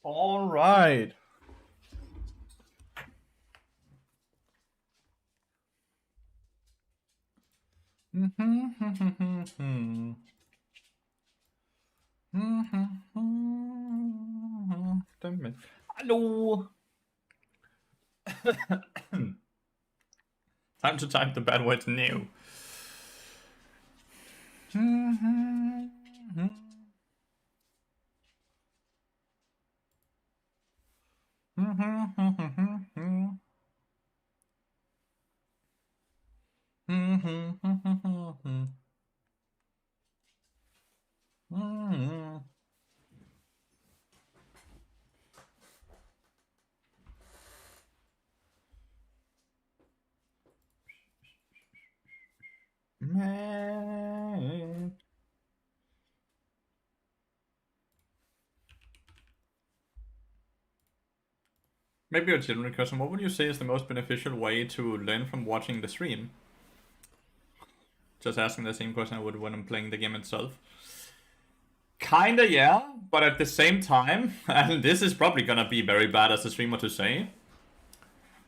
All right. Hello. Time to type the bad words new. Man. Maybe a general question. What would you say is the most beneficial way to learn from watching the stream? Just asking the same question I would when I'm playing the game itself. Kinda, yeah, but at the same time, and this is probably gonna be very bad as a streamer to say,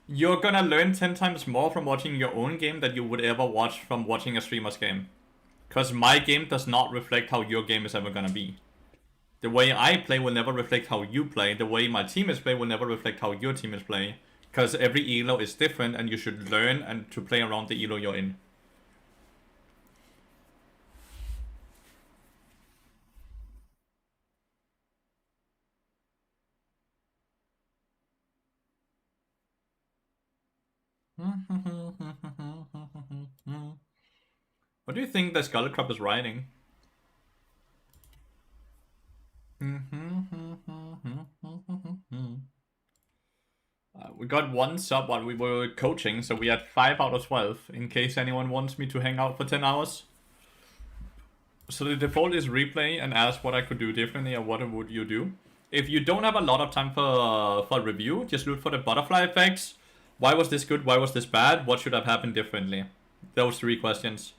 you're gonna learn 10 times more from watching your own game than you would ever watch from watching a streamer's game. Because my game does not reflect how your game is ever gonna be. The way I play will never reflect how you play. The way my teammates play will never reflect how your teammates play. Because every elo is different and you should learn and to play around the elo you're in. What do you think the Skull Crab is riding? We got one sub while we were coaching, so we had 5 out of 12, in case anyone wants me to hang out for 10 hours. So the default is replay and ask what I could do differently or what would you do. If you don't have a lot of time for review, just look for the butterfly effects. Why was this good? Why was this bad? What should have happened differently? Those 3 questions.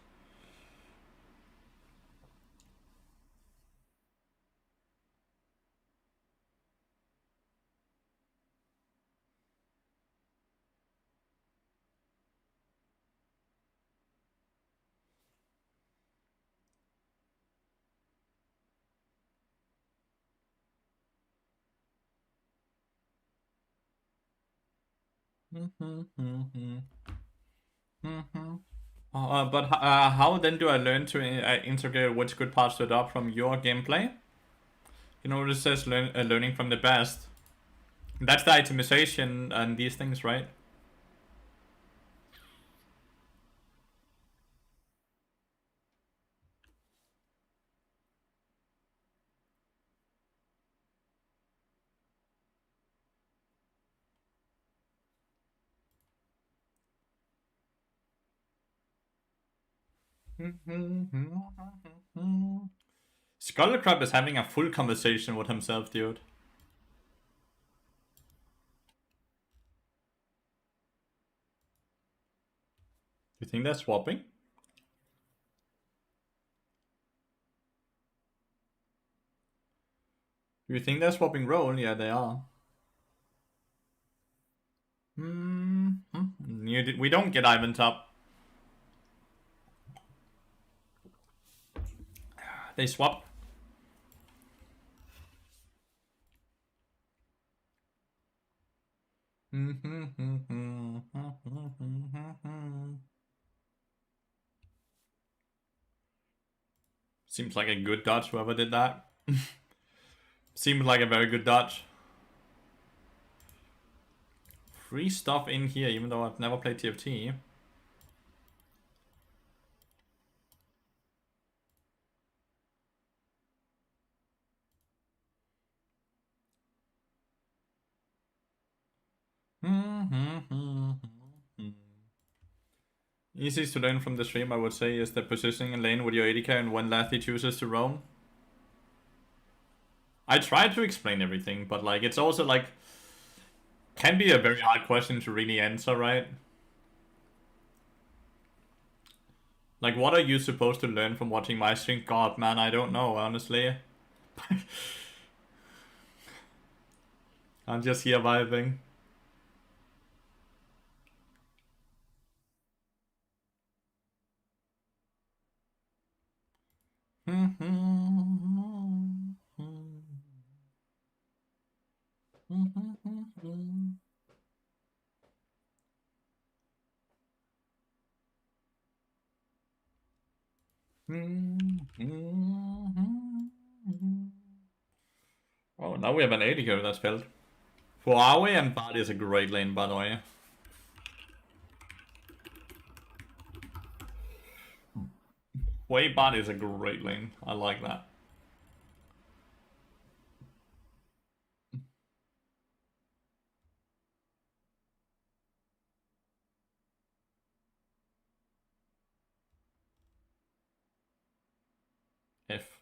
But how then do I learn to integrate which good parts to adopt from your gameplay? You know, it says learning from the best. That's the itemization and these things, right? Skullcrab is having a full conversation with himself, dude. You think they're swapping? Do you think they're swapping role? Yeah, they are. We don't get Ivan top. They swap. Seems like a good dodge, whoever did that. Seems like a very good dodge. Free stuff in here, even though I've never played TFT. Easiest to learn from the stream, I would say, is the positioning in lane with your AD carry and when Lathyrus chooses to roam. I tried to explain everything, but like it's also like can be a very hard question to really answer, right? Like, what are you supposed to learn from watching my stream? God, man, I don't know, honestly. I'm just here vibing. Oh, now we have an AD carry that's built. Huawei and Bard is a great lane, by the way. Huawei Bard is a great lane. I like that. F.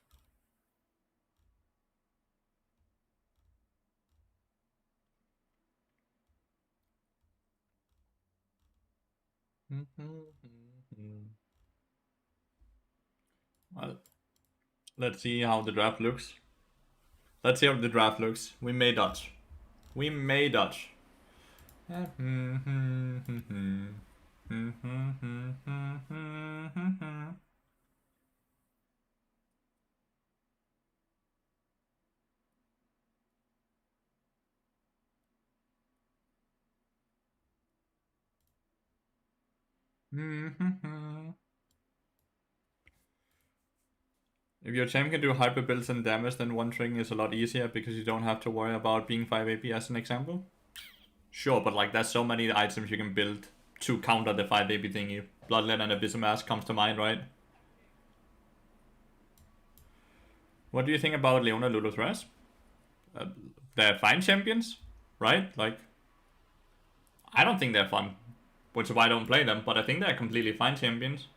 Well, let's see how the draft looks. Let's see how the draft looks. We may dodge. We may dodge. If your champ can do hyper builds and damage, then one string is a lot easier because you don't have to worry about being 5 AP as an example. Sure, but like there's so many items you can build to counter the 5 AP thingy. Bloodlet and Abyssal Mask comes to mind, right? What do you think about Leona Luluthras? They're fine champions, right? Like, I don't think they're fun, which is why I don't play them, but I think they're completely fine champions.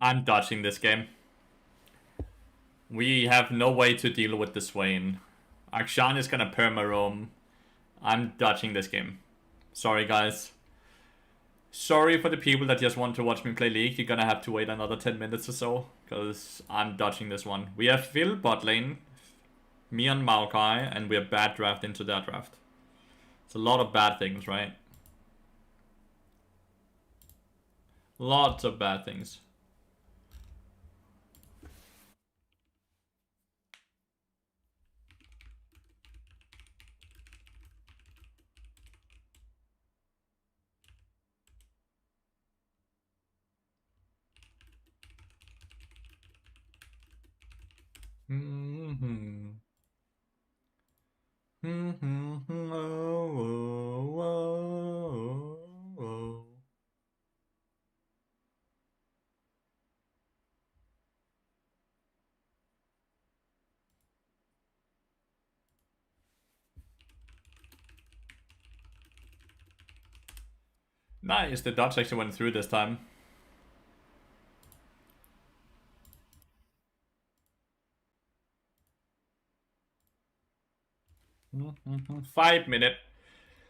I'm dodging this game. We have no way to deal with the Swain. Akshan is gonna perma-roam. I'm dodging this game. Sorry, guys. Sorry for the people that just want to watch me play League. You're gonna have to wait another 10 minutes or so, because I'm dodging this one. We have Phil bot lane, me and Maokai, and we're bad draft into that draft. It's a lot of bad things, right? Lots of bad things. Nice, the dodge actually went through this time. Mm-hmm. 5 minutes.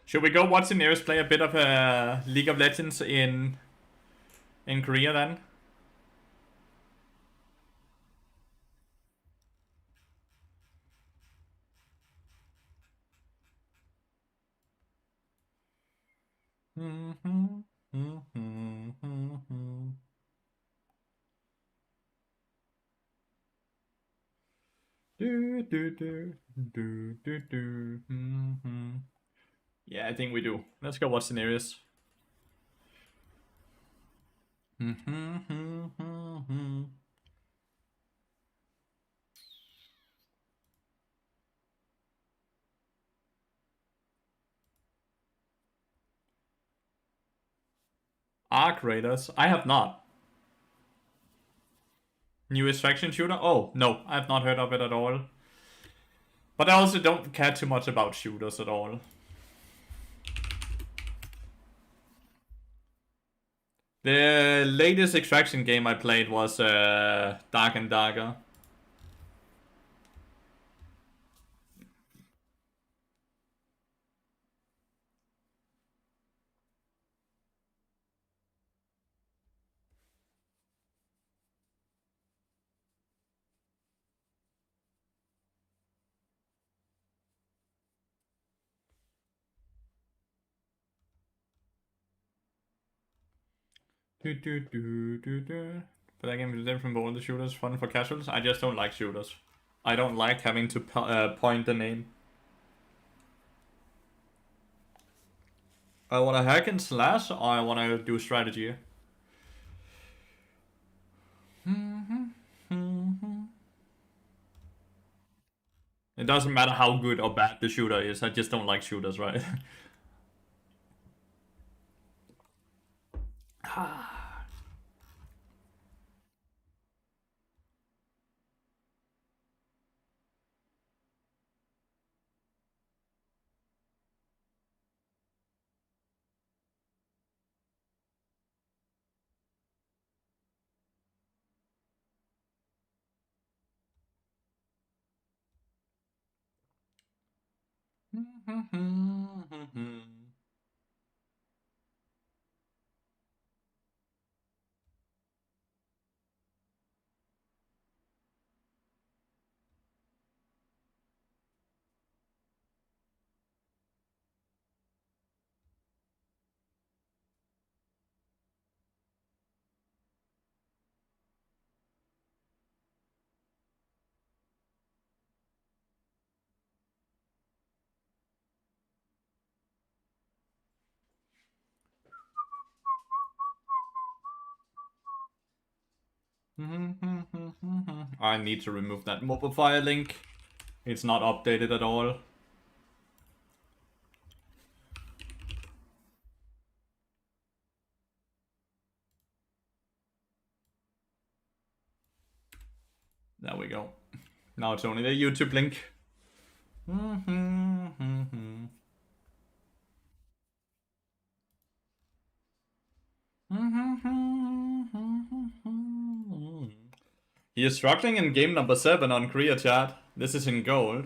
Should we go watch the nearest play a bit of League of Legends in Korea then? Yeah, I think we do. Let's go watch the nearest. Arc Raiders? I have not. New extraction shooter? Oh, no, I have not heard of it at all. But I also don't care too much about shooters at all. The latest extraction game I played was Dark and Darker. But that game is different from all the shooters. Fun for casuals. I just don't like shooters. I don't like having to point the name. I want to hack and slash, or I want to do strategy. It doesn't matter how good or bad the shooter is. I just don't like shooters, right? I need to remove that modifier link. It's not updated at all. There we go. Now it's only the YouTube link. He is struggling in game number 7 on Korea chat. This is in gold.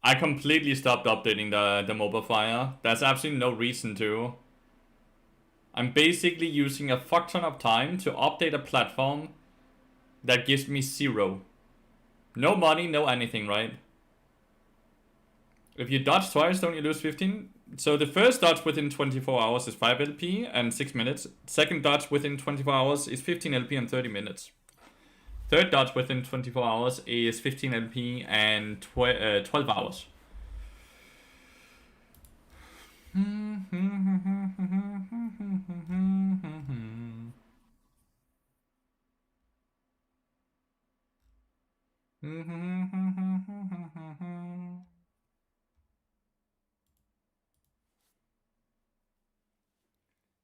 I completely stopped updating the mobile fire. There's absolutely no reason to. I'm basically using a fuck ton of time to update a platform that gives me 0. No money, no anything, right? If you dodge twice, don't you lose 15? So the first dodge within 24 hours is 5 LP and 6 minutes. Second dodge within 24 hours is 15 LP and 30 minutes. Third dodge within 24 hours is 15 LP and 12 hours.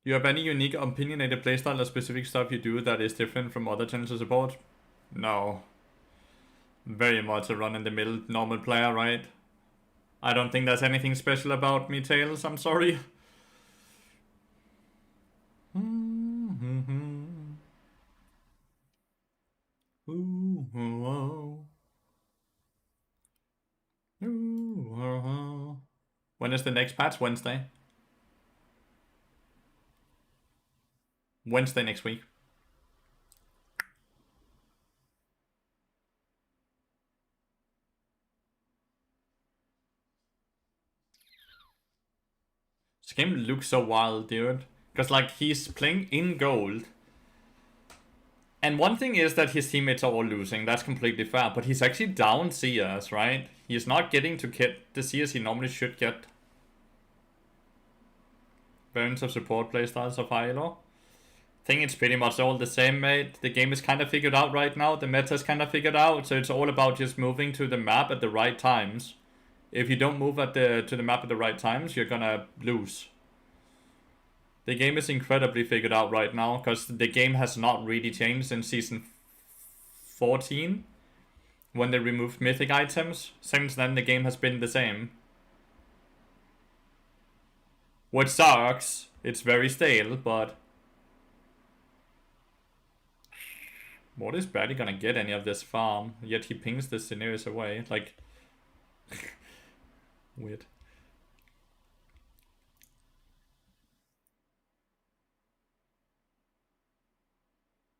Do you have any unique opinionated playstyle or specific stuff you do that is different from other channels of support? No. Very much a run-in-the-mill normal player, right? I don't think there's anything special about me, Tails. I'm sorry. When is the next patch? Wednesday. Wednesday next week. This game looks so wild, dude. Because, like, he's playing in gold. And one thing is that his teammates are all losing. That's completely fair. But he's actually down CS, right? He's not getting to get the CS he normally should get. Variants of support playstyles of Hilo. I think it's pretty much all the same, mate. The game is kind of figured out right now. The meta is kind of figured out. So it's all about just moving to the map at the right times. If you don't move to the map at the right times, you're gonna lose. The game is incredibly figured out right now, because the game has not really changed since season 14, when they removed mythic items. Since then, the game has been the same. Which sucks. It's very stale, but... What is barely gonna get any of this farm? Yet he pings the scenarios away. Like... Weird.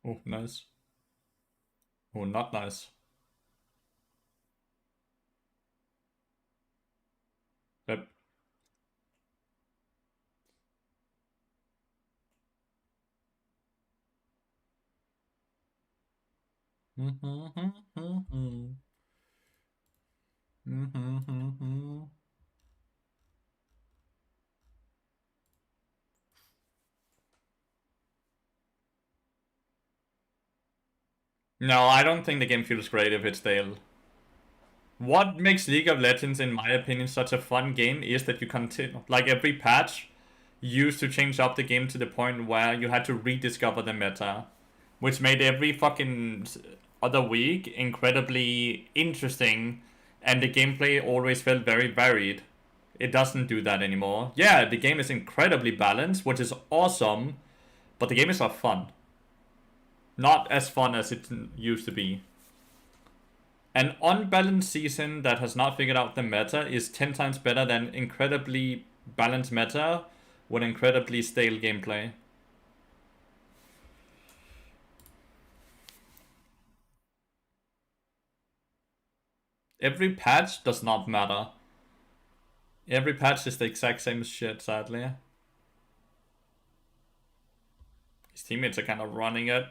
Oh, nice. Oh, not nice. Yep. No, I don't think the game feels great if it's stale. What makes League of Legends, in my opinion, such a fun game is that you continue, like every patch, used to change up the game to the point where you had to rediscover the meta, which made every fucking other week incredibly interesting, and the gameplay always felt very varied. It doesn't do that anymore. Yeah, the game is incredibly balanced, which is awesome, but the game is not fun. Not as fun as it used to be. An unbalanced season that has not figured out the meta is 10 times better than incredibly balanced meta with incredibly stale gameplay. Every patch does not matter. Every patch is the exact same shit, sadly. His teammates are kind of running it.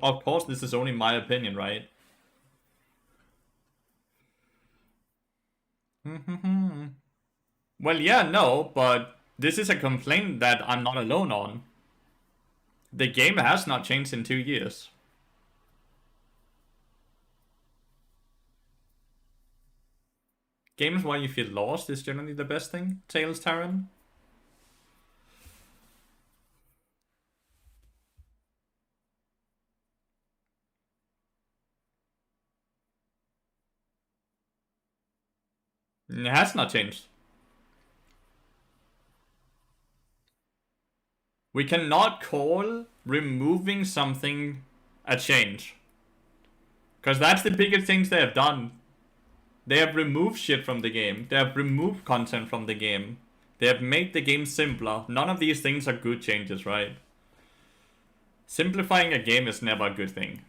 Of course, this is only my opinion, right? Well, yeah, no, but this is a complaint that I'm not alone on. The game has not changed in 2 years. Games where you feel lost is generally the best thing. Tails Terran. It has not changed. We cannot call removing something a change. Because that's the biggest things they have done. They have removed shit from the game. They have removed content from the game. They have made the game simpler. None of these things are good changes, right? Simplifying a game is never a good thing.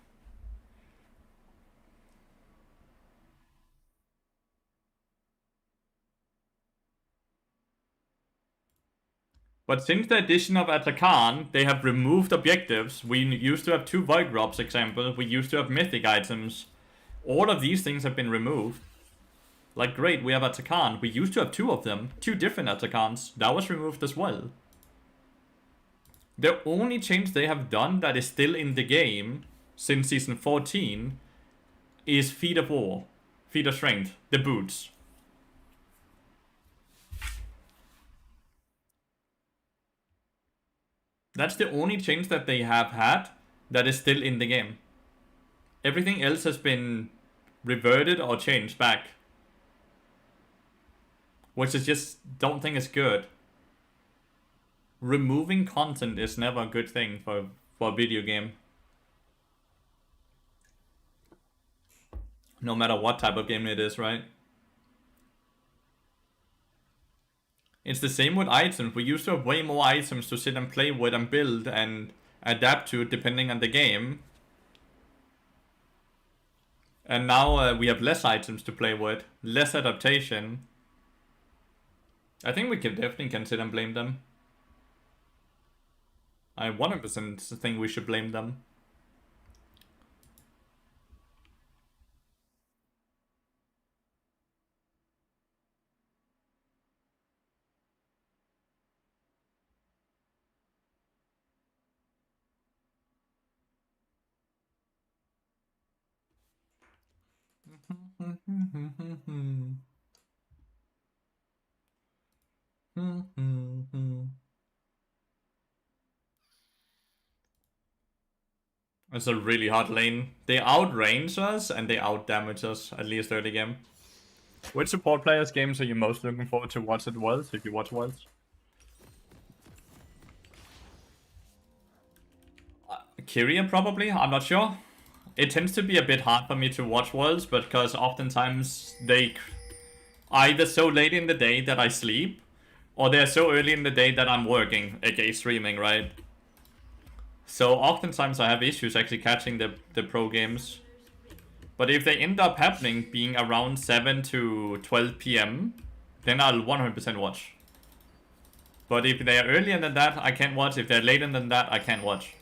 But since the addition of Atakan, they have removed objectives. We used to have 2 Void Drops, example. We used to have mythic items. All of these things have been removed. Like, great, we have Atakan. We used to have 2 of them. 2 different Atakans. That was removed as well. The only change they have done that is still in the game since season 14 is Feet of War. Feet of Strength. The boots. That's the only change that they have had that is still in the game. Everything else has been reverted or changed back. Which I just don't think is good. Removing content is never a good thing for a video game. No matter what type of game it is, right? It's the same with items. We used to have way more items to sit and play with and build and adapt to depending on the game. And now we have less items to play with, less adaptation. I think we can definitely consider and blame them. I 100% think we should blame them. It's a really hard lane. They outrange us and they outdamage us, at least early game. Which support players games are you most looking forward to watch at Worlds, if you watch Worlds? Kyria probably, I'm not sure. It tends to be a bit hard for me to watch Worlds because oftentimes they either so late in the day that I sleep, or they're so early in the day that I'm working, aka streaming, right? So oftentimes I have issues actually catching the pro games. But if they end up happening being around 7 to 12 PM, then I'll 100% watch. But if they're earlier than that, I can't watch. If they're later than that, I can't watch.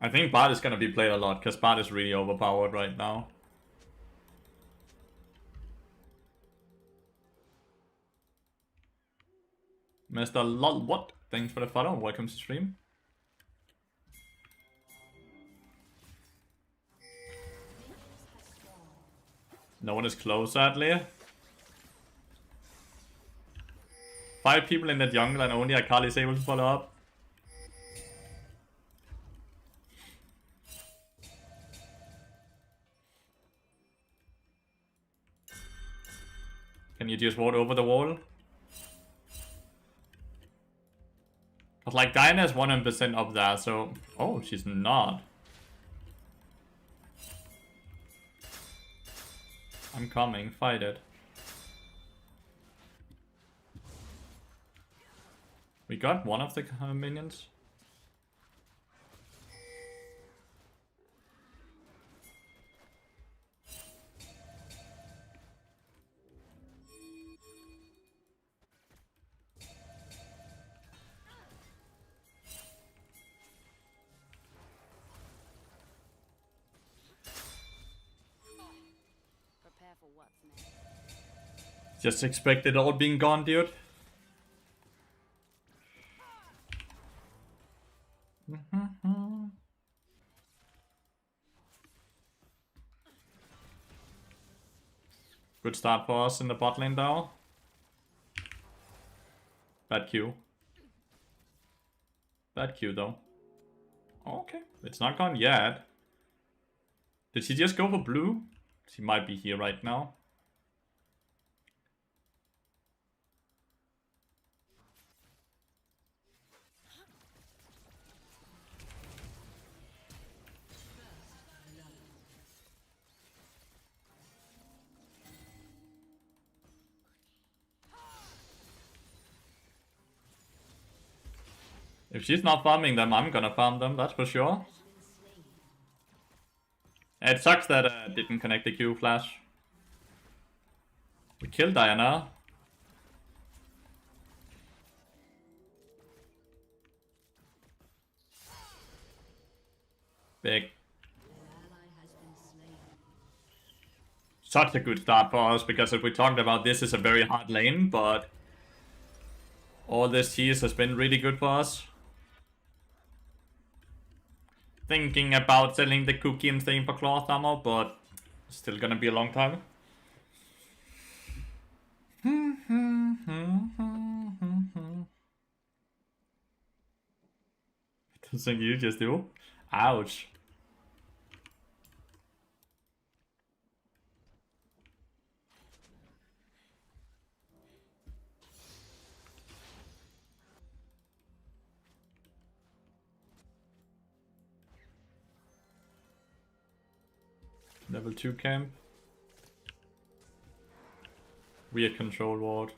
I think Bard is gonna be played a lot, because Bard is really overpowered right now. Mr. What? Thanks for the follow. Welcome to stream. No one is close, sadly. 5 people in that jungle and only Akali is able to follow up. Can you just walk over the wall? Cause like Diana is 100% up there, so... Oh, she's not. I'm coming, fight it. We got one of the minions. Prepare for what's next. Just expect it all being gone, dude. Good start for us in the bot lane though. Bad Q. Bad Q though. Okay, it's not gone yet. Did she just go for blue? She might be here right now. If she's not farming them, I'm gonna farm them, that's for sure. It sucks that didn't connect the Q flash. We killed Diana. Big. Such a good start for us, because if we talked about this is a very hard lane, but all this cheese has been really good for us. Thinking about selling the cookie and staying for cloth ammo, but still gonna be a long time. Doesn't you just do? Ouch. Level 2 camp. Weird control ward.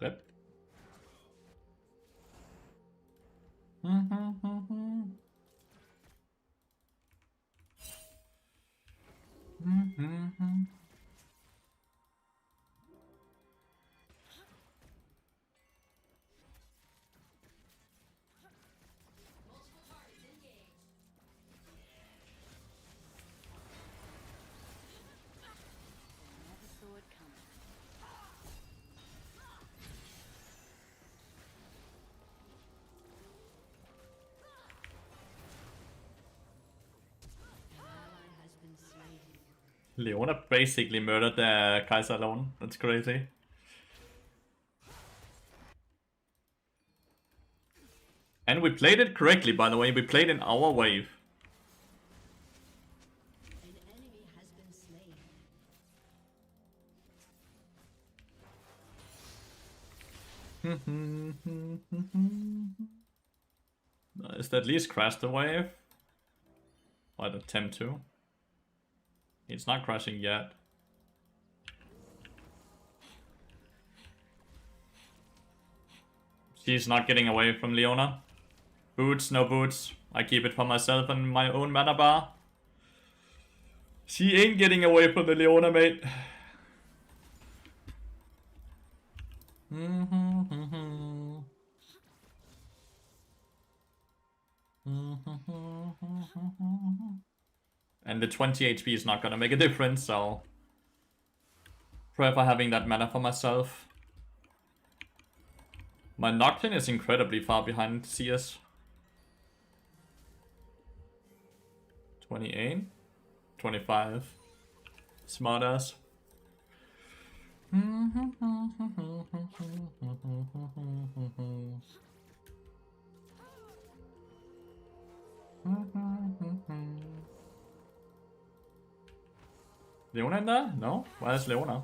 Yep. Never saw it coming. Leona basically murdered the Kaiser alone. That's crazy. And we played it correctly, by the way. We played in our wave. An enemy has been slain. Is that at least crashed the wave? I'd attempt to. It's not crashing yet. She's not getting away from Leona. Boots, no boots. I keep it for myself and my own mana bar. She ain't getting away from the Leona, mate. And the 20 HP is not gonna make a difference, so prefer having that mana for myself. My Nocturne is incredibly far behind CS. 28? 25. Smartass. Leona in there? No? Where's Leona?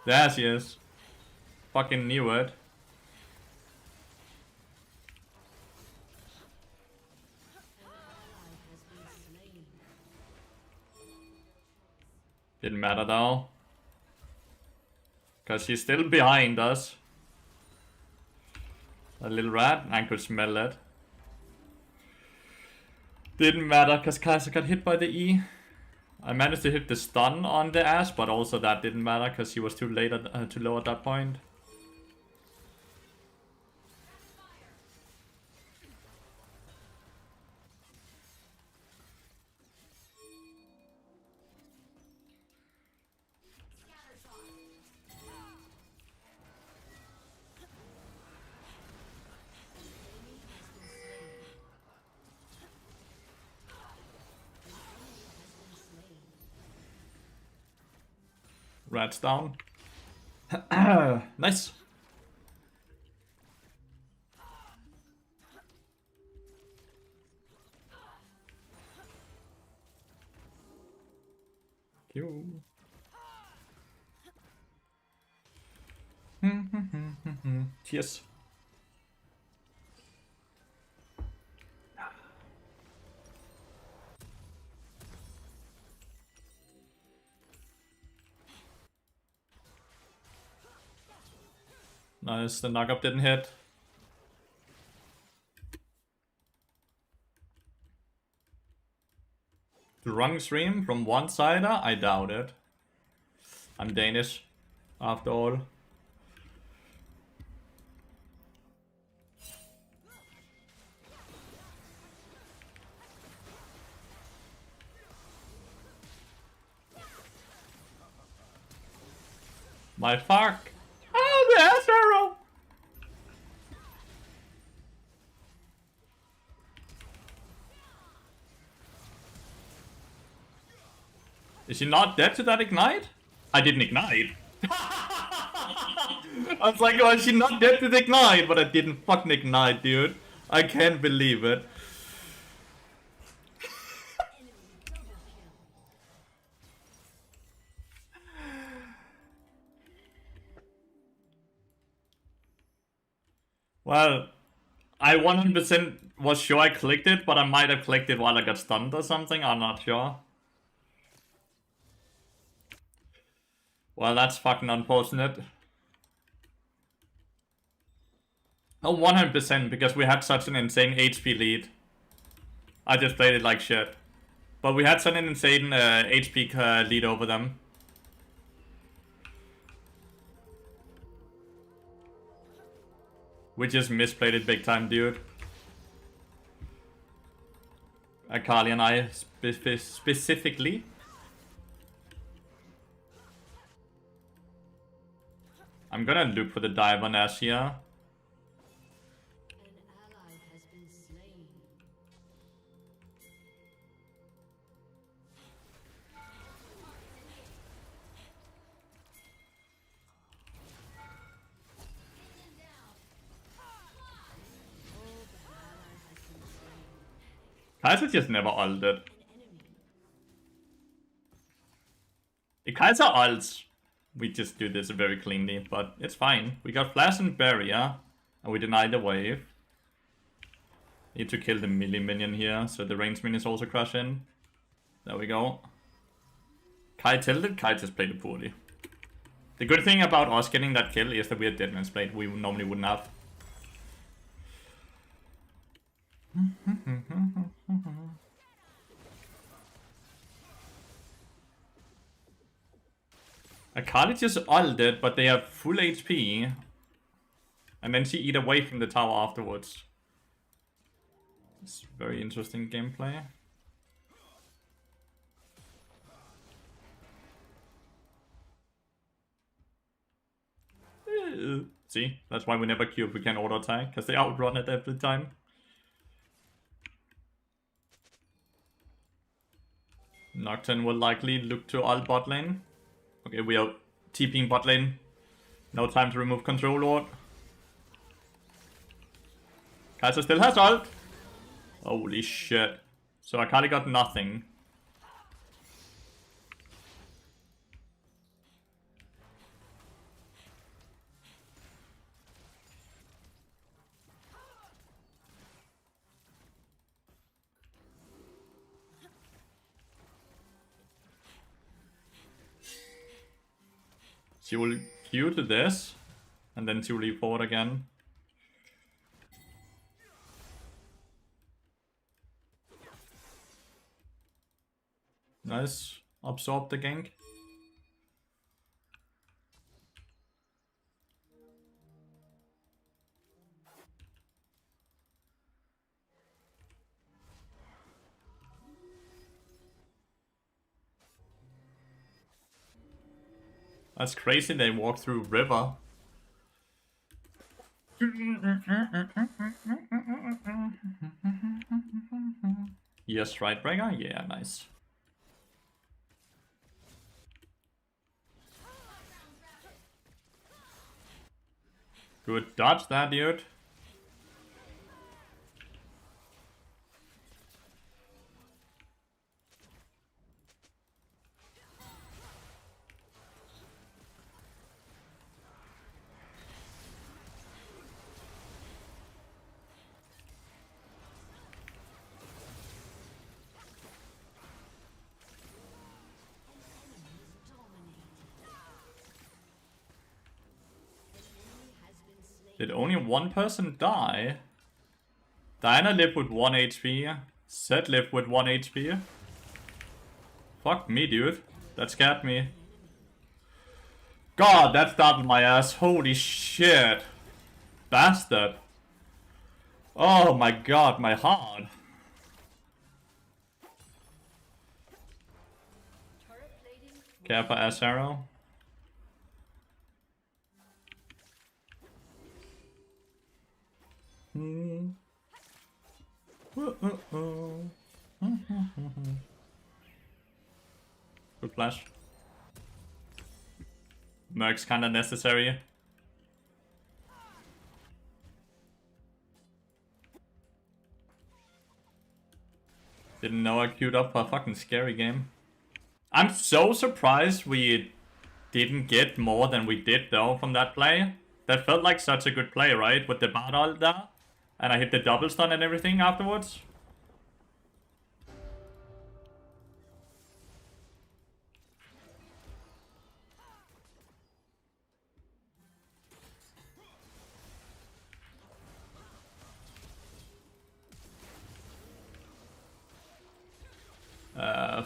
There she is. Fucking knew it. Didn't matter though. Cause she's still behind us. A little rat, I could smell it. Didn't matter cause Kai'Sa got hit by the E. I managed to hit the stun on the Ash, but also that didn't matter because she was too late at, too low at that point. Rats down. Nice. Q. Cheers. Nice, the knock-up didn't hit. The wrong stream from one-sider? I doubt it. I'm Danish, after all. My fuck! Oh, the ass arrow! Is she not dead to that ignite? I didn't ignite. I was like, oh, is she not dead to the ignite? But I didn't fucking ignite, dude. I can't believe it. Well, I 100% was sure I clicked it, but I might have clicked it while I got stunned or something. I'm not sure. Well, that's fucking unfortunate. Oh, 100% because we had such an insane HP lead. I just played it like shit. But we had such an insane HP lead over them. We just misplayed it big time, dude. Akali and I specifically. I'm gonna look for the dive on Ash here. An ally has been slain. Kai'Sa just never ulted. If Kai'Sa ults, we just do this very cleanly, but it's fine. We got Flash and Barrier, and we denied the wave. Need to kill the melee minion here, so the range minions also crash in. There we go. Kai tilted, Kai just played it poorly. The good thing about us getting that kill is that we had Deadman's Blade, we normally wouldn't have. Akali just ulted, but they have full HP. And then she eat away from the tower afterwards. It's very interesting gameplay. See, that's why we never queue if we can auto attack, because they outrun it every time. Nocturne will likely look to ult bot lane. Okay, we are TPing bot lane. No time to remove control lord. Kai'Sa still has ult. Holy shit. So Akali got nothing. She will Q to this, and then she will leap forward again. Nice. Absorb the gank. That's crazy they walk through river. Yes, right, Breaker? Yeah, nice. Good dodge that, dude. Did only one person die? Diana lived with 1 HP. Zed lived with 1 HP. Fuck me, dude. That scared me. God, that startled my ass. Holy shit. Bastard. Oh my god, my heart. Careful, ass arrow. Good flash. Merc's kinda necessary. Didn't know I queued up for a fucking scary game. I'm so surprised we didn't get more than we did though from that play. That felt like such a good play, right? With the bad ult there. And I hit the double stun and everything afterwards.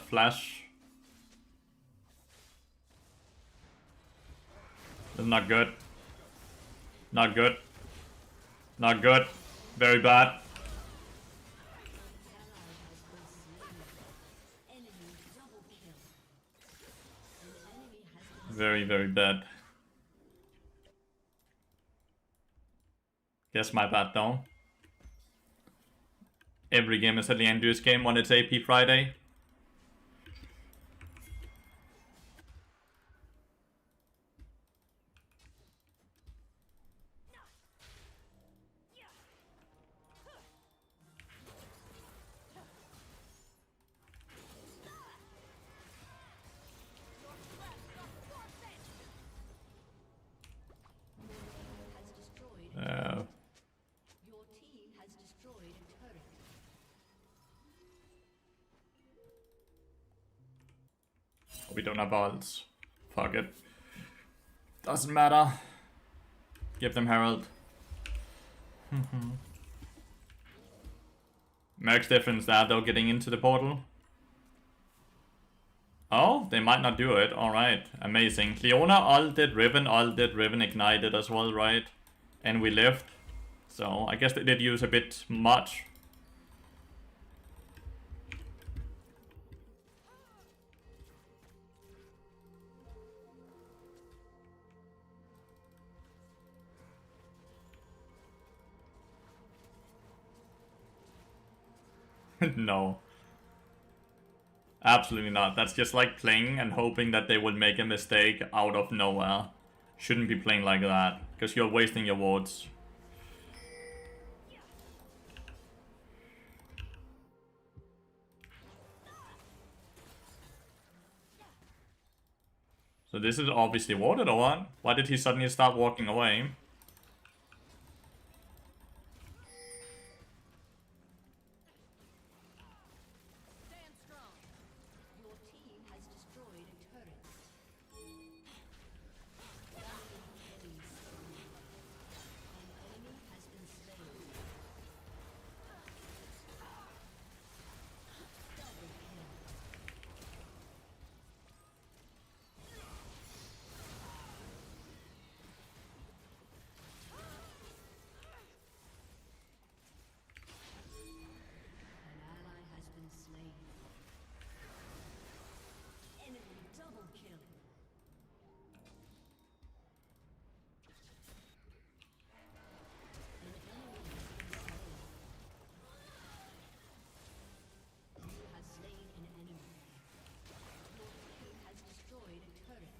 Flash. That's not good. Not good. Not good. Very bad. Very, very bad. Guess my bad though. Every game is a Leandrius game on its AP Friday. Your team has destroyed a turret. We don't have ults. Fuck it. Doesn't matter. Give them Herald. Merc's difference there though, getting into the portal. Oh, they might not do it. Alright, amazing. Leona ulted, Riven ignited as well, right? And we lived. So I guess they did use a bit much. No. Absolutely not. That's just like playing and hoping that they will make a mistake out of nowhere. Shouldn't be playing like that, because you're wasting your wards. So this is obviously warded or what? Why did he suddenly start walking away? Stand strong. Your team has destroyed a turret. Killing spree. An enemy has been slain. Double kill. An ally has been slain. Enemy double kill. An enemy has been slain. You have slain an enemy. Your team has destroyed a turret.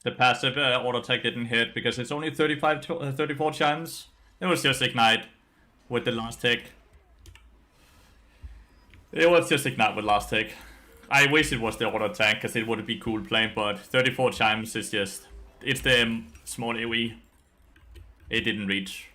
The passive auto attack didn't hit because it's only 34 chance. It was just ignite with the last tick. It was just ignite with last tick. I wish it was the auto attack because it would be cool play, but 34 times is just... It's the small AoE. It didn't reach.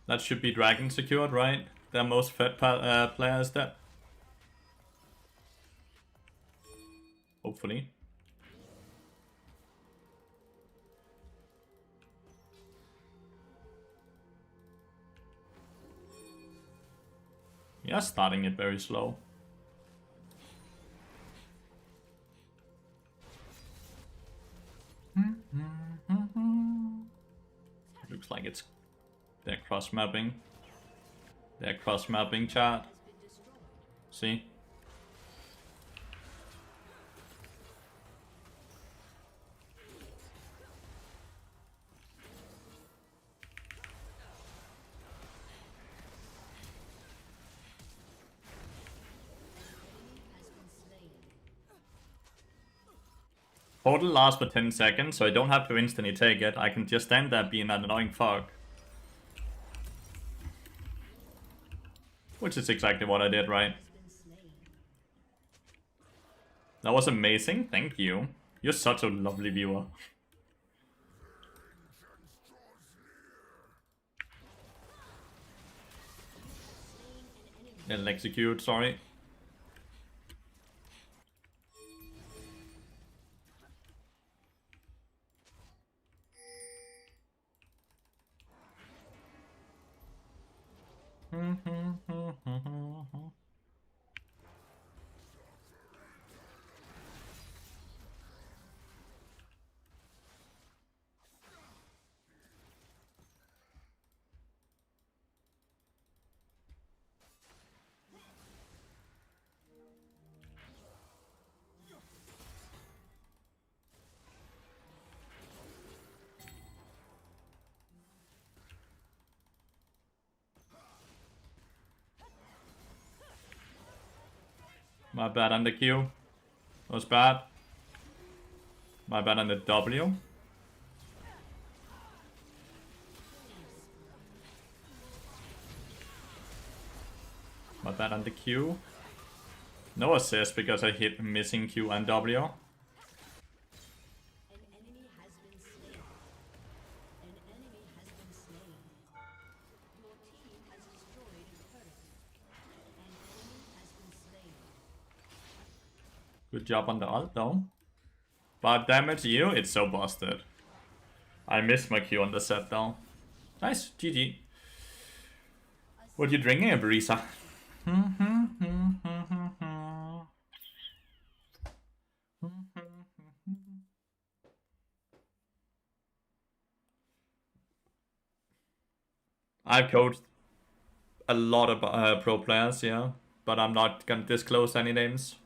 That should be dragon secured, right? Their most fed player is dead. Hopefully. Yeah, starting it very slow. Looks like it's... They're cross-mapping. They're cross-mapping, chat. See? Portal lasts for 10 seconds, so I don't have to instantly take it. I can just stand there being that annoying fuck. Which is exactly what I did, right? That was amazing, thank you. You're such a lovely viewer. It'll execute, sorry. My bad on the Q. Was bad. My bad on the W. My bad on the Q. No assist because I hit missing Q and W. An enemy has been slain. An enemy has been slain. Your team has destroyed a turret. An enemy has been slain. Good job on the ult though. But damage you, it's so busted. I missed my Q on the set though. Nice, GG. What you drinking, Brisa? I've coached a lot of pro players, yeah, but I'm not gonna disclose any names.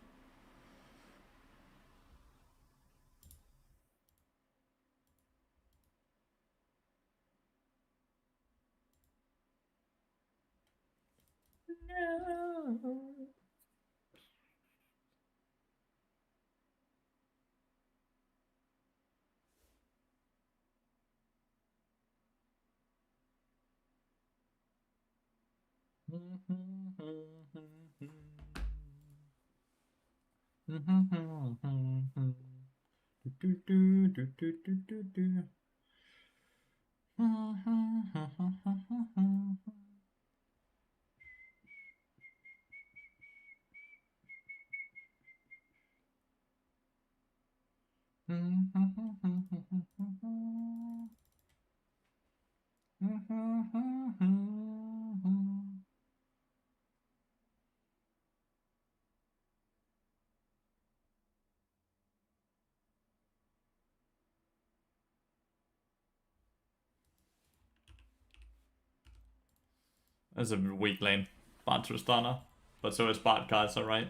That's a weak lane. Bad Tristana. But so is bad Kai'Sa, right?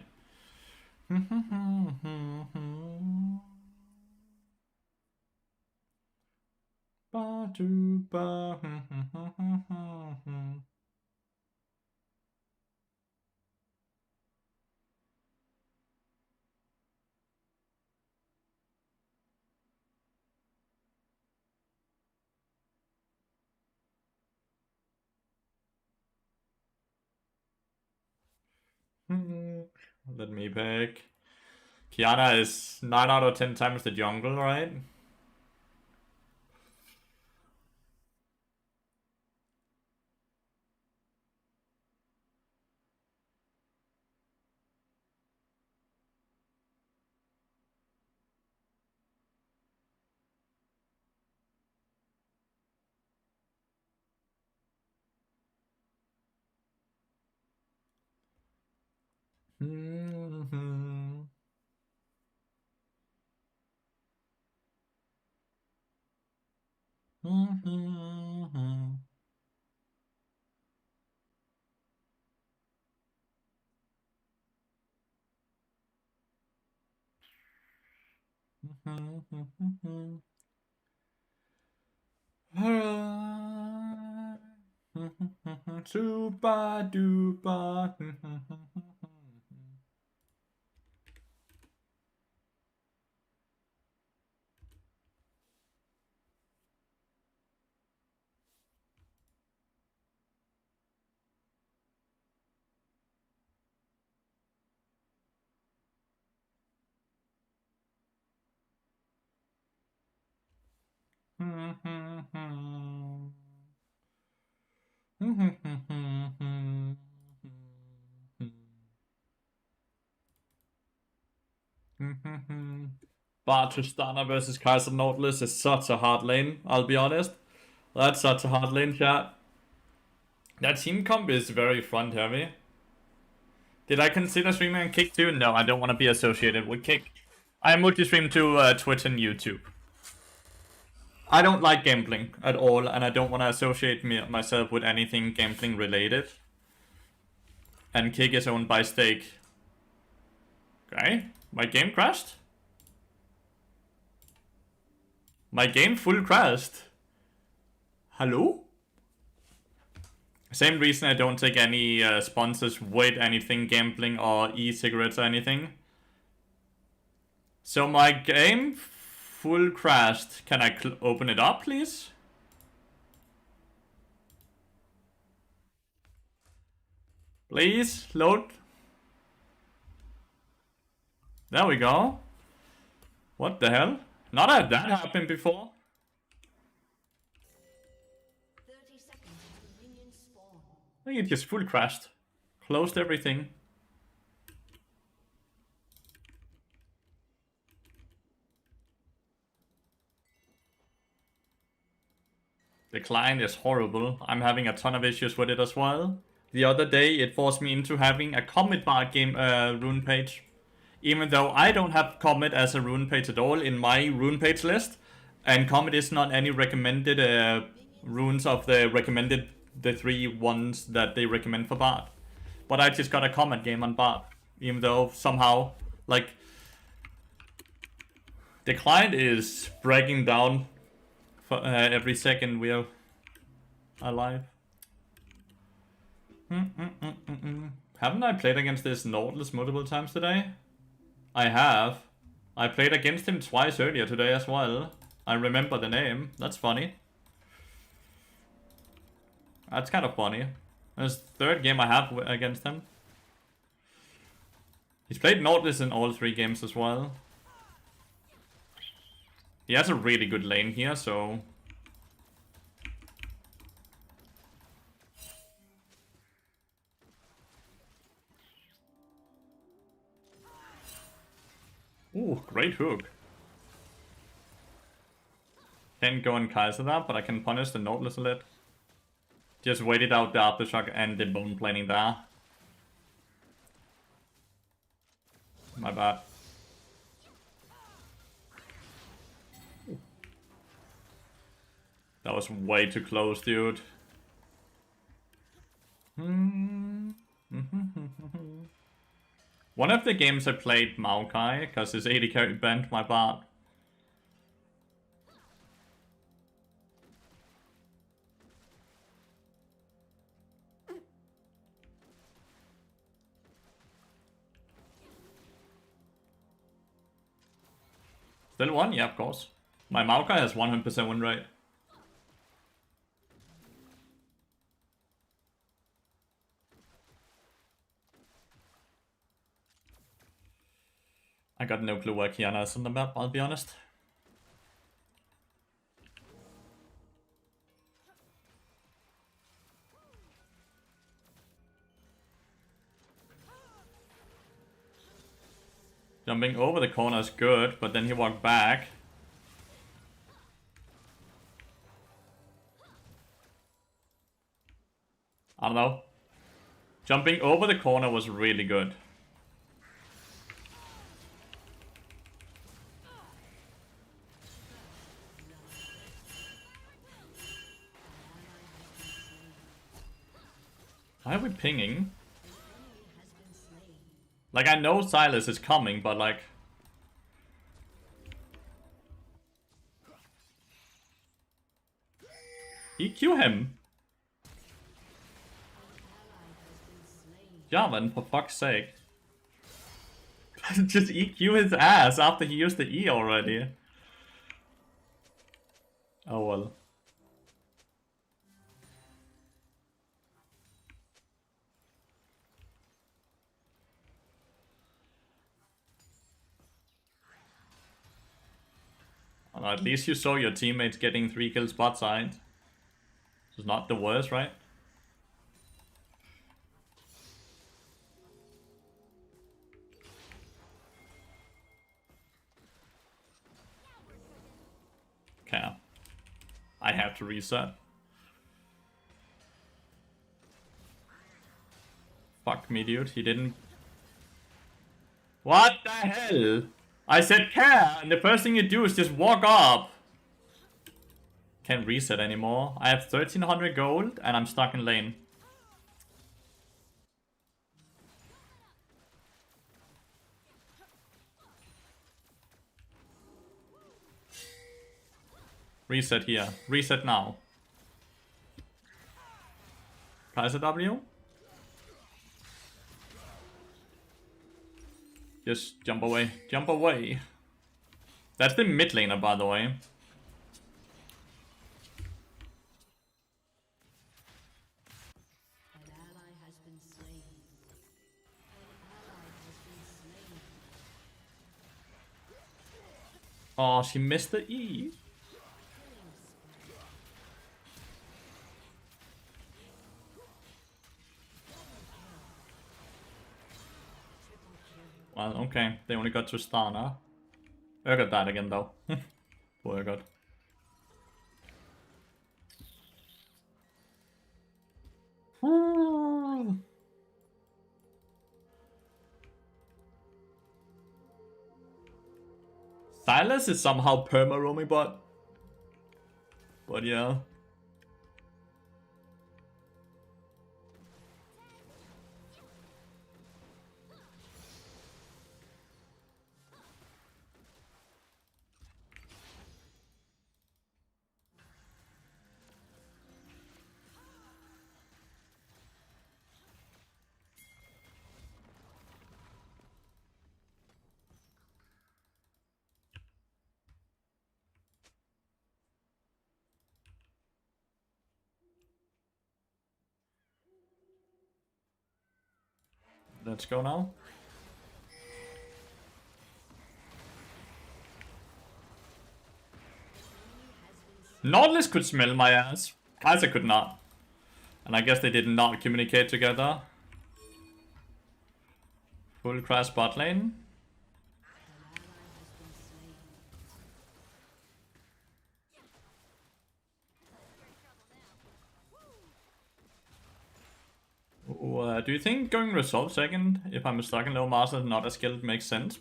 Let me pick. Kiana is 9 out of 10 times the jungle, right? Super duper. Bard Tristana versus Kai'Sa Nautilus is such a hard lane, I'll be honest. That's such a hard lane, chat. That team comp is very front heavy. Did I consider streaming on Kick too? No, I don't want to be associated with Kick. I multi-stream to Twitch and YouTube. I don't like gambling at all, and I don't want to associate myself with anything gambling related. And Kick is owned by Stake. Okay, my game crashed? My game full crashed. Hello? Same reason I don't take any sponsors with anything gambling or e-cigarettes or anything. So my game full crashed. Can I open it up, please? Please, load. There we go. What the hell? Not had that happened before. 30 seconds until minions spawn. I think it just full crashed. Closed everything. The client is horrible. I'm having a ton of issues with it as well. The other day, it forced me into having a Comet Bar game rune page. Even though I don't have Comet as a rune page at all in my rune page list. And Comet is not any recommended runes of the 3 ones that they recommend for Bard. But I just got a Comet game on Bard. Even though somehow, like, the client is breaking down for every second we are alive. Haven't I played against this Nautilus multiple times today? I have. I played against him twice earlier today as well. I remember the name. That's funny. That's kind of funny. That's the third game I have against him. He's played Nautilus in all 3 games as well. He has a really good lane here, so... Ooh, great hook. Can't go and Kaiser that, but I can punish the Nautilus a little. Just waited out the Aftershock and the bone planing there. My bad. That was way too close, dude. One of the games I played Maokai, because his 80 carry bent my bad. Still one? Yeah, of course. My Maokai has 100% win rate. I got no clue where Kiana is on the map, I'll be honest. Jumping over the corner is good, but then he walked back. I don't know. Jumping over the corner was really good. Why are we pinging? Like, I know Silas is coming, but like... EQ him! Javan, for fuck's sake. Just EQ his ass after he used the E already. Oh well. Well, at least you saw your teammates getting 3 kills bot side. It's not the worst, right? Okay. I have to reset. Fuck me, dude. He didn't... What the hell? I said care, and the first thing you do is just walk up. Can't reset anymore. I have 1300 gold, and I'm stuck in lane. Reset here. Reset now. Kaiser W? Just jump away. Jump away. That's the mid laner, by the way. An ally has been slain. An ally has been slain. Oh, she missed the E. Well, okay. They only got to Stana. Urgot died again, though. Poor Urgot. Lathyrus is somehow perma-roaming bot. But yeah. Let's go now. Nautilus could smell my ass. Kaiser could not. And I guess they did not communicate together. Full crash bot lane. Do you think going resolve second, if I'm stuck in low master and not as skilled, makes sense?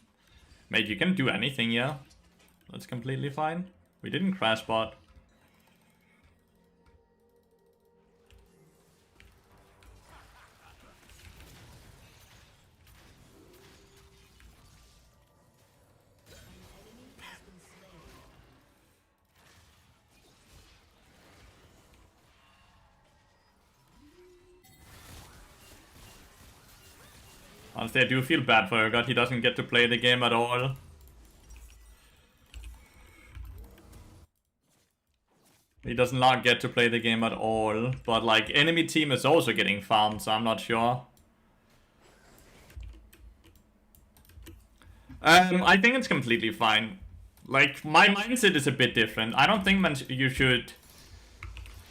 Mate, you can do anything, yeah. That's completely fine. We didn't crash bot. Honestly, I do feel bad for Urgot. He doesn't get to play the game at all. He does not get to play the game at all. But, like, enemy team is also getting farmed, so I'm not sure. I think it's completely fine. Like, my mindset is a bit different. I don't think you should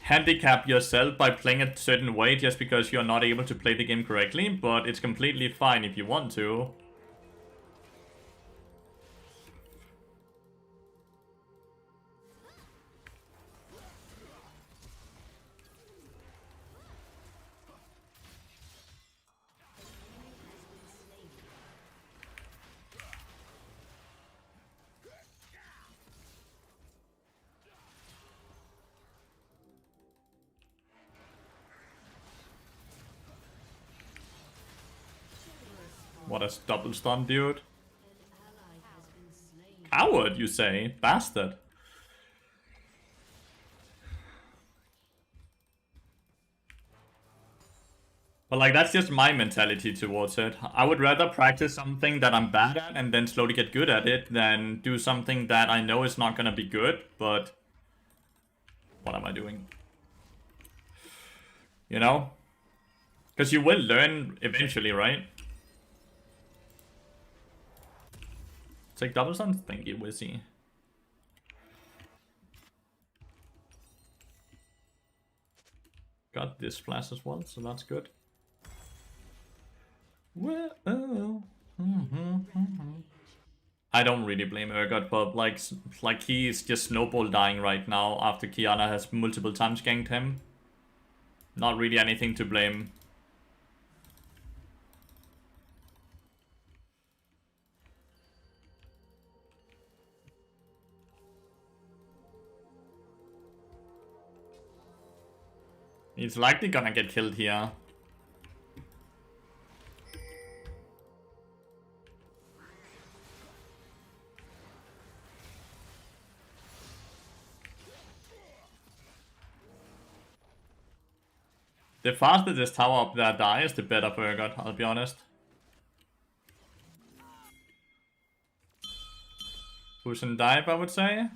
handicap yourself by playing a certain way just because you're not able to play the game correctly, but it's completely fine if you want to. What a double stun, dude. Coward, you say? Bastard. But like, that's just my mentality towards it. I would rather practice something that I'm bad at and then slowly get good at it than do something that I know is not gonna be good, but... What am I doing? You know? Because you will learn eventually, right? Take double stun? Thank you, Wizzy. Got this flash as well, so that's good. Well, I don't really blame Urgot, but like he's just snowball dying right now after Kiana has multiple times ganked him. Not really anything to blame. He's likely gonna get killed here. The faster this tower up there dies, the better for Urgot, I'll be honest. Push and dive, I would say.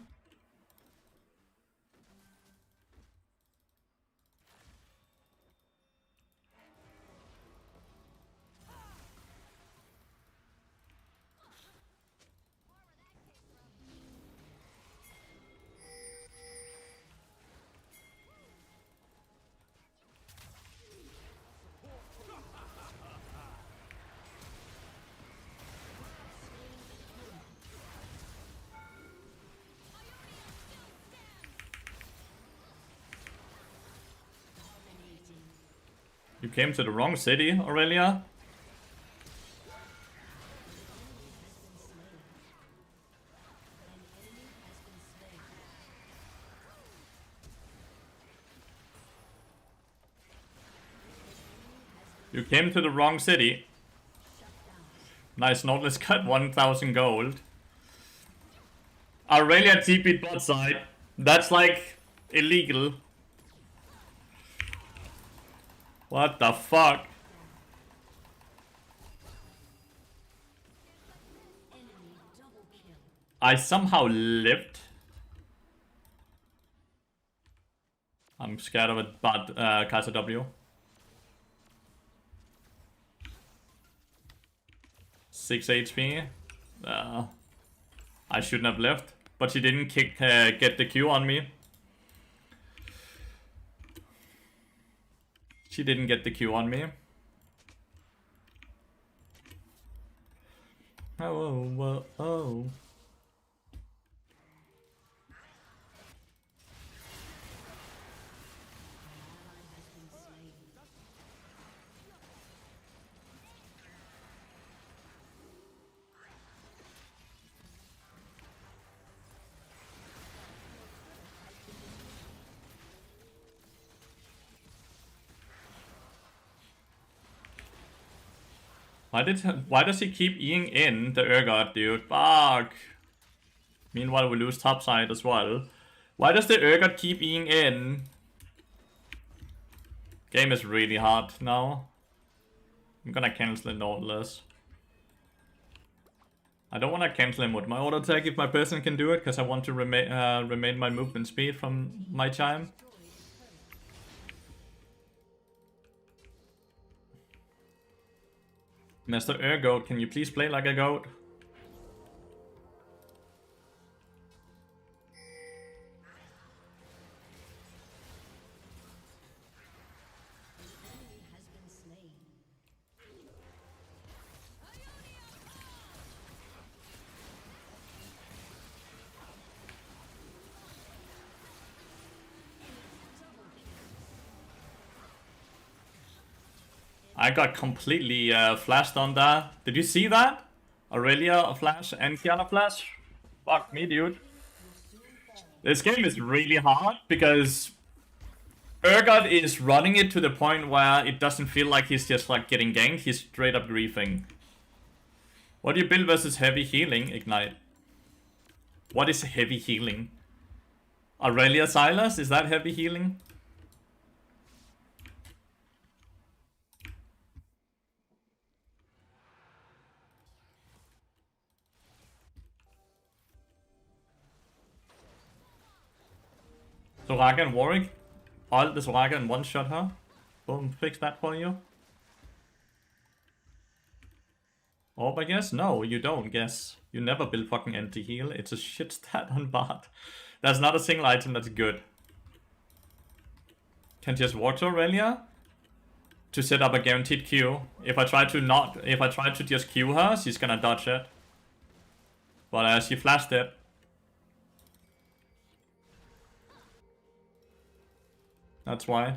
You came to the wrong city, Aurelia. You came to the wrong city. Nice, Nautilus cut 1000 gold. Aurelia TP'd bot side. That's like illegal. What the fuck? Enemy double kill. I somehow lived. I'm scared of a bad Kaiser W. 6 HP. I shouldn't have left, but she didn't get the Q on me. She didn't get the Q on me. Oh. Why does he keep Eing in the Urgot, dude? Fuck. Meanwhile, we lose topside as well. Why does the Urgot keep Eing in? Game is really hard now. I'm gonna cancel the Nautilus. I don't want to cancel him with my auto attack if my person can do it, because I want to remain my movement speed from my chime. Mr. Urgot, can you please play like a goat? Enemy has been slain. I got completely flashed on that. Did you see that? Aurelia a flash and Kiana flash? Fuck me, dude. This game is really hard because Urgot is running it to the point where it doesn't feel like he's just like getting ganked, he's straight up griefing. What do you build versus heavy healing, Ignite? What is heavy healing? Aurelia Silas, is that heavy healing? Soraka and Warwick. Ult the Soraka and one-shot her. Boom, fix that for you. Orb, I guess? No, you don't guess. You never build fucking anti-heal. It's a shit stat on Bard. There's not a single item that's good. Can just walk to Aurelia to set up a guaranteed Q. If I try to just Q her, she's gonna dodge it. But she flashed it. That's why.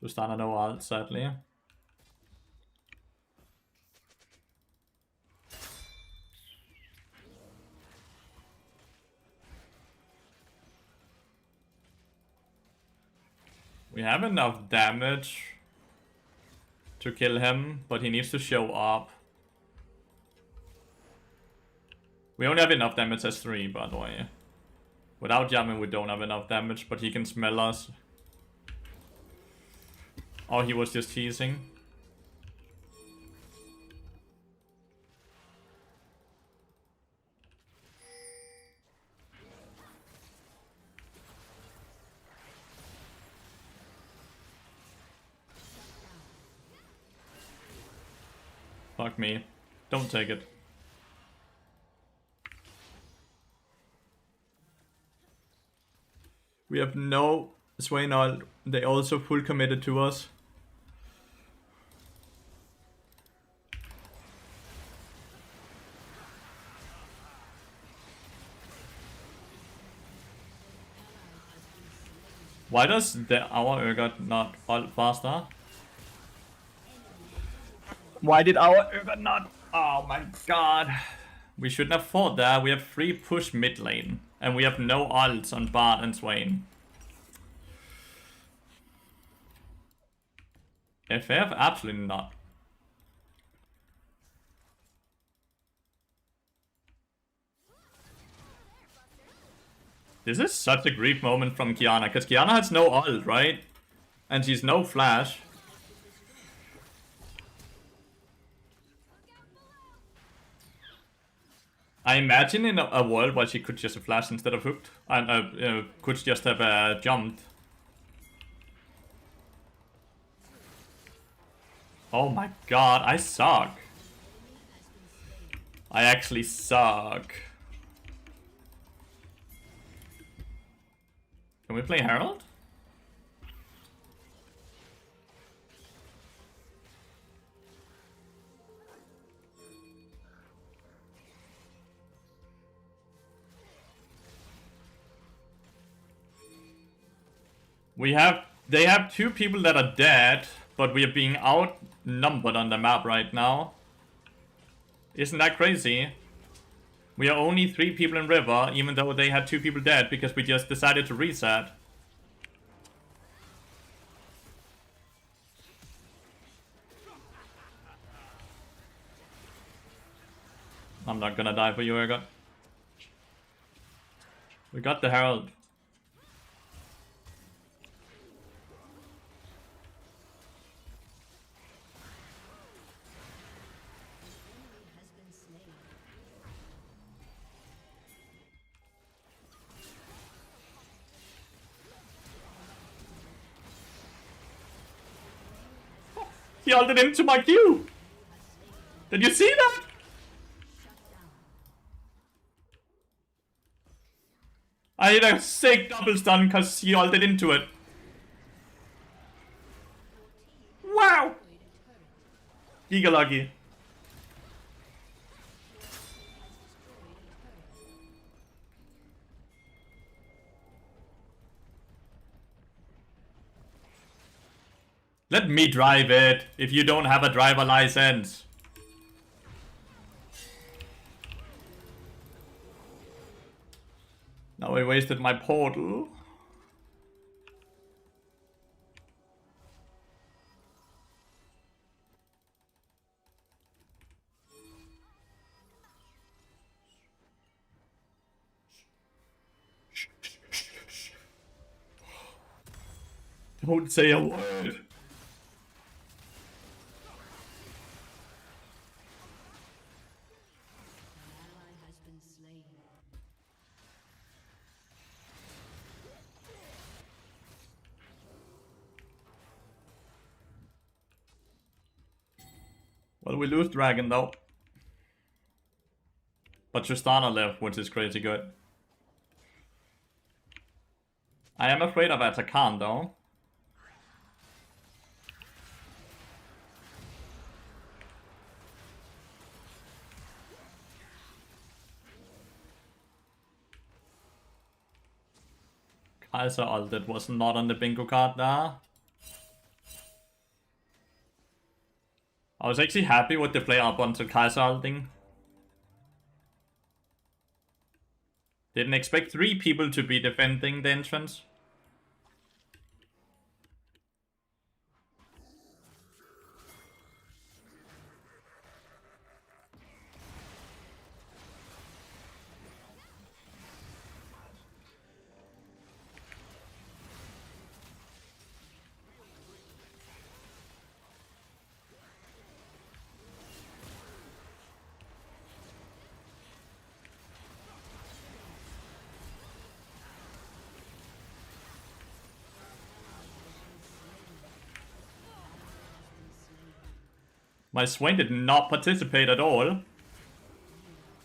Just on no ult, sadly. We have enough damage to kill him, but he needs to show up. We only have enough damage as 3, by the way. Without Yamin, we don't have enough damage, but he can smell us. Oh, he was just teasing. Fuck me. Don't take it. We have no Swain ult. They also full committed to us. Why does our Urgot not ult faster? Why did our Urgot not? Oh my god. We shouldn't have fought there. We have free push mid lane. And we have no ults on Bard and Swain. FF? Absolutely not. This is such a grief moment from Kiana, because Kiana has no ult, right? And she's no flash. I imagine in a world where she could just have flashed instead of hooked, and could just have jumped. Oh my god, I suck. I actually suck. Can we play Herald? They have 2 people that are dead, but we are being outnumbered on the map right now. Isn't that crazy? We are only 3 people in river, even though they had 2 people dead because we just decided to reset. I'm not gonna die for you, Ergot. We got the Herald. He ulted into my Q! Did you see that? I hit a sick double stun because he ulted into it. Wow! Giga lucky. Let me drive it, if you don't have a driver license. Now I wasted my portal. Don't say a word. Well, we lose Dragon though. But Tristana left, which is crazy good. I am afraid of Atakan though. Kaiser ulted was not on the bingo card there. I was actually happy with the play up until Kaiser ulting. Didn't expect 3 people to be defending the entrance. My Swain did not participate at all.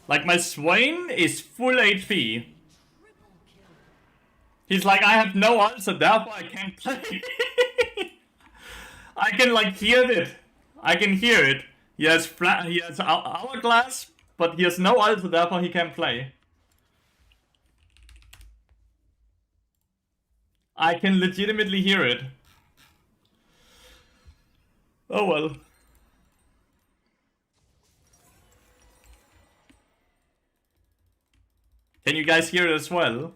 Like, my Swain is full HP. He's like, I have no answer, therefore I can't play. I can, like, hear it. I can hear it. He has hourglass, but he has no answer, therefore he can't play. I can legitimately hear it. Oh well. Can you guys hear it as well?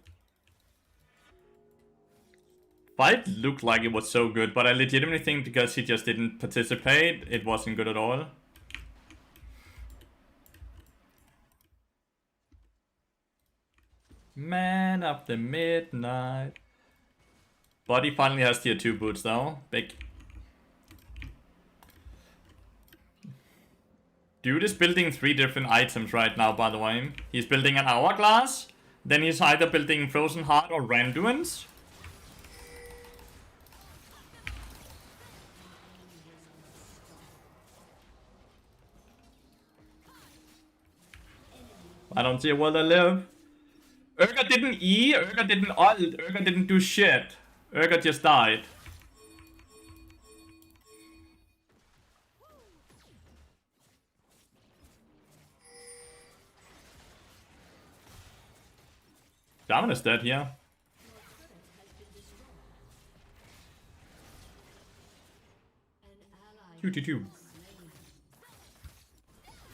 Fight looked like it was so good, but I legitimately think because he just didn't participate, it wasn't good at all. Man of the midnight. Body finally has tier 2 boots though. Big. Dude is building 3 different items right now, by the way. He's building an hourglass, then he's either building Frozen Heart or Randuin's. I don't see where they live. Urga didn't E, Urga didn't ult, Urga didn't do shit. Urga just died. Shaman is dead here. An ally 2-2-2. slain.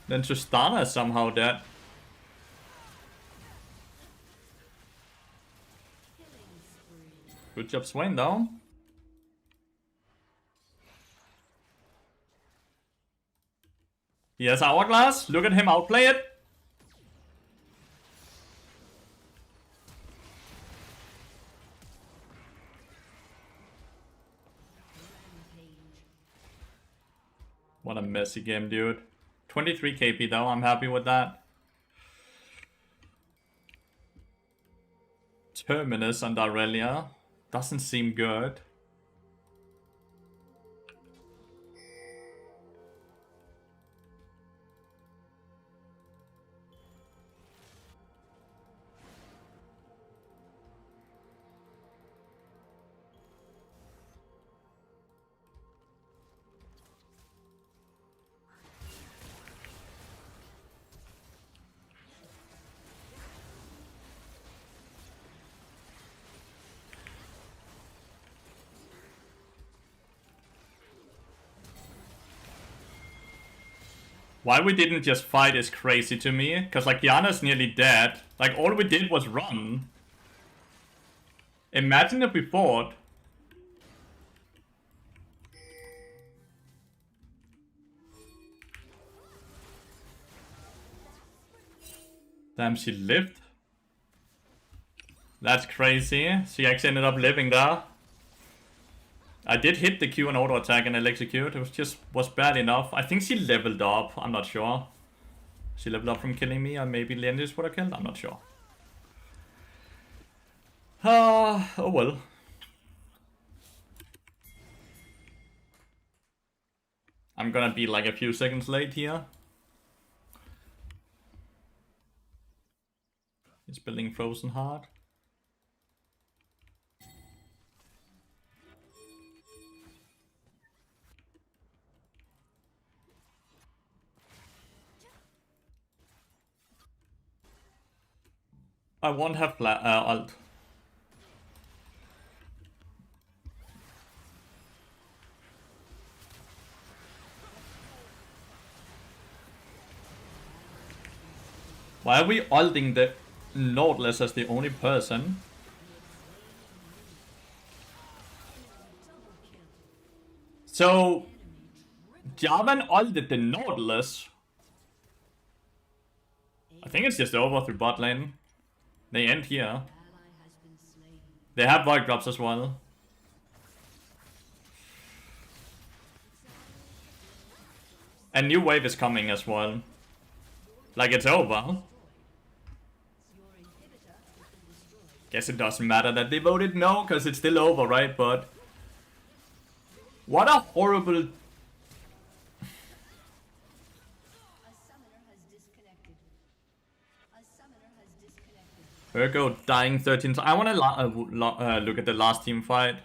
Then Tristana is somehow dead. Killing spree. Good job, Swain, though. He has Hourglass. Look at him outplay it. Rampage. What a messy game, dude. 23 KP, though. I'm happy with that. Terminus and Aurelia. Doesn't seem good. Why we didn't just fight is crazy to me. Because, like, Yana's nearly dead. Like, all we did was run. Imagine if we fought. Damn, she lived. That's crazy. She actually ended up living there. I did hit the Q and auto attack and execute. It was bad enough. I think she leveled up. I'm not sure. She leveled up from killing me, or maybe Lendis would have killed. I'm not sure. Oh well. I'm gonna be like a few seconds late here. He's building Frozen Heart. I won't have ult. Why are we ulting the Nautilus as the only person? So, Jarvan ulted the Nautilus. I think it's just over through bot lane. They end here. Ally has been slain. They have void drops as well. A new wave is coming as well. Like it's over. Your inhibitor has been destroyed. Guess it doesn't matter that they voted no, because it's still over, right? But what a horrible... A summoner has disconnected. A summoner has disconnected. Virgo dying 13 times. I want to look at the last team fight.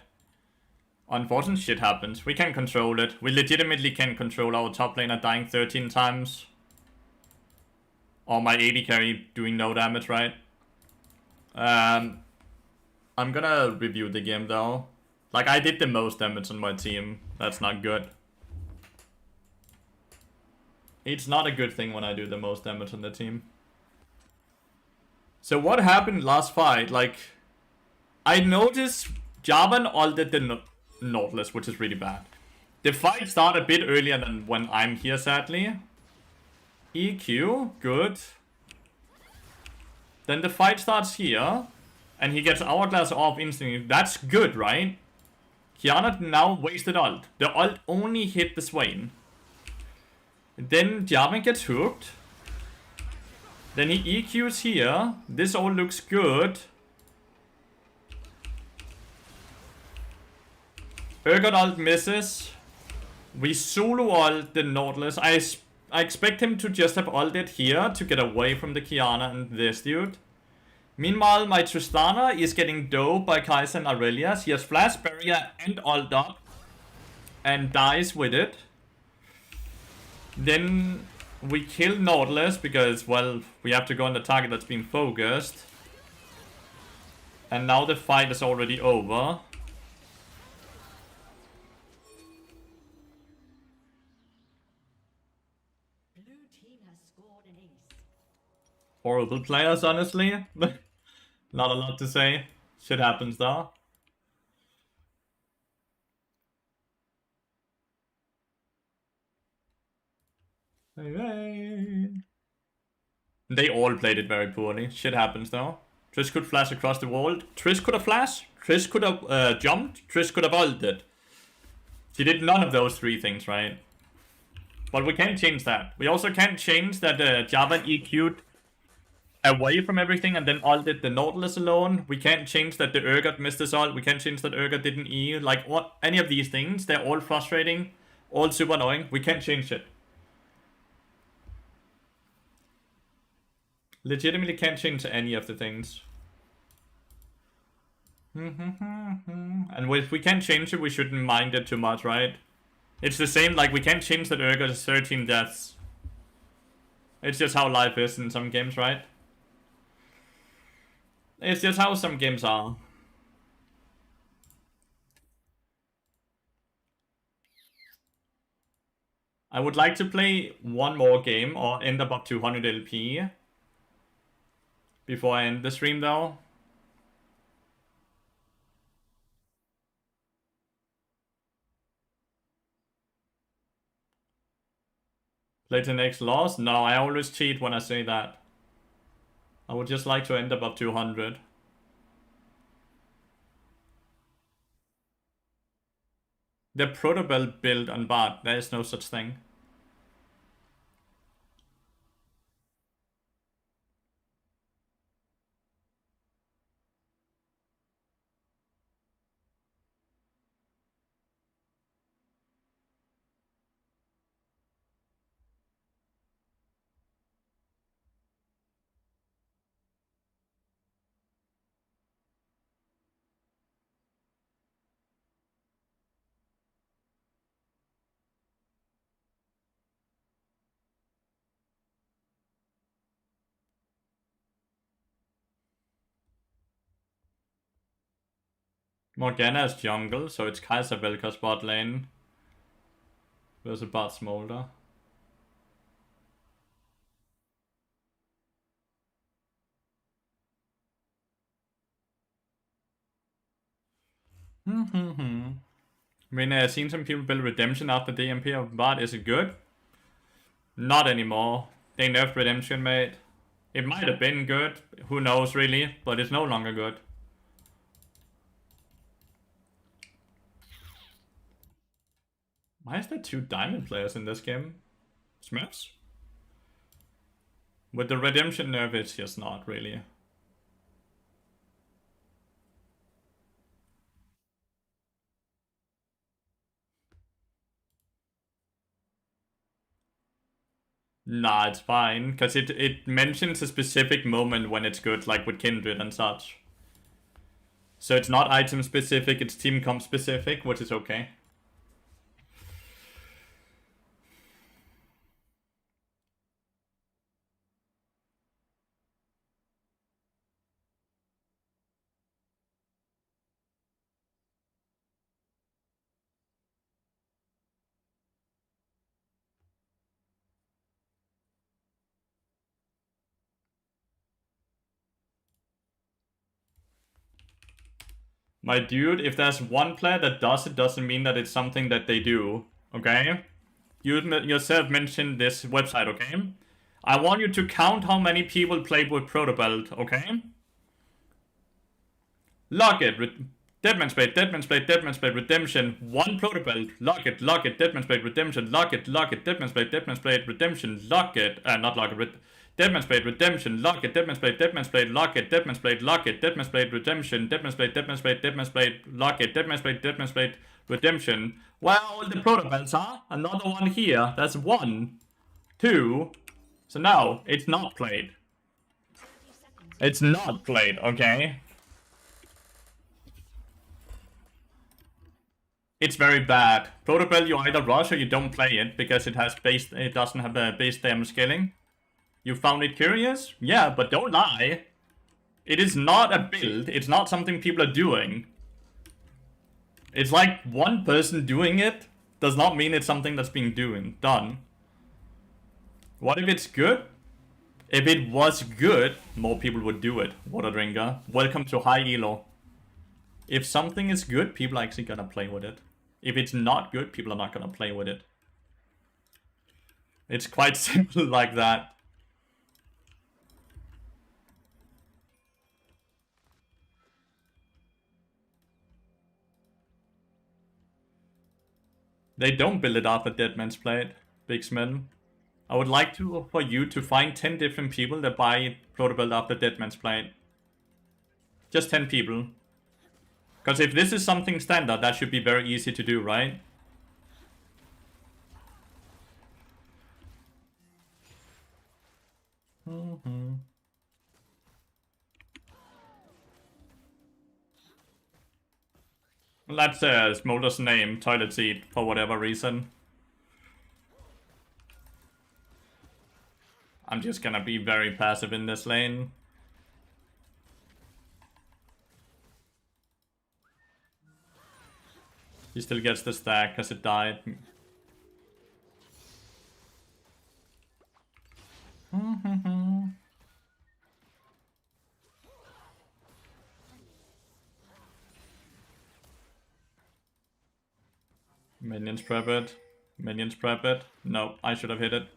Unfortunate shit happens. We can control it. We legitimately can control our top laner dying 13 times. Or my AD carry doing no damage, right? I'm gonna review the game though. Like, I did the most damage on my team. That's not good. It's not a good thing when I do the most damage on the team. So what happened last fight? Like, I noticed Jarvan ulted the Nautilus, which is really bad. The fight started a bit earlier than when I'm here, sadly. EQ, good. Then the fight starts here, and he gets Hourglass off instantly. That's good, right? Kiana now wasted ult. The ult only hit the Swain. Then Jarvan gets hooked. Then he EQs here. This all looks good. Urgot ult misses. We solo ult the Nautilus. I expect him to just have ulted here to get away from the Kiana and this dude. Meanwhile, my Tristana is getting doped by Kai'Sa and Aurelius. He has Flash Barrier and ult up. And dies with it. Then we kill Nautilus because, well, we have to go on the target that's been focused. And now the fight is already over. Blue team has scored an ace. Horrible players, honestly. Not a lot to say. Shit happens though. They all played it very poorly. Shit happens though. Trish could flash across the wall. Trish could have flashed. Trish could have jumped. Trish could have ulted. She did none of those three things, right? But we can't change that. We also can't change that Jarvan EQ'd away from everything and then ulted the Nautilus alone. We can't change that the Urgot missed his ult. We can't change that Urgot didn't E. Like, what? Any of these things, they're all frustrating. All super annoying. We can't change it. Legitimately can't change any of the things. And if we can't change it, we shouldn't mind it too much, right? It's the same, like, we can't change that Urgot is 13 deaths. It's just how life is in some games, right? It's just how some games are. I would like to play one more game or end up 200 LP before I end the stream though. Play the next loss? No, I always cheat when I say that. I would just like to end up 200. The Protobell build on Bard, there is no such thing. Morgana is jungle, so it's Kai'Sa Vel'Koz bot lane versus bot Smolder. I mean, I've seen some people build Redemption after DMP of bot. Is it good? Not anymore. They nerfed Redemption, mate. It might have been good. Who knows, really? But it's no longer good. Why is there 2 diamond players in this game? Smurfs? With the Redemption nerf, it's just not really. Nah, it's fine, because it mentions a specific moment when it's good, like with Kindred and such. So it's not item specific, it's team comp specific, which is okay. My dude, if there's one player that does it, doesn't mean that it's something that they do, okay? You yourself mentioned this website, okay? I want you to count how many people play with Protobelt, okay? Lock it. Deadman's Blade, Deadman's Blade, Deadman's Blade, Redemption, one Protobelt, lock it, Deadman's Blade, Redemption, lock it, Deadman's Blade, Redemption, lock it, not lock it, Deadman's Blade, Redemption, lock it, Deadman's Blade, lock it, Deadman's Blade, lock it, Deadman's Blade, Redemption, Deadman's Blade, lock it, Deadman's Blade, Redemption. Well, the Protobelts are another one here. That's 1, 2. So now it's not played. It's not played, okay? It's very bad. Protobelt, you either rush or you don't play it because it doesn't have a base damage scaling. You found it curious? Yeah, but don't lie. It is not a build. It's not something people are doing. It's like one person doing it does not mean it's something that's being done. What if it's good? If it was good, more people would do it. Water drinker. Welcome to high elo. If something is good, people are actually gonna play with it. If it's not good, people are not gonna play with it. It's quite simple like that. They don't build it after Deadman's Blade, Bigsman. I would like for you to find 10 different people that buy Protobelt after Deadman's Blade. Just 10 people. Because if this is something standard, that should be very easy to do, right? That's Smolder's name, toilet seat, for whatever reason. I'm just gonna be very passive in this lane. He still gets the stack because it died. Minions prep it. Minions prep it. No, I should have hit it.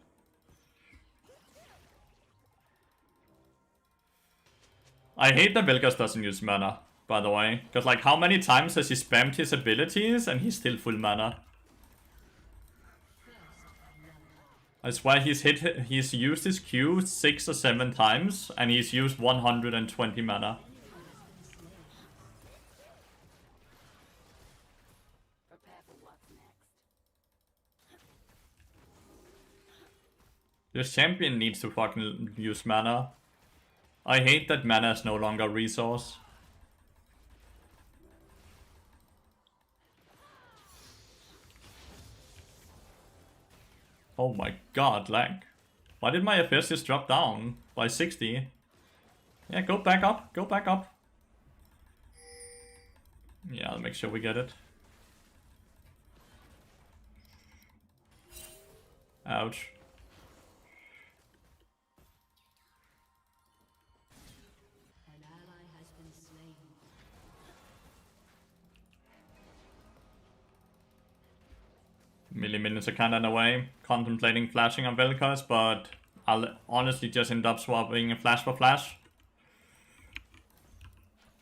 I hate that Vilgas doesn't use mana, by the way. Because, like, how many times has he spammed his abilities and he's still full mana? I swear he's used his Q 6 or 7 times and he's used 120 mana. Prepare for what's next. This champion needs to fucking use mana. I hate that mana is no longer a resource. Oh my god, lag. Why did my FPS just drop down by 60? Yeah, go back up, go back up. Yeah, I'll make sure we get it. Ouch. An ally has been slain. Melee minions are kinda in the way. Contemplating flashing on Vel'Koz, but I'll honestly just end up swapping a flash for flash.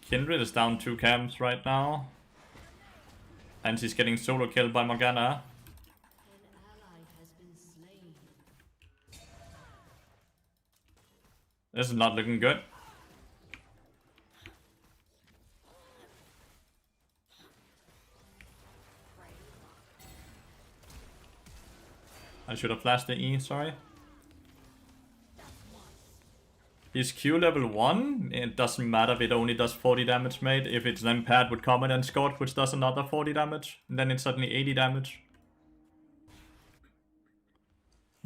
Kindred is down 2 camps right now. And she's getting solo killed by Morgana. An ally has been slain. This is not looking good. I should have flashed the E, sorry. His Q level 1, it doesn't matter if it only does 40 damage made. If it's then paired with Comet and Scott, which does another 40 damage, then it's suddenly 80 damage.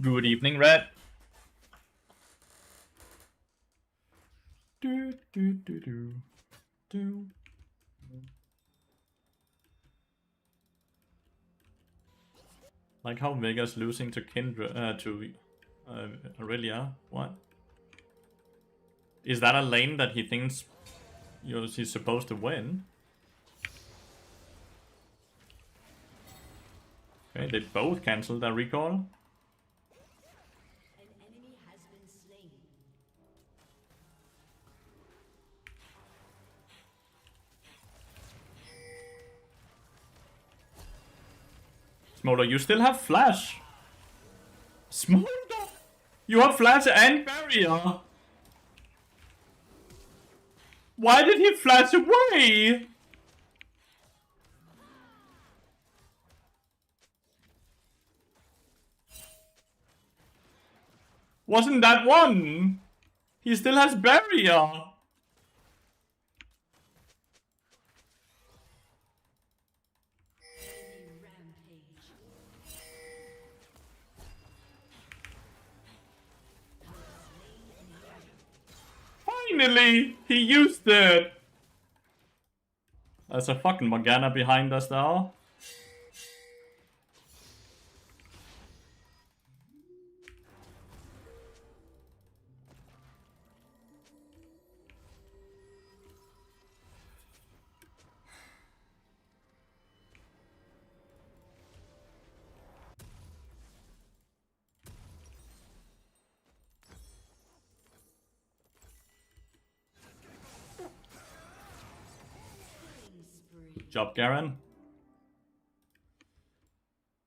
Good evening, Red. Do, do, do, do, do. Like how Vega's losing to Kindred, to Aurelia. What? Is that a lane that he thinks he's supposed to win? Okay, they both cancelled their recall. An enemy has been slain. Smolder, you still have flash. Smolder! You have flash and barrier! Why did he flash away? Wasn't that one? He still has barrier. Rampage. Finally, he used it. There's a fucking Morgana behind us now. Good job, Garen.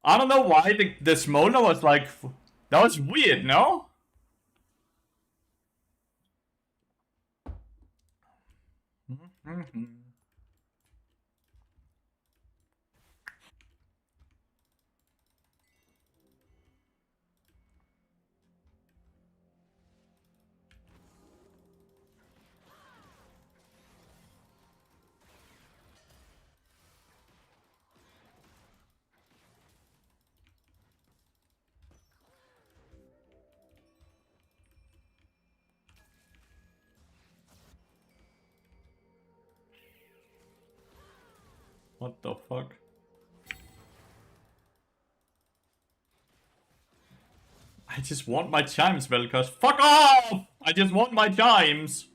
I don't know why the Smolder was like... That was weird, no? What the fuck? I just want my chimes, Vel'Koz. Fuck off! I just want my chimes!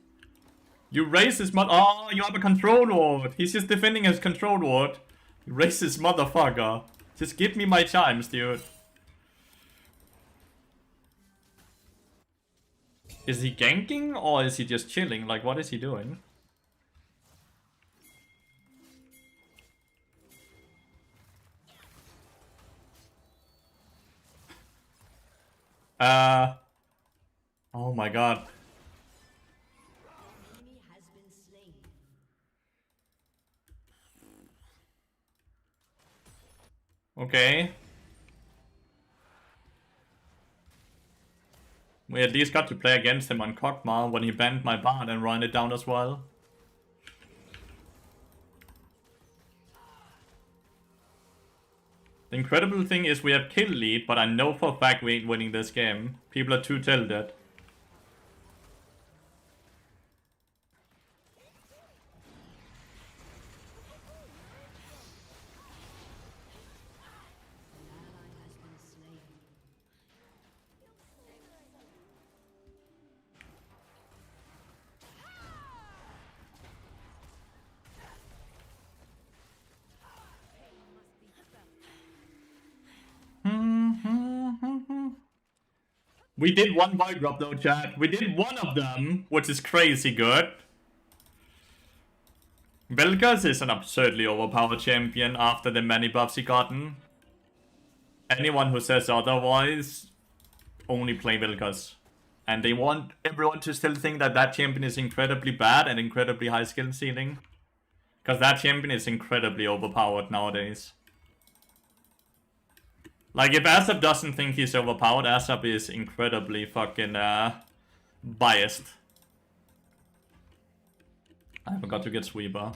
You racist Oh, you have a control ward. He's just defending his control ward. You racist motherfucker. Just give me my chimes, dude. Is he ganking or is he just chilling? Like, what is he doing? Oh my god. Enemy has been slain. Okay. We at least got to play against him on Kog'Maw when he banned my bard and run it down as well. The incredible thing is we have kill lead, but I know for a fact we ain't winning this game. People are too tilted. Ally has been slain. We did one void drop though, chat. We did one of them, which is crazy good. Vel'Koz is an absurdly overpowered champion after the many buffs he gotten. Anyone who says otherwise, only play Vel'Koz. And they want everyone to still think that that champion is incredibly bad and incredibly high skill ceiling. Because that champion is incredibly overpowered nowadays. Like, if Asap doesn't think he's overpowered, Asap is incredibly fucking biased. I forgot to get Sweeper.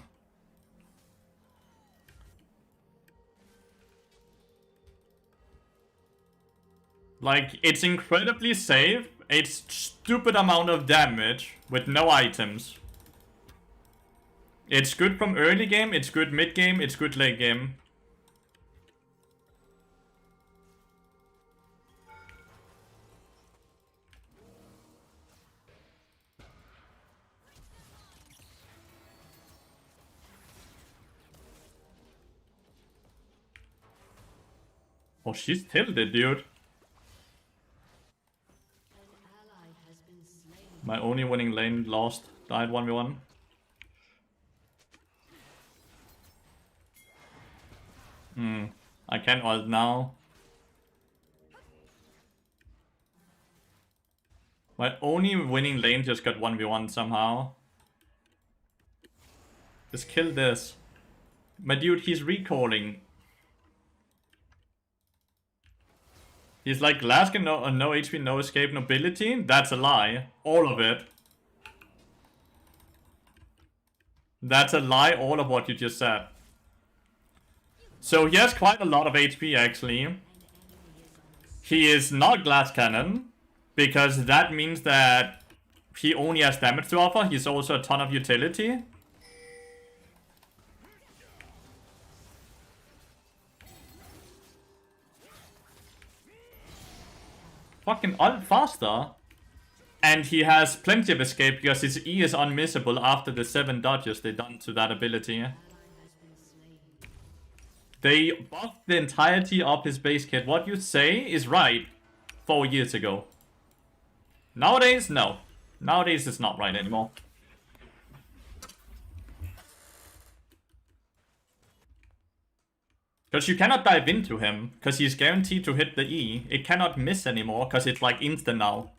Like, it's incredibly safe. It's stupid amount of damage with no items. It's good from early game, it's good mid game, it's good late game. Oh, she's tilted, dude. An ally has been slain. My only winning lane lost. Died 1v1. I can ult now. My only winning lane just got 1v1 somehow. Just kill this. My dude, he's recalling. He's like, Laskin, no HP, no escape, nobility? That's a lie. All of it. That's a lie, all of what you just said. So he has quite a lot of HP, actually. He is not glass cannon, because that means that he only has damage to offer. He's also a ton of utility. Fucking ult faster. And he has plenty of escape because his E is unmissable after the 7 dodges they done to that ability. They buffed the entirety of his base kit. What you say is right 4 years ago. Nowadays, no. Nowadays it's not right anymore. Because you cannot dive into him, because he's guaranteed to hit the E. It cannot miss anymore, because it's like instant now.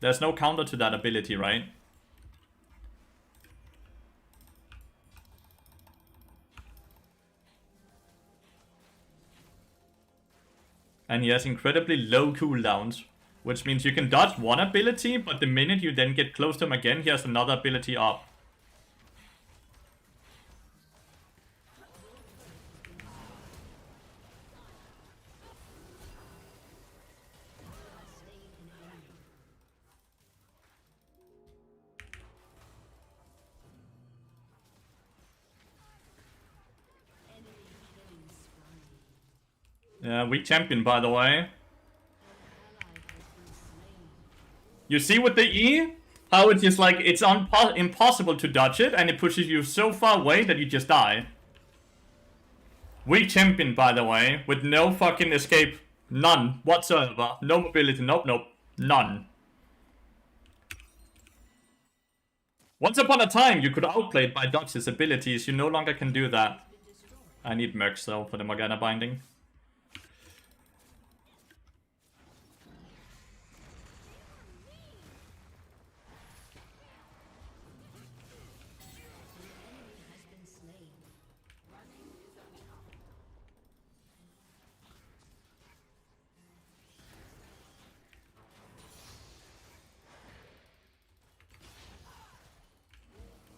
There's no counter to that ability, right? And he has incredibly low cooldowns, which means you can dodge one ability, but the minute you then get close to him again, he has another ability up. Yeah, weak champion, by the way. You see with the E? How it's just like, it's impossible to dodge it, and it pushes you so far away that you just die. Weak champion, by the way, with no fucking escape. None whatsoever. No mobility, nope, none. Once upon a time, you could outplay it by dodge his abilities. You no longer can do that. I need Mercs, though, for the Morgana binding.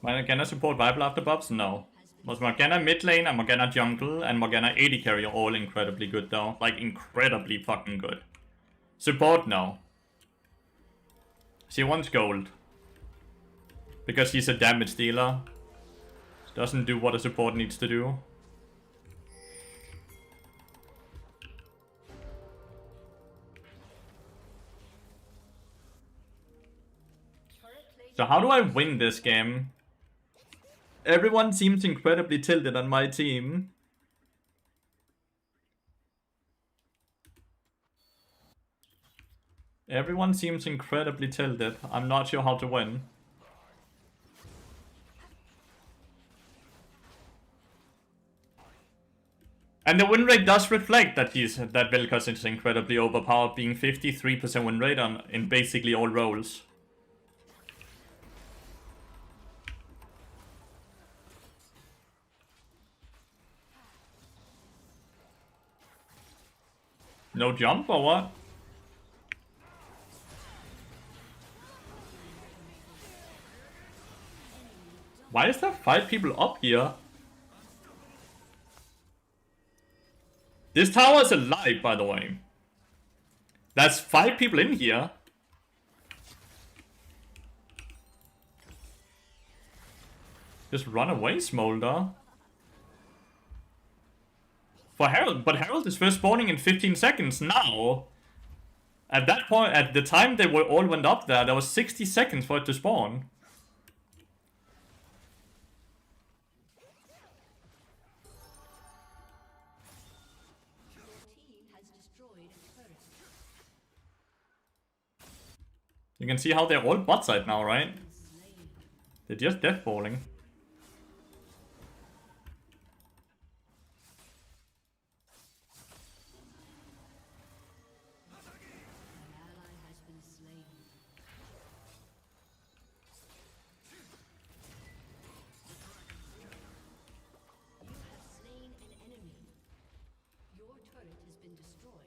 Morgana support Viable after buffs? No. Was Morgana mid lane and Morgana jungle and Morgana AD carry are all incredibly good though. Like incredibly fucking good. Support? No. She wants gold. Because she's a damage dealer. She doesn't do what a support needs to do. So how do I win this game? Everyone seems incredibly tilted on my team. Everyone seems incredibly tilted. I'm not sure how to win. And the win rate does reflect that that Vel'Koz is incredibly overpowered, being 53% win rate in basically all roles. No jump or what? Why is there 5 people up here? This tower is alive, by the way. That's 5 people in here. Just run away, Smolder. For Herald, but Herald is first spawning in 15 seconds now. At that point, at the time they were all went up there was 60 seconds for it to spawn. Your team has a turret. You can see how they're all bot side now, right? Slain. They're just death balling. An ally has been slain. You have slain an enemy. Your turret has been destroyed.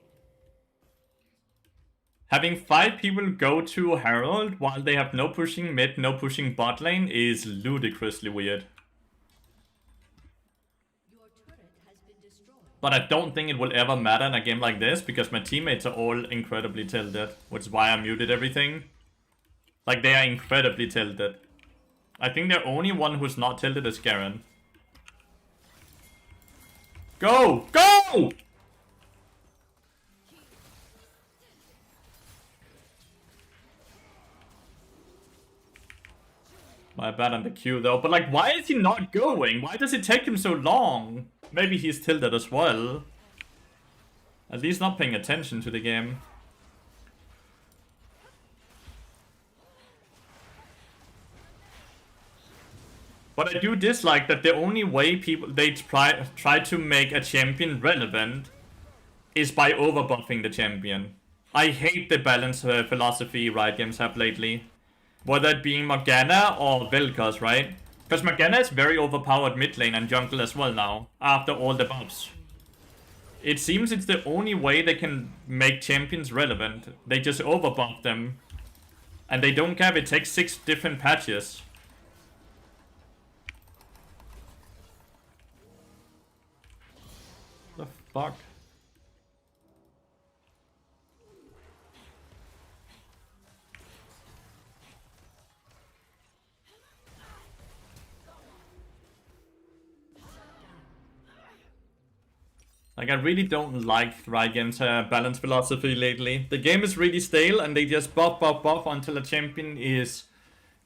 Having 5 people go to Herald while they have no pushing mid, no pushing bot lane is ludicrously weird. Your turret has been destroyed. But I don't think it will ever matter in a game like this because my teammates are all incredibly tilted, which is why I muted everything. Like, they are incredibly tilted. I think the only one who's not tilted is Garen. Go! Go! My bad on the queue though, but like, why is he not going? Why does it take him so long? Maybe he's tilted as well. At least not paying attention to the game. But I do dislike that the only way they try to make a champion relevant is by overbuffing the champion. I hate the balance philosophy Riot Games have lately. Whether it being Morgana or Vel'Koz, right? Because Morgana is very overpowered mid lane and jungle as well now, after all the buffs. It seems it's the only way they can make champions relevant. They just overbuff them. And they don't care if it takes 6 different patches. The fuck? Like, I really don't like Riot Games' balance philosophy lately. The game is really stale and they just buff until a champion is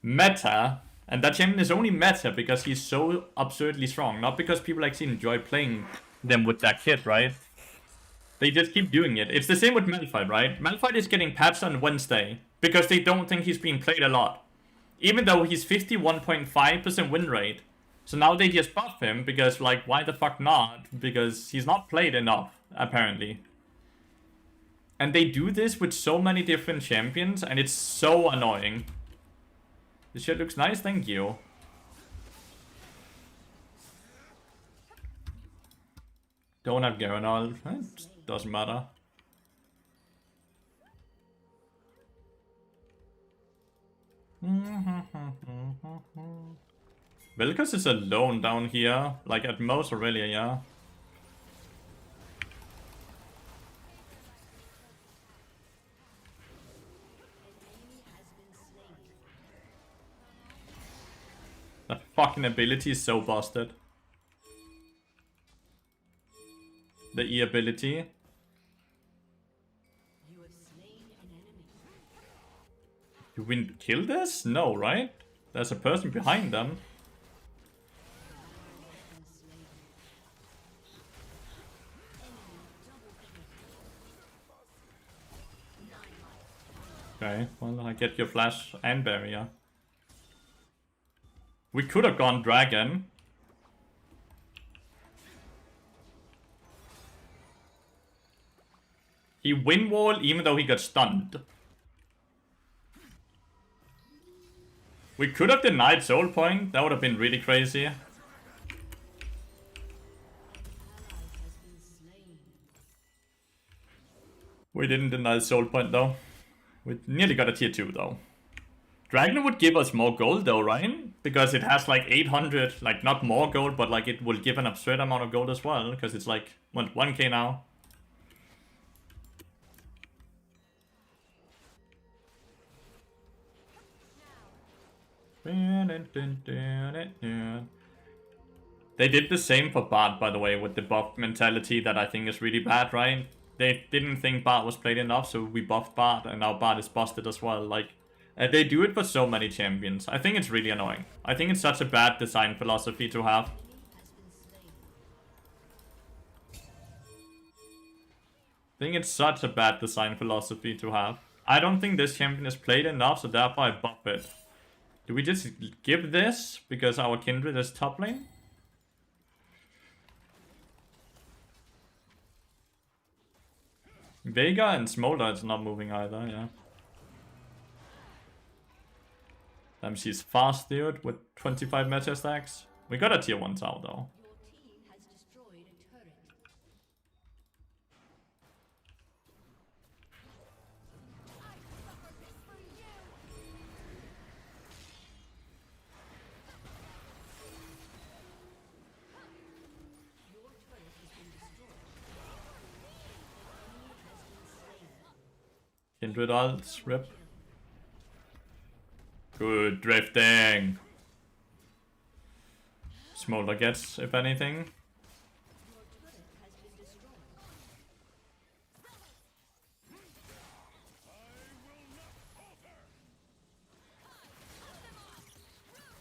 meta. And that champion is only meta because he's so absurdly strong. Not because people actually enjoy playing them with that kit, right? They just keep doing it. It's the same with Malphite, right? Malphite is getting patched on Wednesday because they don't think he's being played a lot. Even though he's 51.5% win rate. So now they just buff him because, like, why the fuck not? Because he's not played enough, apparently. And they do this with so many different champions, and it's so annoying. This shit looks nice, thank you. Don't have Garen all. It doesn't matter. Vel'Koz is alone down here, like at most Aurelia, yeah. That fucking ability is so busted. The E ability. You have slain an enemy. You win kill this? No, right? There's a person behind them. Been slain. Enemy double kill. Okay, well I get your flash and barrier. We could have gone dragon. He win wall even though he got stunned. We could have denied soul point. That would have been really crazy. Ally has been slain. We didn't deny soul point though. We nearly got a tier 2 though. Dragon would give us more gold though, right? Because it has like 800, like not more gold, but like it will give an absurd amount of gold as well. Because it's like, what, 1k now? They did the same for Bart, by the way, with the buff mentality that I think is really bad, right? They didn't think Bart was played enough, so we buffed Bart, and now Bart is busted as well. Like, they do it for so many champions. I think it's really annoying. I think it's such a bad design philosophy to have. Has been slain. think it's such a bad design philosophy to have. I don't think this champion is played enough, so therefore I buff it. Do we just give this because our Kindred is top lane? Vega and Smolder is not moving either, yeah. She's fast, dude, with 25 meta stacks. We got a tier 1 tower though. Your team has destroyed a turret. Your turret has been destroyed. An enemy has been slain. Kindred ults, rip. Good drifting. Smolder gets, if anything. Your turret has been destroyed.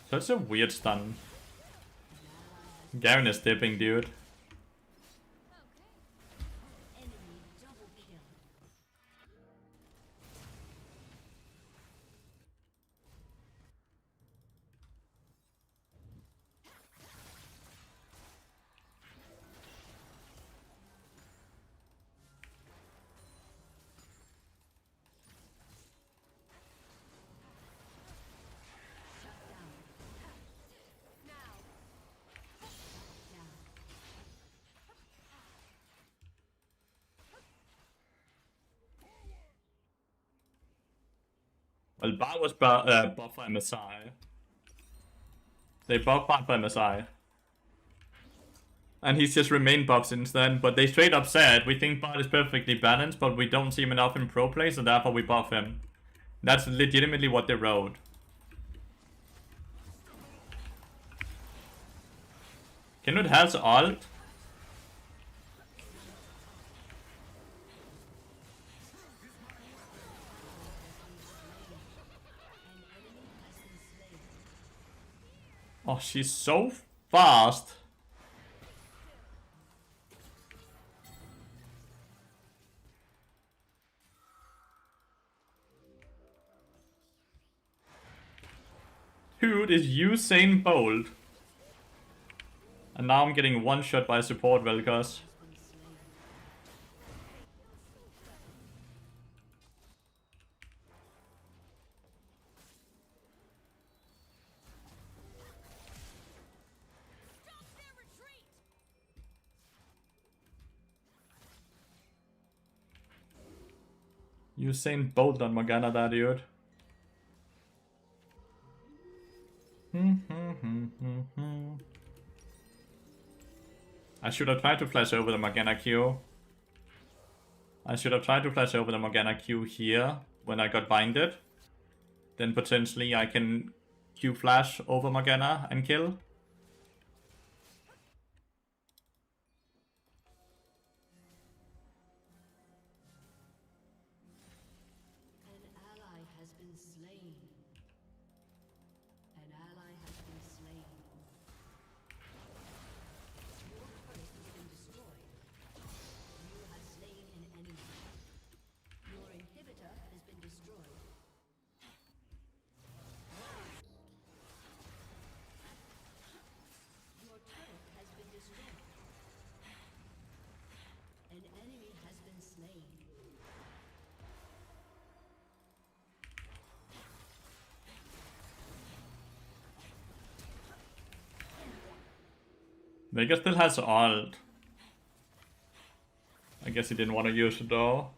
Such a weird stun. Garen is dipping, dude. Enemy double kill. Well, Bar was buffed by Messiah. They buffed Bart by Messiah. And he's just remained buffed since then, but they straight up said, we think Bart is perfectly balanced, but we don't see him enough in pro play, so therefore we buff him. That's legitimately what they wrote. Kindred has ult. Oh, she's so fast. Dude is Usain Bolt. And now I'm getting one shot by support Vel'Koz. Usain Bolt on Morgana there, dude. I should have tried to flash over the Morgana Q. I should have tried to flash over the Morgana Q here when I got binded. Then potentially I can Q flash over Morgana and kill. An ally has been slain. An ally has been slain. Your turret has been destroyed. You have slain an enemy. Your inhibitor has been destroyed. Your turret has been destroyed. An enemy has been slain. Vega still has ult. I guess he didn't want to use it though.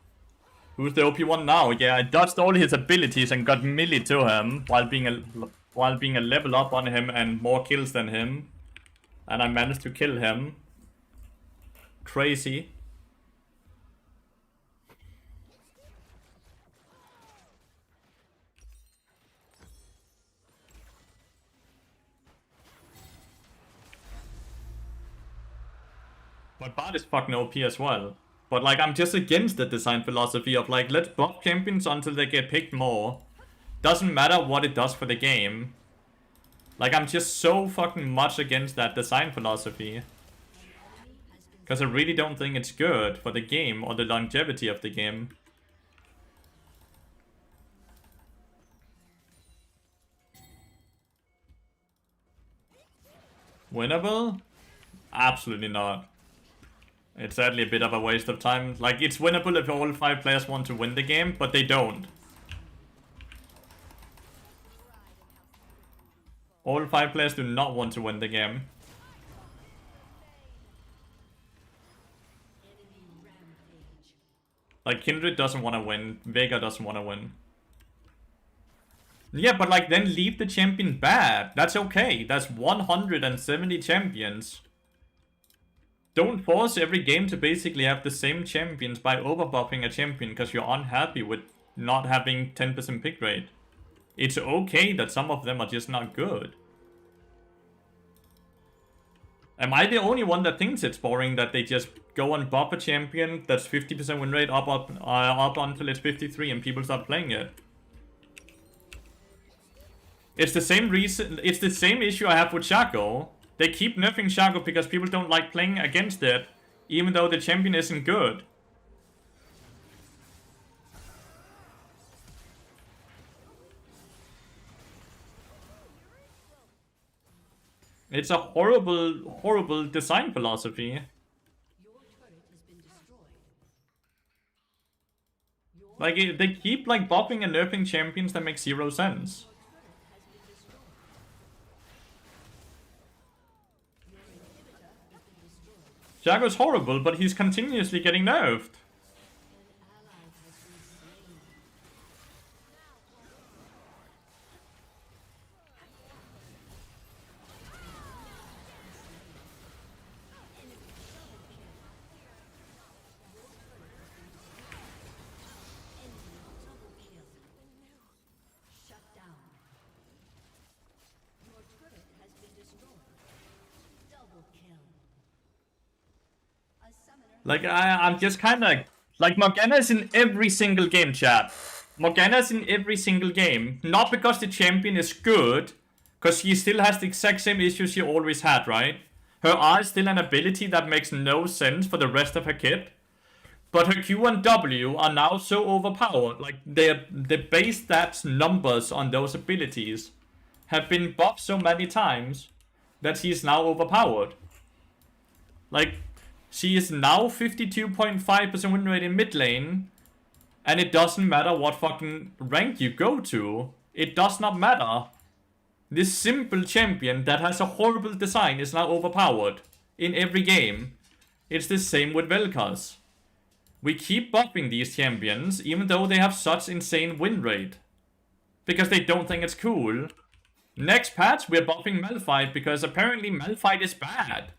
Who's the OP one now? Yeah, I dodged all his abilities and got melee to him while being a level up on him and more kills than him. And I managed to kill him. Crazy. But Bard is fucking OP as well. But like, I'm just against the design philosophy of like, let's buff champions until they get picked more. Doesn't matter what it does for the game. Like, I'm just so fucking much against that design philosophy. Because I really don't think it's good for the game or the longevity of the game. Winnable? Absolutely not. It's sadly a bit of a waste of time. Like, it's winnable if all 5 players want to win the game, but they don't. All 5 players do not want to win the game. Like, Kindred doesn't want to win. Vega doesn't want to win. Yeah, but like, then leave the champion bad. That's okay. That's 170 champions. Don't force every game to basically have the same champions by overbuffing a champion because you're unhappy with not having 10% pick rate. It's okay that some of them are just not good. Am I the only one that thinks it's boring that they just go and buff a champion that's 50% win rate up until it's 53 and people start playing it? It's the same reason. It's the same issue I have with Shaco. They keep nerfing Shaco because people don't like playing against it, even though the champion isn't good. It's a horrible, horrible design philosophy. Your turret has been destroyed. Your Like, they keep like buffing and nerfing champions that make zero sense. turret has been destroyed. Your inhibitor has been destroyed. Shaco's horrible, but he's continuously getting nerfed. An ally has been slain. Double kill. Shut down. Your turret has been destroyed. Double kill. A summoner Like, I'm just kind of... Like, Morgana's in every single game, chat. Morgana's in every single game. Not because the champion is good, because she still has the exact same issues she always had, right? Her R is still an ability that makes no sense for the rest of her kit. But her Q and W are now so overpowered. Like, the base stats numbers on those abilities have been buffed so many times that she's now overpowered. Like, she is now 52.5% win rate in mid lane, and it doesn't matter what fucking rank you go to. It does not matter. This simple champion that has a horrible design is now overpowered in every game. It's the same with Vel'Koz. We keep buffing these champions even though they have such insane win rate. Because they don't think it's cool. Next patch we're buffing Malphite because apparently Malphite is bad.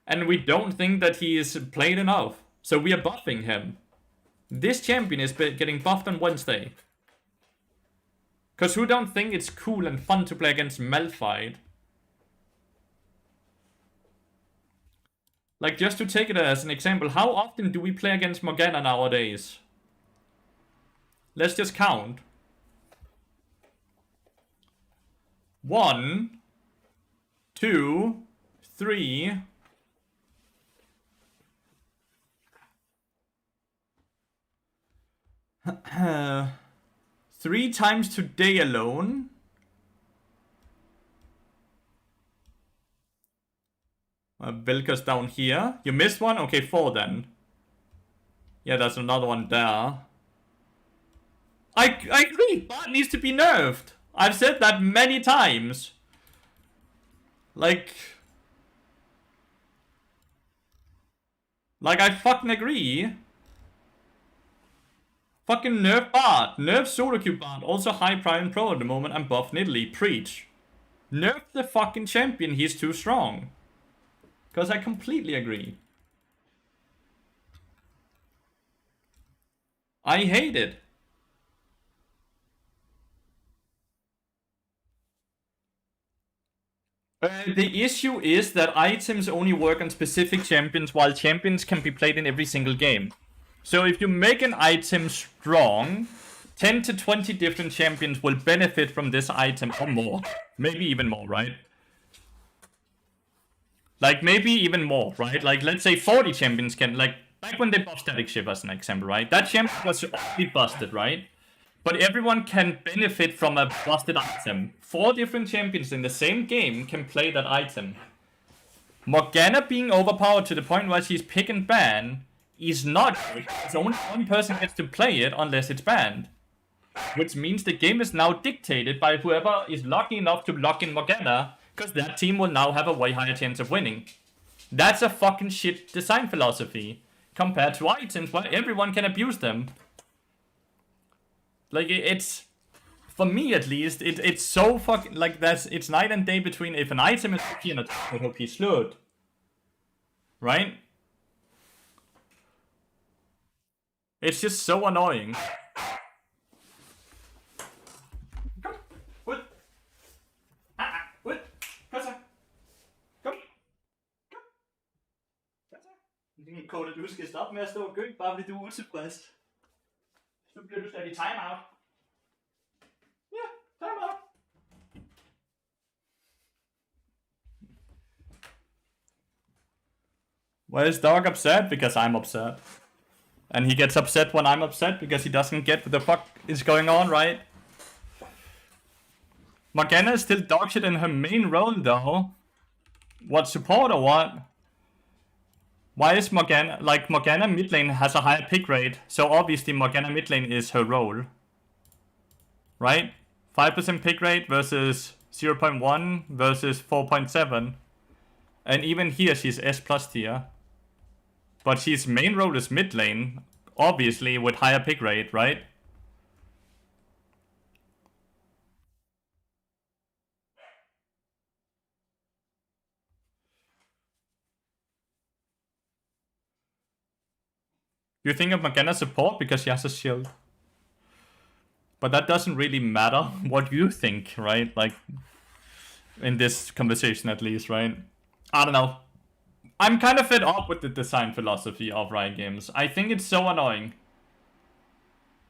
And we don't think that he is played enough. So we are buffing him. This champion is getting buffed on Wednesday. Because who don't think it's cool and fun to play against Malphite? Like, just to take it as an example, how often do we play against Morgana nowadays? Let's just count. 1, 2, 3... 3 times today alone. Vel'Koz down here. You missed one? Okay, 4 then. Yeah, there's another one there. I agree. Bart needs to be nerfed. I've said that many times. Like I fucking agree. Fucking nerf Bart. Nerf solo queue Bart. Also high prime pro at the moment and buff Nidalee. Preach. Nerf the fucking champion. He's too strong. Because I completely agree. I hate it. The issue is that items only work on specific champions while champions can be played in every single game. So if you make an item strong, 10 to 20 different champions will benefit from this item or more. Maybe even more, right? Like, maybe even more, right? Like, let's say 40 champions can, like, back when they buffed Static Shiv as an example, right? That champion was already busted, right? But everyone can benefit from a busted item. 4 different champions in the same game can play that item. Morgana being overpowered to the point where she's pick and ban is not good. It's only one person gets to play it unless it's banned. Which means the game is now dictated by whoever is lucky enough to lock in Morgana, because that team will now have a way higher chance of winning. That's a fucking shit design philosophy, compared to items where everyone can abuse them. Like, it's... For me, at least, it's so fucking... Like, it's night and day between if an item is OP and a OP slowed. Right? It's just so annoying. Kom. Ud. Ud. Kom så. Kom. Kom. Kom så. Kåre, du skal stoppe med at stå og gø, bare fordi du er utilfreds. Så bliver du sat i timeout. Ja, timeout. Why is dog upset? Because I'm upset. And he gets upset when I'm upset because he doesn't get what the fuck is going on, right? Morgana is still dogshit in her main role though. What, support or what? Why is Morgana... Like, Morgana mid lane has a higher pick rate, so obviously Morgana mid lane is her role. Right? 5% pick rate versus 0.1 versus 4.7. And even here she's S plus tier. But she's main role is mid lane, obviously with higher pick rate, right? You think of Morgana support because she has a shield. But that doesn't really matter what you think, right? Like, in this conversation at least, right? I don't know. I'm kind of fed up with the design philosophy of Riot Games. I think it's so annoying.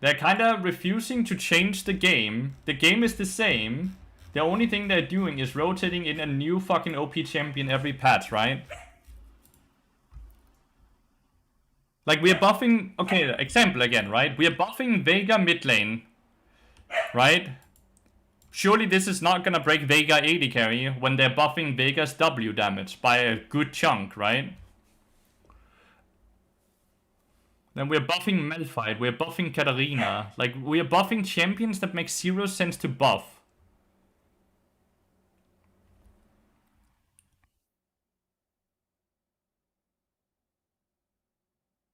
They're kind of refusing to change the game. The game is the same. The only thing they're doing is rotating in a new fucking OP champion every patch, right? Like, we are buffing... Okay, example again, right? We are buffing Veigar mid lane, right? Surely this is not gonna break Veigar AD carry when they're buffing Veigar's W damage by a good chunk, right? Then we're buffing Malphite, we're buffing Katarina. Like, we're buffing champions that make zero sense to buff.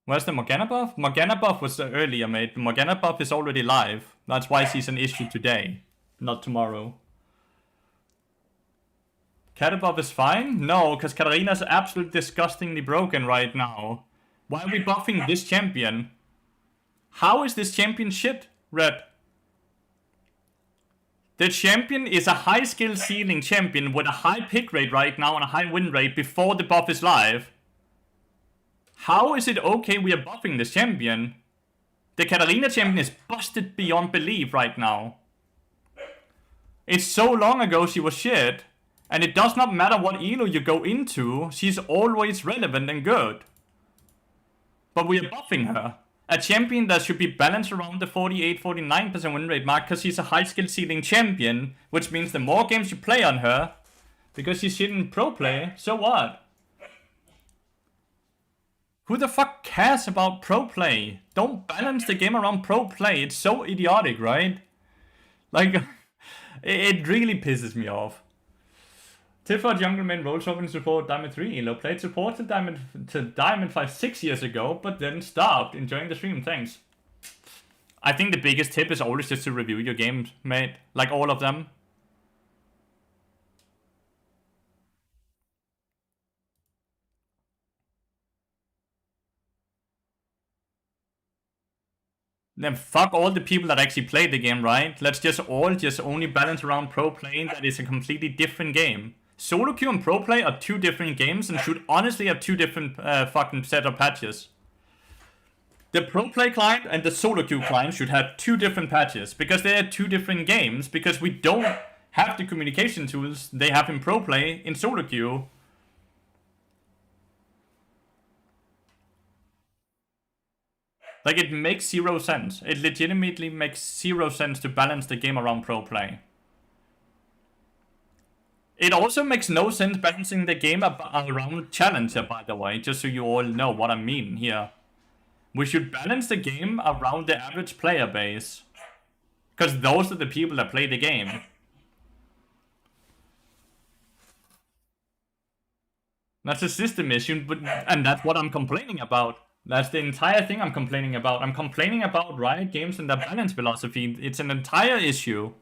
Where's the Morgana buff? Morgana buff was earlier made. The Morgana buff is already live. That's why she's an issue today, not tomorrow. Kata buff is fine? No, because Katarina's absolutely disgustingly broken right now. Why are we buffing this champion? How is this champion shit, Red? The champion is a high skill ceiling champion with a high pick rate right now and a high win rate before the buff is live. How is it okay we are buffing this champion? The Katarina champion is busted beyond belief right now. It's so long ago she was shit. And it does not matter what elo you go into, she's always relevant and good. But we are buffing her. A champion that should be balanced around the 48-49% win rate mark because she's a high skill ceiling champion, which means the more games you play on her, because she's shit in pro play, so what? Who the fuck cares about pro play? Don't balance the game around pro play. It's so idiotic, right? Like, it really pisses me off. Tip for jungle main role shopping support Diamond 3 elo. Played support to Diamond 5 6 years ago, but then stopped. Enjoying the stream, thanks. I think the biggest tip is always just to review your games, mate. Like all of them. Then fuck all the people that actually played the game, right? Let's just all just only balance around pro play. That is a completely different game. Solo queue and pro play are two different games and should honestly have two different fucking set of patches. The pro play client and the solo queue client should have two different patches because they are two different games, because we don't have the communication tools they have in pro play in solo queue. Like, it makes zero sense. It legitimately makes zero sense to balance the game around pro play. It also makes no sense balancing the game around Challenger, by the way, just so you all know what I mean here. We should balance the game around the average player base. Because those are the people that play the game. That's a system issue, and that's what I'm complaining about. That's the entire thing I'm complaining about. I'm complaining about Riot Games and their balance philosophy. It's an entire issue.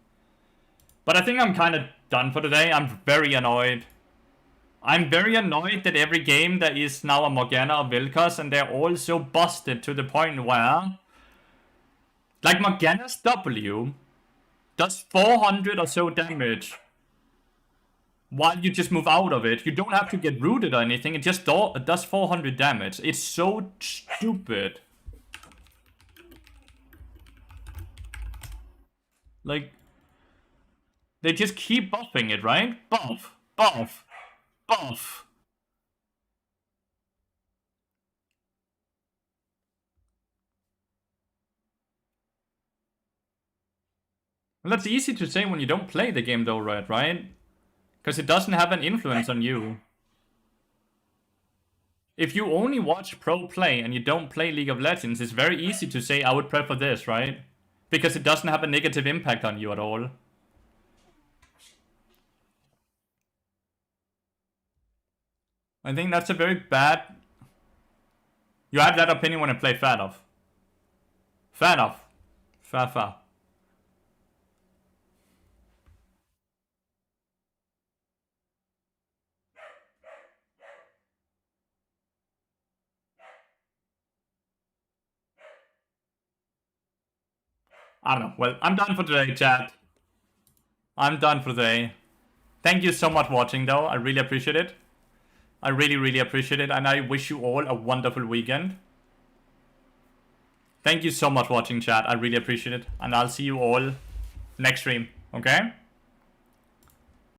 But I think I'm kind of done for today. I'm very annoyed. I'm very annoyed that every game there is now a Morgana or Vel'Koz, and they're all so busted to the point where... Like, Morgana's W does 400 or so damage while you just move out of it. You don't have to get rooted or anything. It just does 400 damage. It's so stupid. Like, they just keep buffing it, right? Buff, buff, buff. Well, that's easy to say when you don't play the game though, right? Because it doesn't have an influence on you. If you only watch pro play and you don't play League of Legends, it's very easy to say I would prefer this, right? Because it doesn't have a negative impact on you at all. I think that's a very bad... You have that opinion when I play Fair enough. Fair enough. Fair. I don't know. Well, I'm done for today, chat. I'm done for today. Thank you so much for watching, though. I really appreciate it. I really appreciate it. And I wish you all a wonderful weekend. Thank you so much for watching, chat. I really appreciate it. And I'll see you all next stream. Okay?